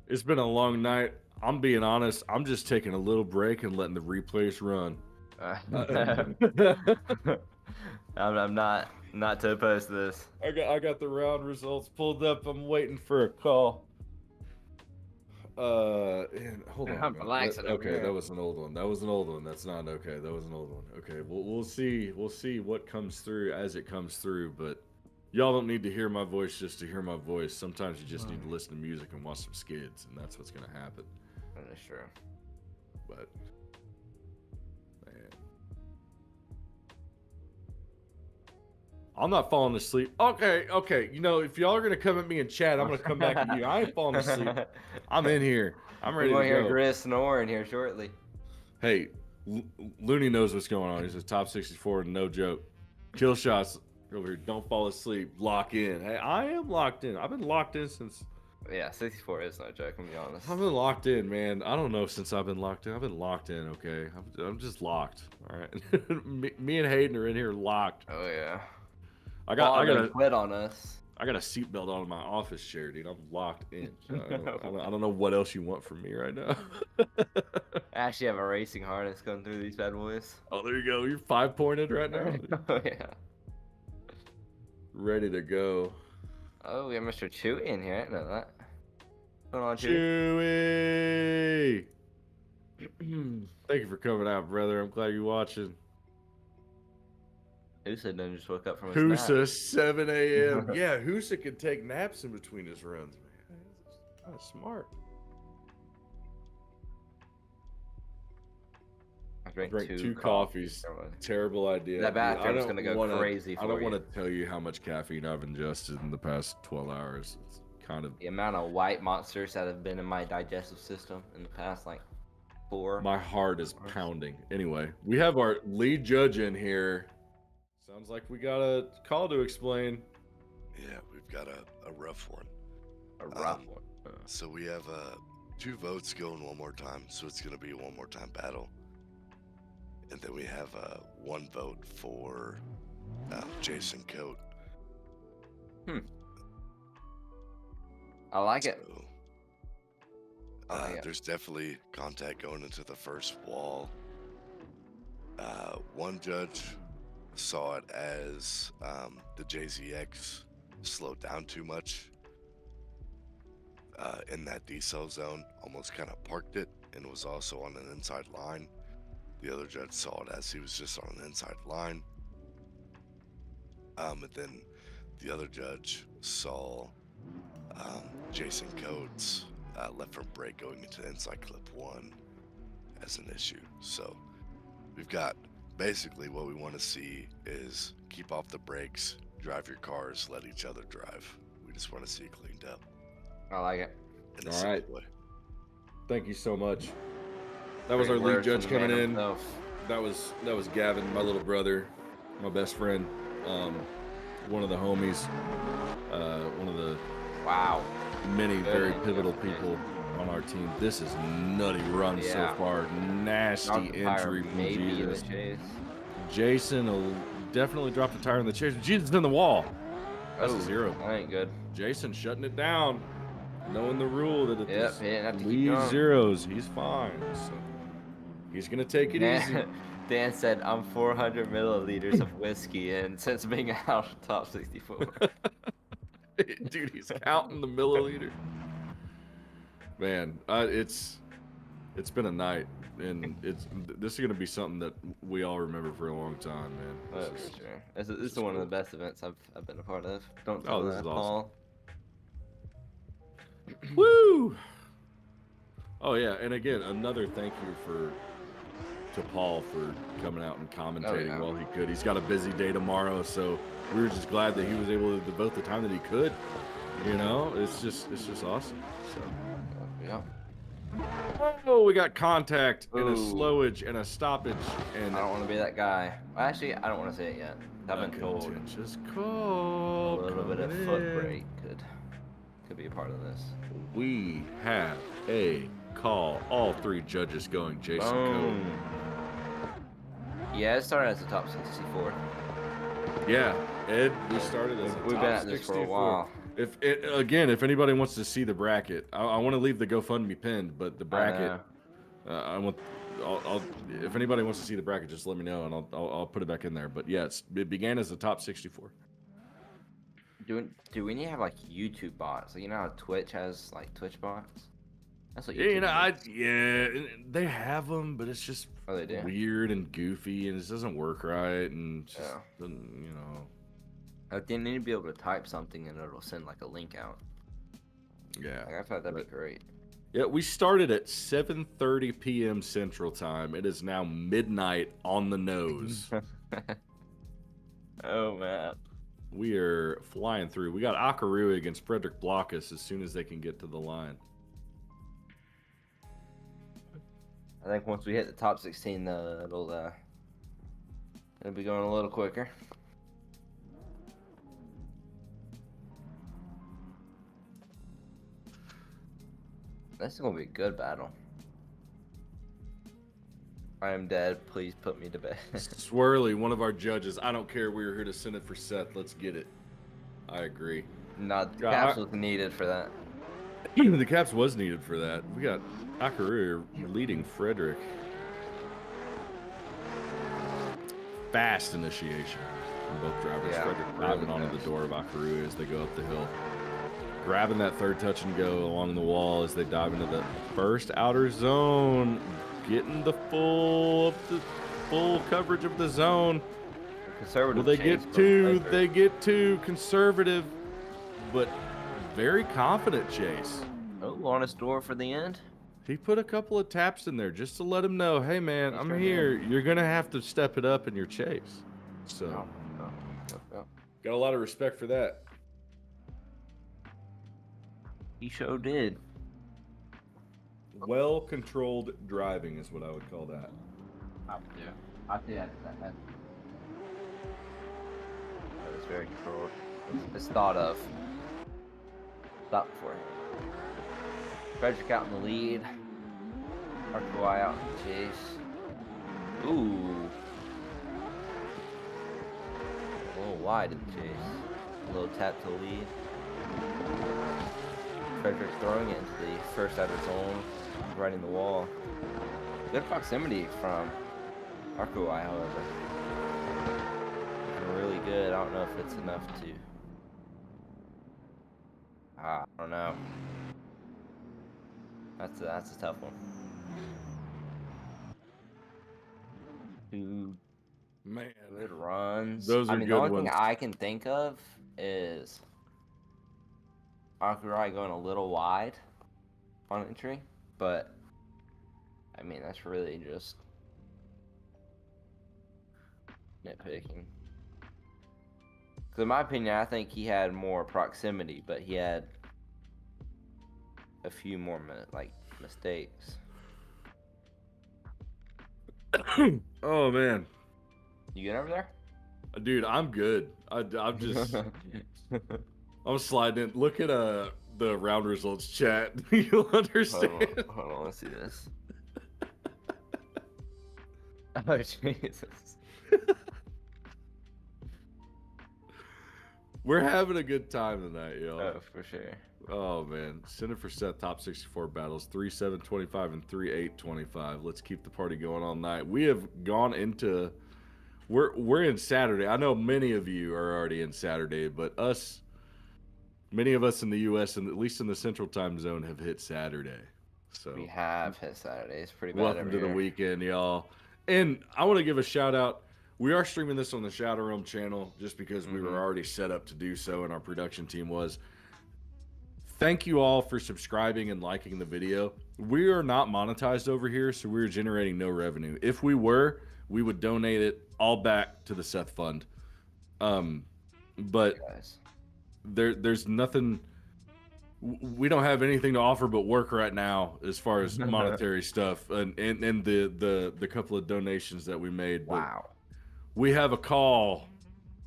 It's been a long night. I'm being honest. I'm just taking a little break and letting the replays run. I'm not to oppose this. I got the round results pulled up. I'm waiting for a call. And hold on. I'm relaxing over Okay, here. that was an old one. That's not okay. That was an old one. Okay, we'll see what comes through as it comes through. But y'all don't need to hear my voice just to hear my voice. Sometimes you just need to listen to music and watch some skids, and that's what's gonna happen. That is true. But man, I'm not falling asleep. Okay. You know, if y'all are gonna come at me in chat, I'm gonna come back at you. I ain't falling asleep. I'm in here. I'm ready We're to going to go. hear Grizz snoring here shortly. Hey, Looney knows what's going on. He's a top 64, no joke. Kill shots over here. Don't fall asleep. Lock in. Hey, I am locked in. I've been locked in since. Yeah, 64 is no joke. I'm gonna be honest. I've been locked in, man. I don't know since I've been locked in. I've been locked in. Okay, I'm just locked. All right. me and Hayden are in here locked. Oh yeah. I got quit on us. I got a seatbelt on in my office chair, dude. I'm locked in. I don't know what else you want from me right now. I actually have a racing harness going through these bad boys. Oh, there you go. You're 5-pointed right now. Oh yeah. Ready to go. Oh, we have Mr. Chewy in here. I didn't know that. What's going on, Chewy? Chewy! Thank you for coming out, brother. I'm glad you're watching. Husa done just woke up from his nap. Husa, 7 a.m. Yeah, Husa can take naps in between his runs, man. That's kind of smart. I drank two coffees. Terrible idea. That bathroom's gonna go crazy for you. I don't want to tell you how much caffeine I've ingested in the past 12 hours. It's kind of the amount of white monsters that have been in my digestive system in the past like 4. My heart is pounding. Anyway, we have our lead judge in here. Sounds like we got a call to explain. Yeah, we've got a rough one. A rough one. So we have 2 votes going one more time, so it's going to be a one more time battle. And then we have 1 vote for Jason Coate. I like it. There's definitely contact going into the first wall. One judge saw it as the JZX slowed down too much in that decel zone, almost kind of parked it, and was also on an inside line. The other judge saw it as he was just on an inside line. And then the other judge saw Jason Coates' left front brake going into inside clip 1 as an issue. So we've got basically what we want to see is keep off the brakes, drive your cars, let each other drive. We just want to see it cleaned up. I like it. All right. Thank you so much. That was our lead judge coming in. That was Gavin, my little brother, my best friend, one of the homies, one of the many very pivotal people on our team. This is nutty run so far. Nasty injury from Jesus. Jason will definitely drop the tire in the chase. Jesus in the wall. That's a 0. That ain't good. Jason shutting it down, knowing the rule that if he didn't have to leaves keep going. zeros, he's fine. So he's gonna take it easy. Dan said, "I'm 400 milliliters of whiskey in since being out of top 64." Dude, he's counting the milliliter. Man, it's been a night, and this is gonna be something that we all remember for a long time, man. Oh, for sure. This is one of the best events I've been a part of. Don't tell this that, is awesome. Paul. Woo! Oh yeah, and again, another thank you to Paul for coming out and commentating while he could. He's got a busy day tomorrow, so we were just glad that he was able to devote the time that he could. You know, it's just awesome. So yeah. Oh, we got contact and a Ooh. slowage and a stoppage. And I don't want to be that guy. Well, actually, I don't want to say it yet. I've been told contentious a call. little bit of coming foot in. brake could be a part of this. We have a call. All 3 judges going. Jason Code. Boom. Yeah, it started as a top 64. Yeah, Ed, we started as a We've top been at this 64. for a while. If anybody wants to see the bracket, I want to leave the GoFundMe pinned, but the bracket, if anybody wants to see the bracket, just let me know and I'll put it back in there. But yeah, it began as a top 64. Do we need to have like YouTube bots? Like, you know how Twitch has like Twitch bots? That's what Yeah, YouTube you know, they have them, but it's just they do. weird and goofy, and it doesn't work right, and just doesn't, you know. Like, they need to be able to type something and it'll send like a link out. Yeah, like, I thought that'd be great. Yeah, we started at 7:30 p.m. Central Time. It is now midnight on the nose. Oh man, we are flying through. We got Akarui against Frederick Blockus as soon as they can get to the line. I think once we hit the top 16, it'll be going a little quicker. This is gonna be a good battle. I am dead. Please put me to bed. Swirly, one of our judges. I don't care. We were here to send it for Seth. Let's get it. I agree. No, the caps was needed for that. The caps was needed for that. We got Akarui leading Frederick. Fast initiation from both drivers. Yeah, Frederick driving onto the door of Akarui as they go up the hill. Grabbing that third touch and go along the wall as they dive into the first outer zone. Getting the full coverage of the zone. Conservative. Will they get two? They get two. Conservative, but very confident chase. Oh, on his door for the end. He put a couple of taps in there just to let him know, hey man, I'm here. You're gonna have to step it up in your chase. So, got a lot of respect for that. He sure did. Well-controlled driving is what I would call that. I did that. That was very controlled. It's thought of. Stop for it. Frederick out in the lead. Arkawai out in the chase. Ooh. A little wide in the chase. A little tap to the lead. Frederick throwing it into the first outer zone, right in the wall. Good proximity from Arkawai, however. Looking really good. I don't know if it's enough to. I don't know. That's a tough one. Two good runs. Those are good good ones. The ones. only thing I can think of is Akurai going a little wide on entry, but I mean that's really just nitpicking. Because in my opinion, I think he had more proximity, but he had a few more mistakes. Oh man, You get over there? dude, I'm good. I'm just, I'm sliding in. Look at the round results chat. You'll understand. Hold on, let's see this. Oh Jesus. We're having a good time tonight, yo. Oh, for sure. Oh man, Center for Seth top 64 battles 3-7-25 and 3-8-25. Let's keep the party going all night. We have gone into we're in Saturday. I know many of you are already in Saturday, but many of us in the US and at least in the Central Time Zone have hit Saturday. So We have hit Saturday. It's pretty bad. welcome to the weekend, y'all. And I want to give a shout out. We are streaming this on the Shadow Realm channel just because we were already set up to do so and our production team was. Thank you all for subscribing and liking the video. We are not monetized over here, so we're generating no revenue. If we were, we would donate it all back to the Seth Fund. But there's nothing. we don't have anything to offer but work right now as far as monetary stuff and the couple of donations that we made. But Wow. we have a call.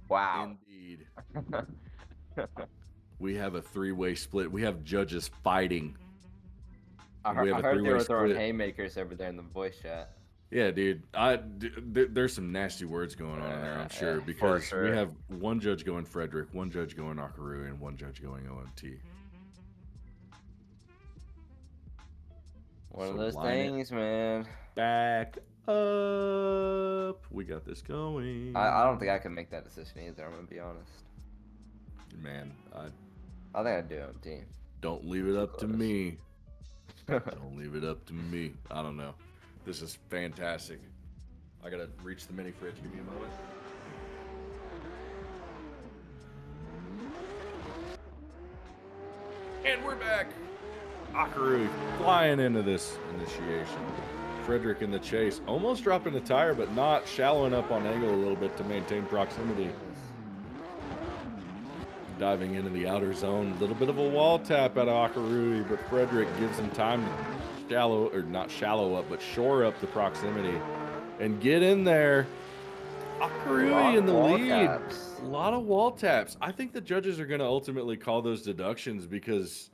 Wow. Indeed. We have a 3-way split. We have judges fighting. I heard they were throwing haymakers over there in the voice chat. Yeah, dude. There's some nasty words going on in there, I'm sure, because we have one judge going Frederick, one judge going Akarui, and one judge going OMT. One of those things, man. Back up. We got this going. I don't think I can make that decision either. I'm gonna be honest. Man, I think I'd do OMT. Don't leave it up to me. Don't leave it up to me. I don't know. This is fantastic. I gotta reach the mini fridge. Give me a moment. And we're back. Akaru flying into this initiation. Frederick in the chase. Almost dropping the tire, but not shallowing up on angle a little bit to maintain proximity. Diving into the outer zone. A little bit of a wall tap out of Akarui, but Frederick gives him time to shallow, or not shallow up, but shore up the proximity and get in there. Akarui in the lead. A lot of wall taps. I think the judges are going to ultimately call those deductions because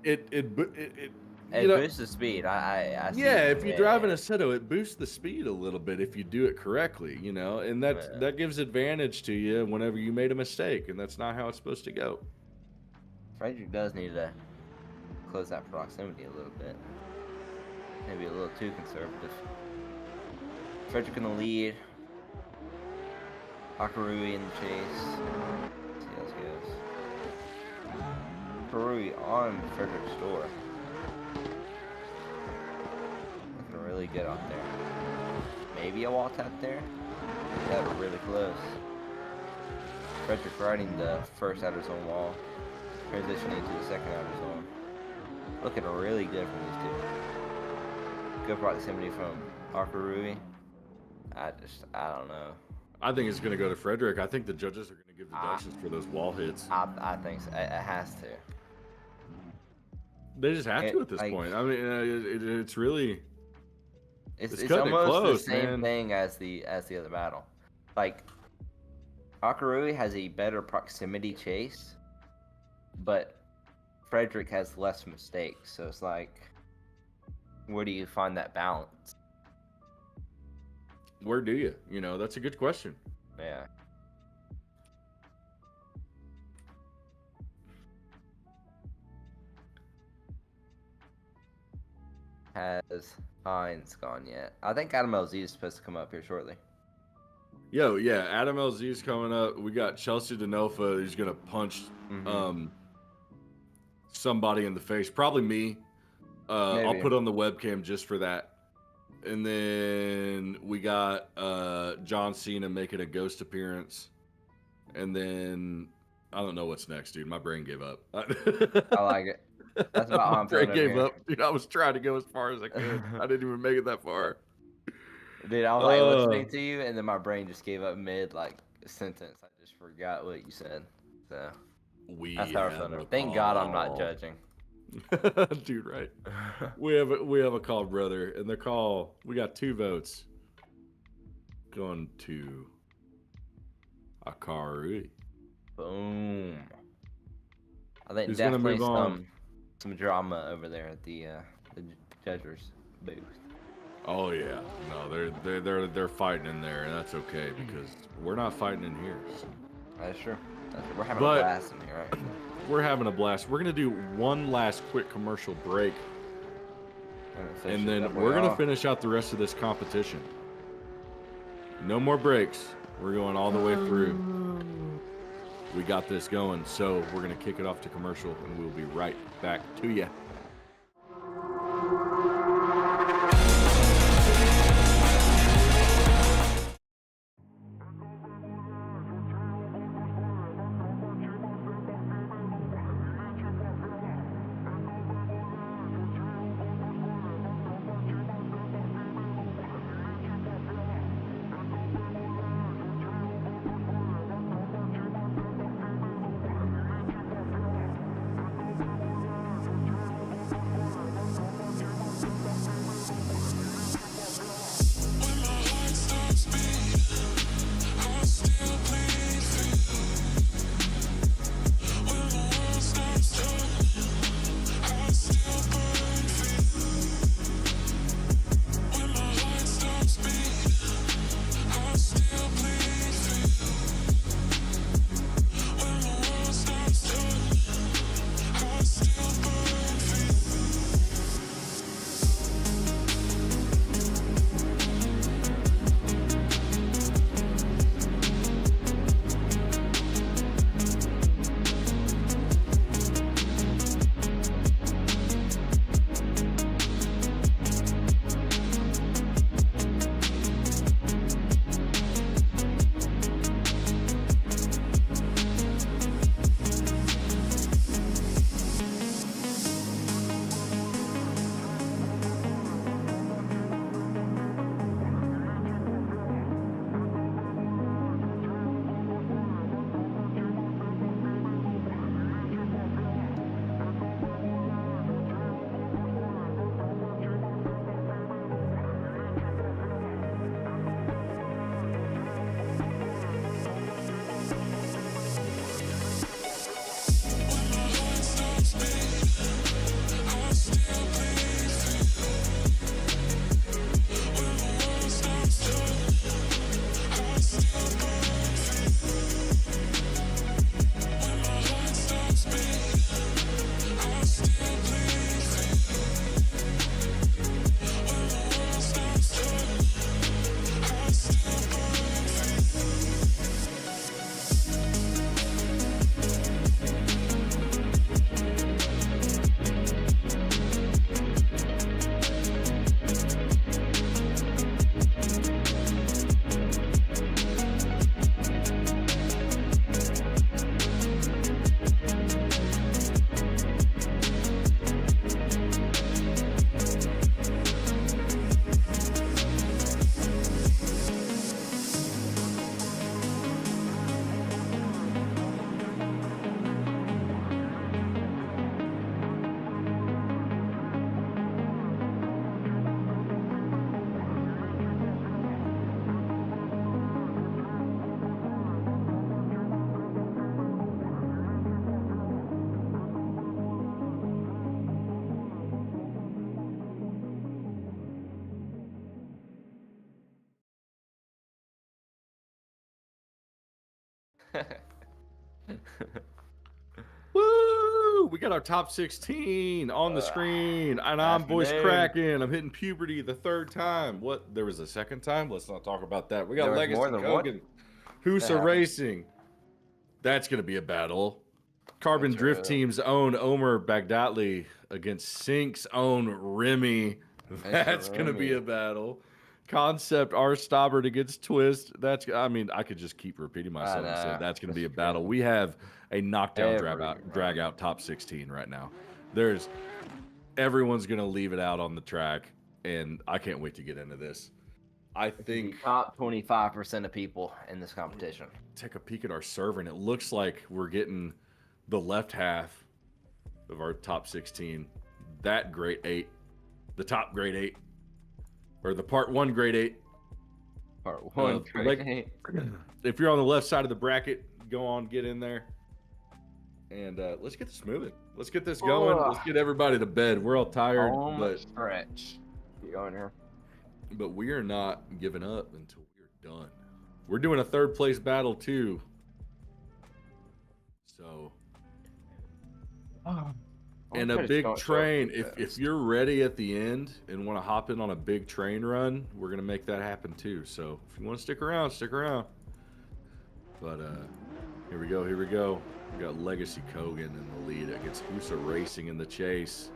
it boosts the speed. I see if you drive an Assetto, it boosts the speed a little bit if you do it correctly, and that gives advantage to you whenever you made a mistake, and that's not how it's supposed to go. Frederick does need to close that proximity a little bit. Maybe a little too conservative. Frederick in the lead. Akarui in the chase. Let's see how this goes. Akarui on Frederick's door. Looking really good out there. Maybe a wall tap there? That was really close. Frederick riding the first outer zone wall. Transitioning to the second outer zone. Looking really good from these two. Good proximity from Akarui. I don't know. I think it's going to go to Frederick. I think the judges are going to give deductions for those wall hits. I think so. It has to. They just have to at this point. I mean, it's really... It's almost close, the same thing as the other battle. Like, Akarui has a better proximity chase, but Frederick has less mistakes. So it's like, where do you find that balance? Where do you? That's a good question. Yeah. Has Hines gone yet? I think Adam LZ is supposed to come up here shortly. Yeah, Adam LZ is coming up. We got Chelsea Denofa who's gonna punch somebody in the face, probably me. I'll put on the webcam just for that. And then we got John Cena making a ghost appearance. And then I don't know what's next, dude. My brain gave up. I like it. That's about how I'm feeling. I gave up. Dude, I was trying to go as far as I could. I didn't even make it that far. Dude, I was like listening to you, and then my brain just gave up mid sentence. I just forgot what you said. So that's how I'm feeling. Thank God I'm not judging. Dude, right. We have a call, brother, and the call, we got 2 votes going to Akarui. Boom. I think Who's definitely some drama over there at the judges booth. Oh yeah, no, they're fighting in there, and that's okay because we're not fighting in here. So. That's true. We're having a blast in here, right? We're having a blast. We're gonna do one last quick commercial break, and then we're gonna finish out the rest of this competition. No more breaks. We're going all the way through. We got this going, so we're gonna kick it off to commercial, and we'll be right back to you. Woo! We got our top 16 on the screen, and I'm voice cracking. I'm hitting puberty the third time. What? There was a second time? Let's not talk about that. We got There was Legacy more than Kogan, Husa Racing. That's gonna be a battle. Carbon That's Drift right. Team's own Omer Bagdatli against Sync's own Remy. That's gonna be a battle. Concept R Stobbart against Twist. That's, I mean, I could just keep repeating myself and say that's gonna be a battle. We have a knockdown drag out top 16 right now. Everyone's gonna leave it out on the track, and I can't wait to get into this. I think top 25% of people in this competition. Take a peek at our server, and it looks like we're getting the left half of our top 16. That grade 8, the top grade 8, or the part 1 grade 8. Part 1 grade 8. If you're on the left side of the bracket, go on, get in there, and let's get this moving. Let's get this going. Let's get everybody to bed. We're all tired, but stretch. Keep going here. But we are not giving up until we're done. We're doing a third place battle too. So, and a big train. If you're ready at the end and want to hop in on a big train run, we're gonna make that happen too. So if you want to stick around, stick around. But here we go. Here we go. We got Legacy Kogan in the lead against Husa Racing in the chase.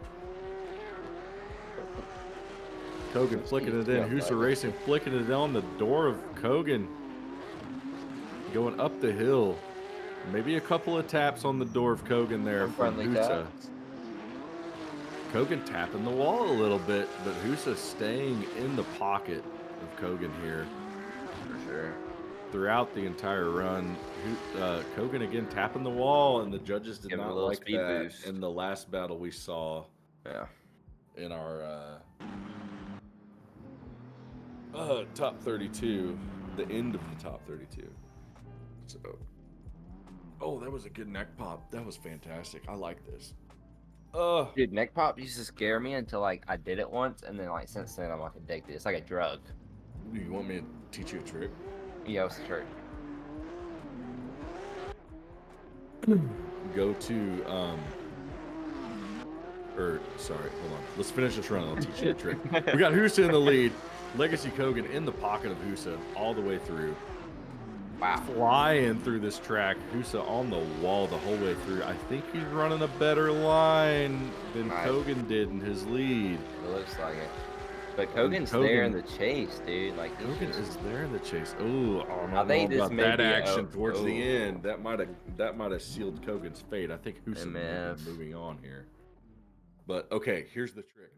Kogan flicking it in. Husa Racing flicking it on the door of Kogan. Going up the hill. Maybe a couple of taps on the door of Kogan there from Husa. Kogan tapping the wall a little bit, but Husa staying in the pocket of Kogan here. For sure. Throughout the entire run, Kogan again tapping the wall, and the judges did not like that in the last battle we saw. Yeah. In our top 32, the end of the top 32. So, that was a good neck pop. That was fantastic. I like this. Dude, neck pop used to scare me until like I did it once, and then like since then I'm like addicted. It's like a drug. Do you want me to teach you a trick? Yeah, what's the trick? Go to sorry, hold on. Let's finish this run. I'll teach you a trick. We got Husa in the lead. Legacy Kogan in the pocket of Husa all the way through. Wow. Flying through this track. Husa on the wall the whole way through. I think he's running a better line than Kogan did in his lead. It looks like it. But Kogan's there in the chase, dude. Like Kogan is there in the chase. Oh, I think this may that be action towards the end. That might have sealed Kogan's fate. I think Husa moving on here. But okay, here's the trick.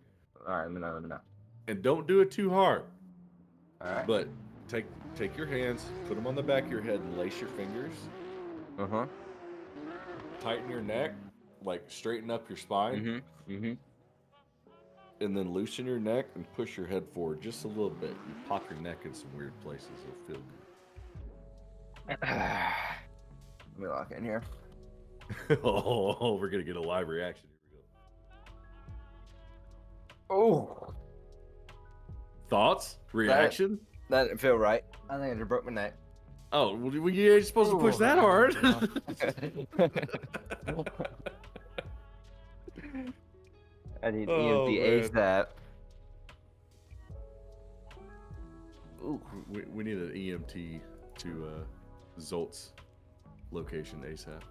All right, let me know. And don't do it too hard. All right. But take your hands, put them on the back of your head, and lace your fingers. Tighten your neck, like straighten up your spine. And then loosen your neck and push your head forward just a little bit. You pop your neck in some weird places. It'll feel good. Let me lock in here. Oh, we're gonna get a live reaction. Here we go. Oh. Thoughts? Reaction? That didn't feel right. I think I just broke my neck. Oh, well, you ain't supposed to push that hard. I need EMT ASAP. Ooh, we need an EMT to Zolt's location ASAP.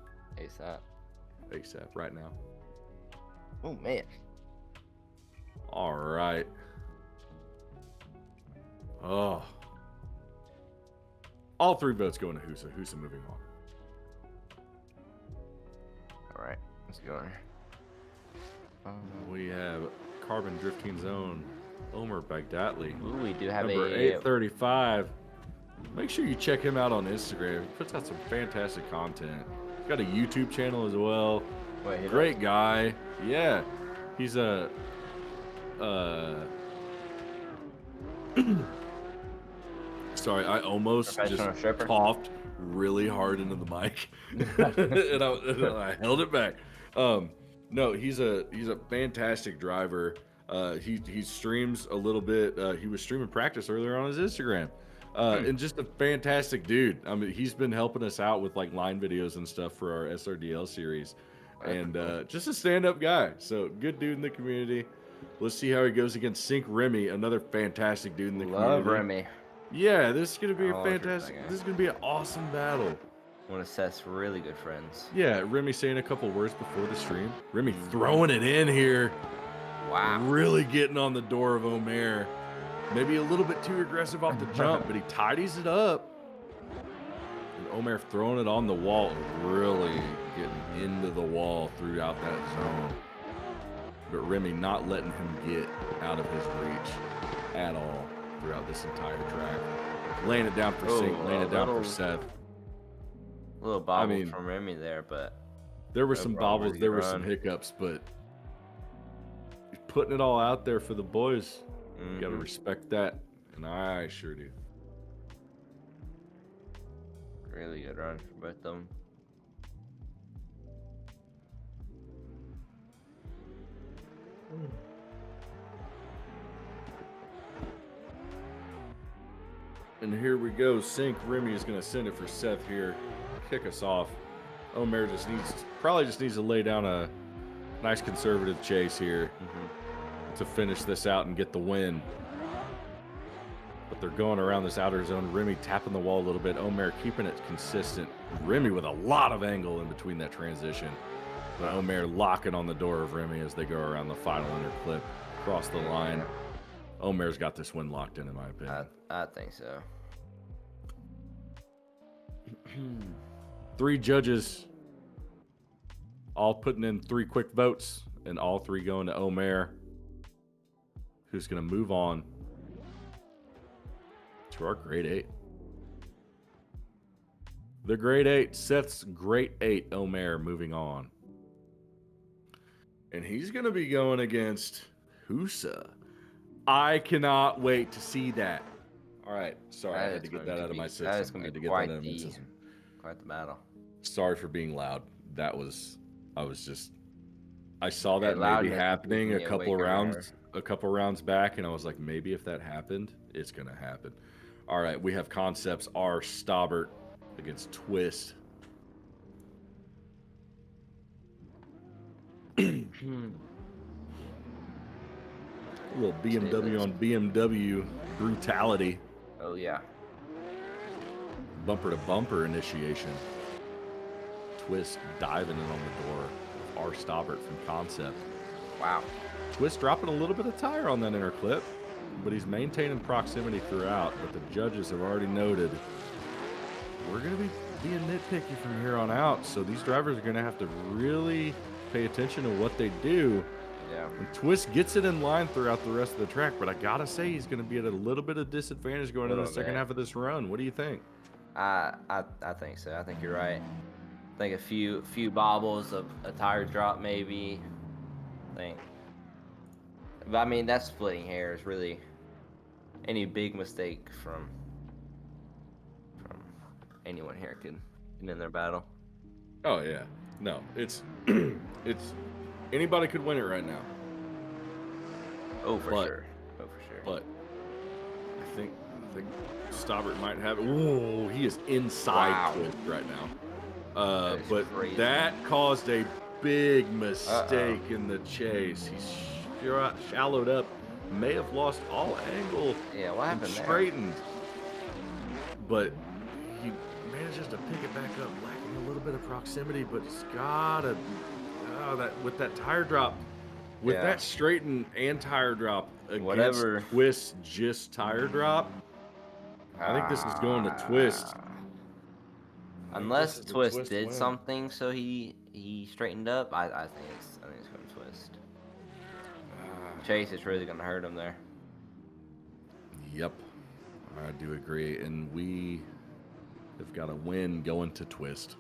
ASAP, right now. Oh, man. All right. Oh. All 3 votes going to Husa. Husa moving on. All right, let's go. We have Carbon Drift Team's own Omer Bagdatli. Ooh, we do have number 835. Make sure you check him out on Instagram. He puts out some fantastic content. He's got a YouTube channel as well. Great guy. Yeah. He's a sorry, I almost just coughed really hard into the mic. and I held it back. No, he's a fantastic driver. He streams a little bit. He was streaming practice earlier on his Instagram. And just a fantastic dude. I mean, he's been helping us out with like line videos and stuff for our SRDL series, and just a stand-up guy. So good dude in the community. Let's see how he goes against Sync Remy, another fantastic dude in the community. Love Remy. Yeah, this is gonna be a fantastic. This is gonna be an awesome battle. One of Seth's really good friends. Yeah, Remy saying a couple words before the stream. Remy throwing it in here. Wow. Really getting on the door of Omer. Maybe a little bit too aggressive off the jump, but he tidies it up. And Omer throwing it on the wall, really getting into the wall throughout that zone. But Remy not letting him get out of his reach at all throughout this entire track. Laying it down for Sync, laying it down for Seth. A little bobble from Remy there, but there were some bobbles, there were some hiccups, but putting it all out there for the boys. You gotta respect that, and I sure do. Really good run for both of them. And here we go. Sync Remy is gonna send it for Seth here, kick us off. Omer probably just needs to lay down a nice conservative chase here to finish this out and get the win. But they're going around this outer zone. Remy tapping the wall a little bit. Omer keeping it consistent. Remy with a lot of angle in between that transition. But Omer locking on the door of Remy as they go around the final interclip, across the line. Omer's got this one locked in my opinion. I think so. 3 judges all putting in 3 quick votes, and all 3 going to Omer, who's going to move on to our grade 8. The grade 8, Seth's grade 8, Omer moving on. And he's going to be going against Husa. I cannot wait to see that. All right. Sorry, I had to get that out of my system. That is going to be quite the battle. Sorry for being loud. I saw that maybe happening a couple rounds back, and I was like, maybe if that happened, it's going to happen. All right, we have Concepts R. Staubert against Twist. A little BMW on BMW brutality. Oh, yeah. Bumper to bumper initiation. Twist diving in on the door of R. Staubert from Concept. Wow. Twist dropping a little bit of tire on that inner clip, but he's maintaining proximity throughout. But the judges have already noted we're going to be being nitpicky from here on out. So these drivers are going to have to really pay attention to what they do. Yeah. And Twist gets it in line throughout the rest of the track, but I gotta say he's going to be at a little bit of disadvantage going into the second half of this run. What do you think? I think so. I think you're right. I think a few bobbles of a tire drop maybe. But I mean, that's splitting hairs. Really, any big mistake from anyone here could end their battle. Oh yeah, no, it's anybody could win it right now. Oh, for sure. But I think Staubert might have it. Ooh, he is inside Twist right now. But crazy. That caused a big mistake in the chase. He's shallowed up, may have lost all angle. Yeah, what happened there? Straightened. But he manages to pick it back up, lacking a little bit of proximity, but he's gotta with that tire drop. With that straighten and tire drop against Twist just tire drop, I think this is going to Twist. Unless Twist did something so he straightened up, I think it's going to Twist. Chase is really going to hurt him there. Yep, I do agree, and we have got a win going to Twist.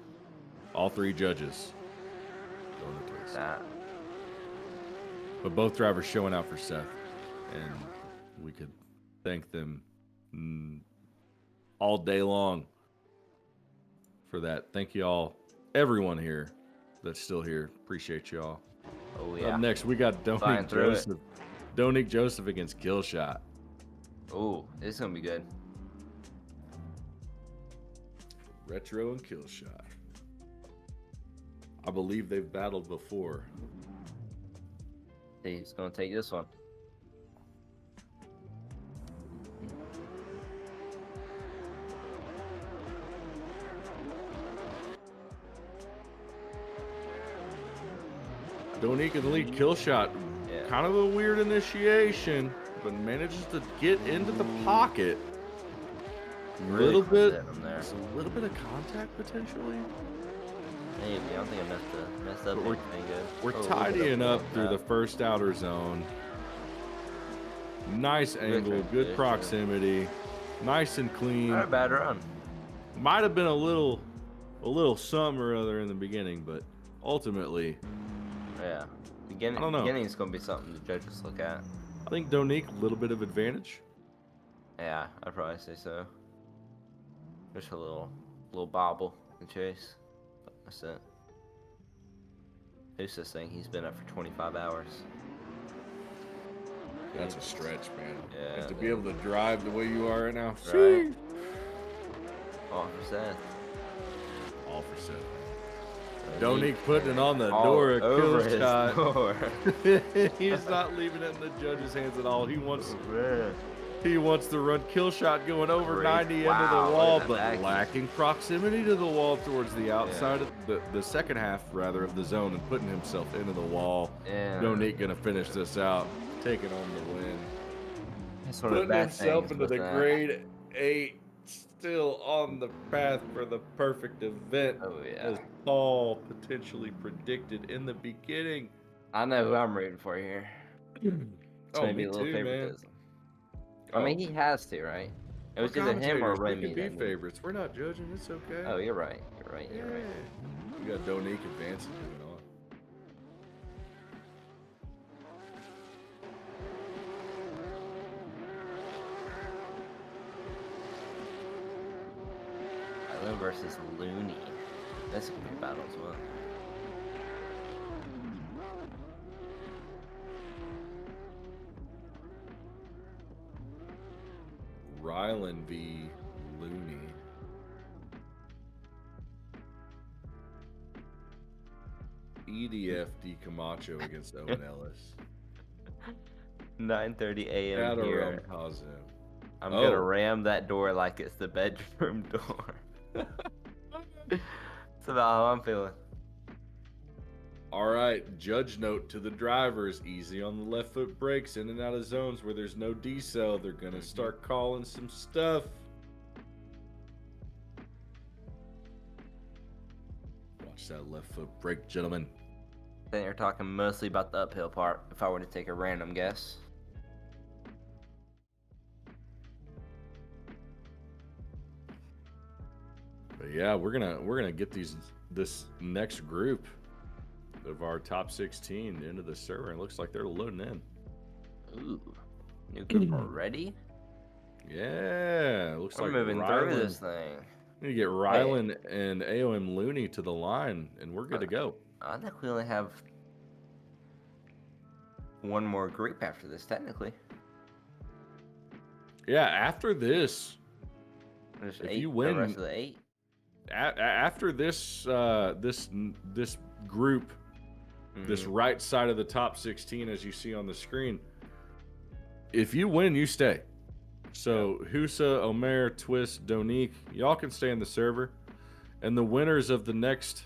All 3 judges going to Twist. But both drivers showing out for Seth, and we could thank them all day long for that. Thank you all, everyone here that's still here. Appreciate you all. Oh yeah. Up next, we got Donique Joseph against Killshot. Oh, this is gonna be good. Retro and Killshot. I believe they've battled before. He's gonna take this one. Donique in the lead. Killshot. Yeah. Kind of a weird initiation, but manages to get into the pocket. Really Just a little bit of contact potentially. Maybe. I don't think I messed up But anything good. We're Oh, tidying up through the first outer zone. Nice angle, good transition. proximity, nice and clean. Not a bad run. Might have been a little something or other in the beginning, but ultimately, Yeah. I don't know. Beginning is gonna be something the judges look at. I think Donique a little bit of advantage. Yeah, I'd probably say so. Just a little bobble in chase. That's it. Who's this thing? He's been up for 25 hours. That's a stretch, man. Yeah. And to be able to drive the way you are right now, Right. All for Seth. all for Seth. Donique putting it on the All door, a over kill his shot. door. He's not leaving it in the judge's hands at all. He wants Man. the run kill shot going over Great. 90 into Wow, the look wall, at that but back. lacking proximity to the wall towards the outside of the second half, rather, of the zone, and putting himself into the wall. Yeah. Donique gonna finish this out, taking on the win. That's one of the Putting bad himself things into with the that. grade 8, still on the path for the perfect event, Oh yeah. as Paul potentially predicted in the beginning. I know who I'm rooting for here. It's Oh, maybe me a little too, man. favoritism. I mean, he has to, right? It was either him or We Remy. can be that knew. favorites. We're not judging. It's okay. Oh, you're right. You're right. You're right. You got Donique advancing going on. Island versus Looney. That's gonna be a battle as well. Rylan v. Looney. EDF D. Camacho against Owen Ellis. 9:30 a.m. At here. around Pazo. I'm gonna ram that door like it's the bedroom door. That's about how I'm feeling. All right, judge note to the drivers: easy on the left foot brakes, in and out of zones where there's no decel. They're gonna start calling some stuff. Watch that left foot brake, gentlemen. I think you're talking mostly about the uphill part. If I were to take a random guess. But yeah, we're gonna get this next group of our top 16 into the server. It looks like they're loading in. Ooh, new group already? Yeah, it looks We're like moving through this thing. We get Rylan and AOM Looney to the line, and we're good to go. I think we only have one more group after this, technically. Yeah, after this, There's if eight, you win, the rest of the 8. after this this group, this right side of the top 16, as you see on the screen, if you win, you stay. So Husa, Omer, Twist, Donique, y'all can stay in the server, and the winners of the next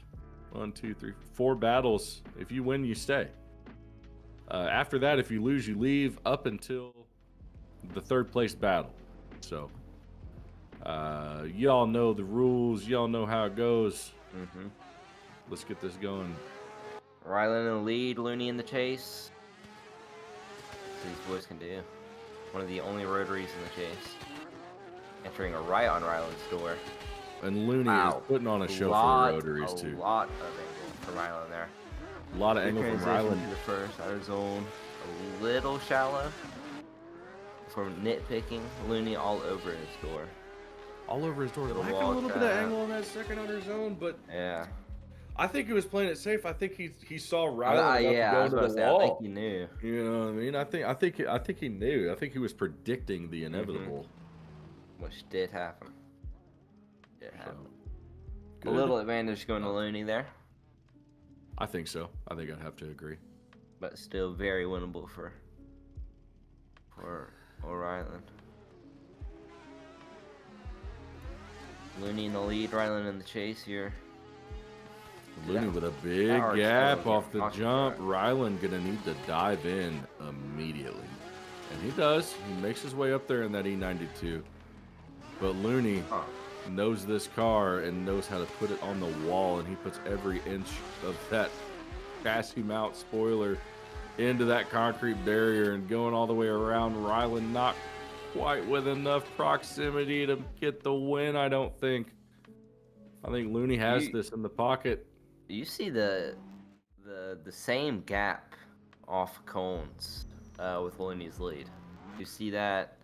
1, 2, 3, 4 battles, if you win, you stay. After that, if you lose, you leave up until the 3rd place battle. So y'all know the rules, y'all know how it goes. Let's get this going. Rylan in the lead, Looney in the chase. That's what these boys can do. One of the only rotaries in the chase. Entering a right on Rylan's door. And Looney is putting on a show for the rotaries too. A lot of angle for Rylan there. A lot of angle from Transition Rylan. to the first outer zone. A little shallow. For nitpicking, Looney all over his door. All over his door. Little Lacking a wall little bit of cut. angle on that second outer zone, but Yeah. I think he was playing it safe. I think he saw Rylan Yeah, I was go about to to the say, I wall. think he knew. You know what I mean? I think he knew. I think he was predicting the inevitable. Which did happen. Did happen. A little advantage going to Looney there. I think so. I think I'd have to agree. But still very winnable for Ryland. Looney in the lead, Ryland in the chase here. Looney with a big gap off the jump. Ryland gonna need to dive in immediately. And he does. He makes his way up there in that E92. But Looney knows this car and knows how to put it on the wall, and he puts every inch of that chassis mount spoiler into that concrete barrier and going all the way around. Ryland not quite with enough proximity to get the win, I don't think. I think Looney has this in the pocket. You see the same gap off cones with Looney's lead. You see that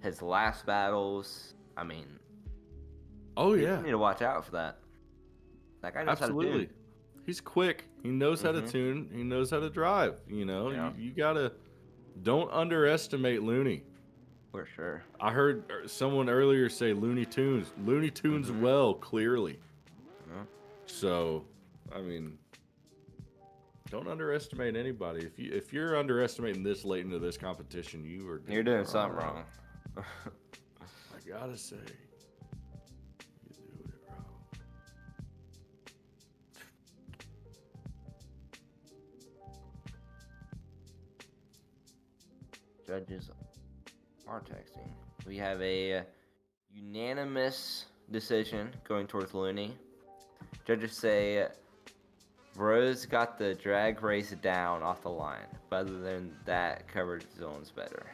his last battles. I mean, oh yeah, you need to watch out for that. That guy knows how to tune. He's quick. He knows how to tune. He knows how to drive. You know, you gotta don't underestimate Looney. For sure. I heard someone earlier say Looney Tunes. Looney Tunes well, clearly. So, I mean, don't underestimate anybody. If you're underestimating this late into this competition, you're doing something wrong. I gotta say, you do it wrong. Judges are texting. We have a unanimous decision going towards Looney. Judges say Rose got the drag race down off the line, but other than that, coverage zone's better.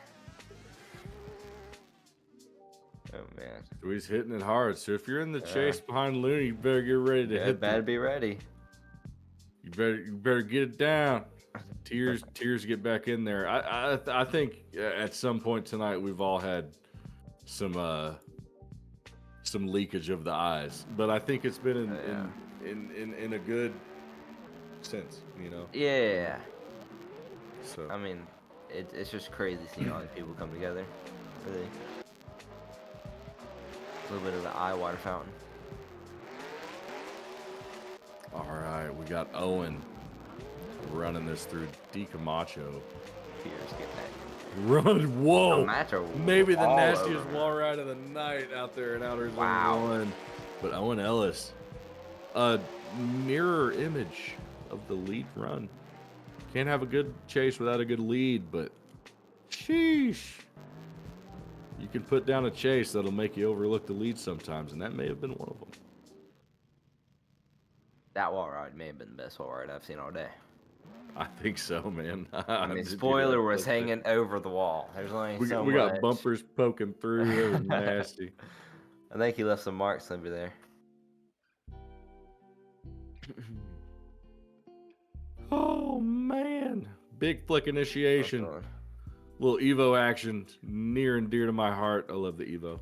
Oh man. So he's hitting it hard. So if you're in the chase behind Looney, you better get ready to hit. Better be ready. You better get it down. Tears get back in there. I think at some point tonight we've all had some leakage of the eyes, but I think it's been in a good sense, you know. Yeah. So I mean, it's just crazy seeing all these people come together. Really, a little bit of the eye water fountain. All right, we got Owen running this through D Camacho. Pierce, get back. Run, whoa! Camacho, maybe the nastiest wall ride of the night out there in Outer Zone 1. But Owen Ellis, a mirror image of the lead run. Can't have a good chase without a good lead, but sheesh. You can put down a chase that'll make you overlook the lead sometimes, and that may have been one of them. That wall ride may have been the best wall ride I've seen all day. I think so, man. I mean, spoiler was hanging over the wall. There's only we got bumpers poking through. It was nasty. I think he left some marks over there. Oh man, big flick initiation. Little Evo action, near and dear to my heart. I love the Evo,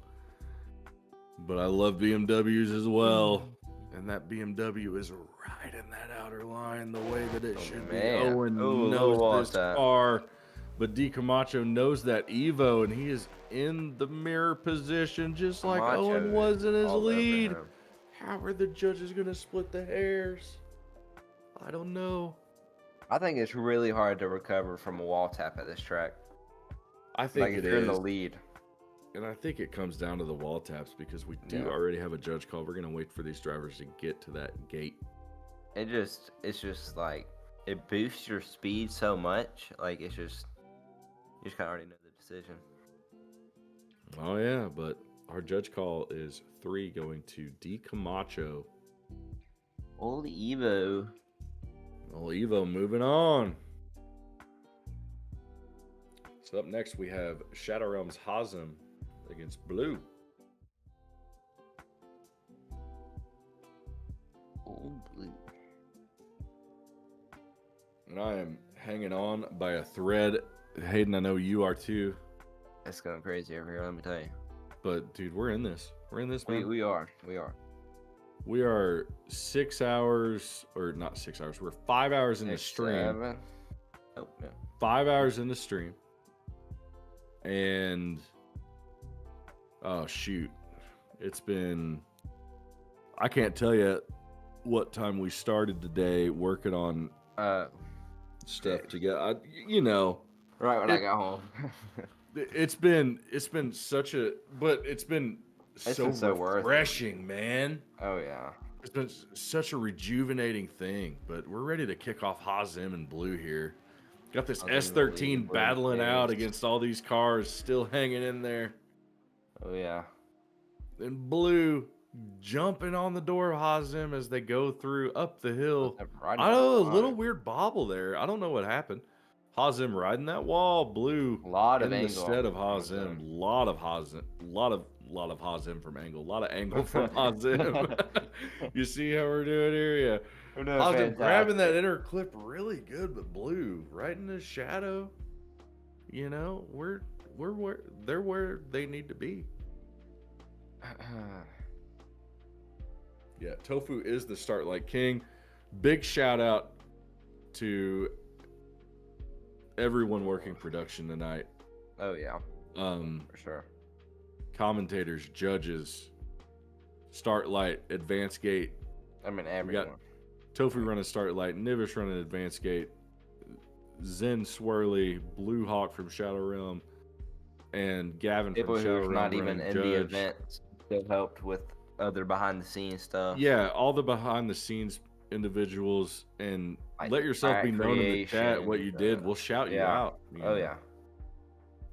but I love BMWs as well. And that BMW is right in that outer line the way that it should be. Owen knows this car, but D Camacho knows that Evo, and he is in the mirror position just like Owen was in his lead. How are the judges going to split the hairs? I don't know. I think it's really hard to recover from a wall tap at this track. I think like if you're in the lead. And I think it comes down to the wall taps because we do already have a judge call. We're going to wait for these drivers to get to that gate. It's just like, it boosts your speed so much. Like, you just kind of already know the decision. Oh, yeah, but our judge call is 3 going to D Camacho. Old Evo. Old Evo moving on. So up next we have Shadow Realms Hazem against Blue. Oh, Blue. And I am hanging on by a thread. Hayden, I know you are too. It's going crazy over here, let me tell you. But dude, we're in this. We're in this, man. We are. We are 6 hours, or not 6 hours. We're 5 hours in the stream. 5 hours in the stream. And oh shoot, it's been I can't tell you what time we started today working on stuff together. You know, Right when I got home. it's been such a, but it's been so worth it. refreshing, man. Oh yeah. It's been such a rejuvenating thing. But we're ready to kick off Hazim and Blue here. Got this S13 battling out against all these cars, still hanging in there. Oh yeah. And Blue jumping on the door of Hazim as they go through up the hill. I know, a little weird bobble there. I don't know what happened. Hazim riding that wall. Blue a lot of in angle instead of Hazim. Lot of Hazim from angle. A lot of angle from Hazim. You see how we're doing here? Yeah. Hazim grabbing that inner clip really good, but Blue right in the shadow. You know, they're where they need to be. Yeah, Tofu is the start like king. Big shout out to everyone working production tonight. Oh yeah. For sure. Commentators, judges, start light, advance gate. I mean everyone. We got Tofu running start light, Nivish running advance gate, Zen Swirly, Blue Hawk from Shadow Realm, and Gavin people from Shadow who's Realm. Not even in the event still helped with other behind the scenes stuff. Yeah, all the behind the scenes individuals, and let yourself be known in the chat what you did. We'll shout you out. Yeah.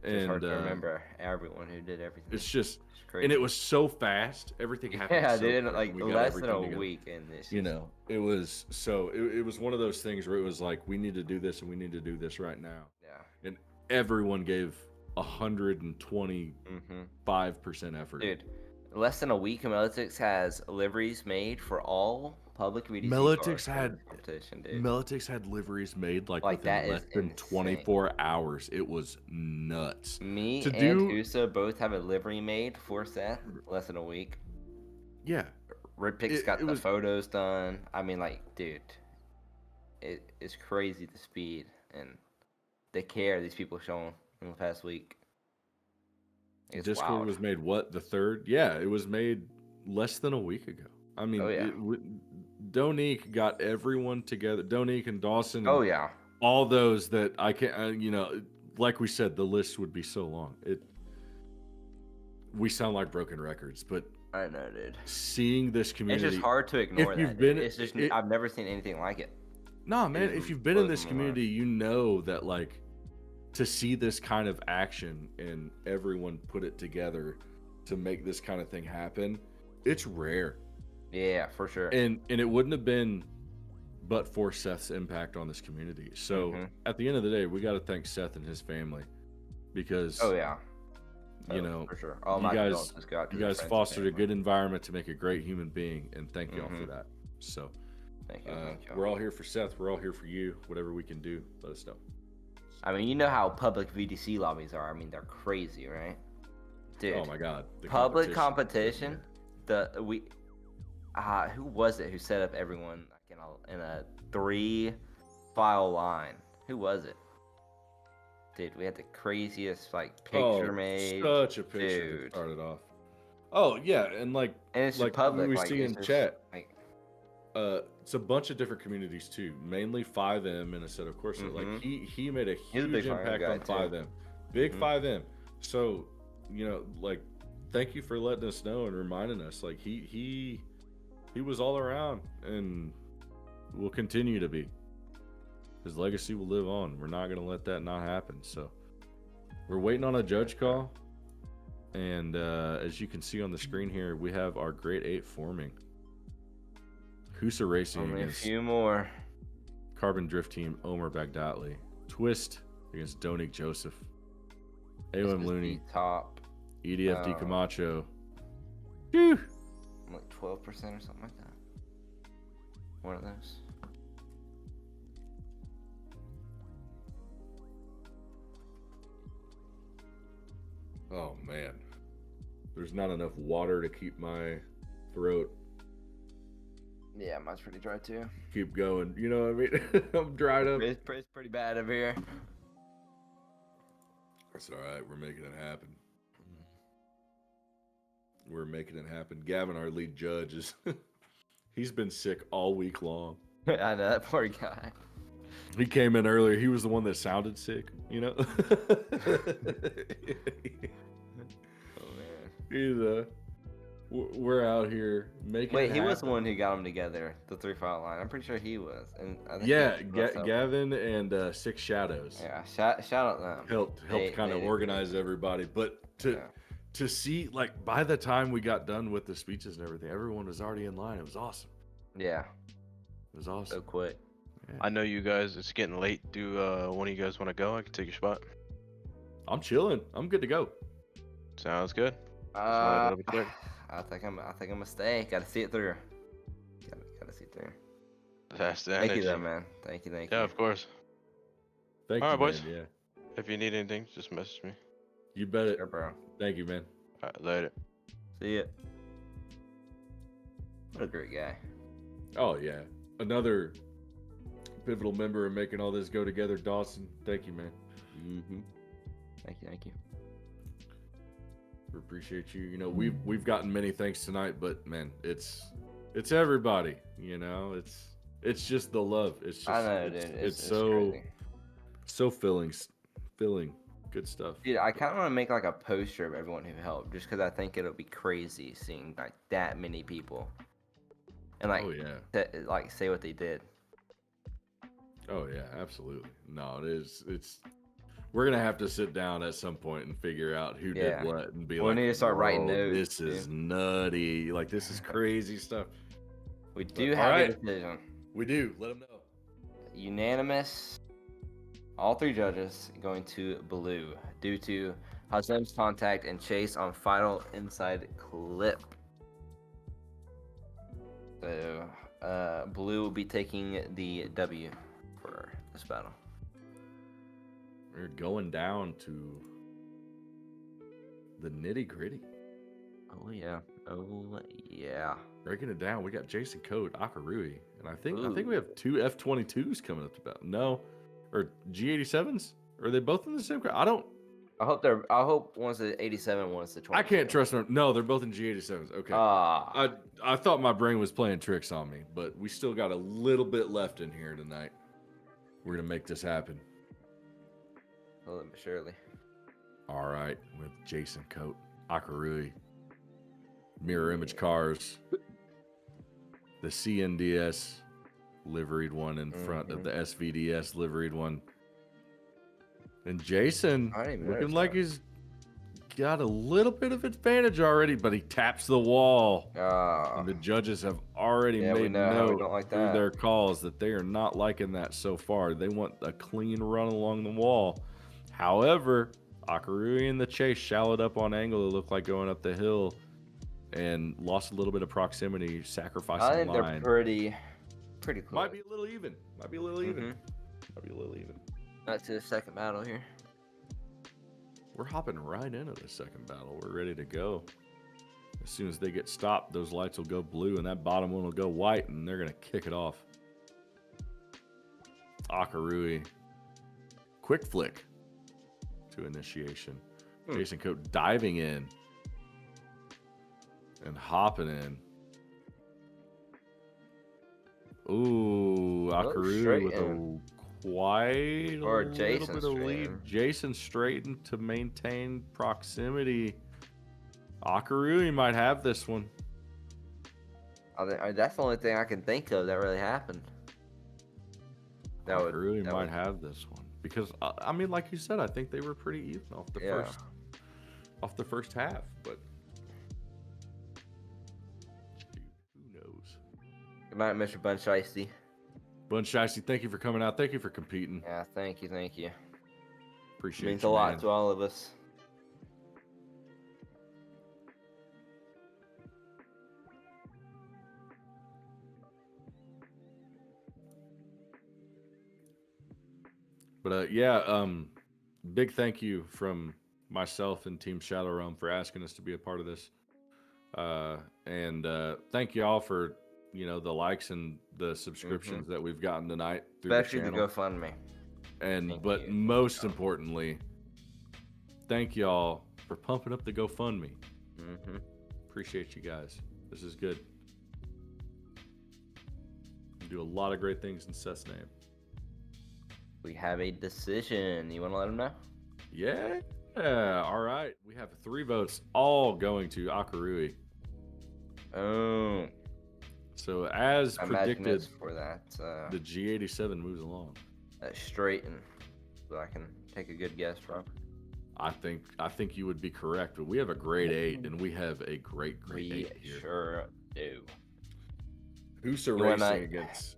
And hard to remember everyone who did everything. It's just crazy. And it was so fast. Everything happened. Yeah, so dude, quick. like less than a week in this. You know, it was so. It was one of those things where it was like, we need to do this and we need to do this right now. Yeah. And everyone gave 125% effort. Dude, less than a week, Melitix has liveries made for all public VDC Melitix had competition, dude. Melitix had liveries made like within less than 24 hours. It was nuts. Me and Usa both have a livery made for Seth, less than a week. Yeah. Ripix got the photos done. I mean, like, dude, it's crazy the speed and the care these people shown in the past week. It's Discord wild. was made what, the 3rd? Yeah, it was made less than a week ago. I mean, Donique got everyone together. Donique and Dawson. Oh yeah. All those that I can't, you know, like we said, the list would be so long. We sound like broken records, but I know, dude. Seeing this community, it's just hard to ignore that. It's just I've never seen anything like it. Nah, man, if you've been in this community, you know that, like, to see this kind of action and everyone put it together to make this kind of thing happen, it's rare. Yeah, for sure. And it wouldn't have been but for Seth's impact on this community. So at the end of the day, we got to thank Seth and his family, because you know, for sure. You guys fostered a good environment to make a great human being, and thank y'all for that. So thank you. We're all here for Seth. We're all here for you. Whatever we can do, let us know. I mean, you know how public VDC lobbies are. I mean, they're crazy, right? Dude. Oh my God. Public competition. Who was it who set up everyone like in a 3-file line? Who was it? Dude, we had the craziest like picture made. Such a picture that started off. Oh yeah, and it's like public. We see in chat. It's a bunch of different communities too, mainly 5M and Assetto Corsa. Like he made a huge impact on 5M, big 5M. So, you know, like, thank you for letting us know and reminding us. Like he was all around and will continue to be. His legacy will live on. We're not gonna let that not happen. So we're waiting on a judge call, and as you can see on the screen here, we have our grade 8 forming. Husa Racing Only against a few more. Carbon Drift Team, Omar Baghdadli. Twist against Donique Joseph. AOM Looney. Top. EDFD Camacho. Whew. Like 12% or something like that. One of those. Oh man. There's not enough water to keep my throat. Yeah, mine's pretty dry too. Keep going. You know what I mean? I'm dried up. It's pretty bad over here. That's all right. We're making it happen. We're making it happen. Gavin, our lead judge, is He's been sick all week long. I know, that poor guy. He came in earlier. He was the one that sounded sick, you know? Oh man. He's we're out here making. Wait, it he was the happen. one who got them together, the 3-file line. I'm pretty sure he was. And I think Yeah, he was helping. Gavin and Six Shadows Yeah, shout out them. helped kind of they- organize everybody. But to see, like, by the time we got done with the speeches and everything, everyone was already in line. It was awesome. Yeah, It was so awesome. quick. I know you guys. It's getting late. Do one of you guys want to go? I can take your spot. I'm chilling. I'm good to go. Sounds good. I think I'm gonna stay. Gotta see it through. Gotta see it through. That's the Thank you, energy. though, man. Thank you. Yeah, of course. Thank All you, right, boys. man. Yeah, If you need anything, just message me. you bet it. Sure, bro. Thank you, man. All right, later. See ya. What a great guy. Oh yeah, another pivotal member in making all this go together, Dawson. Thank you, man. Mm-hmm. Thank you. We appreciate you. You know, we've gotten many thanks tonight, but man, it's everybody. You know, it's just the love. It's just I know, it's, dude. it's It's so crazy. filling. Good stuff. Dude, I kind of want to make like a poster of everyone who helped, just because I think it'll be crazy seeing like that many people, and like, Oh yeah. say what they did. Oh yeah, absolutely. No, it's we're gonna have to sit down at some point and figure out who Yeah. did what and be We like, need to start writing "Whoa, notes, This is dude." nutty. Like this is crazy stuff. We do But, have alright. a decision. We do. Let them know. Unanimous. All 3 judges going to blue due to Hazem's contact and chase on final inside clip. So, blue will be taking the W for this battle. We're going down to the nitty gritty. Oh yeah. Breaking it down, we got Jason Code, Akarui, and I think Ooh. we have 2 F-22s coming up to battle. No, or G-87s? Are they both in the same car? I hope one's the 87, one's the 20. I can't trust them. No, they're both in G-87s. Okay. I thought my brain was playing tricks on me, but we still got a little bit left in here tonight. We're gonna make this happen. Slowly but surely. All right, with Jason Coat, Akarui, mirror image cars, the CNDS liveried one in front of the SVDS liveried one, and Jason I didn't even looking notice like that. he's got a little bit of advantage already, but he taps the wall. And the judges have already Yeah, we made know how we note don't like through that. their calls that they are not liking that so far. They want a clean run along the wall. However, Akarui and the chase shallowed up on angle. It looked like going up the hill and lost a little bit of proximity, sacrificing I think line. they're pretty close. Might be a little even. Might be a little even. Mhm. Might be a little even. Back to the second battle here. We're hopping right into the second battle. We're ready to go. As soon as they get stopped, those lights will go blue and that bottom one will go white, and they're going to kick it off. Akarui. Quick flick to initiation. Jason Coat diving in and hopping in. Ooh, Akarui with a quite Or a Jason little bit of lead. straightened. Jason straightened to maintain proximity. Akarui might have this one. That's the only thing I can think of that really happened. Akarui might have this one because I mean, like you said, I think they were pretty even off the first half. But who knows? Good night, Mr. Bunsheisty. Bunsheisty, thank you for coming out. Thank you for competing. Yeah, thank you. Appreciate Means you, a lot man. to all of us. But big thank you from myself and Team Shadow Realm for asking us to be a part of this. And thank you all for the likes and the subscriptions that we've gotten tonight through Especially the the channel. GoFundMe. And but most importantly, thank y'all for pumping up the GoFundMe. Appreciate you guys. This is good. Do a lot of great things in Seth's name. We have a decision. You want to let him know? Yeah. All right. We have 3 votes, all going to Akarui. Oh. So as I imagine predicted, it's for that. the G87 moves along. That straighten, so I can take a good guess from. I think you would be correct, but we have a grade 8, and we have a great 8 here. Sure do. Who's You racing wanna- against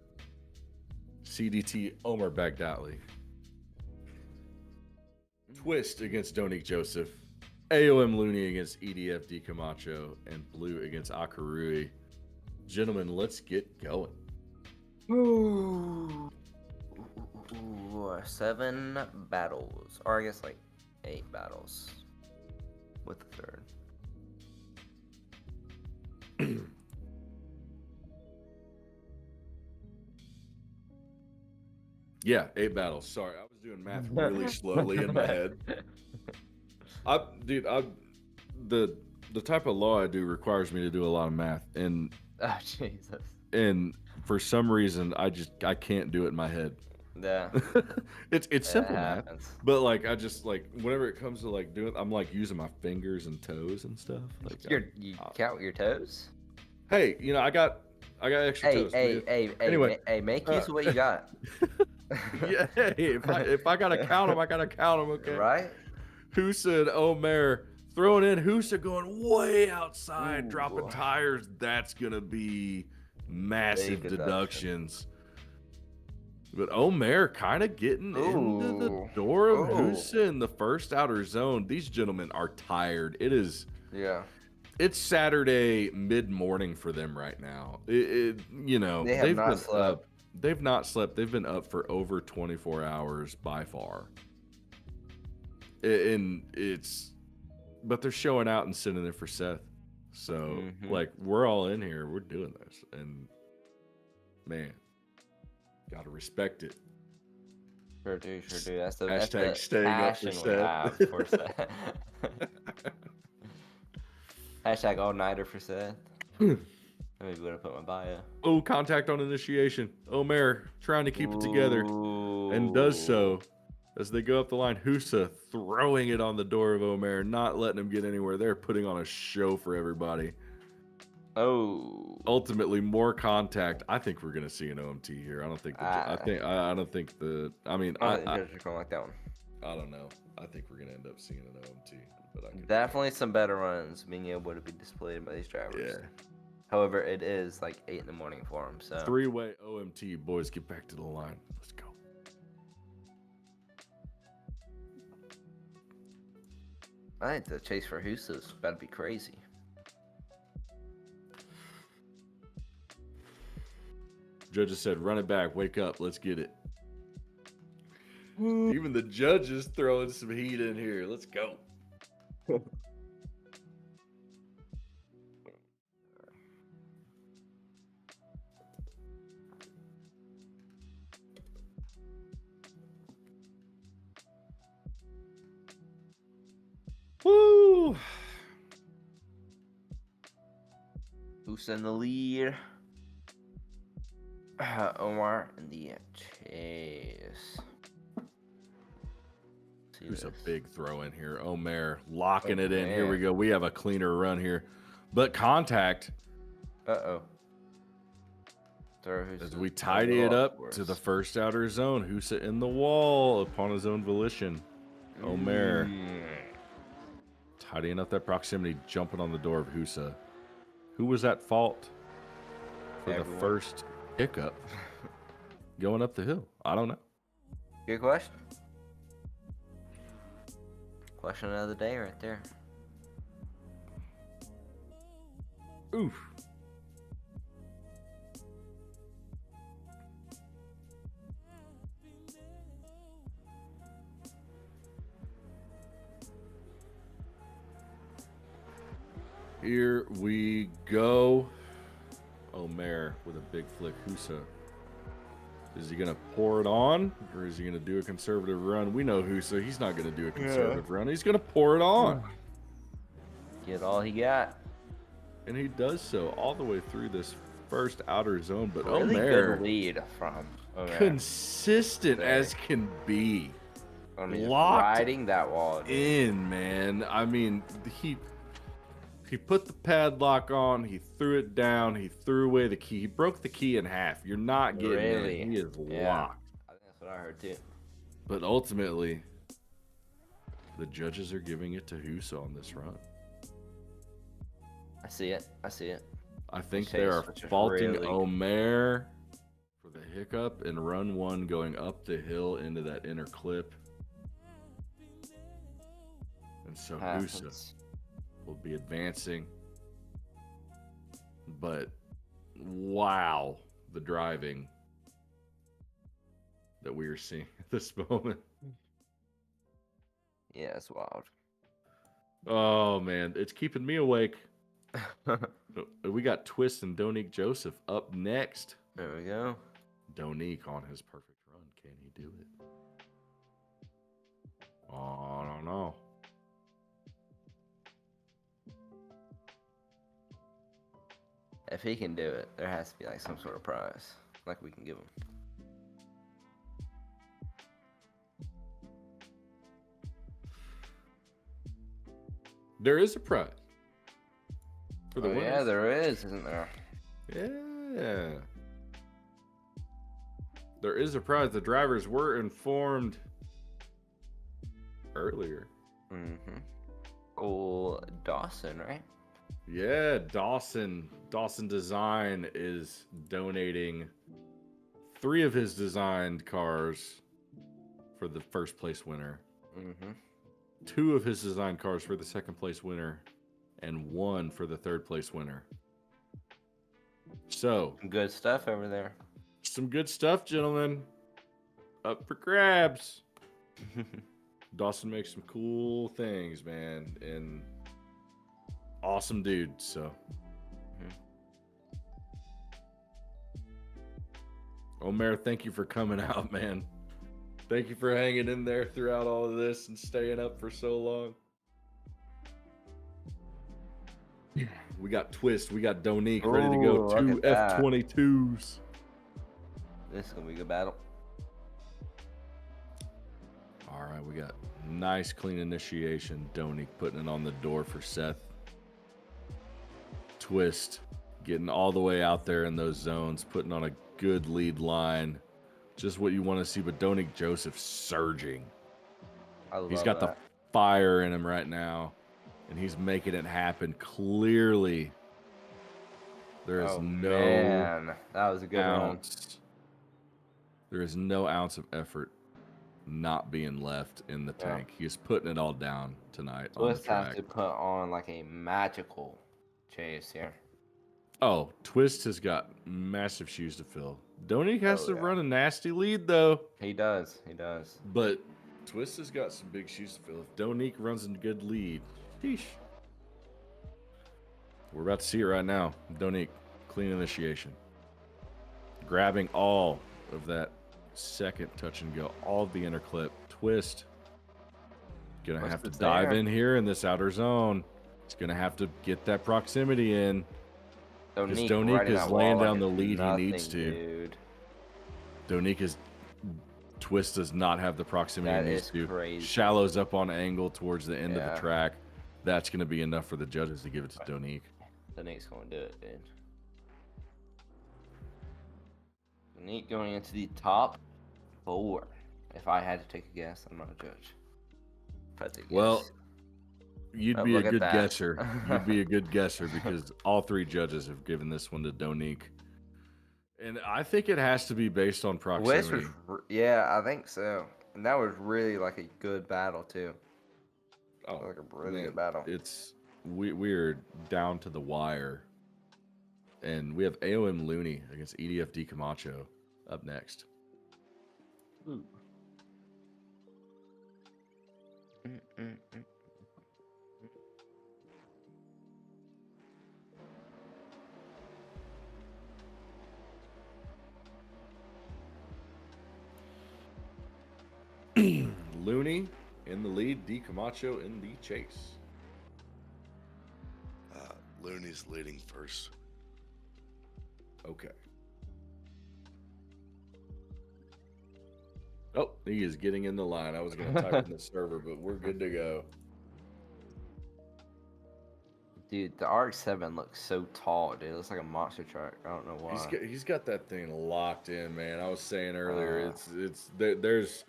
CDT Omer Baghdali? Twist against Donique Joseph. AOM Looney against EDF D Camacho, and Blue against Akarui. Gentlemen, let's get going. Ooh, 7 battles, or I guess like 8 battles with the 3rd. Yeah, 8 battles. Sorry, I was doing math really slowly in my head. The type of law I do requires me to do a lot of math, and Oh Jesus. and for some reason I can't do it in my head. Yeah. It's simple math, happens. but like I just like whenever it comes to like doing, I'm like using my fingers and toes and stuff. Like You count your toes? hey, I got extra toes. Anyway, hey, make use of what you got. yeah, hey, if I gotta count them, I gotta count them. Okay, Right? Husa and Omer throwing in. Husa going way outside, Ooh. dropping tires. That's gonna be massive Big deductions. But Omer kind of getting into the Ooh. door of Ooh. Husa in the first outer zone. These gentlemen are tired. Yeah. It's Saturday mid-morning for them right now. They have they've not been slept. up. They've not slept. They've been up for over 24 hours by far. But they're showing out and sitting there for Seth. So, like, we're all in here. We're doing this. And, man, got to respect it. Sure do. That's the Hashtag staying up for passion we have Seth. for Seth. Hashtag all-nighter for Seth. Maybe I'm gonna put my bio. Oh, contact on initiation. Omer trying to keep it together and does so as they go up the line. Husa throwing it on the door of Omer, not letting him get anywhere. They're putting on a show for everybody. Oh. Ultimately, more contact. I think we're gonna see an OMT here. I don't think. I don't think the. I mean, I think judges are gonna like that one. I don't know. I think we're gonna end up seeing an OMT. But I could Definitely some better runs being able to be displayed by these drivers. Yeah. However, it is like 8 in the morning for them. So 3-way OMT, boys, get back to the line. Let's go. I think the chase for Husa's about to be crazy. Judges said, "Run it back. Wake up. Let's get it." Even the judges throwing some heat in here. Let's go. Woo! Who's in the lead? Omar in the chase. Who's a big throw in here? Omer locking it in. Here we go. We have a cleaner run here. But contact. Uh-oh. As we tidy it up to the first outer zone. Husa in the wall upon his own volition. Omer. Tidying up that proximity, jumping on the door of Husa. Who was at fault for the first hiccup going up the hill? I don't know. Good question. Question of the day right there. Oof. Here we go. Omer with a big flick. Husa. Is he going to pour it on, or is he going to do a conservative run? We know Husa. He's not going to do a conservative run. He's going to pour it on. Get all he got. And he does so all the way through this first outer zone, but Really Omer, good lead from Omer. consistent as can be. I mean, Locked riding that wall, dude. in, man. I mean, he put the padlock on, he threw it down, he threw away the key. He broke the key in half. You're not getting Really? in. He is locked. I think that's what I heard too. But ultimately, the judges are giving it to Husa on this run. I see it. I see it. I think Chase, they are which is faulting really- Omer for the hiccup in run 1 going up the hill into that inner clip. And so Husa Happens. will be advancing. But wow, the driving that we are seeing at this moment. Yeah, it's wild. Oh man, it's keeping me awake. We got Twist and Donique Joseph up next. There we go. Donique on his perfect run. Can he do it? Oh, I don't know. If he can do it, there has to be like some sort of prize, like we can give him. There is a prize for the Oh, winners. yeah, there is, isn't there? Yeah. There is a prize. The drivers were informed earlier. Mm-hmm. Oh, Dawson, right? Yeah, Dawson Design is donating 3 of his designed cars for the first place winner. Mm-hmm. 2 of his designed cars for the second place winner, and 1 for the third place winner. So, Good stuff over there. some good stuff, gentlemen. Up for grabs. Dawson makes some cool things, man, and awesome dude. So, Omer, thank you for coming out, man. Thank you for hanging in there throughout all of this and staying up for so long. We got Twist, we got Donique ready to go. Ooh, look 2 at that. F22s. This is gonna be a good battle. All right, we got nice clean initiation. Donique putting it on the door for Seth. Twist getting all the way out there in those zones, putting on a good lead line. Just what you want to see, but Donique Joseph surging. He's got the fire in him right now, and he's making it happen. Clearly, there is Man, that was a good one. ounce. There is no ounce of effort not being left in the tank. He's putting it all down tonight on the Twist has track. to put on like a magical chase here. Oh, Twist has got massive shoes to fill. Donique has to run a nasty lead, though. He does. He does. But Twist has got some big shoes to fill. If Donique runs a good lead, sheesh. We're about to see it right now. Donique, clean initiation. Grabbing all of that second touch and go, all of the inner clip. Twist. Gonna have to dive in here in this outer zone. It's gonna have to get that proximity in. Because Donique is laying down the lead he needs to. Dude. Donique is Twist does not have the proximity he needs to. Crazy. Shallows up on angle towards the end of the track. That's going to be enough for the judges to give it to Donique. Donique's going to do it, dude. Donique going into the top 4. If I had to take a guess, I'm not a judge. If I had to guess. Well, you'd be a look at good that. guesser. You'd be a good guesser because all 3 judges have given this one to Donique. And I think it has to be based on proximity. Yeah, I think so. And that was really like a good battle too. Oh, like a really good battle. It's we're down to the wire, and we have AOM Looney against EDFD Camacho up next. Looney in the lead, D Camacho in the chase. Looney's leading first. Okay. Oh, he is getting in the line. I was going to type in the server, but we're good to go. Dude, the RX-7 looks so tall, dude. It looks like a monster truck. I don't know why. He's got that thing locked in, man. I was saying earlier, there's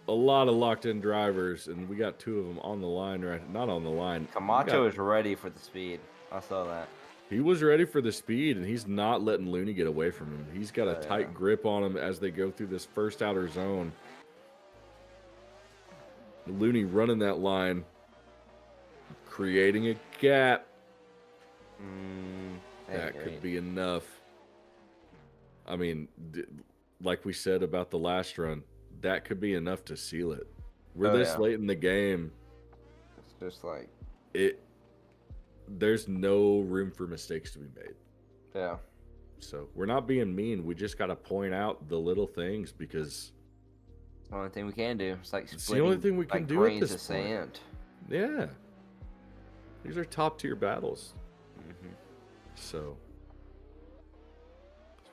a lot of locked in drivers, and we got 2 of them on the line not on the line. Camacho is ready for the speed. I saw that. He was ready for the speed, and he's not letting Looney get away from him. He's got a tight grip on him as they go through this first outer zone. Looney running that line, creating a gap. That could be enough. I mean, like we said about the last run, that could be enough to seal it. We're this late in the game. It's just like there's no room for mistakes to be made. Yeah. So we're not being mean. We just got to point out the little things because it's the only thing we can do. It's like it's the only thing we can do at this point. Sand. Yeah. These are top tier battles. So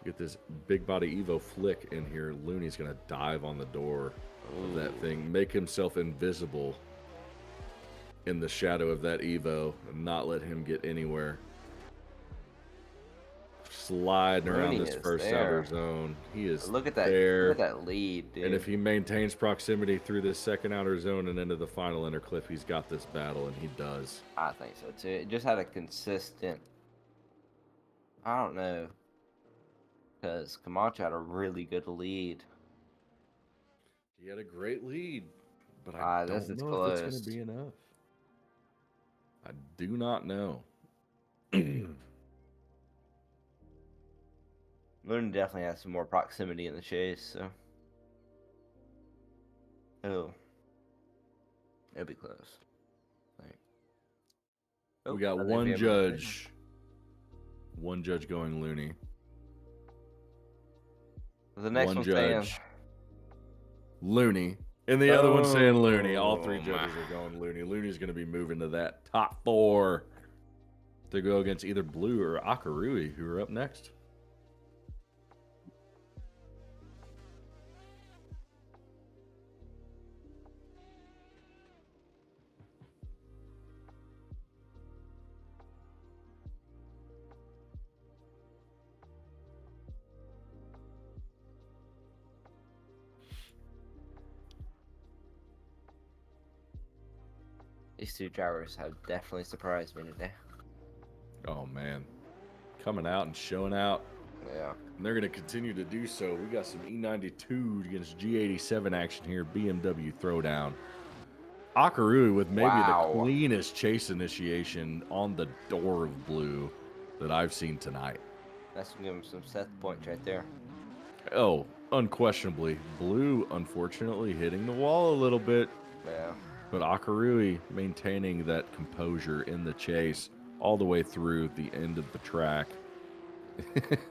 we get this big body Evo flick in here. Looney's going to dive on the door of that thing, make himself invisible in the shadow of that Evo and not let him get anywhere. Sliding around this first outer zone. He is look at that, there. Look at that lead, dude. And if he maintains proximity through this second outer zone and into the final inner cliff, he's got this battle, and he does. I think so too. It just had a consistent. I don't know, because Camacho had a really good lead. He had a great lead, but I don't know if it's going to be enough. I do not know. Looney definitely has some more proximity in the chase, so. Oh. It'll be close. We got one judge. One judge going Looney. The next one judge. Looney. And the other one's saying Looney. All 3 judges are going Looney. Looney's going to be moving to that top 4 to go against either Blue or Akarui, who are up next. These 2 drivers have definitely surprised me today. Oh, man. Coming out and showing out. Yeah. And they're going to continue to do so. We got some E92 against G87 action here. BMW throwdown. Akarui with maybe the cleanest chase initiation on the door of Blue that I've seen tonight. That's going to give him some Seth points right there. Oh, unquestionably. Blue, unfortunately, hitting the wall a little bit. Yeah. But Akarui maintaining that composure in the chase all the way through the end of the track.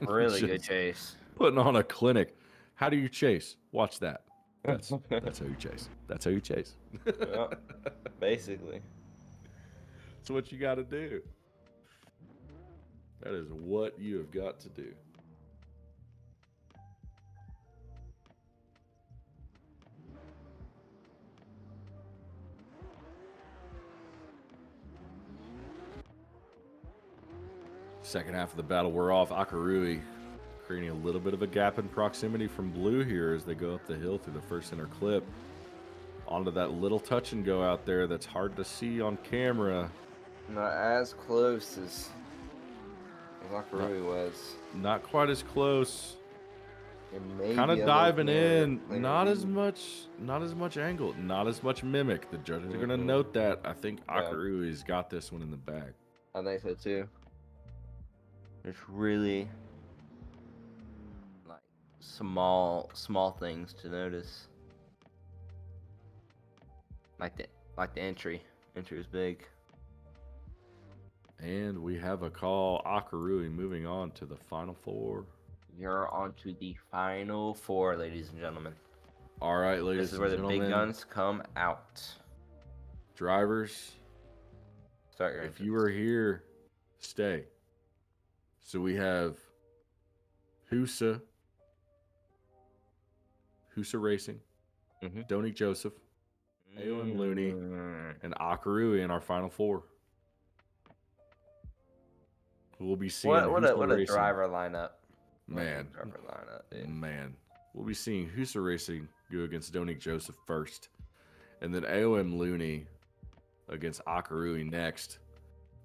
Really good chase. Putting on a clinic. How do you chase? Watch that. That's how you chase. That's how you chase. Yeah, basically. That's what you got to do. That is what you have got to do. Second half of the battle, we're off. Akarui creating a little bit of a gap in proximity from Blue here as they go up the hill through the first inner clip. Onto that little touch and go out there that's hard to see on camera. Not as close as Akarui was. Not quite as close. Kind of diving in. Not as much angle. Not as much mimic. The judges are going to note that. I think Akarui's got this one in the bag. I think so too. There's really like small things to notice. Like the entry. Entry was big. And we have a call. Akarui moving on to the final 4. You're on to the final 4, ladies and gentlemen. All right, ladies and gentlemen. This is where the big guns come out. Drivers, start your if you are here, stay. So we have Husa Racing, Donique Joseph, Alan Looney, and Akarui in our final four. We'll be seeing what a Racing. driver lineup. Man, driver lineup, dude. Man. We'll be seeing Husa Racing go against Donique Joseph first, and then AOM Looney against Akarui next.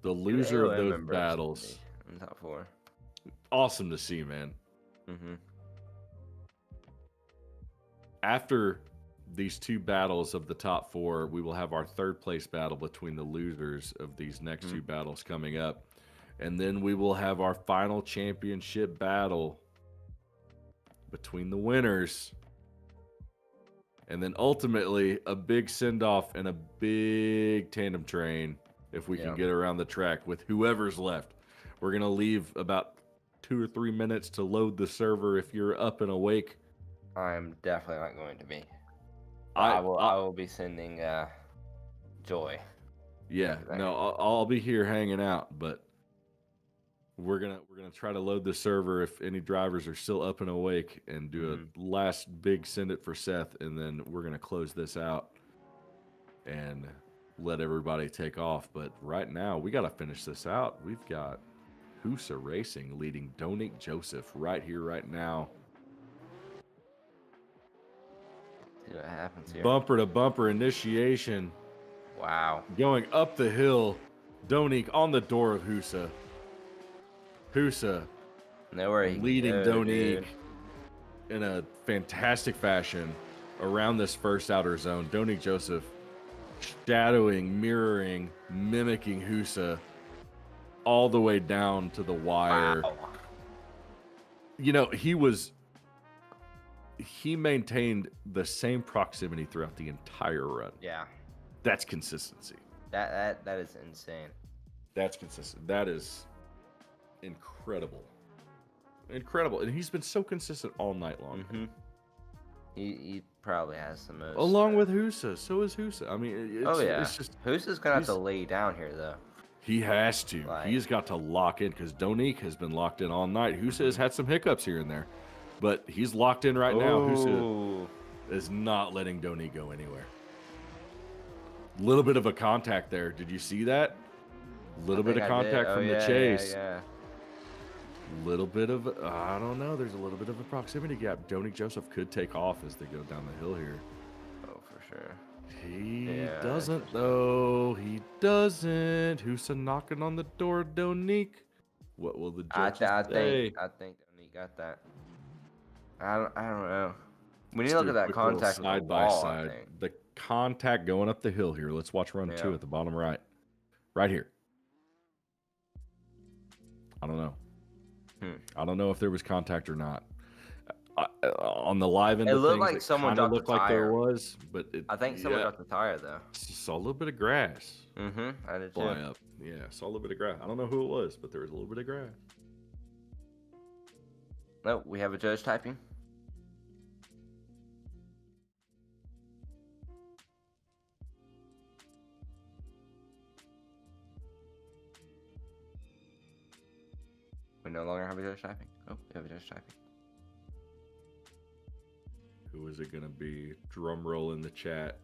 The loser of those battles. In top four. Awesome to see, man. After these two battles of the top four, we will have our third place battle between the losers of these next two battles coming up. And then we will have our final championship battle between the winners. And then ultimately a big send-off and a big tandem train if we can get around the track with whoever's left. We're going to leave about 2 or 3 minutes to load the server if you're up and awake. I'm definitely not going to be. I will be sending Joy. Yeah, no, I'll be here hanging out, but we're gonna try to load the server if any drivers are still up and awake and do a last big send it for Seth, and then we're gonna close this out and let everybody take off. But right now we gotta finish this out. We've got Husa Racing leading Donique Joseph right here, right now. See what happens here. Bumper to bumper initiation. Wow. Going up the hill. Donique on the door of Husa. Husa leading Donique in a fantastic fashion around this first outer zone. Donique Joseph shadowing, mirroring, mimicking Husa all the way down to the wire. Wow. You know, he maintained the same proximity throughout the entire run. Yeah. That's consistency. That is insane. That's consistent. That is incredible. Incredible. And he's been so consistent all night long. He probably has the most. Along with Husa. So is Husa. I mean, it's just Husa's going to have to lay down here, though. He has to. He's got to lock in because Donique has been locked in all night. Husa has had some hiccups here and there, but he's locked in right now. Husa is not letting Donique go anywhere. Little bit of a contact there. Did you see that? Little bit of contact from the chase. Yeah. Little bit of, I don't know. There's a little bit of a proximity gap. Donique Joseph could take off as they go down the hill here. Oh, for sure. He doesn't, though. He doesn't. Husa knocking on the door, Donique. What will the judges say? I think Donique got that. I don't know. We need to look at that contact side by side. The contact going up the hill here. Let's watch run 2 at the bottom right. Right here. I don't know. I don't know if there was contact or not. On the live end, it of looked things, like someone dropped the tire. Like there was, but I think someone dropped the tire though. Saw a little bit of grass. I did too. Fly up. Yeah, saw a little bit of grass. I don't know who it was, but there was a little bit of grass. No, we have a judge typing. We no longer have a judge typing. Oh, we have a judge typing. Who is it going to be? Drum roll in the chat.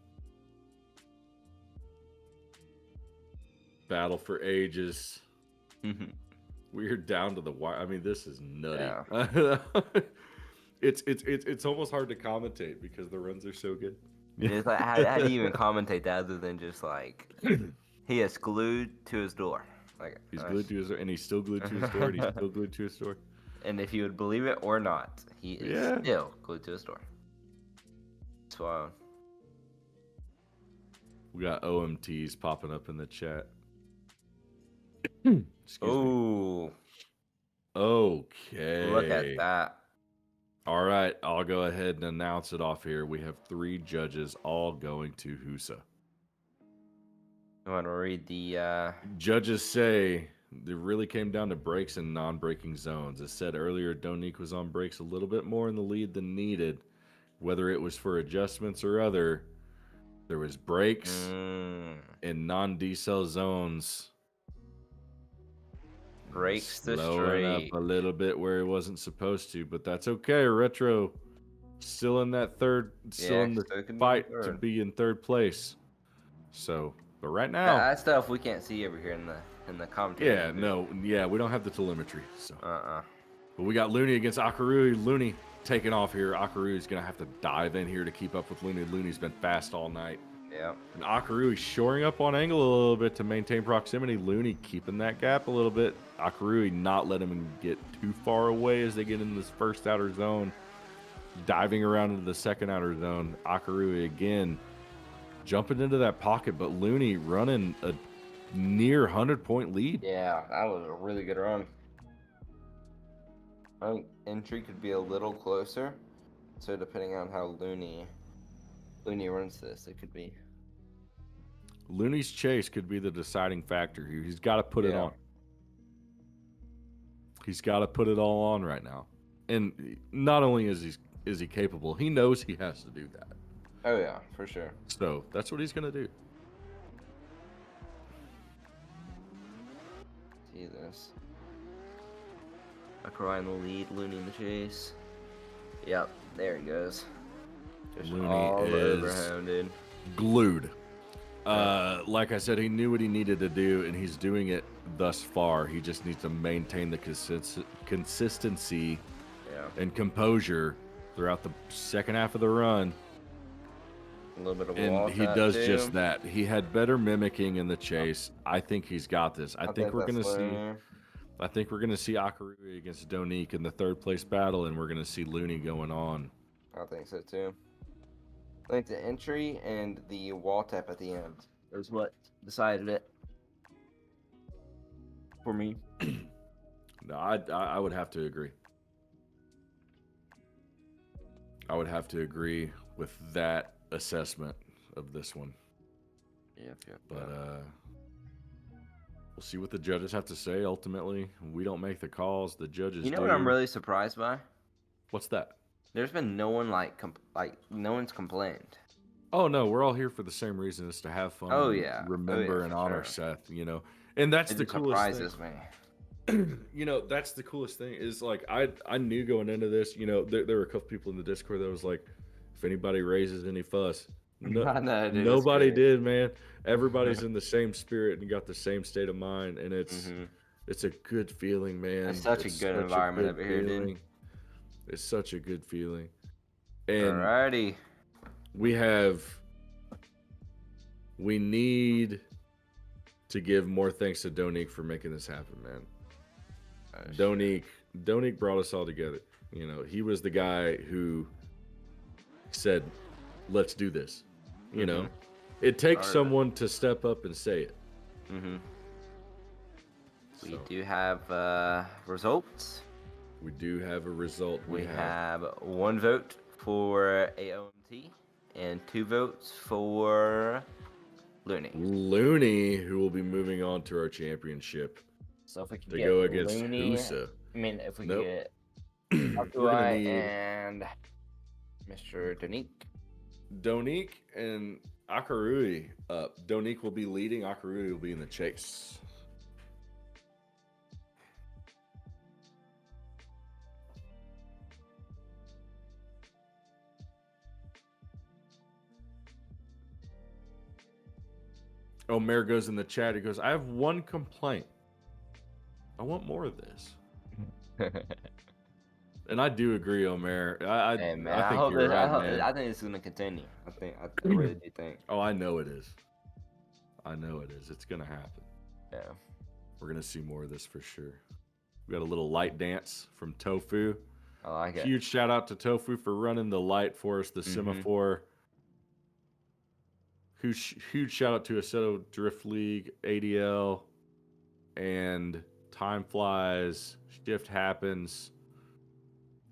Battle for ages. We're down to the wire. I mean, this is nutty. Yeah. It's almost hard to commentate because the runs are so good. It's like, how do you even commentate that other than just like he is glued to his door? Like he's glued to his door, and he's still glued to his door, and he's still glued to his door. And if you would believe it or not, he is still glued to his door. That's wild. We got OMTs popping up in the chat. Ooh. Okay. Look at that. All right, I'll go ahead and announce it off here. We have 3 judges all going to Husa. You want to read the judges say it really came down to brakes and non-braking zones. As said earlier, Donique was on brakes a little bit more in the lead than needed. Whether it was for adjustments or other, there was brakes in non-decel zones. Breaks the Slowing up streak. a little bit where he wasn't supposed to, but that's okay. Retro still in that third, still in the so it could be fight to third. be in third place. So, but right now, That stuff we can't see over here in the commentary. yeah, no, yeah, we don't have the telemetry. So, Uh-uh. but we got Looney against Akarui. Looney taking off here. Akarui's gonna have to dive in here to keep up with Looney. Looney's been fast all night. Yeah. And Akarui shoring up on angle a little bit to maintain proximity. Looney keeping that gap a little bit. Akarui not letting him get too far away as they get in this first outer zone. Diving around into the second outer zone. Akarui again jumping into that pocket, but Looney running a near 100-point lead. Yeah, that was a really good run. I think entry could be a little closer. So depending on how Looney runs this, it could be. Looney's chase could be the deciding factor here. He's got to put it on. He's got to put it all on right now. And not only is he capable, he knows he has to do that. Oh yeah, for sure. So that's what he's gonna do. See this. Akari in the lead, Looney in the chase. Yep, there he goes. Just Looney all over is him, dude. Glued. Like I said, he knew what he needed to do, and he's doing it thus far. He just needs to maintain the consistency and composure throughout the second half of the run. A little bit of And wall he tap, does too. just that. He had better mimicking in the chase. I think he's got this. I think we're gonna that's see. Looney. I think we're gonna see Akarui against Donique in the third place battle, and we're gonna see Looney going on. I think so too. I think the entry and the wall tap at the end is what decided it for me. No, I would have to agree. I would have to agree with that assessment of this one. Yep. But we'll see what the judges have to say. Ultimately, we don't make the calls. The judges. You know do. what I'm really surprised by? What's that? There's been no one no one's complained. Oh no, we're all here for the same reason: is to have fun. Oh, and yeah. remember Oh, yeah, and for honor sure. Seth. You know, and that's It the just coolest thing. surprises me. You know, that's the coolest thing is like I knew going into this, you know, there were a couple people in the Discord that was like, if anybody raises any fuss, I know, dude, it's nobody great. did, man. Everybody's in the same spirit and got the same state of mind, and it's a good feeling, man. It's such a good environment over here, dude. feeling. It's such a good feeling, and Alrighty. we need to give more thanks to Donique for making this happen, man. Donique brought us all together. You know, he was the guy who said, let's do this. You know, it takes someone to step up and say it. We do have results. We do have a result. We have 1 vote for AOMT and 2 votes for Looney, who will be moving on to our championship. So if we can to get go against Looney, Husa. I mean, if we Nope. get We're gonna Akui need and Mr. Donique and Akarui up. Donique will be leading. Akarui will be in the chase. Omer goes in the chat. He goes, I have one complaint. I want more of this. And I do agree, Omer. I think you're right, man. I think it's going to continue. I really do think. Oh, I know it is. I know it is. It's going to happen. Yeah. We're going to see more of this for sure. We got a little light dance from Tofu. I like it. Huge shout out to Tofu for running the light for us, the semaphore. Huge shout out to Assetto Drift League, ADL, and Time Flies, Shift Happens.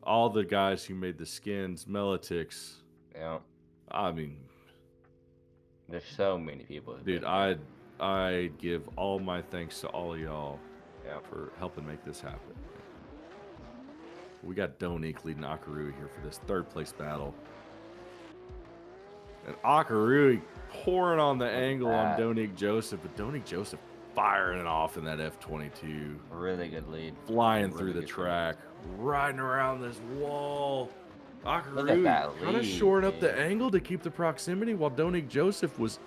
All the guys who made the skins, Melotix. Yeah. I mean, there's so many people. Dude, I give all my thanks to all of y'all for helping make this happen. We got Donique leading Akarui here for this third place battle. And Akarui pouring on the angle on Donique Joseph, but Donique Joseph firing off in that F22. Really good lead. Flying Really through the good track, riding around this wall. Look at Akarui that kind of lead, shoring up the dude. angle to keep the proximity while Donik Joseph was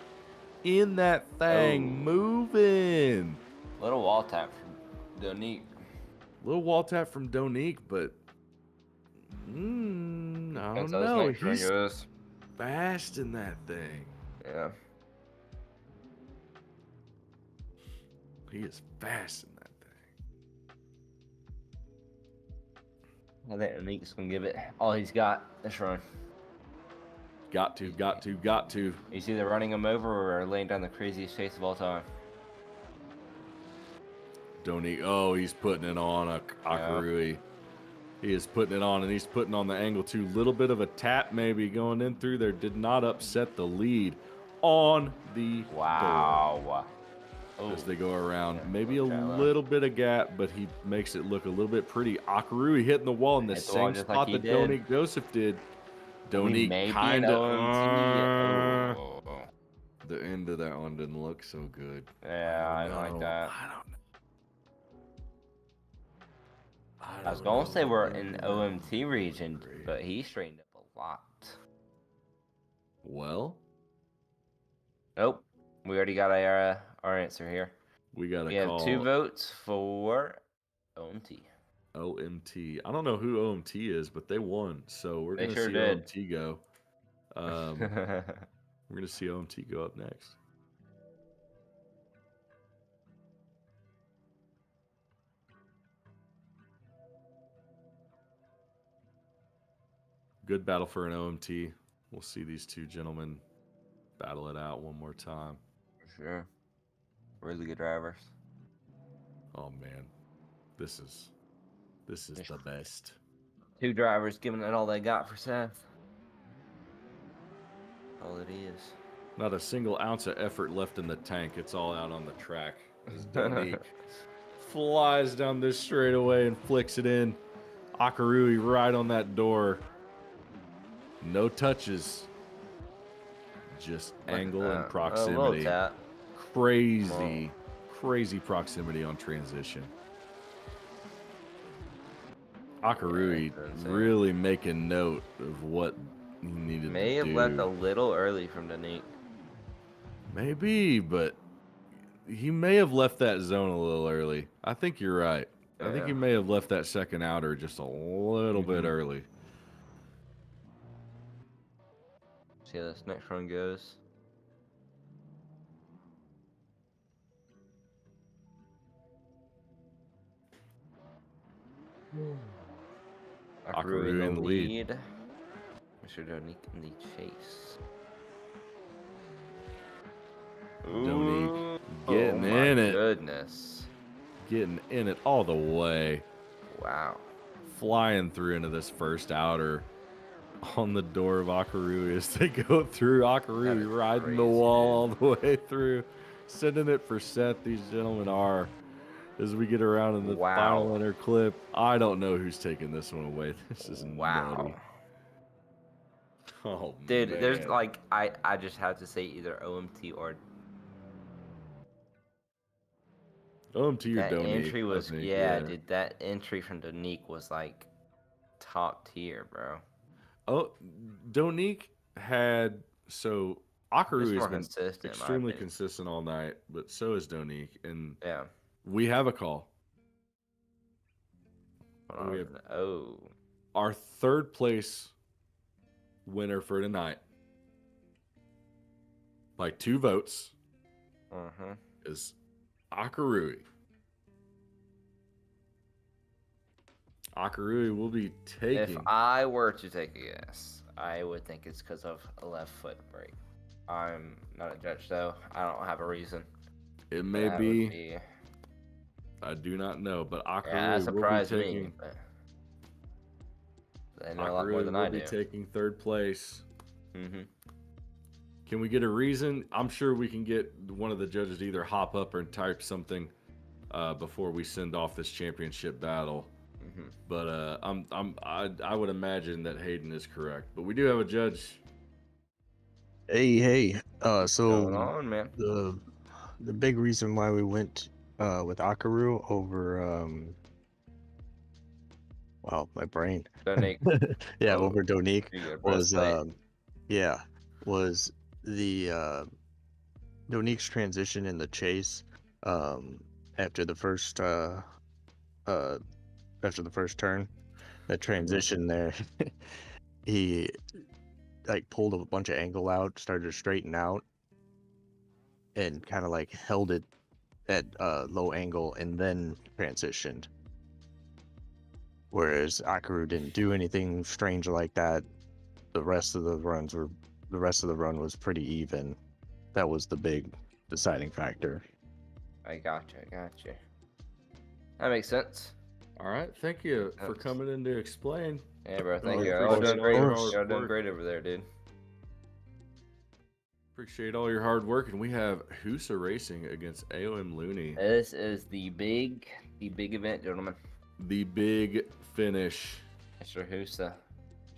in that thing Oh. moving. Little wall tap from Donique. Little wall tap from Donik, but I don't That's how this know. next run He's goes. fast in that thing. Yeah. He is fast in that thing. I think Donique's gonna give it all he's got this run. Got to. He's either running him over or laying down the craziest chase of all time. Donik, oh, he's putting it on Akarui. He is putting it on, and he's putting on the angle too. Little bit of a tap maybe going in through there. Did not upset the lead on the door as they go around. Maybe a little bit of gap, but he makes it look a little bit pretty. Akarui hitting the wall in the same spot that Donik Joseph did. Donik kind of. The end of that one didn't look so good. Yeah, I don't like that. I don't know. I was gonna say we're in OMT region, but he straightened up a lot. Well, nope. We already got our answer here. We got We have 2 votes for OMT. OMT. I don't know who OMT is, but they won, so we're gonna see OMT go. We're gonna see OMT go up next. Good battle for an OMT. We'll see these two gentlemen battle it out one more time. For sure. Really good drivers. Oh man, this is the best. 2 drivers giving it all they got for Seth. All it is. Not a single ounce of effort left in the tank. It's all out on the track. As Donik flies down this straightaway and flicks it in. Akarui right on that door. No touches. Just angle and proximity. Crazy proximity on transition. Akarui really making note of what he needed to do. May have left a little early from Donique. Maybe, but he may have left that zone a little early. I think you're right. I think he may have left that second outer just a little bit early. See how this next run goes. Akarui in the lead. Mr. Donique in the chase. Donique getting in it. Goodness. Getting in it all the way. Wow. Flying through into this first outer on the door of Akarui as they go through. Akarui riding the wall all the way through. Sending it for Seth. These gentlemen are. As we get around in the final inner clip, I don't know who's taking this one away. This is nutty. Oh, dude, man. There's like I just have to say either OMT or OMT or that Donique. entry was dude. That entry from Donique was like top tier, bro. Oh, Donique had Akarui has been extremely consistent all night, but so is Donique, and we have a call. We have our 3rd place winner for tonight by 2 votes is Akarui. Akarui will be taking. If I were to take a guess, I would think it's because of a left foot brake. I'm not a judge, though. I don't have a reason. It may be. I do not know, but Akarui will be taking. They know a lot more than I do. Will be taking 3rd place. Can we get a reason? I'm sure we can get one of the judges to either hop up or type something before we send off this championship battle. But I would imagine that Hayden is correct. But we do have a judge. Hey. What's going on, man? the big reason why we went with Akaru over wow, my brain. Donique. Yeah, Oh, over Donique you got was breastplate. yeah, was the Donique's transition in the chase after the first turn. That transition there, he like pulled a bunch of angle out, started to straighten out, and kind of like held it at low angle and then transitioned. Whereas Akaru didn't do anything strange like that. The rest of the run was pretty even. That was the big deciding factor. I gotcha. That makes sense. All right, thank you for coming in to explain. Yeah, bro. Thank I you. appreciate all your hard Y'all doing work. great over there, dude. Appreciate all your hard work, and we have Husa Racing against AOM Looney. This is the big event, gentlemen. The big finish. Mr. Husa,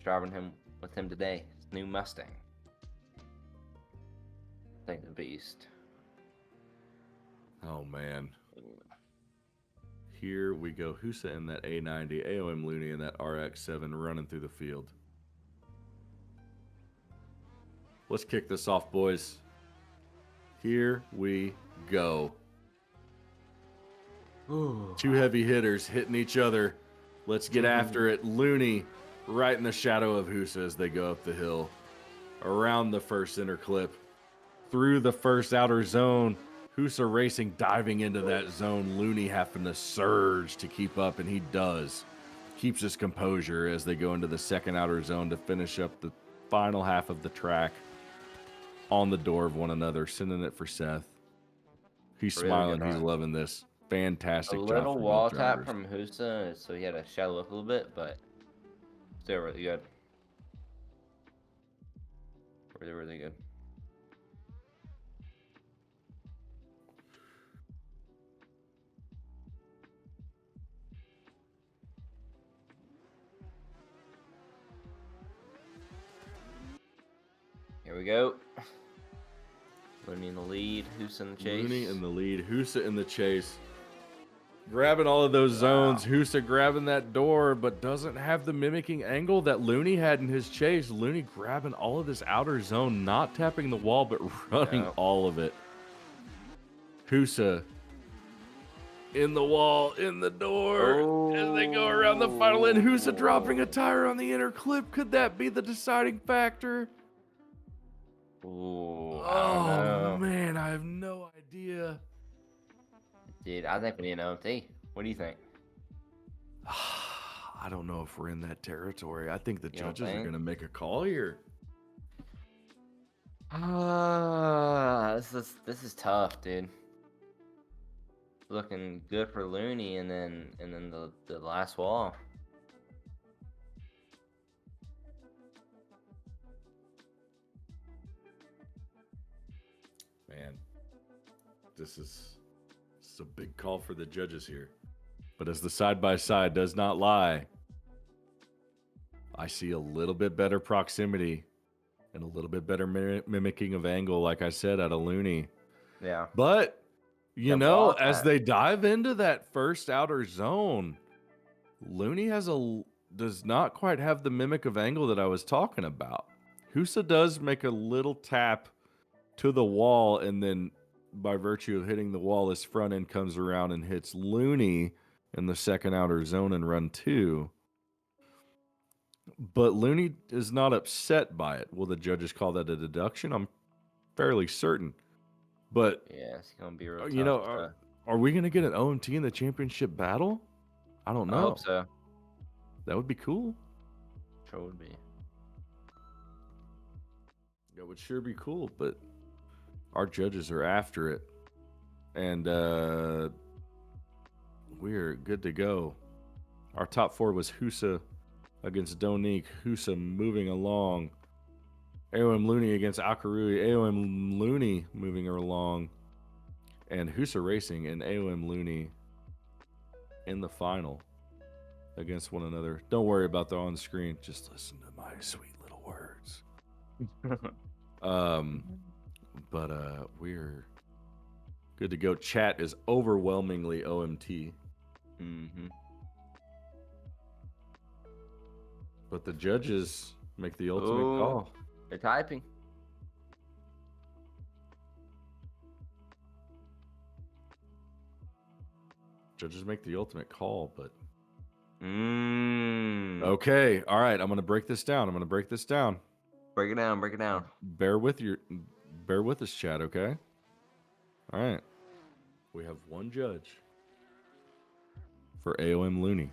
driving with him today. His new Mustang. Thank the beast. Oh man. Here we go. Husa in that A90, AOM Looney in that RX-7 running through the field. Let's kick this off, boys. Here we go. Two heavy hitters hitting each other. Let's get after it. Looney right in the shadow of Husa as they go up the hill. Around the first inner clip. Through the first outer zone. Husa Racing diving into that zone. Looney having to surge to keep up, and he does. Keeps his composure as they go into the second outer zone to finish up the final half of the track on the door of one another, sending it for Seth. He's Really smiling. good He's run. loving this. Fantastic A job little from wall both tap drivers. from Husa, so he had to shallow up a little bit, but still really good. Really good. Here we go. Looney in the lead, Husa in the chase. Looney in the lead, Husa in the chase. Grabbing all of those zones. Husa grabbing that door, but doesn't have the mimicking angle that Looney had in his chase. Looney grabbing all of this outer zone, not tapping the wall, but running all of it. Husa in the wall, in the door, as they go around the final end. Husa dropping a tire on the inner clip. Could that be the deciding factor? Ooh, Oh, man, I have no idea. Dude, I think we need an OT. What do you think? I don't know if we're in that territory. I think the You don't judges are think? going to make a call here. This is tough, dude. Looking good for Looney, and then the last wall. Man, this is a big call for the judges here. But as the side-by-side does not lie, I see a little bit better proximity and a little bit better mimicking of angle, like I said, out of Looney. Yeah. But, you The know, wall as tap. they dive into that first outer zone, Looney does not quite have the mimic of angle that I was talking about. Husa does make a little tap to the wall, and then by virtue of hitting the wall, his front end comes around and hits Looney in the second outer zone in run 2. But Looney is not upset by it. Will the judges call that a deduction? I'm fairly certain. But Yeah, it's gonna be real. you know, are we gonna get an OMT in the championship battle? I don't know. I hope so. That would be cool. Sure would be. That would sure be cool, but our judges are after it. And we're good to go. Our top 4 was Husa against Donique. Husa moving along. AOM Looney against Akarui. AOM Looney moving along. And Husa Racing and AOM Looney in the final against one another. Don't worry about the on screen. Just listen to my sweet little words. But Good to go. Chat is overwhelmingly OMT. Mm-hmm. But the judges make the ultimate Ooh, call. they're typing. Judges make the ultimate call, but Mm. okay. All right. I'm gonna break this down. Break it down. Break it down. Bear with us, chat, okay? All right. We have one judge for AOM Looney.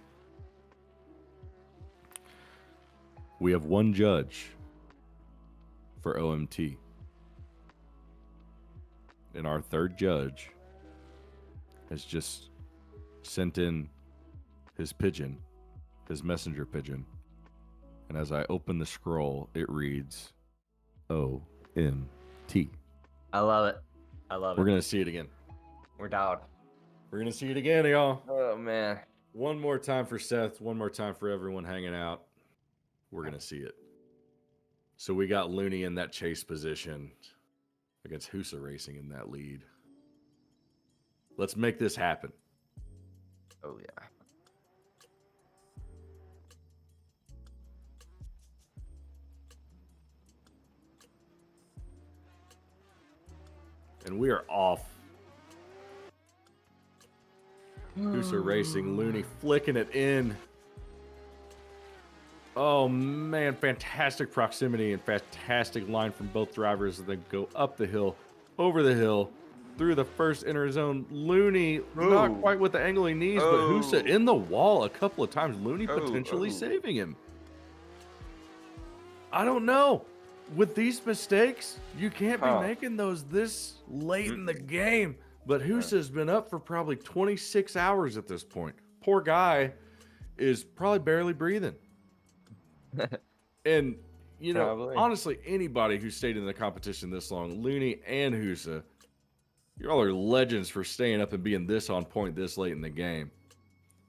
We have one judge for OMT. And our third judge has just sent in his pigeon, his messenger pigeon. And as I open the scroll, it reads OMT. I love it. I love We're it. going to see it again. We're down. We're going to see it again, y'all. Oh, man. One more time for Seth. One more time for everyone hanging out. We're going to see it. So we got Looney in that chase position against Husa Racing in that lead. Let's make this happen. Oh, yeah. And we are off. Husa Racing, Looney flicking it in. Oh, man. Fantastic proximity and fantastic line from both drivers as they go up the hill, over the hill, through the first inner zone. Looney, not quite with the angle he needs, but Husa in the wall a couple of times. Looney potentially saving him. I don't know. With these mistakes, you can't be making those this late in the game. But Husa's been up for probably 26 hours at this point. Poor guy is probably barely breathing. And, you know, honestly, anybody who stayed in the competition this long, Looney and Husa, you all are legends for staying up and being this on point this late in the game.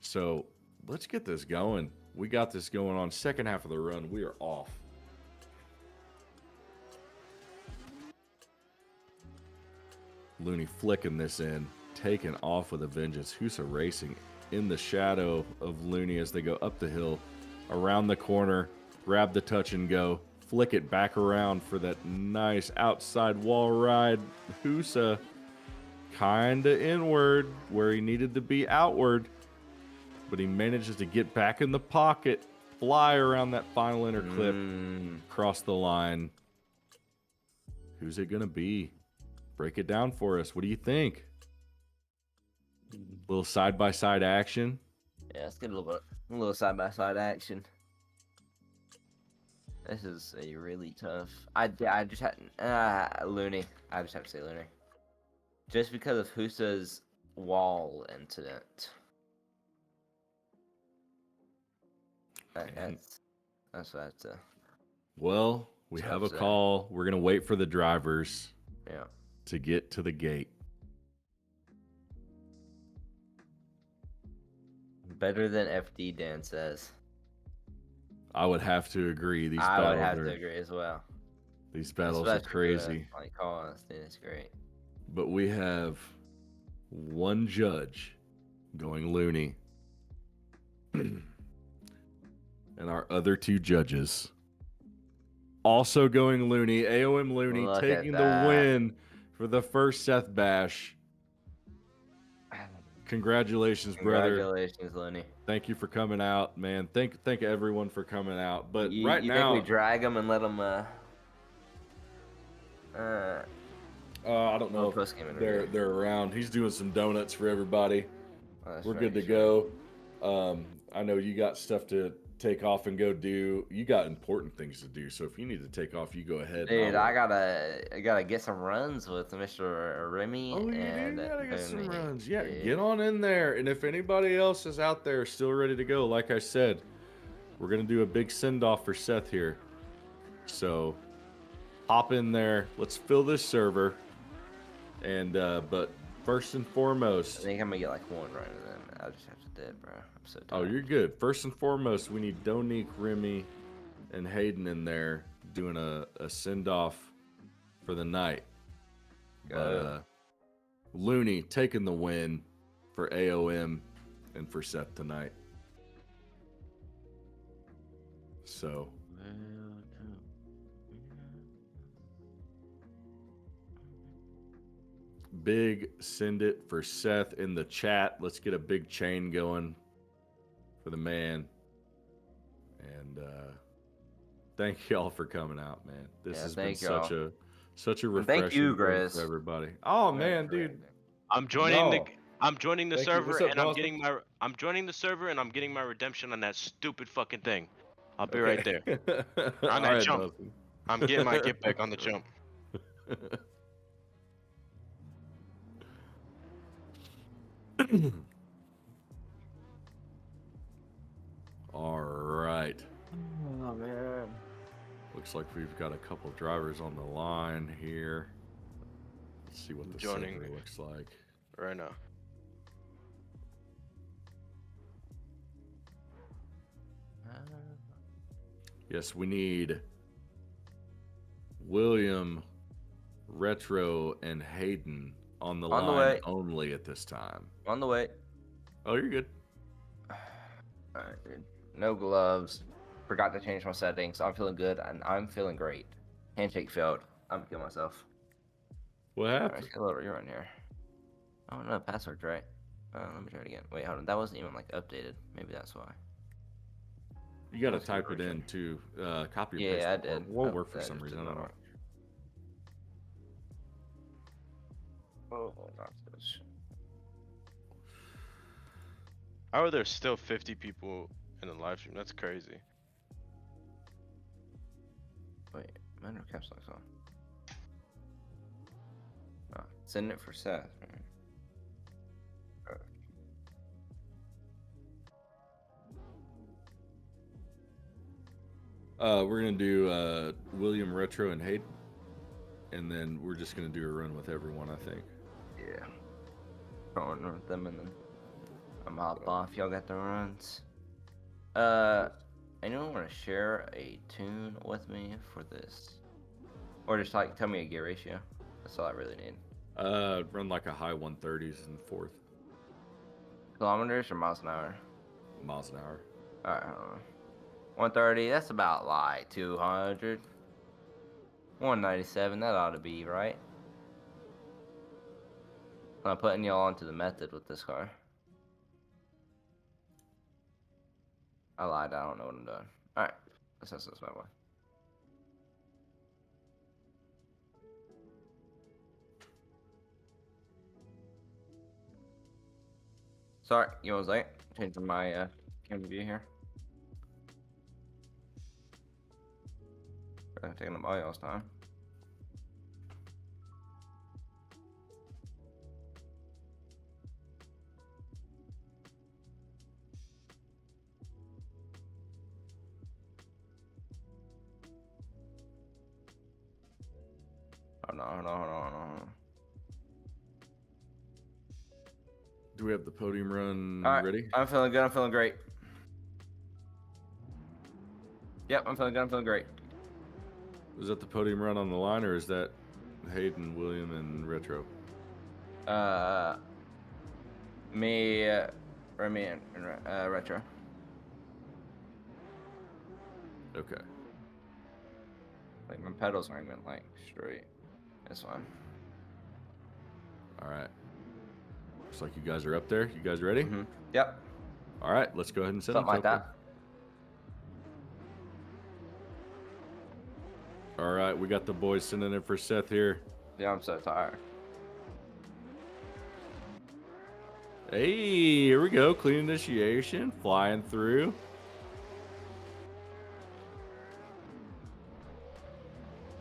So let's get this going. We got this going on. Second half of the run, we are off. Looney flicking this in, taking off with a vengeance. Husa Racing in the shadow of Looney as they go up the hill, around the corner, grab the touch and go, flick it back around for that nice outside wall ride. Husa kind of inward where he needed to be outward, but he manages to get back in the pocket, fly around that final inner clip, cross the line. Who's it going to be? Break it down for us. What do you think? Little side-by-side action. Yeah, let's get a little side-by-side action. This is a really tough. I just had Looney. I just have to say Looney. Just because of Husa's wall incident. That's what I have to. Well, we have a call. We're gonna wait for the drivers. Yeah. To get to the gate. Better than FD, Dan says. I would have to agree. I would have to agree as well. These battles are crazy. Like calls, it's great. But we have one judge going Looney. And our other two judges also going Looney. AOM Looney taking the win for the first Seth Bash. Congratulations, brother. Congratulations, Looney. Thank you for coming out, man. Thank everyone for coming out. But you now, think we drag them and let them? I don't know if they're around. He's doing some donuts for everybody. We're good to go. I know you got stuff to take off and go do. You got important things to do. So if you need to take off, you go ahead. Dude, I gotta get some runs with Mr. Remy. Oh, you gotta get some runs. Yeah, get on in there. And if anybody else is out there still ready to go, like I said, we're gonna do a big send off for Seth here. So hop in there. Let's fill this server. And but first and foremost, I think I'm gonna get like one run and then I'll just have to dip, bro. I'm so tired. Oh, you're good. First and foremost, we need Donique, Remy, and Hayden in there doing a send off for the night. Looney taking the win for AOM and for Seth tonight. So big send it for Seth in the chat. Let's get a big chain going for the man. And thank y'all for coming out, man. This has been such a refreshing thank you, thing Grizz. for everybody. Oh man, dude. I'm joining No. I'm joining the Thank you. server What's up, and I'm Dawson? getting my redemption on that stupid fucking thing. I'll be right there. All On that right, jump. Dawson. I'm getting my get back on the jump. All right. Oh man. Looks like we've got a couple drivers on the line here. Let's see what the Joining server looks like. right now. Yes, we need William, Retro, and Hayden on the line way. only at this time. On the way. Oh, you're good. Alright, dude. No gloves. Forgot to change my settings. I'm feeling good and I'm feeling great. Handshake failed. I'm gonna kill myself. What Alright, happened? let's get a little rerun here. Oh no, password's right. Let me try it again. Wait, hold on. That wasn't even like updated. Maybe that's why. You got to What's the type it version? in too. Copy and Yeah, paste. I it. did. Won't Oh, work for that some just reason. I didn't don't know. work. Oh, not this. How are there still 50 people in the live stream? That's crazy. Wait, man, or caps lock's on. Oh, send it for Seth. Right? We're gonna do William, Retro, and Hayden, and then we're just gonna do a run with everyone. I think. Yeah. Going with them and then I'm hop off. Y'all got the runs. Anyone want to share a tune with me for this, or just like tell me a gear ratio? That's all I really need. Run like a high 130s in fourth. Kilometers or miles an hour? Miles an hour. All right, hold on. 130. That's about like 200. 197. That ought to be right. I'm putting y'all onto the method with this car. I lied. I don't know what I'm doing. All right, let's test this bad boy. Sorry, you was late. Changing my camera view here. Taking up all y'all's time. Hold on. Do we have the podium run All right, ready? I'm feeling good. I'm feeling great. Yep, I'm feeling good. I'm feeling great. Is that the podium run on the line, or is that Hayden, William, and Retro? Me, Remy, and Retro. Okay. Like my pedals aren't even like straight. That's fine. All right. Looks like you guys are up there. You guys ready? Mm-hmm. Yep. All right. Let's go ahead and send Something like that. All right. We got the boys sending it for Seth here. Yeah, I'm so tired. Hey, here we go. Clean initiation. Flying through.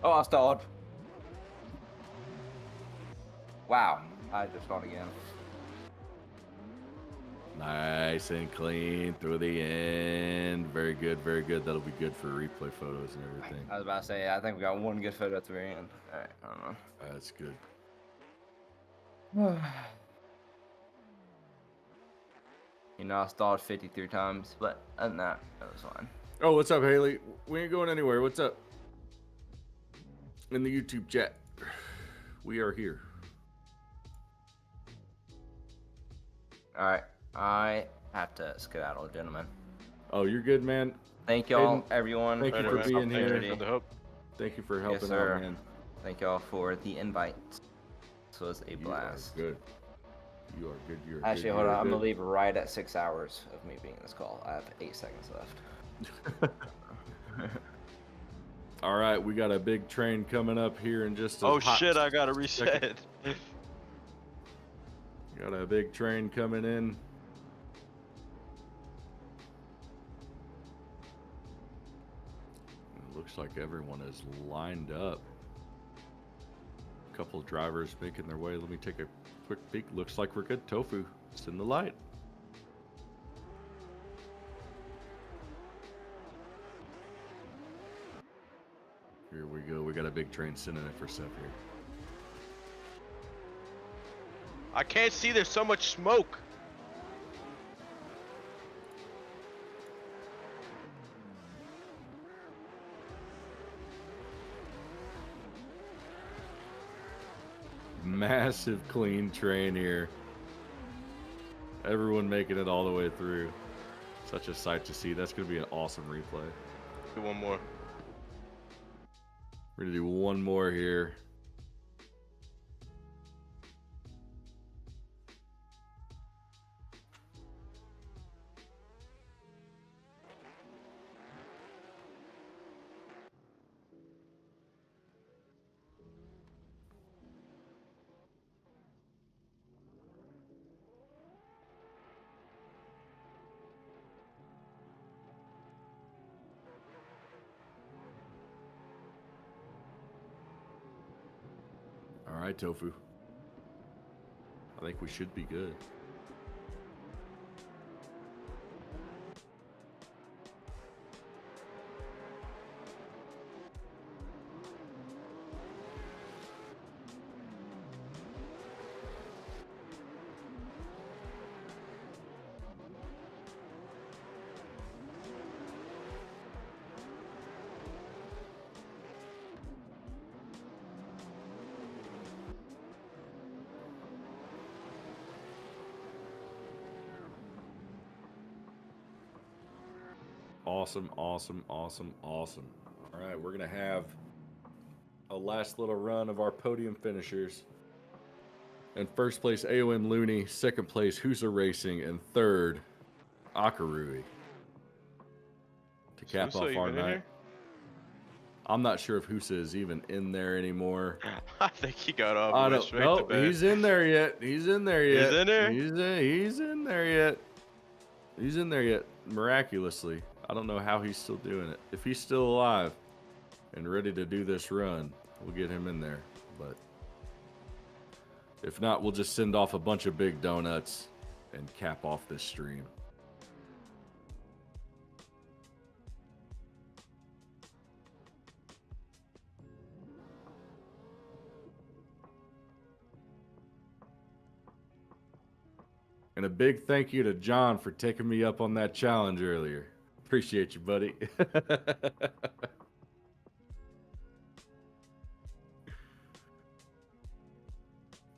Oh, I stalled. Wow. I just stalled again. Nice and clean through the end. Very good, very good. That'll be good for replay photos and everything. I was about to say, I think we got one good photo at the very end. All right, I don't know. That's good. You know, I stalled 53 times, but other than that, that was fine. Oh, what's up, Haley? We ain't going anywhere. What's up? In the YouTube chat. We are here. All right, I have to skedaddle, gentlemen. Oh, you're good, man. Thank y'all, Hayden, everyone. thank you Later, for man. being Thank you here. for the help. Thank you for Yes, helping sir. out, man. Thank y'all for the invite. This was a blast. You are good. You are good. You're Actually, good. hold on. I'm good. gonna leave right at 6 hours of me being in this call. I have 8 seconds left. All right, we got a big train coming up here in just a Oh hot shit! I gotta second. reset. Got a big train coming in. It looks like everyone is lined up. A couple of drivers making their way. Let me take a quick peek. Looks like we're good. Tofu, it's in the light. Here we go. We got a big train sending it for Seth here. I can't see. There's so much smoke. Massive clean train here. Everyone making it all the way through. Such a sight to see. That's going to be an awesome replay. Do one more. We're going to do one more here. All right, Tofu. I think we should be good. Awesome, awesome, awesome, awesome. All right, we're going to have a last little run of our podium finishers. In first place, AOM Looney. Second place, Husa Racing. And third, Akarui. To cap Husa off our even in night. here? I'm not sure if Husa is even in there anymore. I think he got off. I and went don't straight know. to bed. He's in there yet. He's in there yet. He's in there? He's in there yet. He's in there yet, miraculously. I don't know how he's still doing it. If he's still alive and ready to do this run, we'll get him in there. But if not, we'll just send off a bunch of big donuts and cap off this stream. And a big thank you to John for taking me up on that challenge earlier. Appreciate you, buddy.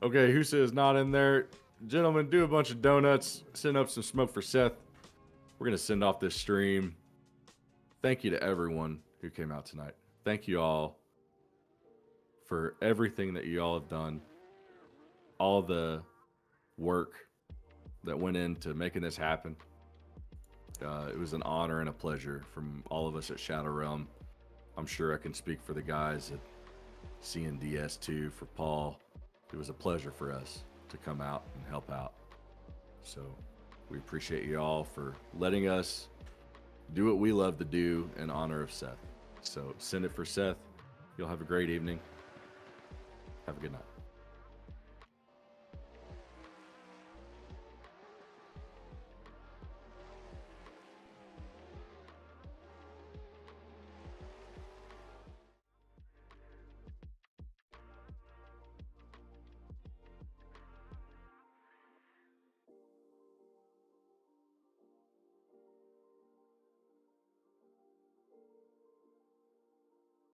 Okay, Husa is not in there. Gentlemen, do a bunch of donuts. Send up some smoke for Seth. We're going to send off this stream. Thank you to everyone who came out tonight. Thank you all for everything that you all have done. All the work that went into making this happen. It was an honor and a pleasure from all of us at Shadow Realm. I'm sure I can speak for the guys at CNDS2, for Paul. It was a pleasure for us to come out and help out. So we appreciate you all for letting us do what we love to do in honor of Seth. So send it for Seth. You'll have a great evening. Have a good night.